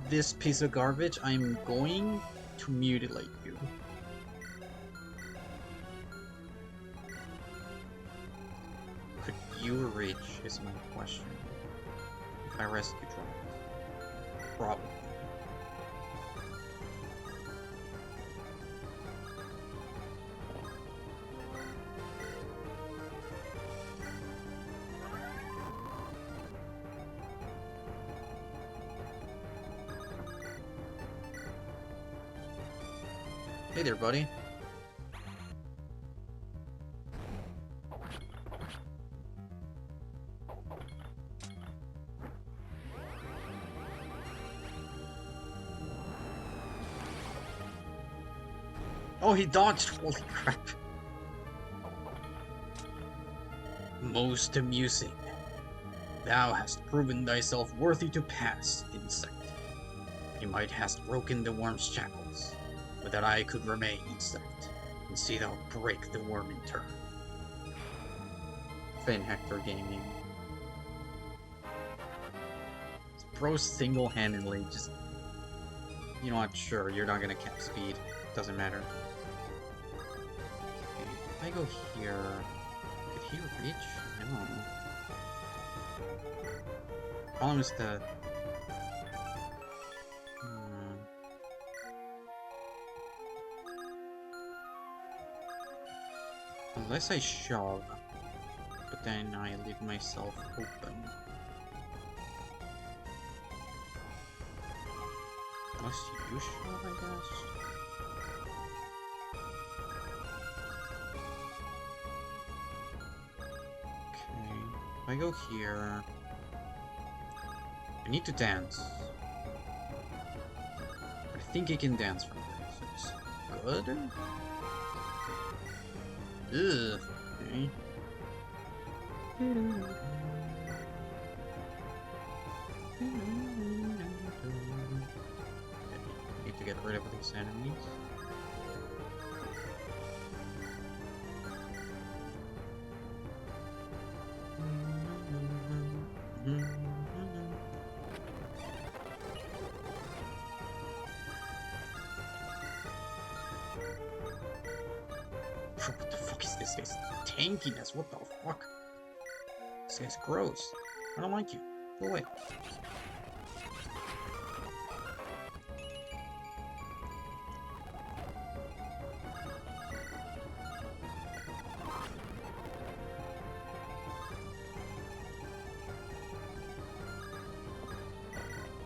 this piece of garbage. I'm going to mutilate you. Could you reach is my question. If I rescue dropped. Probably. Hey there, buddy. Oh, he dodged! Holy crap. Most amusing. Thou hast proven thyself worthy to pass, insect. You might hast broken the worm's shackles, but that I could remain, insect, and see thou break the worm in turn. Finn Hector Gaming. Bro single-handedly just... You know what, sure, you're not gonna cap speed. Doesn't matter. Okay, if I go here... Could he reach? No. Problem is that... Unless I shove, but then I leave myself open. Unless you shove, I guess. Okay. I go here, I need to dance. I think I can dance from there, so it's good. Ugh. Okay. Need to get rid of these enemies. What the fuck is this guy's tankiness? What the fuck? This guy's gross. I don't like you. Go away.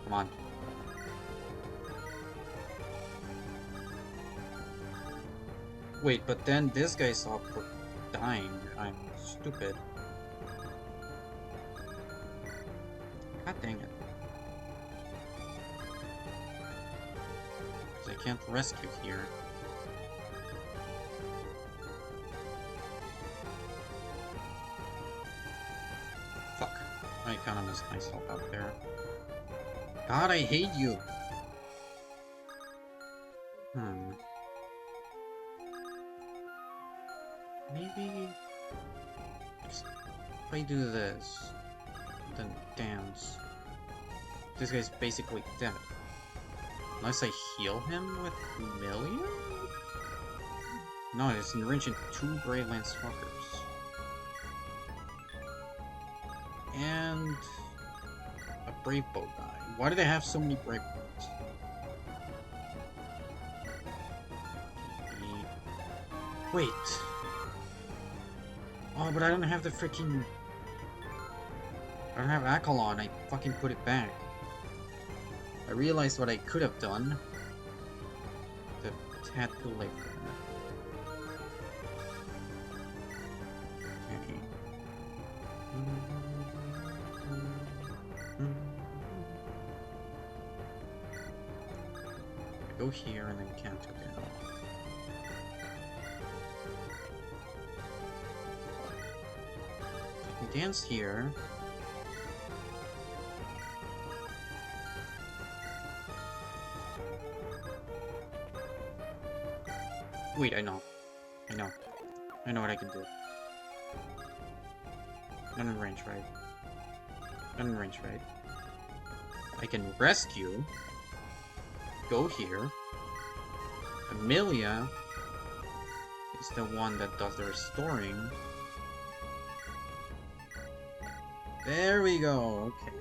Come on. Wait, but then this guy's up for dying. I'm stupid. God dang it. 'Cause I can't rescue here. Fuck. I kinda messed myself up there. God, I hate you! Maybe... If I do this, then dance. This guy's basically dead. Unless I heal him with Million? No, it's enriching 2 Brave Lance fuckers. And... a Brave Bow guy. Why do they have so many Brave Bows? Wait. Oh, but I don't have the freaking... I don't have Accolon, I fucking put it back. I realized what I could have done. The tad too late for that. Okay. I go here and then can't go down. I can dance here. Wait, I know. I know. I know what I can do. Not in range, right? Not in range, right? I can rescue. Go here. Amelia is the one that does the restoring. There we go, okay.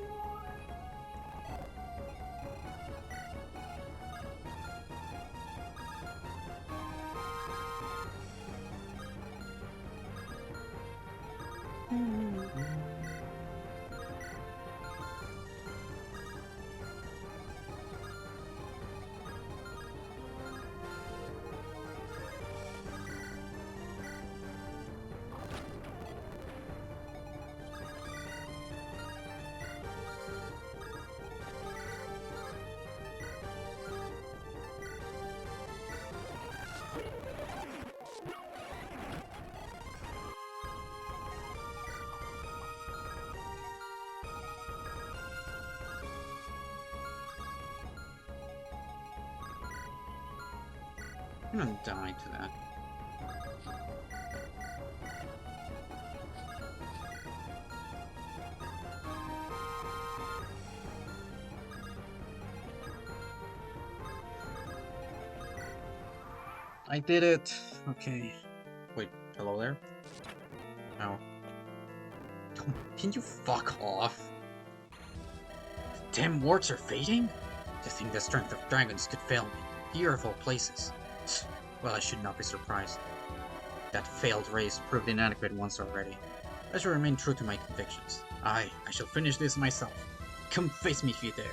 I'm gonna die to that. I did it! Okay. Wait, hello there? Oh. Can you fuck off? The damn warts are fading? To think the strength of dragons could fail me. Here of all places. Well, I should not be surprised. That failed race proved inadequate once already. I shall remain true to my convictions. I shall finish this myself. Come face me if you dare.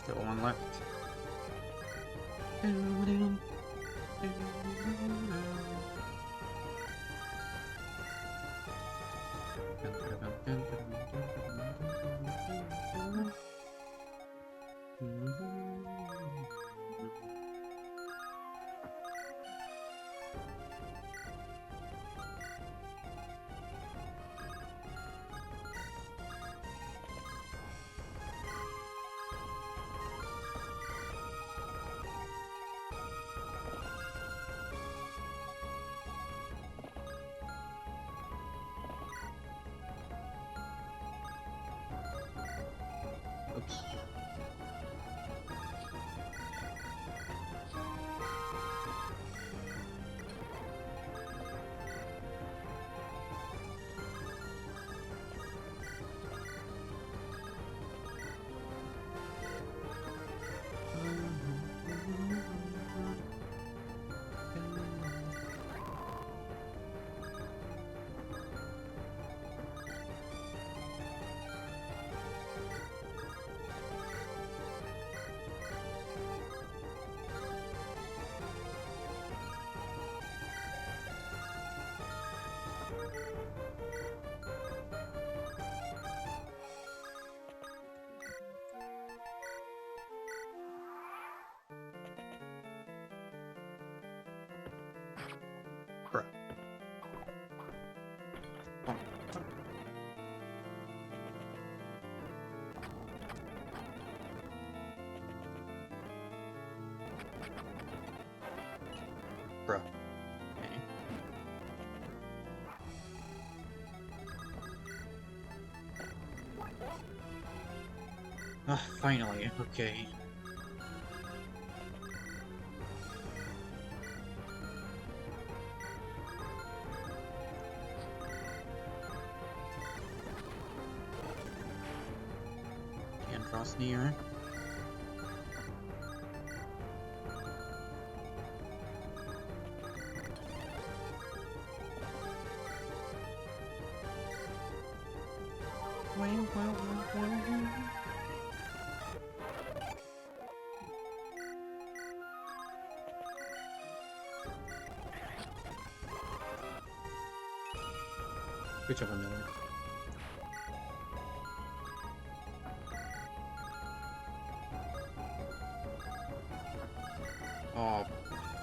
Still one left. Oops. Bruh. Bruh. Okay. Ah, finally, okay. Can't cross near. Good job, Amelia. Oh,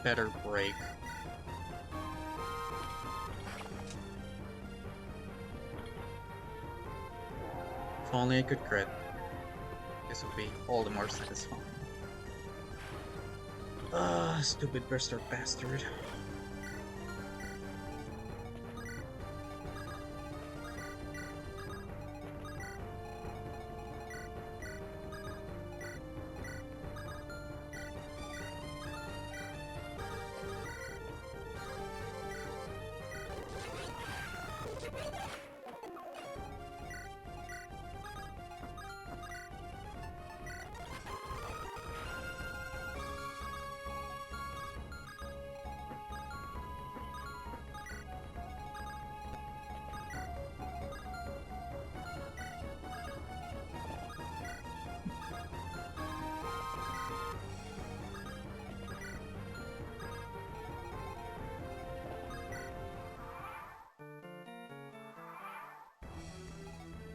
better break. If only I could crit. This would be all the more satisfying. Ah, stupid burster bastard.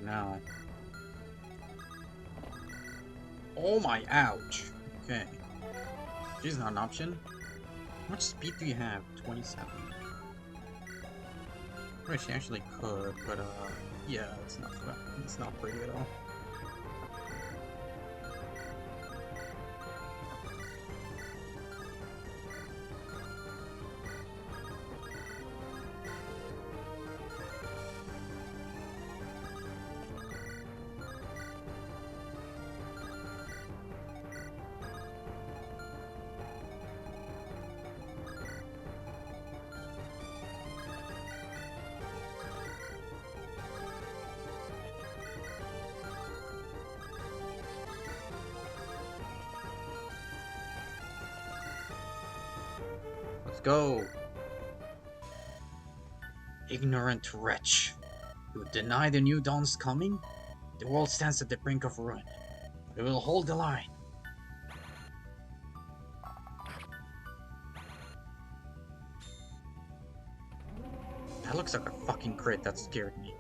Now. Oh my, ouch. Okay. She's not an option. How much speed do you have? 27. Right, she actually could, but yeah, it's not pretty at all. Let's go! Ignorant wretch. You deny the new dawn's coming? The world stands at the brink of ruin. We will hold the line. That looks like a fucking crit that scared me.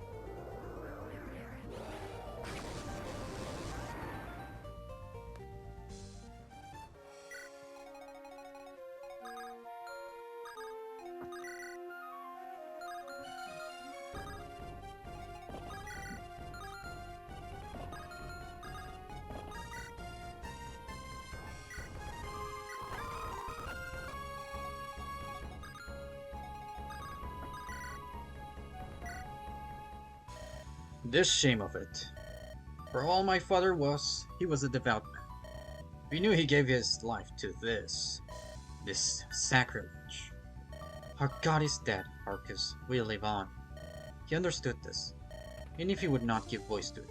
This shame of it. For all my father was, he was a devout man. We knew he gave his life to this sacrilege. Our God is dead, Arcus. We live on. He understood this, even if he would not give voice to it.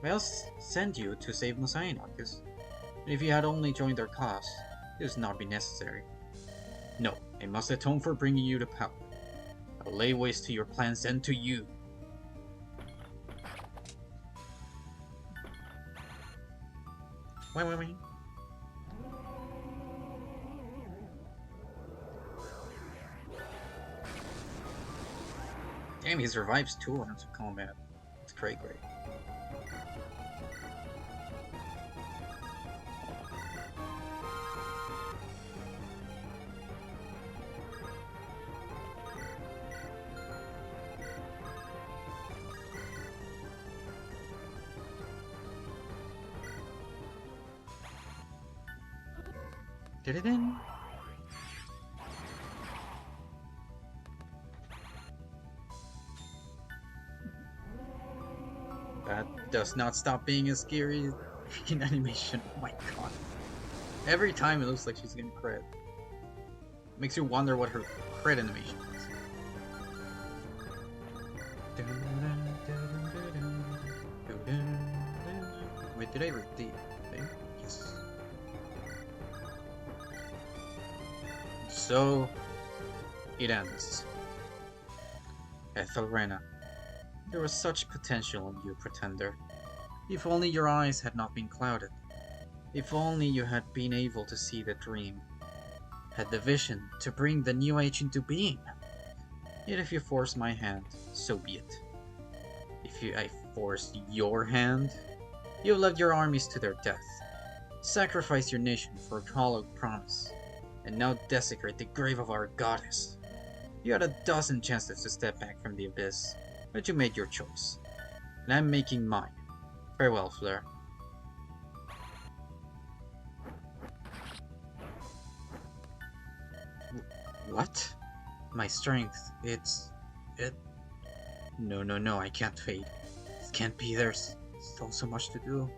I else sent you to save Messiah, Arcus. And if you had only joined their cause, this would not be necessary. No, I must atone for bringing you to power. I'll lay waste to your plans and to you. Wait. Damn, he survives 2 rounds of combat. It's great. Did it in? That does not stop being a scary freaking animation. Oh my god. Every time it looks like she's gonna crit. Makes you wonder what her crit animation is. Wait, did I read the thing? Yes. So, it ends. Ethelrena, there was such potential in you, Pretender. If only your eyes had not been clouded. If only you had been able to see the dream. Had the vision to bring the new age into being. Yet if you force my hand, so be it. If I forced your hand, you led your armies to their death. Sacrifice your nation for a hollow promise. And now desecrate the grave of our goddess. You had a dozen chances to step back from the abyss, but you made your choice. And I'm making mine. Farewell, Fleur. What? My strength, it... No, I can't fade. It can't be, there's still so much to do.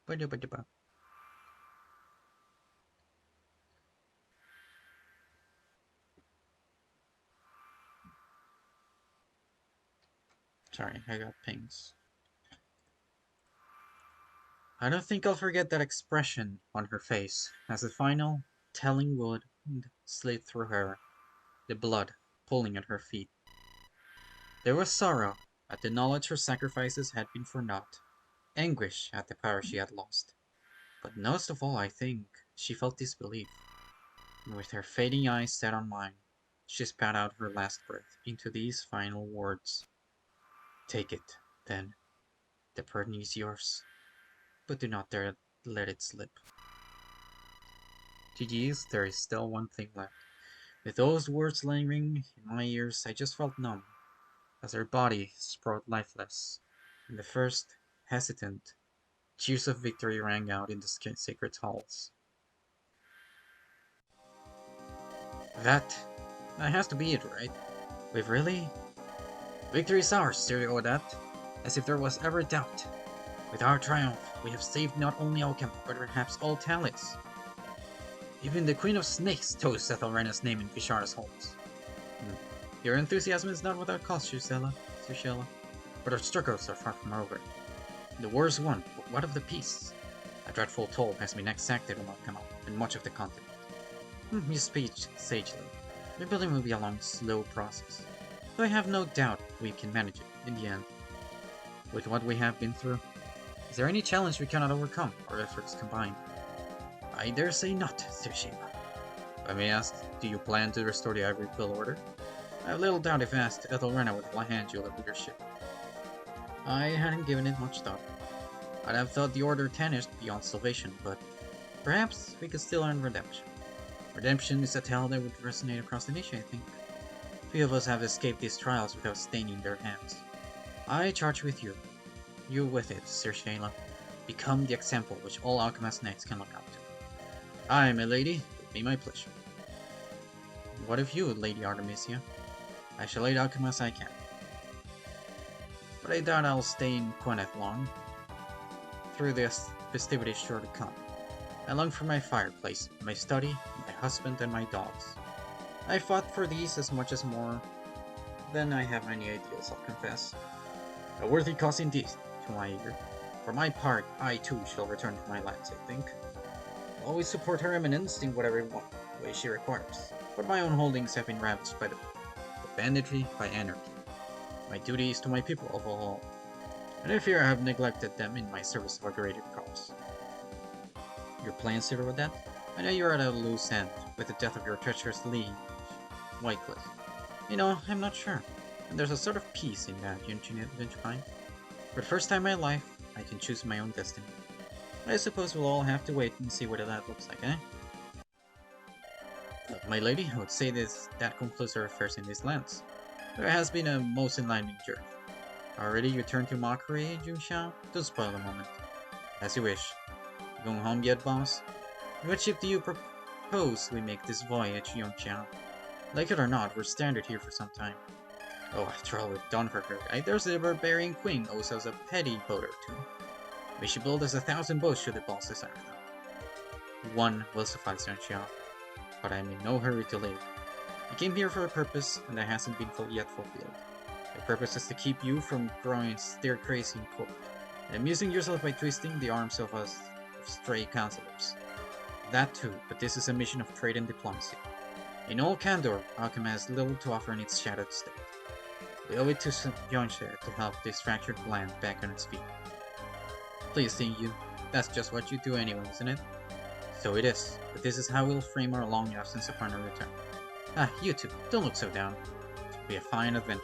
Ba-da-ba-da-ba. Sorry, I got pings. I don't think I'll forget that expression on her face as the final telling wound slid through her, the blood pooling at her feet. There was sorrow at the knowledge her sacrifices had been for naught, anguish at the power she had lost. But most of all, I think, she felt disbelief. And with her fading eyes set on mine, she spat out her last breath into these final words. Take it, then. The burden is yours, but do not dare let it slip. GG's, there is still one thing left. With those words lingering in my ears, I just felt numb, as her body sprawled lifeless, and the first, hesitant, cheers of victory rang out in the sacred halls. That has to be it, right? We've really... Victory is ours, Stereo Odette, as if there was ever doubt. With our triumph, we have saved not only Oakham, but perhaps all Talis. Even the Queen of Snakes toasts Ethelrena's name in Vishara's halls. Your enthusiasm is not without cause, Susella, but our struggles are far from over. The war is won, but what of the peace? A dreadful toll has been exacted on Oakham. and much of the continent. You speak sagely. Rebuilding will be a long, slow process, though I have no doubt we can manage it in the end. With what we have been through, is there any challenge we cannot overcome, our efforts combined? I dare say not, Sir Shima. If I may ask, do you plan to restore the Ivory Quill Order? I have little doubt if asked, Ethelrena would hand you the leadership. I hadn't given it much thought. I'd have thought the Order tarnished beyond salvation, but perhaps we could still earn redemption. Redemption is a tale that would resonate across the nation, I think. Few of us have escaped these trials without staining their hands. I charge with you. You with it, Sir Shayla. Become the example which all Alchemist Knights can look up to. Aye, my lady, it would be my pleasure. What of you, Lady Artemisia? I shall aid Alchemist I can. But I doubt I'll stay in Queneth long. Through the festivities sure to come. I long for my fireplace, my study, my husband, and my dogs. I fought for these as much as more than I have any ideals, I'll confess. A worthy cause indeed, to my ear. For my part, I too shall return to my lands, I think. I'll always support Her Eminence in whatever way she requires, but my own holdings have been ravaged by the banditry, by anarchy. My duty is to my people of all, and I fear I have neglected them in my service of a greater cause. Your plans to with that? I know you're at a loose end with the death of your treacherous liege, Whitecliff. You know, I'm not sure. And there's a sort of peace in that, don't you find? For the first time in my life, I can choose my own destiny. I suppose we'll all have to wait and see what that looks like, eh? My lady, I would say that concludes our affairs in these lands. There has been a most enlightening journey. Already you turn to mockery, Junxiao? Don't spoil the moment. As you wish. Going home yet, boss? What ship do you propose we make this voyage, Yongqiao? Like it or not, we're stranded here for some time. Oh, after all we've done for her, there's the barbarian queen owes us a petty boat or two. We should build us 1,000 boats should the boss desire them. One will suffice, Yongqiao, but I'm in no hurry to leave. I came here for a purpose, and that hasn't been yet fulfilled. The purpose is to keep you from growing stir crazy in court, and amusing yourself by twisting the arms of us stray counselors. That too, but this is a mission of trade and diplomacy. In all candor, Alchemy has little to offer in its shattered state. We owe it to Yonshe to help this fractured land back on its feet. Please think you, that's just what you do anyway, isn't it? So it is, but this is how we'll frame our long absence upon our return. Ah, you two, don't look so down. It'll be a fine adventure.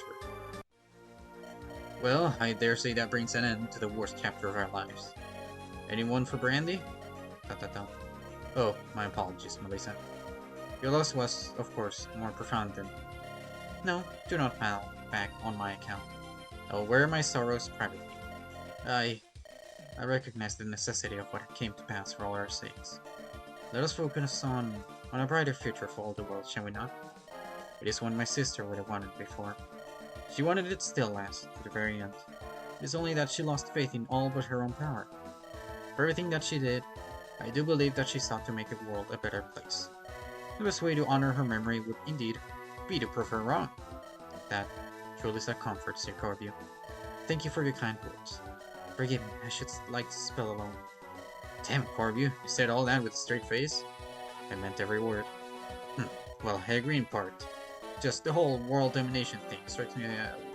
Well, I dare say that brings an end to the worst chapter of our lives. Anyone for brandy? Oh, my apologies, Melissa. Your loss was, of course, more profound than... No, do not pile back on my account. I will wear my sorrows privately. I recognize the necessity of what came to pass for all our sakes. Let us focus on a brighter future for all the world, shall we not? It is one my sister would have wanted before. She wanted it still last, to the very end. It is only that she lost faith in all but her own power. For everything that she did, I do believe that she sought to make the world a better place. The best way to honor her memory would indeed be to prove her wrong. That truly is a comfort, Sir Corview. Thank you for your kind words. Forgive me, I should like to spell alone. Damn, Corview, you said all that with a straight face? I meant every word. Well, I agree in part. Just the whole world domination thing strikes me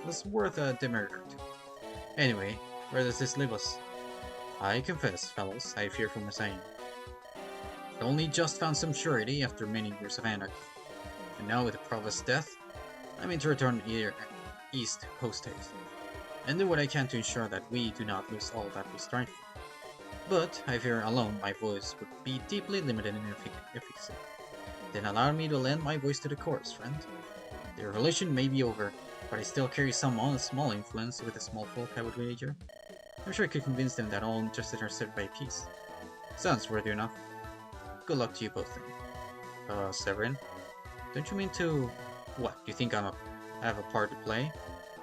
was worth a demerit or two. Anyway, where does this leave us? I confess, fellows, I fear for Messiah. I only just found some surety after many years of anarchy. And now with the Provost's death, I mean to return east post-haste, and do what I can to ensure that we do not lose all that we strive for. But I fear alone my voice would be deeply limited in efficacy. Then allow me to lend my voice to the chorus, friend. The revolution may be over, but I still carry some small influence with the small folk, I would wager. I'm sure I could convince them that all interested are served by peace. Sounds worthy enough. Good luck to you both then. Severin? Don't you mean to... What, you think I have a part to play?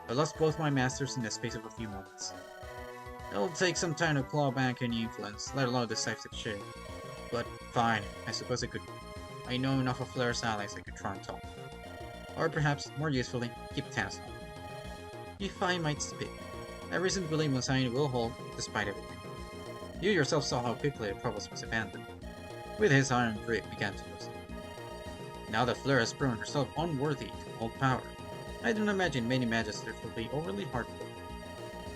I lost both my masters in the space of a few moments. It'll take some time to claw back any influence, let alone decisive share. But fine, I suppose I know enough of Flair's allies I could try and talk. Or perhaps, more usefully, keep tabs on. If I might speak, I have reason to believe Messiah will hold, despite everything. You yourself saw how quickly the Provost was abandoned. with his iron grip began to loosen. Now that Fleur has proven herself unworthy to hold power, I don't imagine many magisters will be overly hardcore.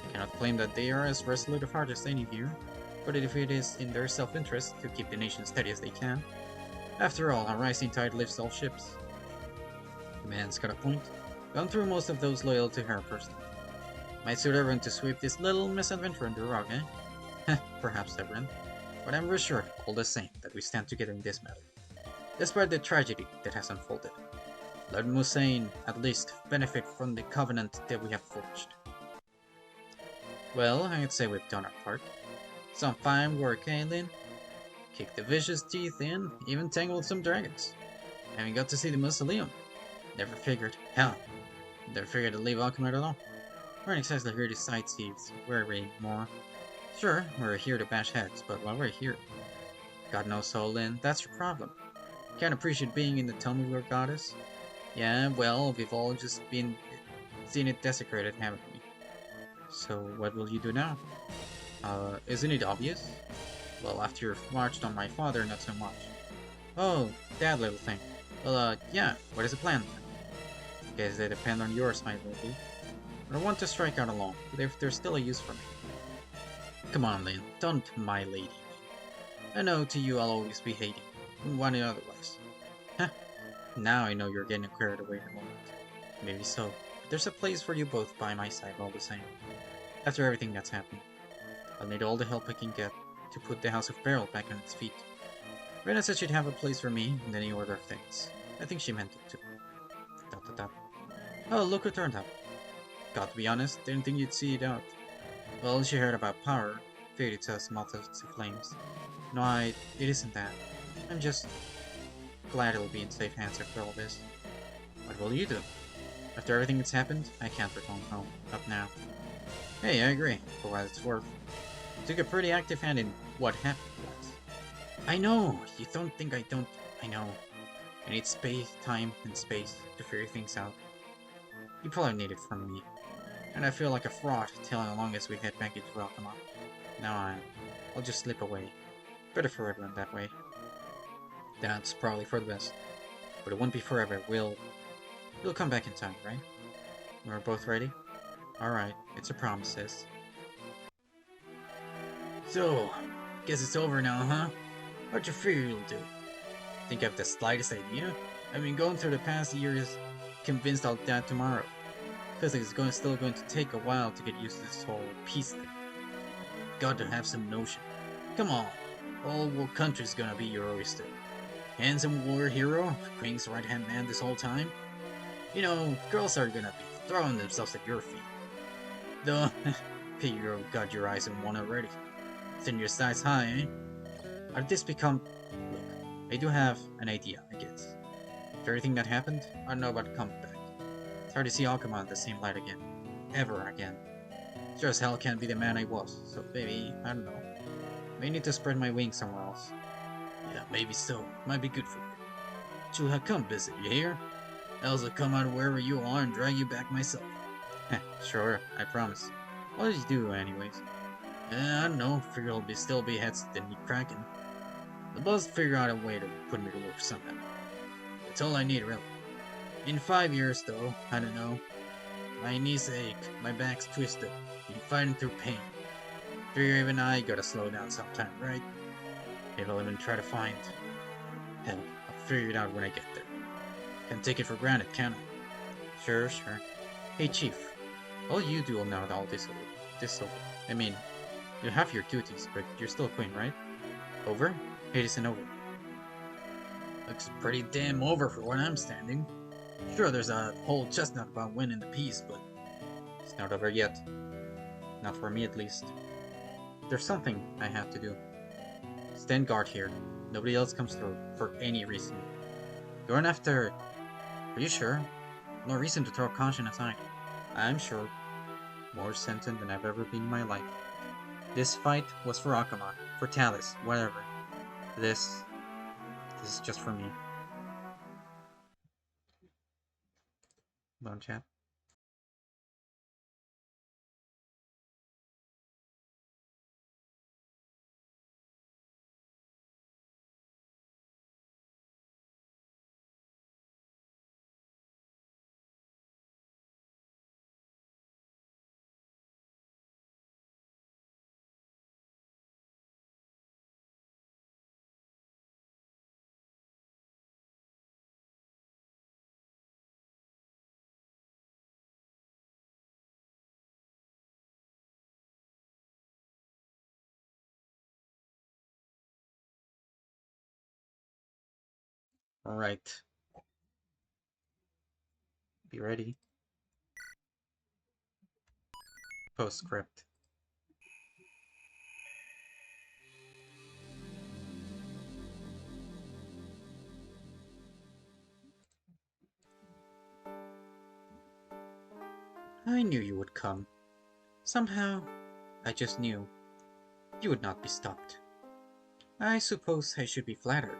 I cannot claim that they are as resolute of heart as any of you, but if it is in their self-interest to keep the nation steady as they can, after all, a rising tide lifts all ships. The man's got a point. Gone through most of those loyal to her personally. Might suit everyone to sweep this little misadventure under the rug, eh? Perhaps everyone. But I'm reassured, all the same, that we stand together in this matter. Despite the tragedy that has unfolded, let Musain at least benefit from the covenant that we have forged. Well, I'd say we've done our part. Some fine work, eh, Lin? Kicked the vicious teeth in, even tangled some dragons. Haven't got to see the mausoleum. Never figured to leave Alchemist at all. Weren't exactly here to sightsee, were we, more? Sure, we're here to bash heads, but while we're here, got no soul in, that's your problem. Can't appreciate being in the tomb of your goddess? Yeah, well, we've all just seen it desecrated, haven't we? So what will you do now? Isn't it obvious? Well, after you've marched on my father, not so much. Oh, that little thing. Well, yeah, what is the plan then? Guess they depend on your side, lady. I want to strike out alone, but if there's still a use for me. Come on, Lynn, don't my lady me. I know to you I'll always be hating, and wanting otherwise. Huh, now I know you're getting carried away at the moment. Maybe so, but there's a place for you both by my side all the same. After everything that's happened, I'll need all the help I can get to put the House of Peril back on its feet. Rena said she'd have a place for me in any order of things. I think she meant it too. Dot dot dot. Oh, look who turned up. Got to be honest, didn't think you'd see it out. Well, she heard about power, figured it's as moth to flames. No, it isn't that. I'm just glad it'll be in safe hands after all this. What will you do? After everything that's happened, I can't return home. Not now. Hey, I agree, for what it's worth. You took a pretty active hand in what happened to us. I know! You don't think I don't... I know. I need space, time, and space to figure things out. You probably need it from me. And I feel like a fraud tailing along as we head back into Alchemist. Now I'll just slip away. Better for everyone that way. That's probably for the best. But it won't be forever. We'll come back in time, right? We're both ready? Alright, it's a promise, sis. So, guess it's over now, huh? What you figure you'll do? Think I have the slightest idea? I've been going through the past years convinced I'll die tomorrow. Feels like it's still going to take a while to get used to this whole peace thing. Got to have some notion. Come on, all war country's gonna be your oyster. Handsome war hero, Queen's right-hand man this whole time. You know, girls are gonna be throwing themselves at your feet. Though, you got your eyes on one already. Send your sights high, eh? How did this become... Look, I do have an idea, I guess. After everything that happened, I don't know about coming back. It's hard to see Alchemist in the same light again. Ever again. Sure as hell can't be the man I was, so maybe, I don't know. May need to spread my wings somewhere else. Yeah, maybe so. Might be good for you. She'll have come visit, you hear? Else I'll come out wherever you are and drag you back myself. Sure, I promise. What did you do, anyways? I don't know. Figure I'll still be heads than me cracking. The boss figure out a way to put me to work somehow. That's all I need, really. In 5 years, though, I don't know. My knees ache, my back's twisted, I'm fighting through pain. Figure even I gotta slow down sometime, right? Maybe I'll even try to find... Hell, I'll figure it out when I get there. Can't take it for granted, can I? Sure. Hey, Chief. All you do now that all this over. I mean, you have your duties, but you're still queen, right? Over? It isn't over. Looks pretty damn over for where I'm standing. Sure, there's a whole chestnut about winning the peace, but it's not over yet. Not for me, at least. There's something I have to do. Stand guard here. Nobody else comes through, for any reason. Going after... Are you sure? No reason to throw caution aside. I'm sure. More sentient than I've ever been in my life. This fight was for Akama, for Talus, whatever. This is just for me. Bone chat. Alright. Be ready. Postscript. I knew you would come. Somehow, I just knew you would not be stopped. I suppose I should be flattered.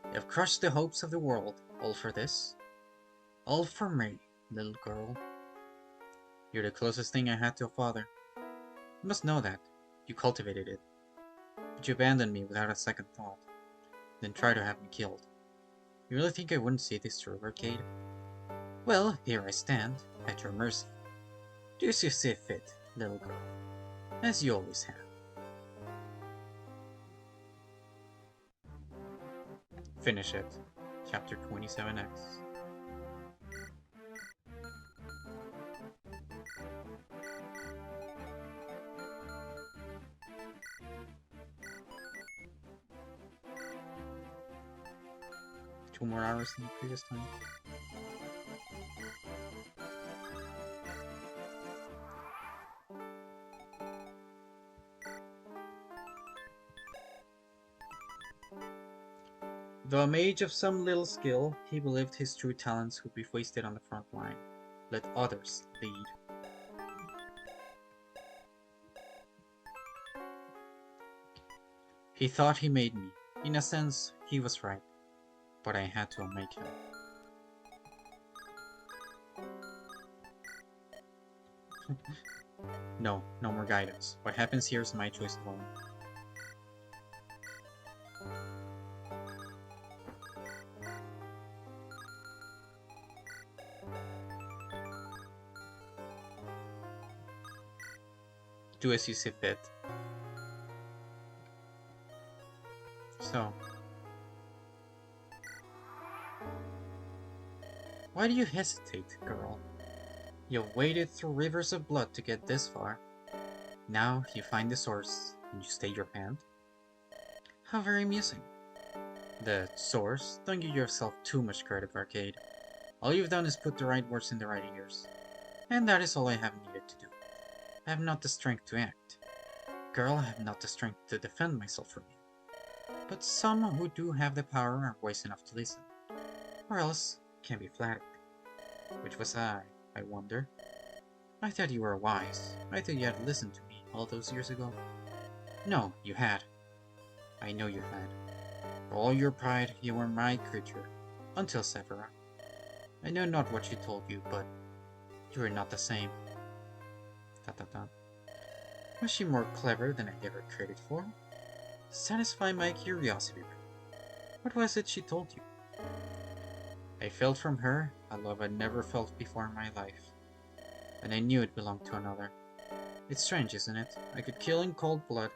You have crushed the hopes of the world, all for this. All for me, little girl. You're the closest thing I had to a father. You must know that. You cultivated it. But you abandoned me without a second thought, then tried to have me killed. You really think I wouldn't see this through, Arcade? Well, here I stand, at your mercy. Do as you see fit, little girl, as you always have. Finish it. Chapter 27X. Two more hours than the previous time. Though a mage of some little skill, he believed his true talents would be wasted on the front line. Let others lead. He thought he made me. In a sense, he was right. But I had to unmake him. No, no more guidance. What happens here is my choice alone. Do as you see fit. So, why do you hesitate, girl? You've waded through rivers of blood to get this far. Now you find the source and you stay your hand? How very amusing. The source? Don't give yourself too much credit, Arcade. All you've done is put the right words in the right ears. And that is all I have needed to do. I have not the strength to act. Girl, I have not the strength to defend myself from you. But some who do have the power are wise enough to listen. Or else can be flattered. Which was I wonder. I thought you were wise. I thought you had listened to me all those years ago. No, you had. I know you had. For all your pride, you were my creature. Until Sephira. I know not what she told you, but you are not the same. Was she more clever than I gave her credit for? Satisfy my curiosity. What was it she told you? I felt from her a love I'd never felt before in my life. And I knew it belonged to another. It's strange, isn't it? I could kill in cold blood.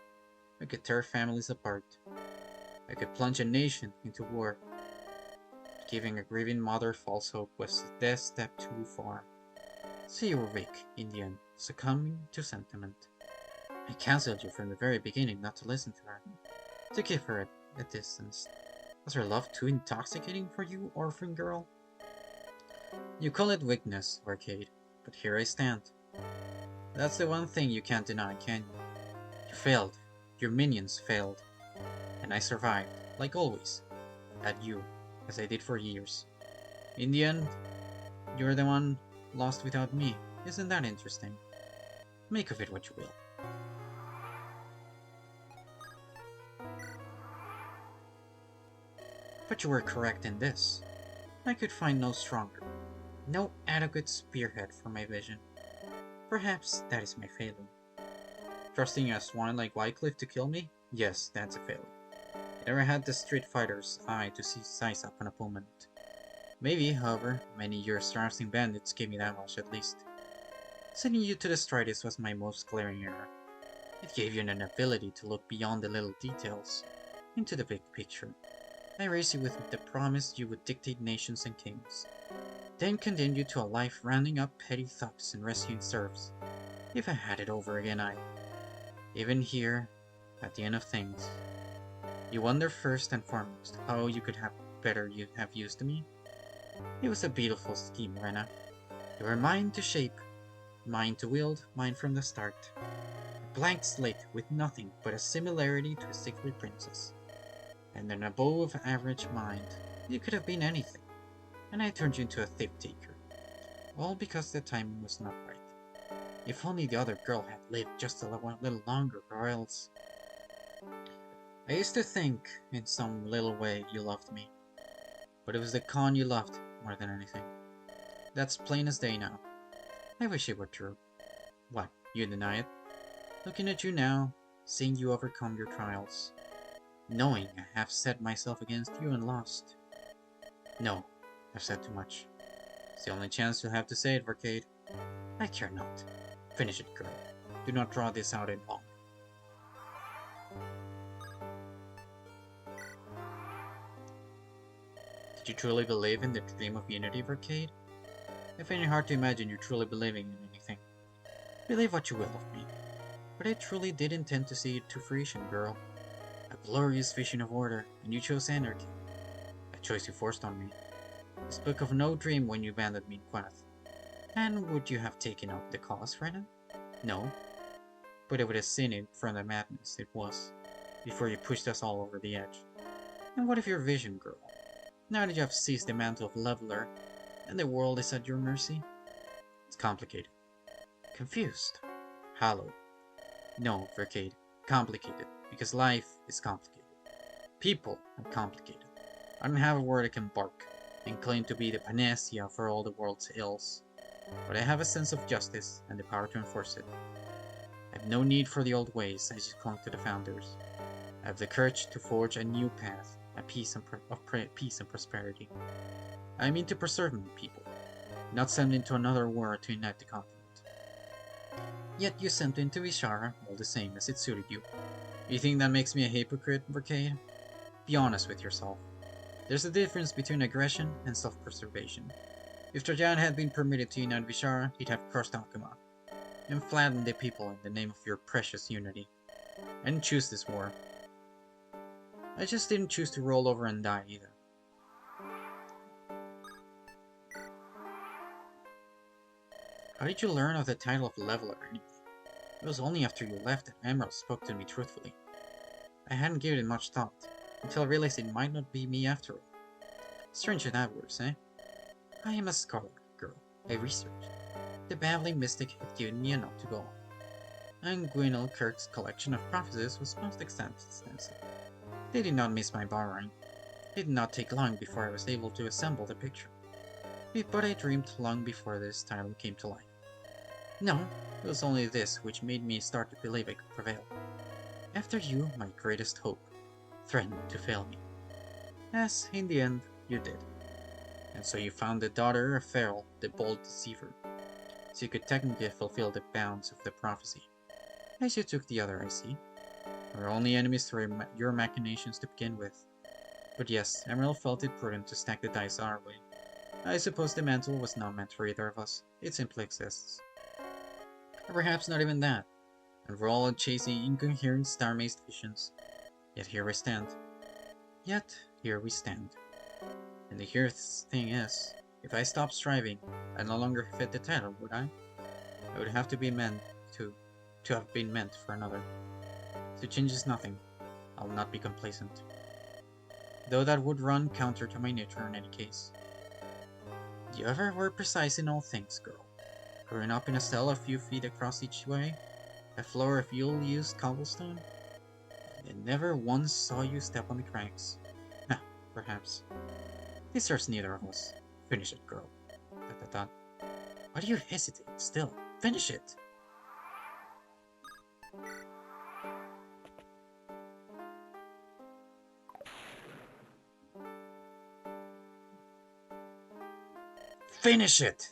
I could tear families apart. I could plunge a nation into war. But giving a grieving mother false hope was a death step too far. So you were weak, in the end, succumbing to sentiment. I counseled you from the very beginning not to listen to her, to keep her at a distance. Was her love too intoxicating for you, orphan girl? You call it weakness, Arcade, but here I stand. That's the one thing you can't deny, can you? You failed. Your minions failed. And I survived, like always. At you, as I did for years. In the end, you're the one lost without me. Isn't that interesting? Make of it what you will. But you were correct in this. I could find no stronger, no adequate spearhead for my vision. Perhaps that is my failing. Trusting a swan like Wycliffe to kill me? Yes, that's a failure. I never had the street fighter's eye to see size up an opponent. Maybe, however, many years surrounding bandits gave me that much at least. Sending you to the Stridus was my most glaring error. It gave you an ability to look beyond the little details, into the big picture. I raised you with the promise you would dictate nations and kings, then condemned you to a life rounding up petty thugs and rescuing serfs. If I had it over again, even here, at the end of things, you wonder first and foremost how you could have better you have used to me. It was a beautiful scheme, Rena. You were mine to shape, mine to wield, mine from the start. A blank slate with nothing but a similarity to a sickly princess. And an above average mind. You could have been anything. And I turned you into a thief-taker. All because the timing was not right. If only the other girl had lived just a little longer, or else... I used to think, in some little way, you loved me. But it was the con you loved more than anything. That's plain as day now. I wish it were true. What, you deny it? Looking at you now, seeing you overcome your trials. Knowing I have set myself against you and lost. No, I've said too much. It's the only chance you'll have to say it, Arcade. I care not. Finish it, girl. Do not draw this out in long. Did you truly believe in the dream of unity, Arcade? I find it hard to imagine you truly believing in anything. Believe what you will of me. But I truly did intend to see it to fruition, girl. A glorious vision of order, and you chose anarchy. A choice you forced on me. You spoke of no dream when you abandoned me in Quaneth. And would you have taken up the cause, Rena? No. But it would have seen it from the madness it was, before you pushed us all over the edge. And what of your vision, girl? Now that you have seized the mantle of leveler, and the world is at your mercy? It's complicated. Confused. Hollow. No, Vercade. Complicated. Because life is complicated. People are complicated. I don't have a word I can bark, and claim to be the panacea for all the world's ills. But I have a sense of justice, and the power to enforce it. I have no need for the old ways, I just clung to the founders. I have the courage to forge a new path, a peace and prosperity. I mean to preserve my people, not send into another war to unite the continent. Yet you sent into Vishara all the same as it suited you. You think that makes me a hypocrite, Vercade? Be honest with yourself. There's a difference between aggression and self-preservation. If Trajan had been permitted to unite Vishara, he'd have crushed Alchema, and flattened the people in the name of your precious unity. I didn't choose this war. I just didn't choose to roll over and die either. How did you learn of the title of leveler anyway? It was only after you left that Emerald spoke to me truthfully. I hadn't given it much thought, until I realized it might not be me after all. Strange that works, eh? I am a scholar, girl. I researched. The babbling mystic had given me enough to go on. And Gwynel Kirk's collection of prophecies was most extensive. They did not miss my borrowing. It did not take long before I was able to assemble the picture. But I dreamed long before this title came to life. No, it was only this which made me start to believe I could prevail. After you, my greatest hope, threatened to fail me. As, in the end, you did. And so you found the daughter of Farrell, the bold deceiver. So you could technically fulfill the bounds of the prophecy. As you took the other, I see. We were only enemies through your machinations to begin with. But yes, Emerald felt it prudent to stack the dice our way. I suppose the mantle was not meant for either of us. It simply exists. Or perhaps not even that. And we're all chasing incoherent star-mazed visions. Yet here we stand. And the curious thing is, if I stopped striving, I no longer fit the title, would I? I would have to be meant to have been meant for another. So it changes nothing. I'll not be complacent. Though that would run counter to my nature in any case. You ever were precise in all things, girl? Growing up in a cell a few feet across each way? A floor of fuel-used cobblestone? And never once saw you step on the cracks. Nah, perhaps. This serves neither of us. Finish it, girl. ... Why do you hesitate still? Finish it! Finish it!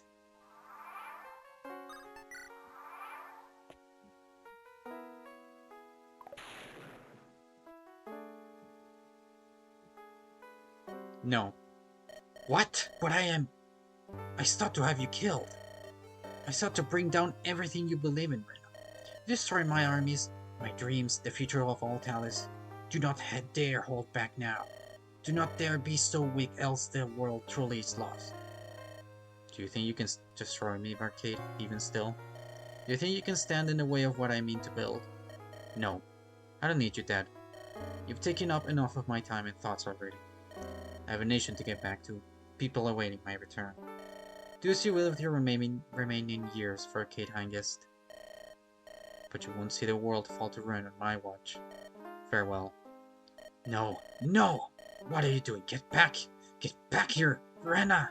No. What? But I sought to have you killed. I sought to bring down everything you believe in, Rena. Destroy my armies, my dreams, the future of all Talis. Do not dare hold back now. Do not dare be so weak, else the world truly is lost. Do you think you can destroy me, Arcade, even still? Do you think you can stand in the way of what I mean to build? No. I don't need you dead. You've taken up enough of my time and thoughts already. I have a nation to get back to, people awaiting my return. Do as you will with your remaining years for Arcade Hangest. But you won't see the world fall to ruin on my watch. Farewell. No, no! What are you doing? Get back! Get back here! Rena!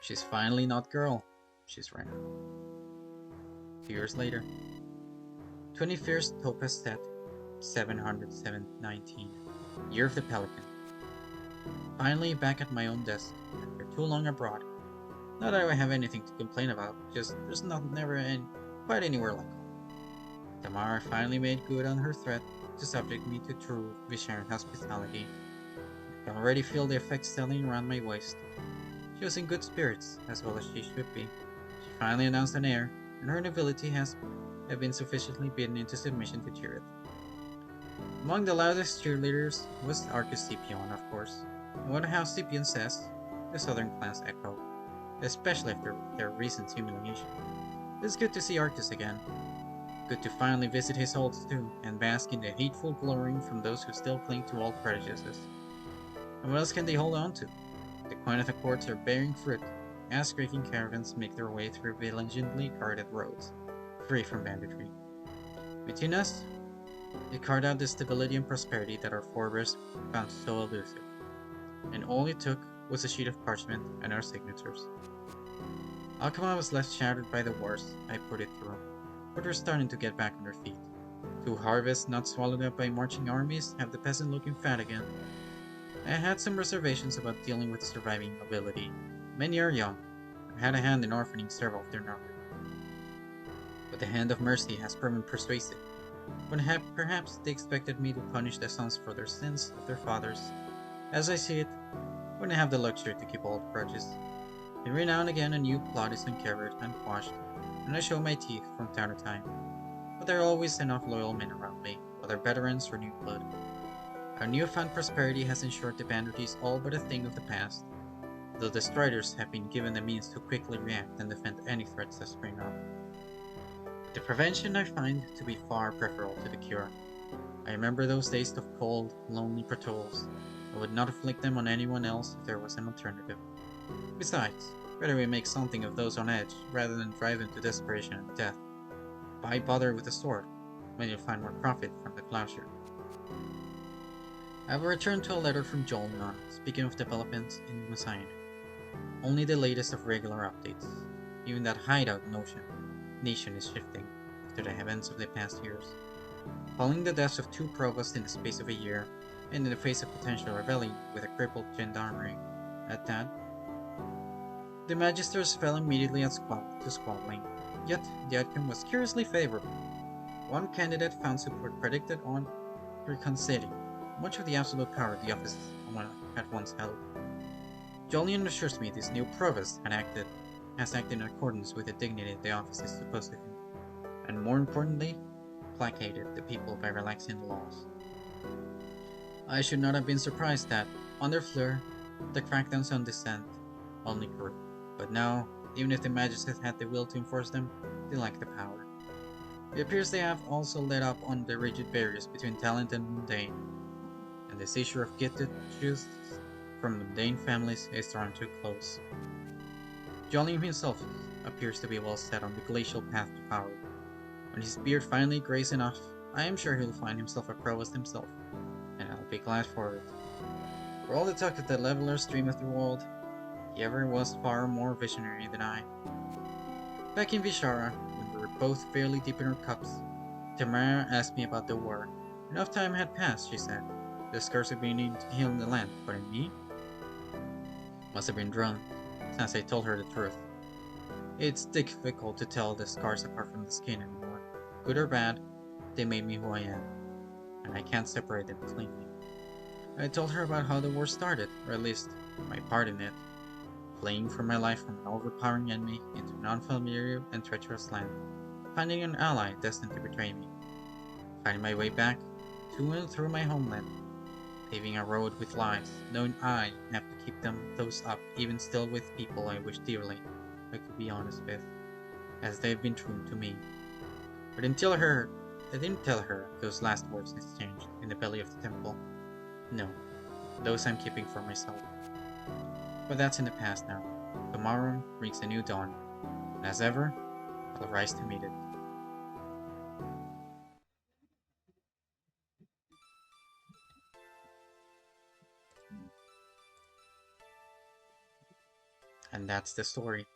She's finally not girl. She's Rena. 2 years later. 21st Topaz Set, 719. Year of the Pelican. Finally back at my own desk, after too long abroad. Not that I have anything to complain about, just there's never quite anywhere like home. Tamara finally made good on her threat to subject me to true Visharan hospitality. I can already feel the effects settling around my waist. She was in good spirits, as well as she should be. She finally announced an heir, and her nobility have been sufficiently beaten into submission to cheer it. Among the loudest cheerleaders was Arcus Scipion, of course, and what House Scipion says, the southern clans echo, especially after their recent humiliation. It's good to see Arcus again. Good to finally visit his halls too, and bask in the hateful glorying from those who still cling to old prejudices. And what else can they hold on to? The coin of the courts are bearing fruit, as scraping caravans make their way through vigilantly guarded roads, free from banditry. Between us, it carved out the stability and prosperity that our forebears found so elusive, and all it took was a sheet of parchment and our signatures. Alchema was left shattered by the wars I put it through, but we're starting to get back on their feet. 2 harvests not swallowed up by marching armies have the peasant looking fat again. I had some reservations about dealing with surviving nobility. Many are young. I've had a hand in orphaning several of their number. But the hand of mercy has proven persuasive. When perhaps they expected me to punish the sons for their sins of their fathers. As I see it, when I have the luxury to keep old grudges. Every now and again a new plot is uncovered and quashed, and I show my teeth from time to time. But there are always enough loyal men around me, whether veterans or new blood. Our newfound prosperity has ensured the bandities all but a thing of the past, though the striders have been given the means to quickly react and defend any threats that spring up. But the prevention I find to be far preferable to the cure. I remember those days of cold, lonely patrols. I would not inflict them on anyone else if there was an alternative. Besides, better we make something of those on edge rather than drive them to desperation and death. Why bother with the sword when you'll find more profit from the plowshare? I have returned to a letter from Joel Nunn, speaking of developments in Messiah. Only the latest of regular updates. Even that hideout nation is shifting after the events of the past years. Following the deaths of 2 provosts in the space of a year, and in the face of potential rebellion with a crippled gendarmerie at that, the magisters fell immediately to squabbling, yet the outcome was curiously favorable. One candidate found support predicted on reconciliating much of the absolute power the office had once held. Jolyon assures me this new provost has acted in accordance with the dignity the office is supposed to him, and more importantly, placated the people by relaxing the laws. I should not have been surprised that, under Fleur, the crackdowns on dissent only grew. But now, even if the magistrates had the will to enforce them, they lack the power. It appears they have also let up on the rigid barriers between talent and mundane, and the seizure of gifted youths from mundane families is drawn to a close. Jolyon himself appears to be well set on the glacial path to power. When his beard finally grays enough, I am sure he'll find himself a provost himself, and I'll be glad for it. For all the talk of the leveler's dream of the world, he ever was far more visionary than I. Back in Vishara, when we were both fairly deep in our cups, Tamara asked me about the war. Enough time had passed, she said. The scars had been healed in the land, but in me? Must have been drunk, since I told her the truth. It's difficult to tell the scars apart from the skin anymore. Good or bad, they made me who I am, and I can't separate them cleanly. I told her about how the war started, or at least my part in it, fleeing for my life from an overpowering enemy into an unfamiliar and treacherous land, finding an ally destined to betray me, finding my way back to and through my homeland, paving a road with lives, knowing I have to keep those up, even still with people I wish dearly I could be honest with, as they've been true to me. But I didn't tell her those last words exchanged in the belly of the temple. No, those I'm keeping for myself. But that's in the past now. Tomorrow brings a new dawn, and as ever, I'll rise to meet it. And that's the story.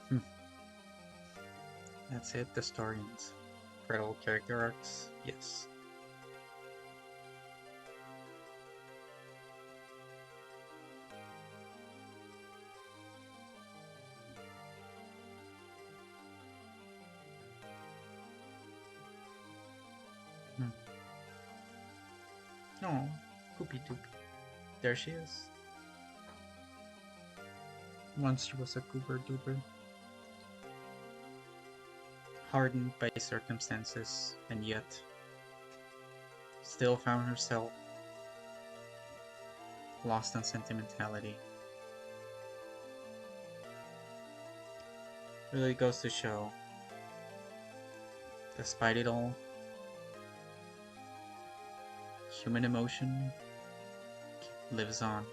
Hmm. That's it, the story ends. Incredible character arcs, yes. Hmm. Oh, Poopy Doop. There she is. Once she was a goober duper. Hardened by circumstances, and yet still found herself lost in sentimentality. Really goes to show, despite it all, human emotion lives on.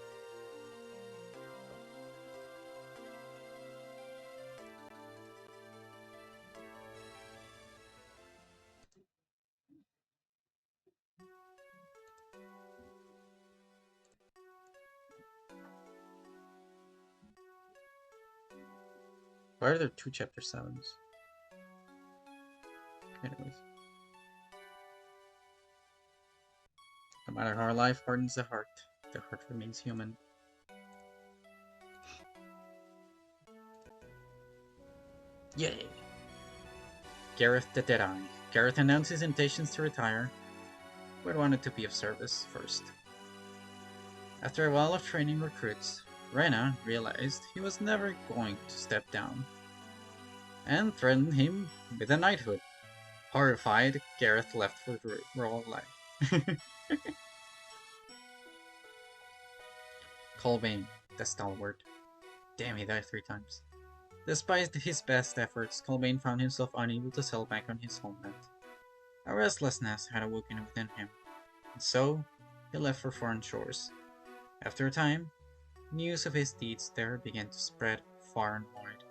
Why are there two chapter 7s? Anyways. No matter how life hardens the heart remains human. Yay! Gareth the Deadeye. Gareth announced his intentions to retire, but wanted to be of service first. After a while of training recruits, Rena realized he was never going to step down, and threatened him with a knighthood. Horrified, Gareth left for rural life. Colbane, the stalwart. Damn, he died 3 times. Despite his best efforts, Colbane found himself unable to settle back on his homeland. A restlessness had awoken within him, and so he left for foreign shores. After a time, news of his deeds there began to spread far and wide.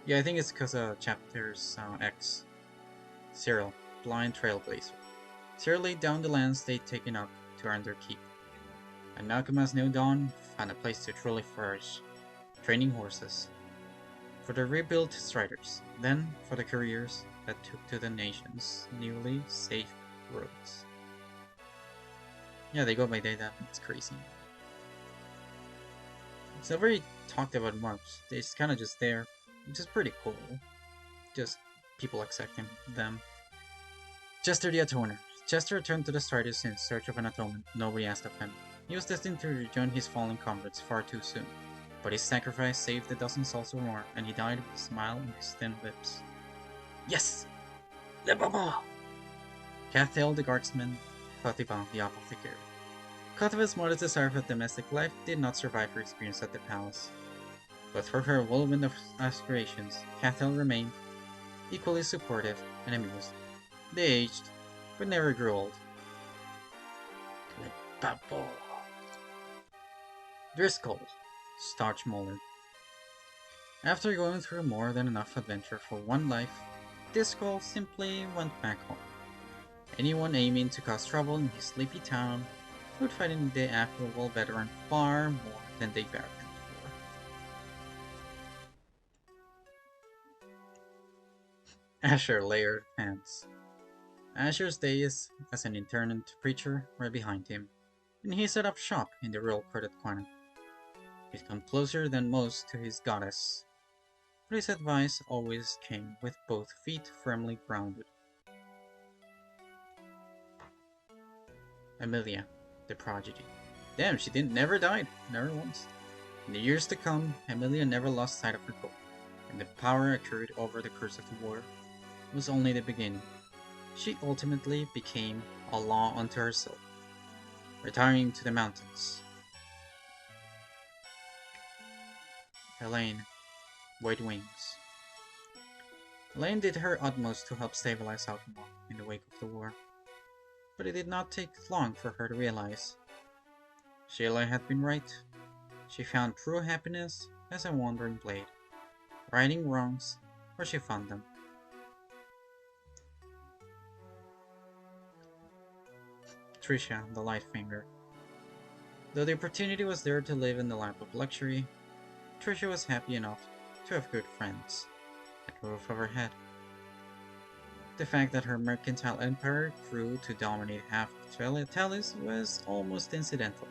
Yeah, I think it's because of chapters X. Cyril, blind trailblazer. Cyril laid down the lands they'd taken up to earn their keep. And Malcolm's new dawn found a place to truly flourish, training horses. For the rebuilt striders, then for the careers that took to the nation's newly safe roads. Yeah, they go by data, it's crazy. It's not very talked about much, it's kinda just there, which is pretty cool. Just people accepting them. Chester the Atoner. Chester returned to the Striders in search of an atonement nobody asked of him. He was destined to rejoin his fallen comrades far too soon, but his sacrifice saved a dozen souls or more, and he died with a smile on his thin lips. Yes! Le Baba! Cathiel the guardsman, Kotiba the apothecary. Kotiba's modest desire for domestic life did not survive her experience at the palace. But for her whirlwind of aspirations, Cathiel remained equally supportive and amused. They aged, but never grew old. Papo. Driscoll, Starch Molar. After going through more than enough adventure for one life, Driscoll simply went back home. Anyone aiming to cause trouble in his sleepy town would fight in the affable veteran far more than they bargained for. Asher layered pants. Asher's days as an interned preacher were behind him, and he set up shop in the real credit corner. He'd come closer than most to his goddess, but his advice always came with both feet firmly grounded. Amelia, the prodigy. Damn, she never died, never once. In the years to come, Amelia never lost sight of her goal, and the power accrued over the course of the war was only the beginning. She ultimately became a law unto herself, retiring to the mountains. Elaine, White Wings. Elaine did her utmost to help stabilize Altamont in the wake of the war, but it did not take long for her to realize Sheila had been right. She found true happiness as a wandering blade, righting wrongs where she found them. Trisha, the Lightfinger. Though the opportunity was there to live in the life of luxury, Trisha was happy enough to have good friends, a roof over her head. The fact that her mercantile empire grew to dominate half of Talis was almost incidental.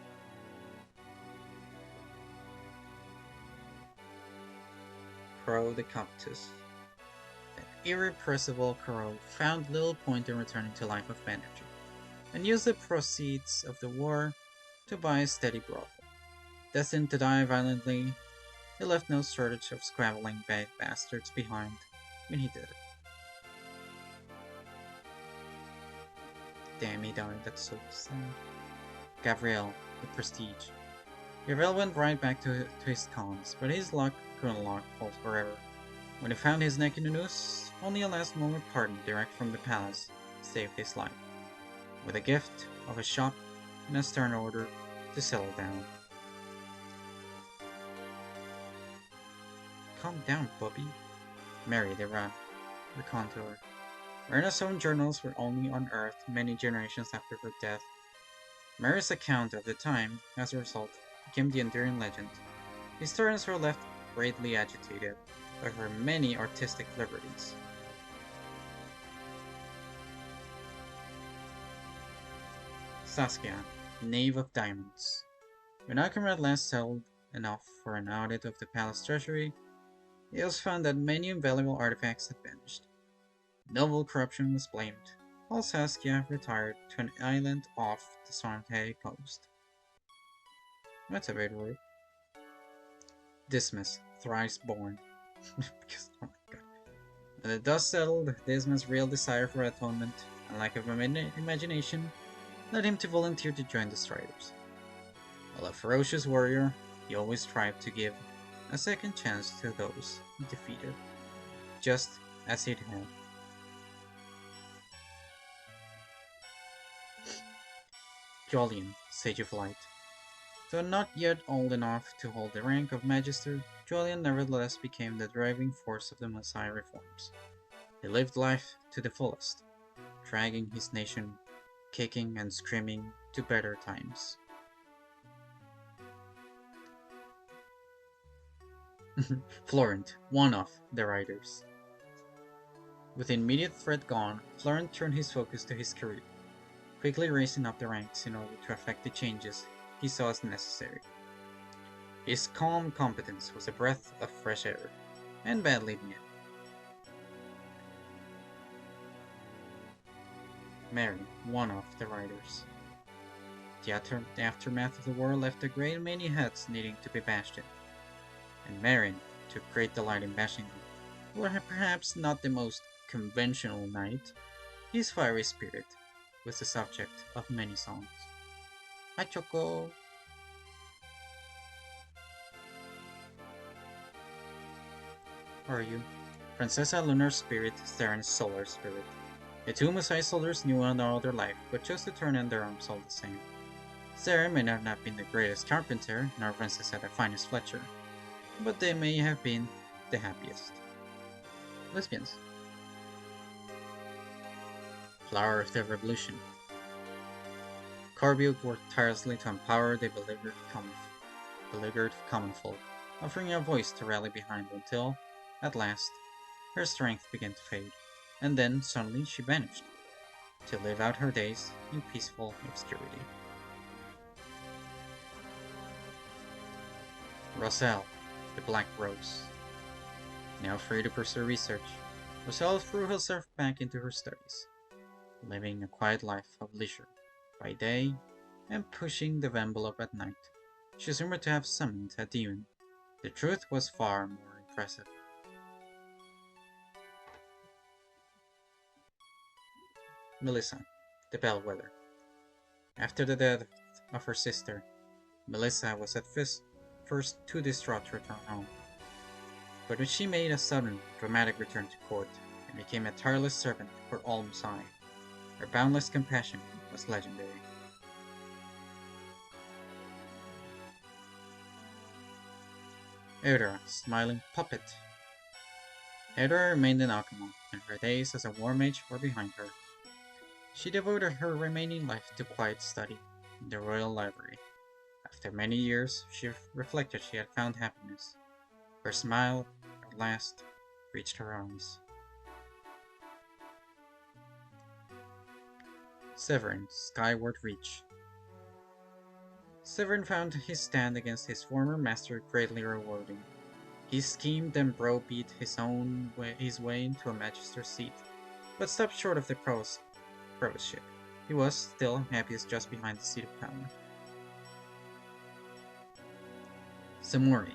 Crow the Coptus. The irrepressible Crow found little point in returning to life of banditry, and used the proceeds of the war to buy a steady brothel. Destined to die violently, he left no shortage of scrabbling bad bastards behind when he did it. Damn, he died, that's so sad. Gabriel, the Prestige. Gabriel went right back to his cons, but his luck couldn't hold forever. When he found his neck in the noose, only a last moment pardon direct from the palace saved his life, with a gift of a shop and a stern order to settle down. Calm down, Bubby. Mary the Raconteur. Myrna's own journals were only unearthed many generations after her death. Mary's account of the time, as a result, became the enduring legend. Historians were left greatly agitated by her many artistic liberties. Saskia, Knave of Diamonds. When Alchemy at last settled enough for an audit of the palace treasury, it was found that many invaluable artifacts had vanished. Noble corruption was blamed, while Saskia retired to an island off the Sarntay coast. That's a bit rude. Dismas, thrice born. Because, oh my god. When the dust settled, Dismas' real desire for atonement and lack of imagination led him to volunteer to join the Striders. While a ferocious warrior, he always strived to give a second chance to those he defeated, just as he'd had. Jolyon, Sage of Light. Though not yet old enough to hold the rank of Magister, Jolyon nevertheless became the driving force of the Messiah reforms. He lived life to the fullest, dragging his nation, kicking and screaming to better times. Florent, one of the riders. With immediate threat gone, Florent turned his focus to his career, quickly raising up the ranks in order to effect the changes he saw as necessary. His calm competence was a breath of fresh air, and badly needed. Mary, one of the riders. The aftermath of the war left a great many heads needing to be bashed in, and Marin took great delight in bashing them. While perhaps not the most conventional knight, his fiery spirit was the subject of many songs. Hi, Choco! How are you? Princessa Lunar Spirit, Staren's Solar Spirit. The two Messiah Solars knew another life, but chose to turn in their arms all the same. Sarah may not have been the greatest carpenter, nor Frances had the finest Fletcher, but they may have been the happiest. Lesbians. Flower of the Revolution. Corbeil worked tirelessly to empower the beleaguered common folk, offering a voice to rally behind until, at last, her strength began to fade, and then suddenly she vanished, to live out her days in peaceful obscurity. Roselle, the Black Rose. Now free to pursue research, Roselle threw herself back into her studies, living a quiet life of leisure by day and pushing the envelope at night. She is rumored to have summoned a demon. The truth was far more impressive. Melissa, the Bellwether. After the death of her sister, Melissa was at first too distraught to return home. But when she made a sudden, dramatic return to court and became a tireless servant for Almsai, her boundless compassion was legendary. Eudora, Smiling Puppet. Eudora remained in Akuma, and her days as a war mage were behind her. She devoted her remaining life to quiet study in the Royal Library. After many years, she reflected she had found happiness. Her smile, at last, reached her arms. Severin, Skyward Reach. Severin found his stand against his former master greatly rewarding. He schemed and browbeat his way into a magister's seat, but stopped short of the provostship. He was still happiest just behind the seat of power. Samori,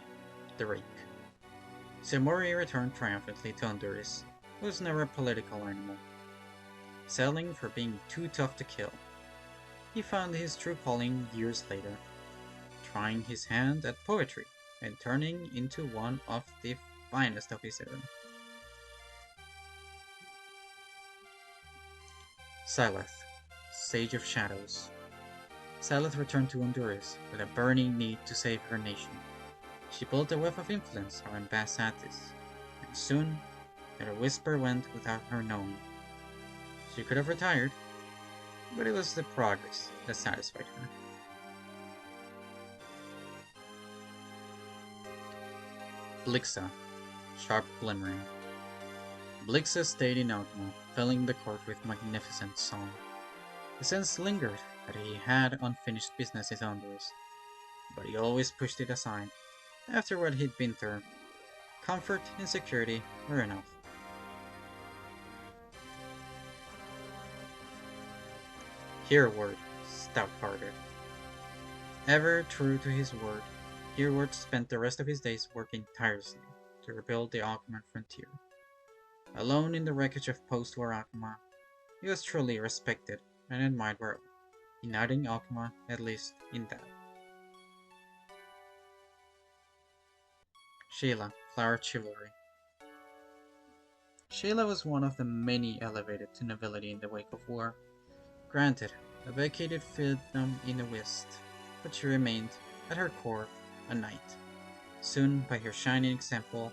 the Rake. Samori returned triumphantly to Honduras, who was never a political animal, settling for being too tough to kill. He found his true calling years later, trying his hand at poetry and turning into one of the finest of his era. Syleth, Sage of Shadows. Syleth returned to Honduras with a burning need to save her nation. She built a web of influence around Basatis, and soon, not a whisper went without her knowing. She could have retired, but it was the progress that satisfied her. Blixa, Sharp Glimmering. Blixa stayed in Alkmaar, filling the court with magnificent song. The sense lingered that he had unfinished business in Honduras, but he always pushed it aside. After what he'd been through, comfort and security were enough. Hereward, Stout-Hearted. Ever true to his word, Hereward spent the rest of his days working tirelessly to rebuild the Alkmaar frontier. Alone in the wreckage of post-war Alkmaar, he was truly respected and admired by all, uniting Alkmaar at least in that. Sheila, Flower Chivalry. Sheila was one of the many elevated to nobility in the wake of war. Granted, a vacated fiefdom in the West, but she remained, at her core, a knight. Soon, by her shining example,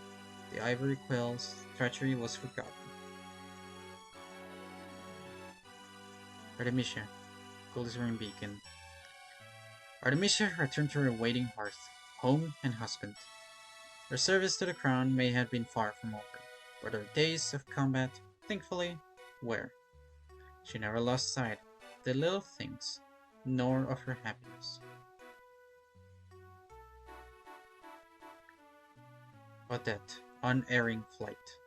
the Ivory Quill's treachery was forgotten. Artemisia, Glittering Beacon. Artemisia returned to her waiting hearth, home, and husband. Her service to the crown may have been far from over, but her days of combat, thankfully, were. She never lost sight of the little things, nor of her happiness. Odette, Unerring Flight.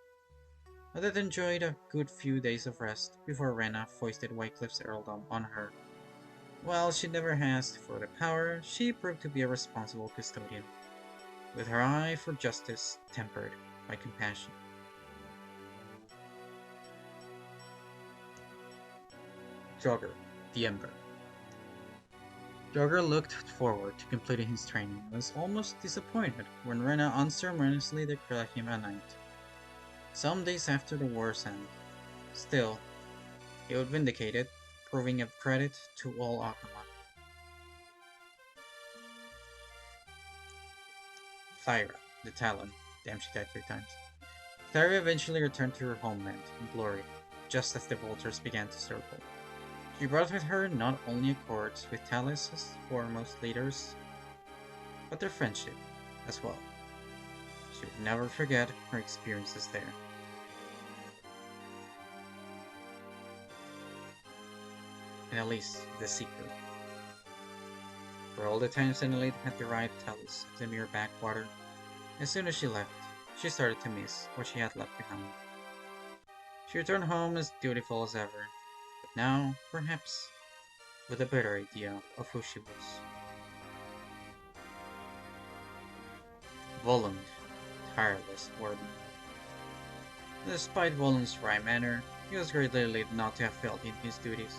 Odette enjoyed a good few days of rest before Rena foisted Wycliffe's earldom on her. While she never asked for the power, she proved to be a responsible custodian, with her eye for justice tempered by compassion. Jogger, the Ember. Jogger looked forward to completing his training and was almost disappointed when Rena unceremoniously declared him a knight. Some days after the war's end. Still, he would vindicate it, proving a credit to all Akuma. Thyra, the Talon. Damn, she died 3 times. Thyra eventually returned to her homeland in glory, just as the Vultures began to circle. She brought with her not only accords with Talos' foremost leaders, but their friendship as well. She would never forget her experiences there. And at least the secret. For all the times Annalise had derived Talos as a mere backwater, as soon as she left, she started to miss what she had left behind. She returned home as dutiful as ever, but now, perhaps, with a better idea of who she was. Volund, tireless warden. Despite Volund's wry manner, he was greatly relieved not to have failed in his duties,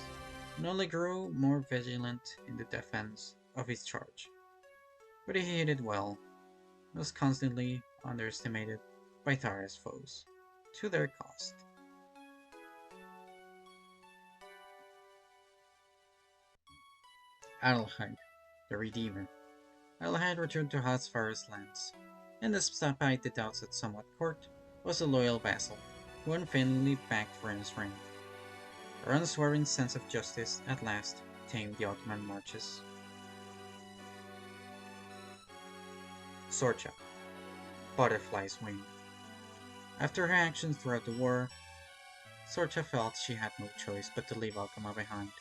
and only grew more vigilant in the defense of his charge. But he hid it well, and was constantly underestimated by Thyra's foes, to their cost. Adelheid, the Redeemer. Adelheid returned to Hotspur's lands, and despite the doubts at some at court, was a loyal vassal who unfailingly backed Ren's reign. Her unswerving sense of justice at last tamed the Ottoman marches. Sorcha, Butterfly's Wing. After her actions throughout the war, Sorcha felt she had no choice but to leave Alkmaar behind.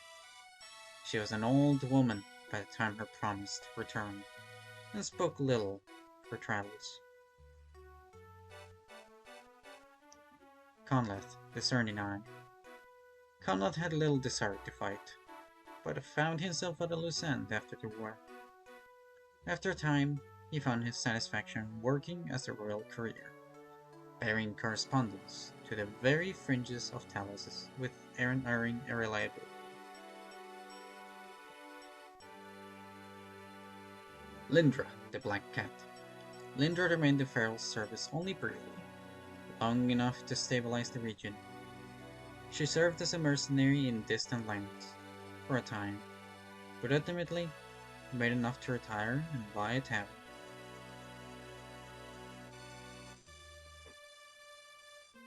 She was an old woman by the time her promised return, and spoke little of her travels. Conlath, the Discerning Eye. Conlath had little desire to fight, but found himself at a loose end after the war. After a time, he found his satisfaction working as a royal courier, bearing correspondence to the very fringes of Talos with erring irreliability. Lindra, the Black Cat. Lindra remained in Feral's service only briefly, long enough to stabilize the region. She served as a mercenary in distant lands for a time, but ultimately made enough to retire and buy a tavern.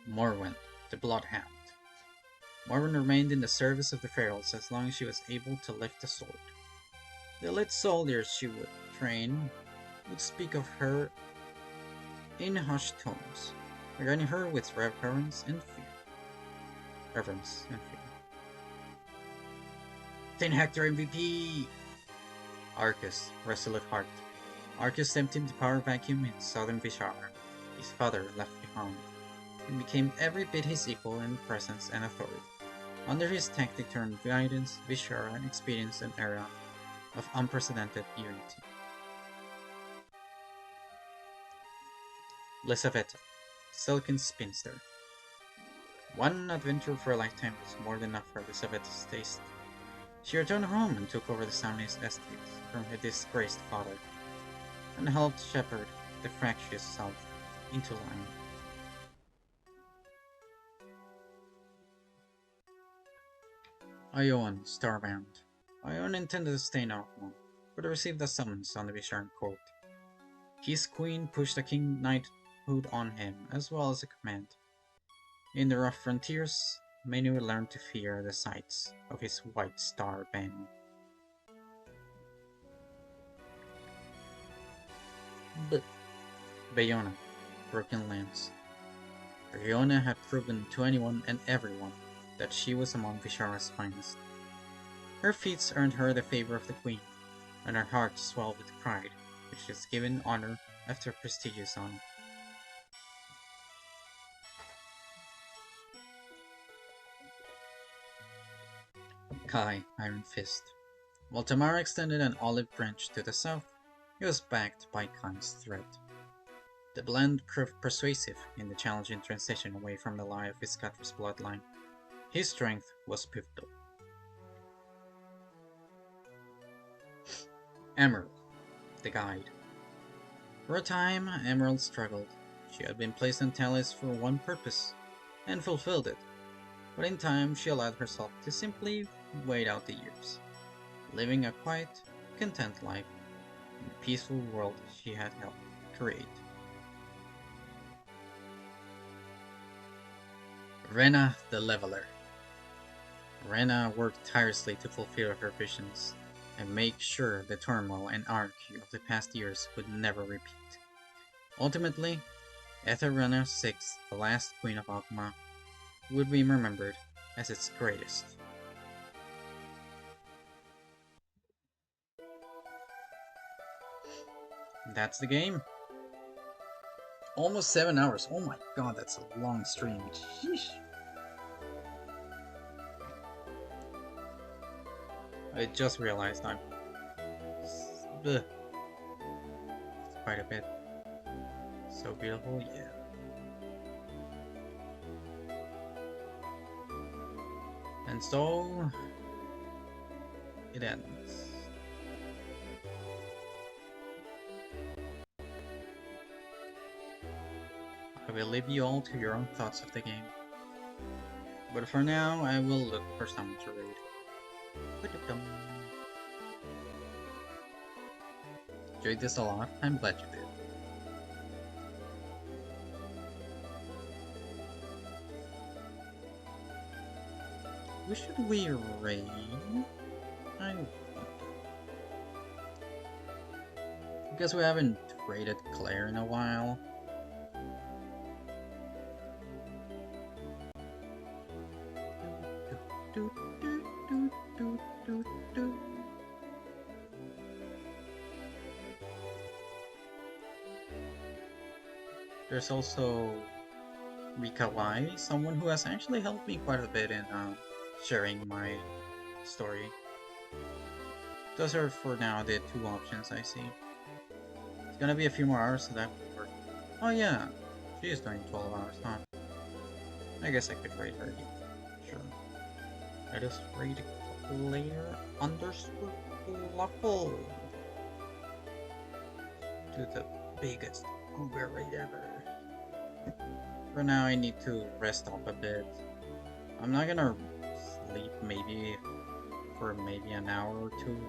Morwen, the Bloodhound. Morwen remained in the service of the Ferals as long as she was able to lift a sword. The elite soldiers she would train would speak of her in hushed tones, regarding her with reverence and fear. Tin Hector MVP! Arcus, Resolute Heart. Arcus emptied the power vacuum in southern Vishara, his father left behind, and became every bit his equal in presence and authority. Under his tactic-turned guidance, Vishara experienced an era of unprecedented unity. Lisaveta, Silken Spinster. One adventure for a lifetime was more than enough for Lisaveta's taste. She returned home and took over the Saunus estates from her disgraced father, and helped shepherd the fractious south into line. Ioan, Starbound. Ioan intended to stay in Alkmaar, but received a summons on the Visharan court. His queen pushed a king knighthood on him, as well as a command. In the rough frontiers, many would learn to fear the sights of his white star banner. But Bayona, Broken Lands. Bayona had proven to anyone and everyone that she was among Vishara's finest. Her feats earned her the favor of the queen, and her heart swelled with pride, which is given honor after prestigious honor. Kai, Iron Fist. While Tamara extended an olive branch to the south, he was backed by Kai's threat. The blend proved persuasive in the challenging transition away from the lie of his Catrus bloodline. His strength was pivotal. Emerald, the Guide. For a time, Emerald struggled. She had been placed on Talos for one purpose, and fulfilled it. But in time, she allowed herself to simply wait out the years, living a quiet, content life in the peaceful world she had helped create. Rena the Leveler. Rena worked tirelessly to fulfill her visions and make sure the turmoil and anarchy of the past years would never repeat. Ultimately, Etherrunner 6, the last Queen of Alkmaar, would be remembered as its greatest. That's the game. Almost 7 hours. Oh my god, that's a long stream. Sheesh. I just realized I'm... Ugh. It's quite a bit. So beautiful, yeah. And so... it ends. I will leave you all to your own thoughts of the game. But for now, I will look for someone to read. Enjoyed this a lot. I'm glad you did. Who should we raid? I guess we haven't raided Claire in a while. There's also Rika Y, someone who has actually helped me quite a bit in sharing my story. Those are for now the two options I see. It's gonna be a few more hours so that would work. Oh yeah, she is doing 12 hours, huh? I guess I could rate her. Sure. I just rate Claire underscore Fluffle to the biggest Google rate ever. For now, I need to rest up a bit. I'm not gonna sleep maybe for maybe an hour or two.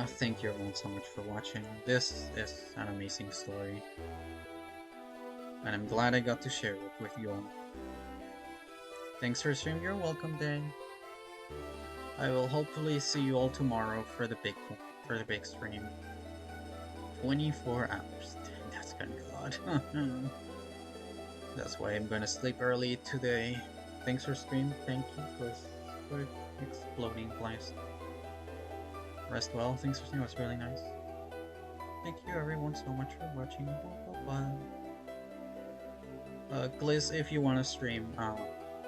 Thank you everyone so much for watching. This is an amazing story. And I'm glad I got to share it with you all. Thanks for streaming your welcome day. I will hopefully see you all tomorrow for the big stream. 24 hours. Damn, that's gonna be a lot. That's why I'm gonna sleep early today. Thanks for streaming. Thank you for exploding blast. Rest well. Thanks for streaming. It was really nice. Thank you everyone so much for watching. Bye. Gliss, if you want to stream,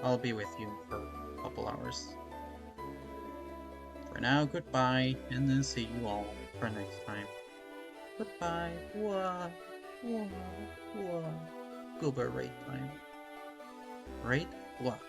I'll be with you for a couple hours. For now, goodbye, and then see you all for next time. Goodbye. Whoa. Goober raid time. Raid? What?